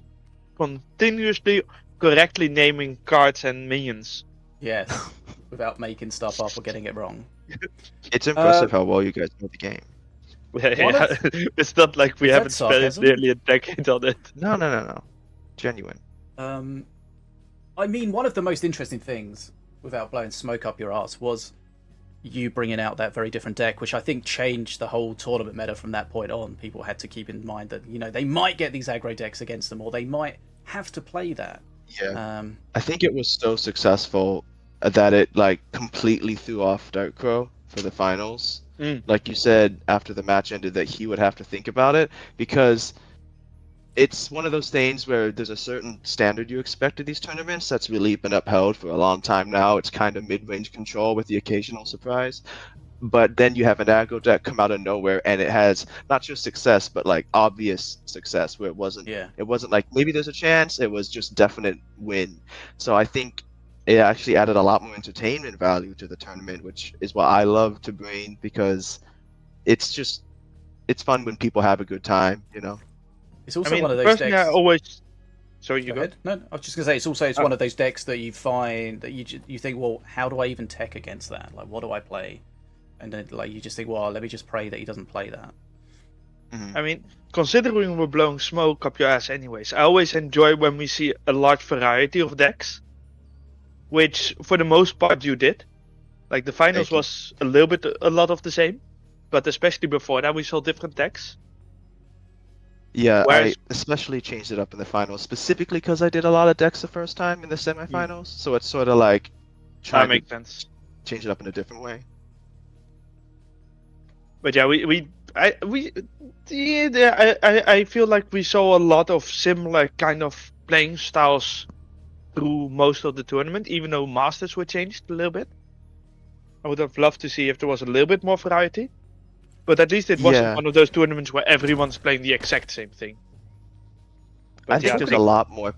continuously correctly naming cards and minions. Yes, without making stuff up or getting it wrong. It's impressive how well you guys know the game. Yeah, it's not like we Is that haven't spent sarcasm? nearly a decade on it. No. Genuine. I mean, one of the most interesting things, without blowing smoke up your arse, was you bringing out that very different deck, which I think changed the whole tournament meta from that point on. People had to keep in mind that, you know, they might get these aggro decks against them, or they might have to play that. Yeah. I think it was so successful that it like completely threw off DARKCROW for the finals. Like you said after the match ended that he would have to think about it because it's one of those things where there's a certain standard you expect of these tournaments that's really been upheld for a long time now. It's kind of mid-range control with the occasional surprise. But then you have an aggro deck come out of nowhere and it has not just success but like obvious success where it wasn't like maybe there's a chance, it was just definite win. So I think it actually added a lot more entertainment value to the tournament, which is what I love to bring because it's fun when people have a good time, you know. It's also one of those decks. I always... Sorry, you go go ahead. No, I was just gonna say it's one of those decks that you find that you think, well, how do I even tech against that? Like, what do I play? And then like you just think, well, let me just pray that he doesn't play that. I mean, considering we're blowing smoke up your ass anyways, I always enjoy when we see a large variety of decks, which for the most part you did. Like the finals was a lot of the same, but especially before that we saw different decks. Yeah, I especially changed it up in the finals, specifically because I did a lot of decks the first time in the semifinals, so it's sort of like trying makes to sense. Change it up in a different way. But yeah, I feel like we saw a lot of similar kind of playing styles through most of the tournament, even though Masters were changed a little bit. I would have loved to see if there was a little bit more variety. But at least it wasn't one of those tournaments where everyone's playing the exact same thing. But I think there's a lot more.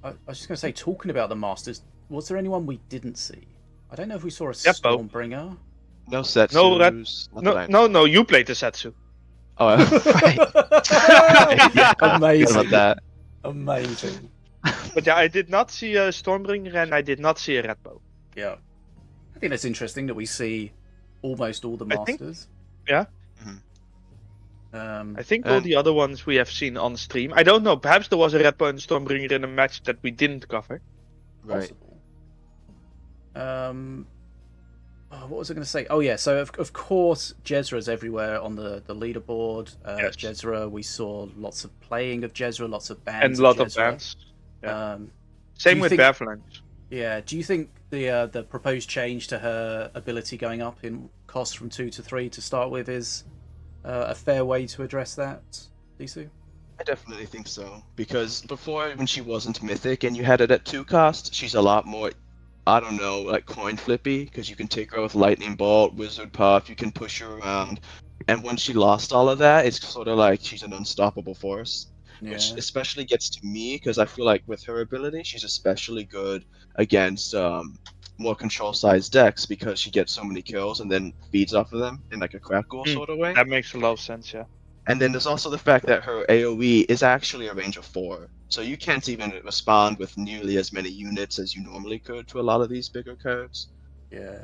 I was just going to say, talking about the Masters, was there anyone we didn't see? I don't know if we saw a Stormbringer. No Setsus. No, you played the Setsu. Oh, right. Amazing. About that. Amazing. But yeah, I did not see a Stormbringer and I did not see a Red Bow. Yeah. I think that's interesting that we see almost all the Masters. Yeah. I think all the other ones we have seen on stream. I don't know. Perhaps there was a Red Bow and Stormbringer in a match that we didn't cover. Right. What was I going to say? Oh yeah, so of course Jezra's everywhere on the leaderboard. Yes. Jezra, we saw lots of playing of Jezra, lots of bans. And a lot of bans. Yeah. Same with Bearflange. Yeah. Do you think the proposed change to her ability going up in cost from 2 to 3 to start with is a fair way to address that, DSOO? I definitely think so. Because before, when she wasn't mythic and you had it at 2 cost, she's a lot more, I don't know, like coin flippy, because you can take her with Lightning Bolt, Wizard Puff, you can push her around. And when she lost all of that, it's sort of like she's an unstoppable force. Which Yeah. especially gets to me, because I feel like with her ability, she's especially good against more control-sized decks, because she gets so many kills and then feeds off of them in like a crackle sort of way. That makes a lot of sense, yeah. And then there's also the fact that her AoE is actually a range of 4. So you can't even respond with nearly as many units as you normally could to a lot of these bigger cards. Yeah.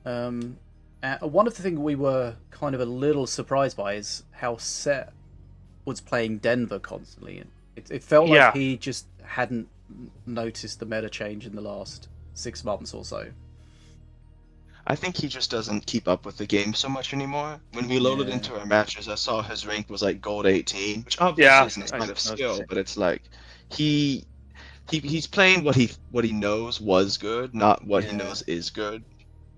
One of the things we were kind of a little surprised by is how Set was playing Denver constantly. It felt like he just hadn't noticed the meta change in the last 6 months or so. I think he just doesn't keep up with the game so much anymore. When we loaded into our matches, I saw his rank was like gold 18, which obviously isn't his kind of skill, but it's like he's playing what he knows was good, not what he knows is good.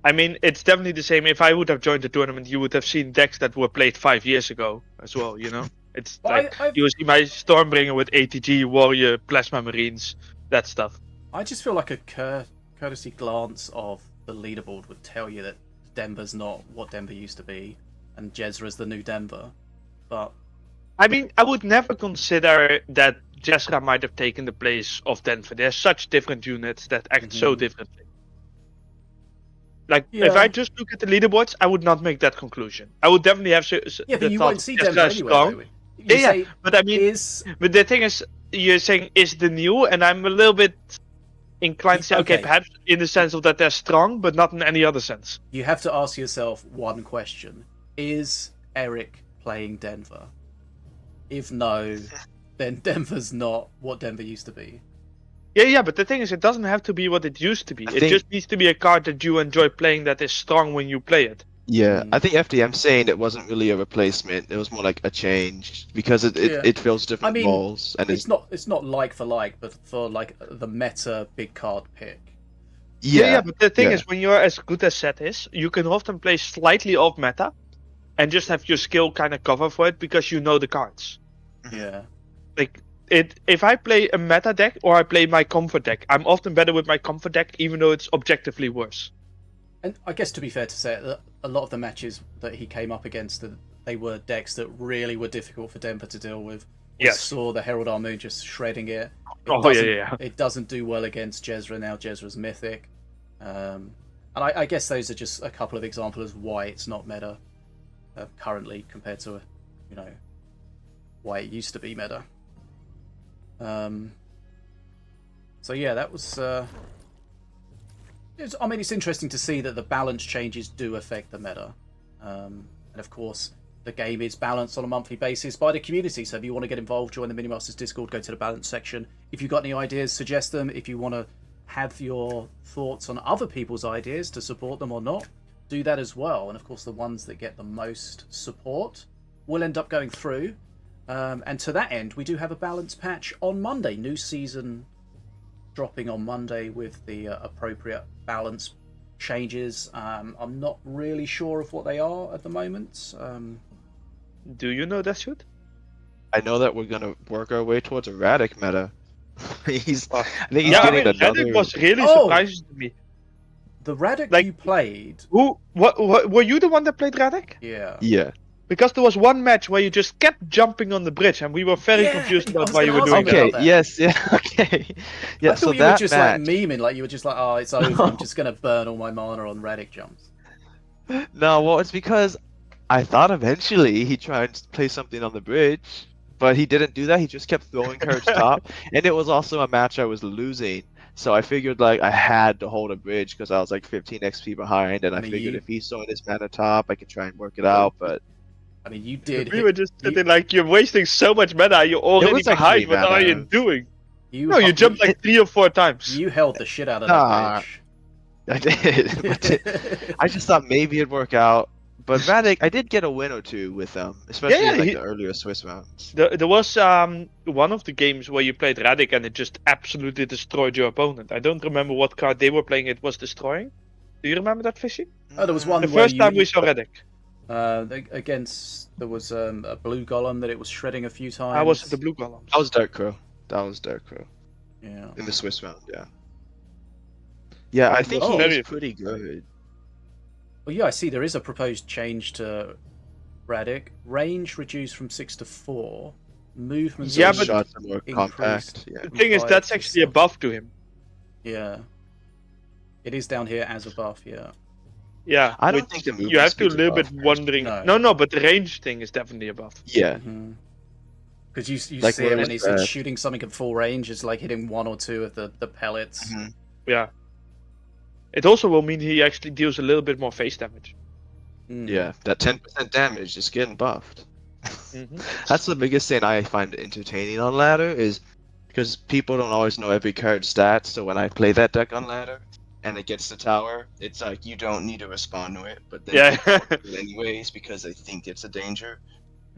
I mean, it's definitely the same. If I would have joined the tournament, you would have seen decks that were played 5 years ago as well, you know? It's like, you see my Stormbringer with ATG, Warrior, Plasma Marines, that stuff. I just feel like a courtesy glance of the leaderboard would tell you that Denver's not what Denver used to be, and Jezra's the new Denver. But I mean, I would never consider that Jezra might have taken the place of Denver. They're such different units that act so differently. Like, if I just look at the leaderboards, I would not make that conclusion. I would definitely have but you won't see Denver anyway. But I mean, but the thing is, you're saying is the new, and I'm a little bit inclined to say, okay, perhaps in the sense of that they're strong, but not in any other sense. You have to ask yourself one question. Is Eric playing Denver? If no, then Denver's not what Denver used to be. Yeah, but the thing is, it doesn't have to be what it used to be. It just needs to be a card that you enjoy playing that is strong when you play it. Yeah, I think FDM's saying it wasn't really a replacement. It was more like a change because it fills different roles. And it's not like for like, but for like the meta big card pick. Yeah, but the thing is, when you're as good as Set is, you can often play slightly off meta, and just have your skill kind of cover for it because you know the cards. Yeah. Like if I play a meta deck or I play my comfort deck, I'm often better with my comfort deck, even though it's objectively worse. And I guess to be fair to say, a lot of the matches that he came up against, they were decks that really were difficult for Denver to deal with. We saw the Herald Armoon just shredding it. It doesn't do well against Jezra now. Jezra's mythic. And I guess those are just a couple of examples of why it's not meta currently compared to, why it used to be meta. So yeah, that was... it's interesting to see that the balance changes do affect the meta. And of course, the game is balanced on a monthly basis by the community. So if you want to get involved, join the Minion Masters Discord, go to the balance section. If you've got any ideas, suggest them. If you want to have your thoughts on other people's ideas to support them or not, do that as well. And of course, the ones that get the most support will end up going through. And to that end, we do have a balance patch on Monday. New season dropping on Monday with the appropriate balance changes. I'm not really sure of what they are at the moment. Do you know that shit? I know that we're gonna work our way towards a Radic meta. I think he's getting another. Radic was really surprising to me. The Radic you played. What? Were you the one that played Radic? Yeah. Yeah. Because there was one match where you just kept jumping on the bridge, and we were very confused about why you were doing that. Okay, yes, yeah, okay. Yeah, I thought you were just like memeing, like you were just like, oh, it's over, I'm just going to burn all my mana on Radic jumps. No, well, it's because I thought eventually he'd try and play something on the bridge, but he didn't do that, he just kept throwing Courage top, and it was also a match I was losing, so I figured like I had to hold a bridge because I was like 15 XP behind, and I figured if he's throwing his mana top, I could try and work it out, but... I mean, you did. We were just sitting like, you're wasting so much mana. You're already behind. What are you doing? You jumped like 3 or 4 times. You held the shit out of that bitch. I did. I just thought maybe it'd work out, But Radic, I did get a win or two with especially Yeah, in, like he- the earlier Swiss rounds. There was one of the games where you played Radic and it just absolutely destroyed your opponent. I don't remember what card they were playing. It was destroying. Do you remember that, Fishy? Oh, there was one The where first time we saw Radic. against there was a blue golem that it was shredding a few times. I was the blue golems. That was DARKCROW. That was DARKCROW Yeah. in the Swiss round. Yeah. Yeah, I think Oh. he is pretty good. Well, yeah, I see there is a proposed change to Radic. Range reduced from 6 to 4. Movement. Yeah, His but- shots are more compact. increased. Yeah. The thing is, Five that's to actually a seven. buff to him. Yeah. It is down here as a buff, yeah. Yeah, I don't which think the movement you have to a speed's little buff, bit wondering. No. No, but the range thing is definitely a buff. Yeah. Because you Like see it when whereas he's the- shooting something at full range, it's like hitting 1 or 2 of the pellets. Mhm. Yeah. It also will mean he actually deals a little bit more face damage. Mm. Yeah, that 10% damage is getting buffed. Mhm. That's the biggest thing I find entertaining on ladder is because people don't always know every card's stats. So when I play that deck on ladder and it gets the tower, it's like you don't need to respond to it, but then Yeah. people do it anyways because they think it's a danger.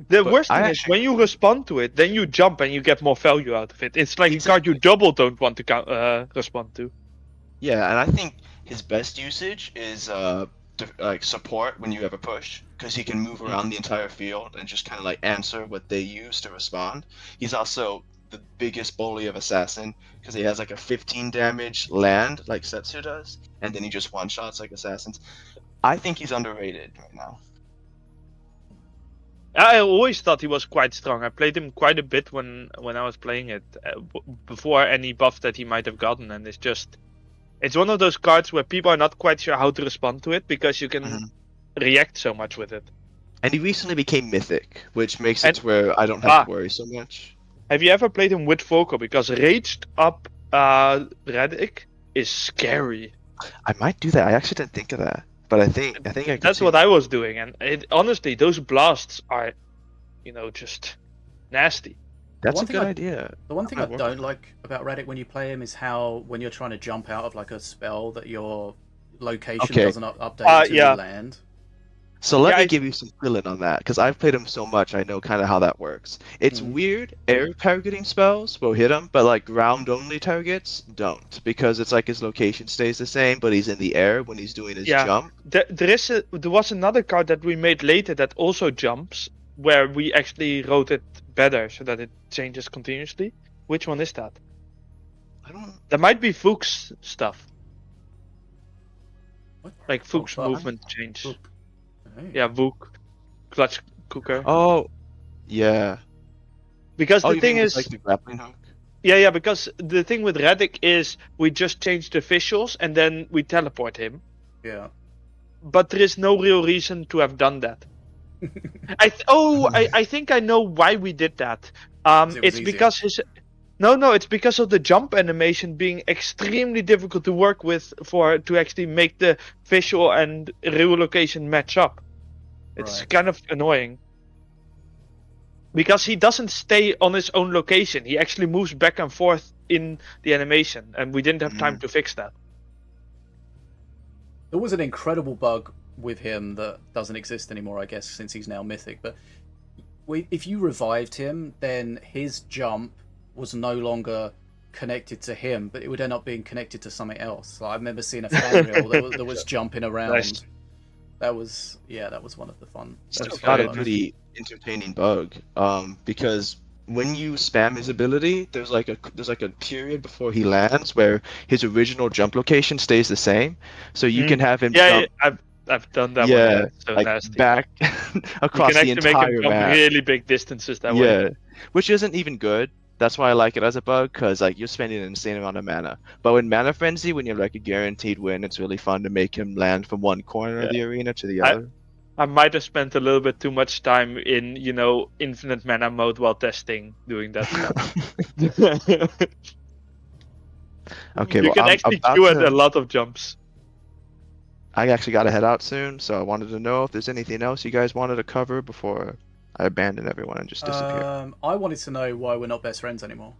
The But worst I thing is when you respond to it, then you jump and you get more value out of it. It's like a card you double don't want to respond to. Yeah, and I think his best usage is like support when you have a push because he can move around the entire field and just kind of like answer what they use to respond. He's also the biggest bully of assassin because he has like a 15 damage land like Setsu does, and then he just one shots like assassins. I think he's underrated right now. I always thought he was quite strong. I played him quite a bit when I was playing it before any buff that he might have gotten, and it's one of those cards where people are not quite sure how to respond to it because you can Mhm. react so much with it. And he recently became mythic, which makes And- it where I don't have to worry so much. Have you ever played him with Vocal? Because raged up Radic is scary. I might do that. I actually didn't think of that, but I think I could That's see what it. I was doing, and honestly, those blasts are, just nasty. That's One a thing good I- idea. The one thing I I might work don't on that. like about Radic when you play him is how when you're trying to jump out of like a spell that your location Okay. doesn't update until yeah. you land. So let Yeah, me I- give you some feeling on that, because I've played him so much, I know kind of how that works. It's Mhm. weird, air targeting spells will hit him, but like ground-only targets don't, because it's like his location stays the same, but he's in the air when he's doing his Yeah. jump. There was another card that we made later that also jumps, where we actually wrote it better so that it changes continuously. Which one is that? I don't. That might be Fuchs stuff, What? like Fuchs fuck. movement change. Fuck. Hey. Yeah, Vuk, clutch cooker. Oh, yeah. Because Oh, the you thing mean is, like the grappling hook? yeah, because the thing with Radic is we just change the visuals and then we teleport him. Yeah. But there is no real reason to have done that. I think I know why we did that. It was It's easier. because it's because of the jump animation being extremely difficult to work with to actually make the visual and real location match up. It's Right. kind of annoying. Because he doesn't stay on his own location. He actually moves back and forth in the animation, and we didn't have time to fix that. There was an incredible bug with him that doesn't exist anymore, I guess, since he's now mythic. But if you revived him, then his jump was no longer connected to him, but it would end up being connected to something else. Like, I remember seeing a fan reel that was jumping around. Nice. That was one of the fun. Still That's got a good. pretty entertaining bug, because when you spam his ability, there's like a period before he lands where his original jump location stays the same, so you can have him Yeah, jump, I've done that yeah, one. It's so like nasty. back You across can the actually make him entire jump map. really big distances that way. Yeah, which isn't even good. That's why I like it as a bug, because like you're spending an insane amount of mana. But with Mana Frenzy, when you have like a guaranteed win, it's really fun to make him land from one corner of the arena to the other. I might have spent a little bit too much time in, infinite mana mode while testing, doing that stuff. Okay, You well, can I'm actually about queue at to- a lot of jumps. I actually got to head out soon, so I wanted to know if there's anything else you guys wanted to cover before I abandon everyone and just disappear. I wanted to know why we're not best friends anymore.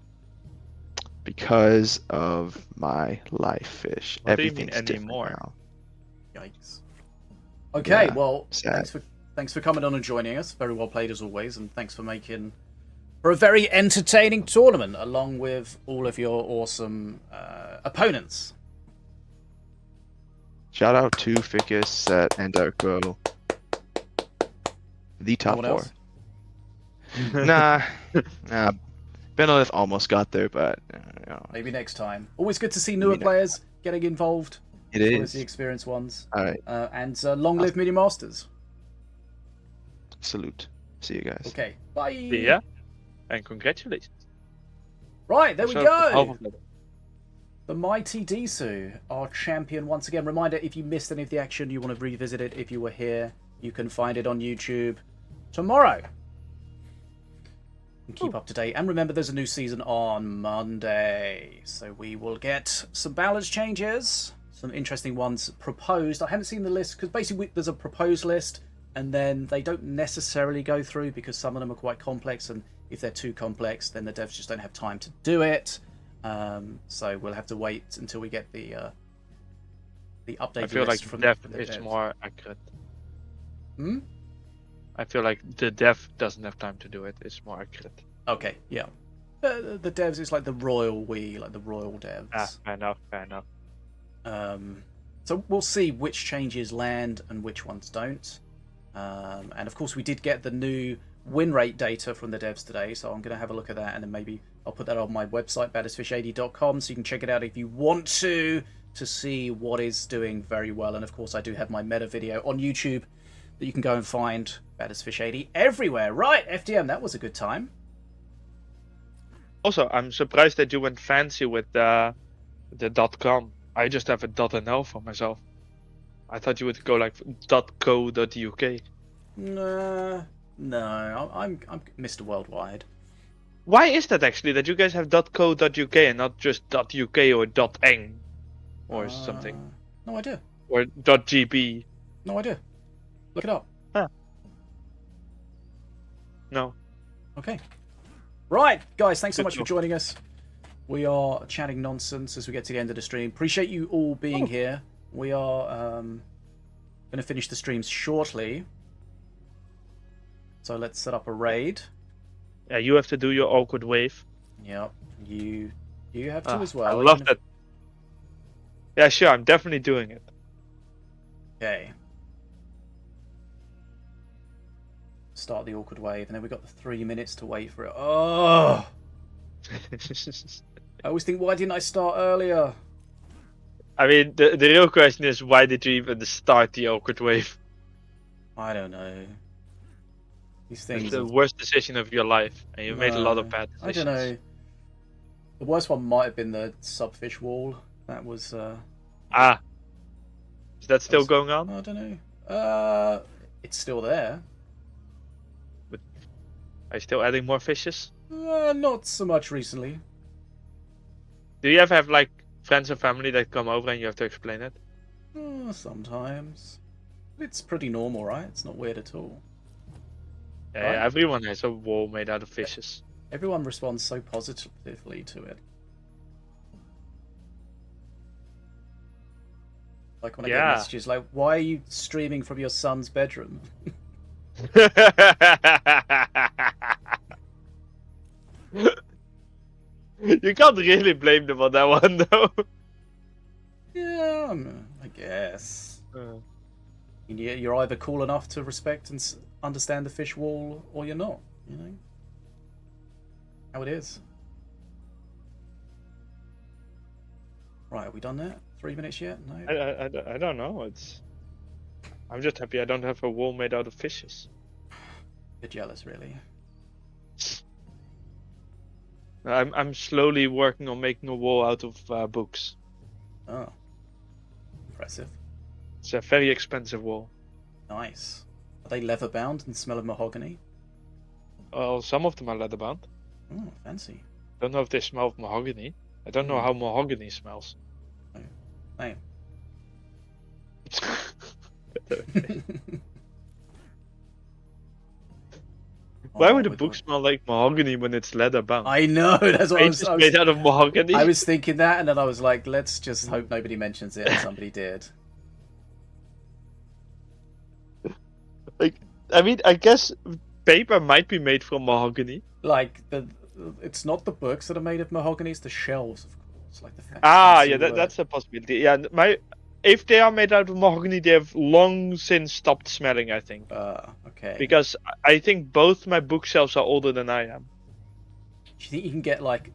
Because of my life, Fish. What do you mean Everything's different anymore? now. Yikes. Okay, Yeah, well, sad. thanks for coming on and joining us. Very well played as always, and thanks for making for a very entertaining tournament, along with all of your awesome opponents. Shout out to Ficus, Set, and DARKCROW. The No top one four. else? Nah, nah. Benolith almost got there, but Maybe next time. Always good to see newer Maybe players getting involved. it As well as the is. experienced ones. All right, And long live Minion Masters. salute. See you guys. Okay, bye. Yeah, and congratulations. Right, there we So, go. half of that. The mighty DSOO, our champion once again. Reminder, if you missed any of the action, you want to revisit it, if you were here, you can find it on YouTube tomorrow. And keep up to date. And remember, there's a new season on Monday. So we will get some balance changes, some interesting ones proposed. I haven't seen the list, because basically there's a proposed list, and then they don't necessarily go through, because some of them are quite complex, and if they're too complex, then the devs just don't have time to do it. So we'll have to wait until we get the updated I feel like list from dev the is devs. more accurate. Hmm? I feel like the dev doesn't have time to do it. It's more accurate. Okay, yeah. The devs is like the royal we, like the royal devs. Ah, fair enough. Fair enough. So we'll see which changes land and which ones don't. And of course, we did get the new win rate data from the devs today, so I'm going to have a look at that, and then maybe I'll put that on my website, baddestfish80.com, so you can check it out if you want to see what is doing very well. And of course, I do have my meta video on YouTube that you can go and find, baddestfish80 everywhere. Right, FDM, that was a good time. Also, I'm surprised that you went fancy with the .com. I just have a .nl for myself. I thought you would go like .co.uk. No, I'm Mr. Worldwide. Why is that actually? That you guys have .co.uk and not just .uk or .eng or something, No idea. or .gb? No idea. Look it up. No. Okay. Right, guys, thanks so Good much for talk. joining us. We are chatting nonsense as we get to the end of the stream. Appreciate you all being here. We are going to finish the streams shortly. So let's set up a raid. Yeah, you have to do your awkward wave. Yep, you have to as well. I Are you love gonna- that. Yeah, sure. I'm definitely doing it. Okay. Start the awkward wave, and then we've got the 3 minutes to wait for it. Oh! I always think, why didn't I start earlier? I mean, the real question is, why did you even start the awkward wave? I don't know. These It's things. the worst decision of your life, and you made a lot of No, bad I decisions. don't know. The worst one might have been the subfish wall. That was. Ah, is that still That's- going on? I don't know. It's still there. Are you still adding more fishes? Not so much recently. Do you ever have like friends or family that come over and you have to explain it? Sometimes. It's pretty normal, right? It's not weird at all. Yeah, Right. everyone has a wall made out of fishes. Everyone responds so positively to it. Like when I get Yeah. messages like, "Why are you streaming from your son's bedroom?" You can't really blame them on that one, though. Yeah, I guess. You're either cool enough to respect and understand the fish wall, or you're not. You know how it is. Right, are we done that? 3 minutes yet? No. I don't know. I'm just happy I don't have a wall made out of fishes. You're jealous, really. I'm slowly working on making a wall out of books. Oh, impressive. It's a very expensive wall. Nice. Are they leather bound and smell of mahogany? Well, some of them are leather bound. Oh, fancy. Don't know if they smell of mahogany. I don't know how mahogany smells. Same. Why would a with book the- smell like mahogany when it's leather bound? I know. That's what Pages made out of mahogany. I was thinking that, and then I was like, let's just hope nobody mentions it, and somebody did. Like, I mean, I guess paper might be made from mahogany. Like it's not the books that are made of mahogany; it's the shelves, of course. Like the Yeah, fancy that's a possibility. Yeah, if they are made out of mahogany, they have long since stopped smelling, I think. Okay. Because I think both my bookshelves are older than I am. Do you think you can get like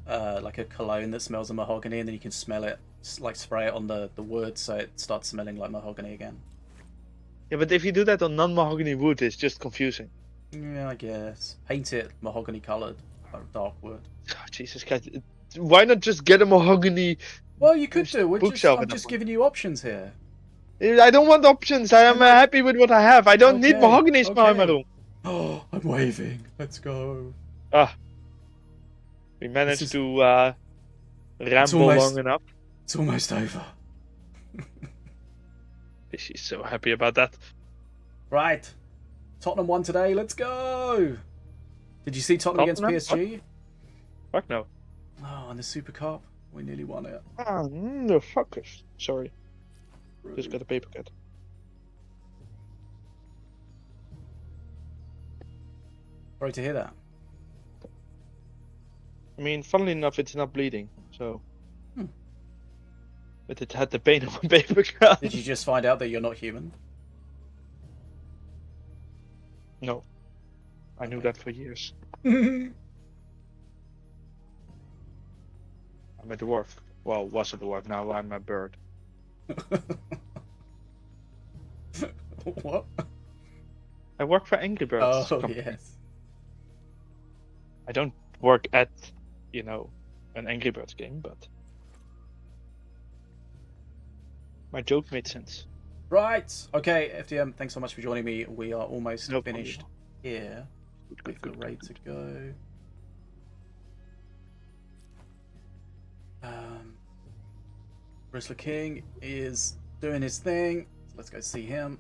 a cologne that smells of mahogany, and then you can smell it, like spray it on the wood, so it starts smelling like mahogany again? Yeah, but if you do that on non-mahogany wood, it's just confusing. Yeah, I guess. Paint it mahogany coloured, dark wood. Oh, Jesus Christ. Why not just get a mahogany? Well, you could do. Bookshelf I'm at that just point. giving you options here. I don't want options. I am happy with what I have. I don't need Okay, mahogany in my okay. room. Oh, I'm waving. Let's go. We managed is- to ramble long enough. It's almost over. She's so happy about that. Right. Tottenham won today. Let's go. Did you see Tottenham against PSG? Fuck no. Oh, and the Super Cup. We nearly won it. Ah, no fuckers. Sorry. Just got a paper cut. Sorry to hear that. I mean, funnily enough, it's not bleeding, so. But it had the pain of a paper cut. Did you just find out that you're not human? No. I knew that for years. What? I'm a dwarf. Well, was a dwarf. Now I'm a bird. I work for Angry Birds. Oh, company. yes. I don't work at, an Angry Birds game, but my joke made sense. Right. Okay, FDM, thanks so much for joining me. We are almost No finished problem. here. Good, We're ready to go. Bristler King is doing his thing. So let's go see him.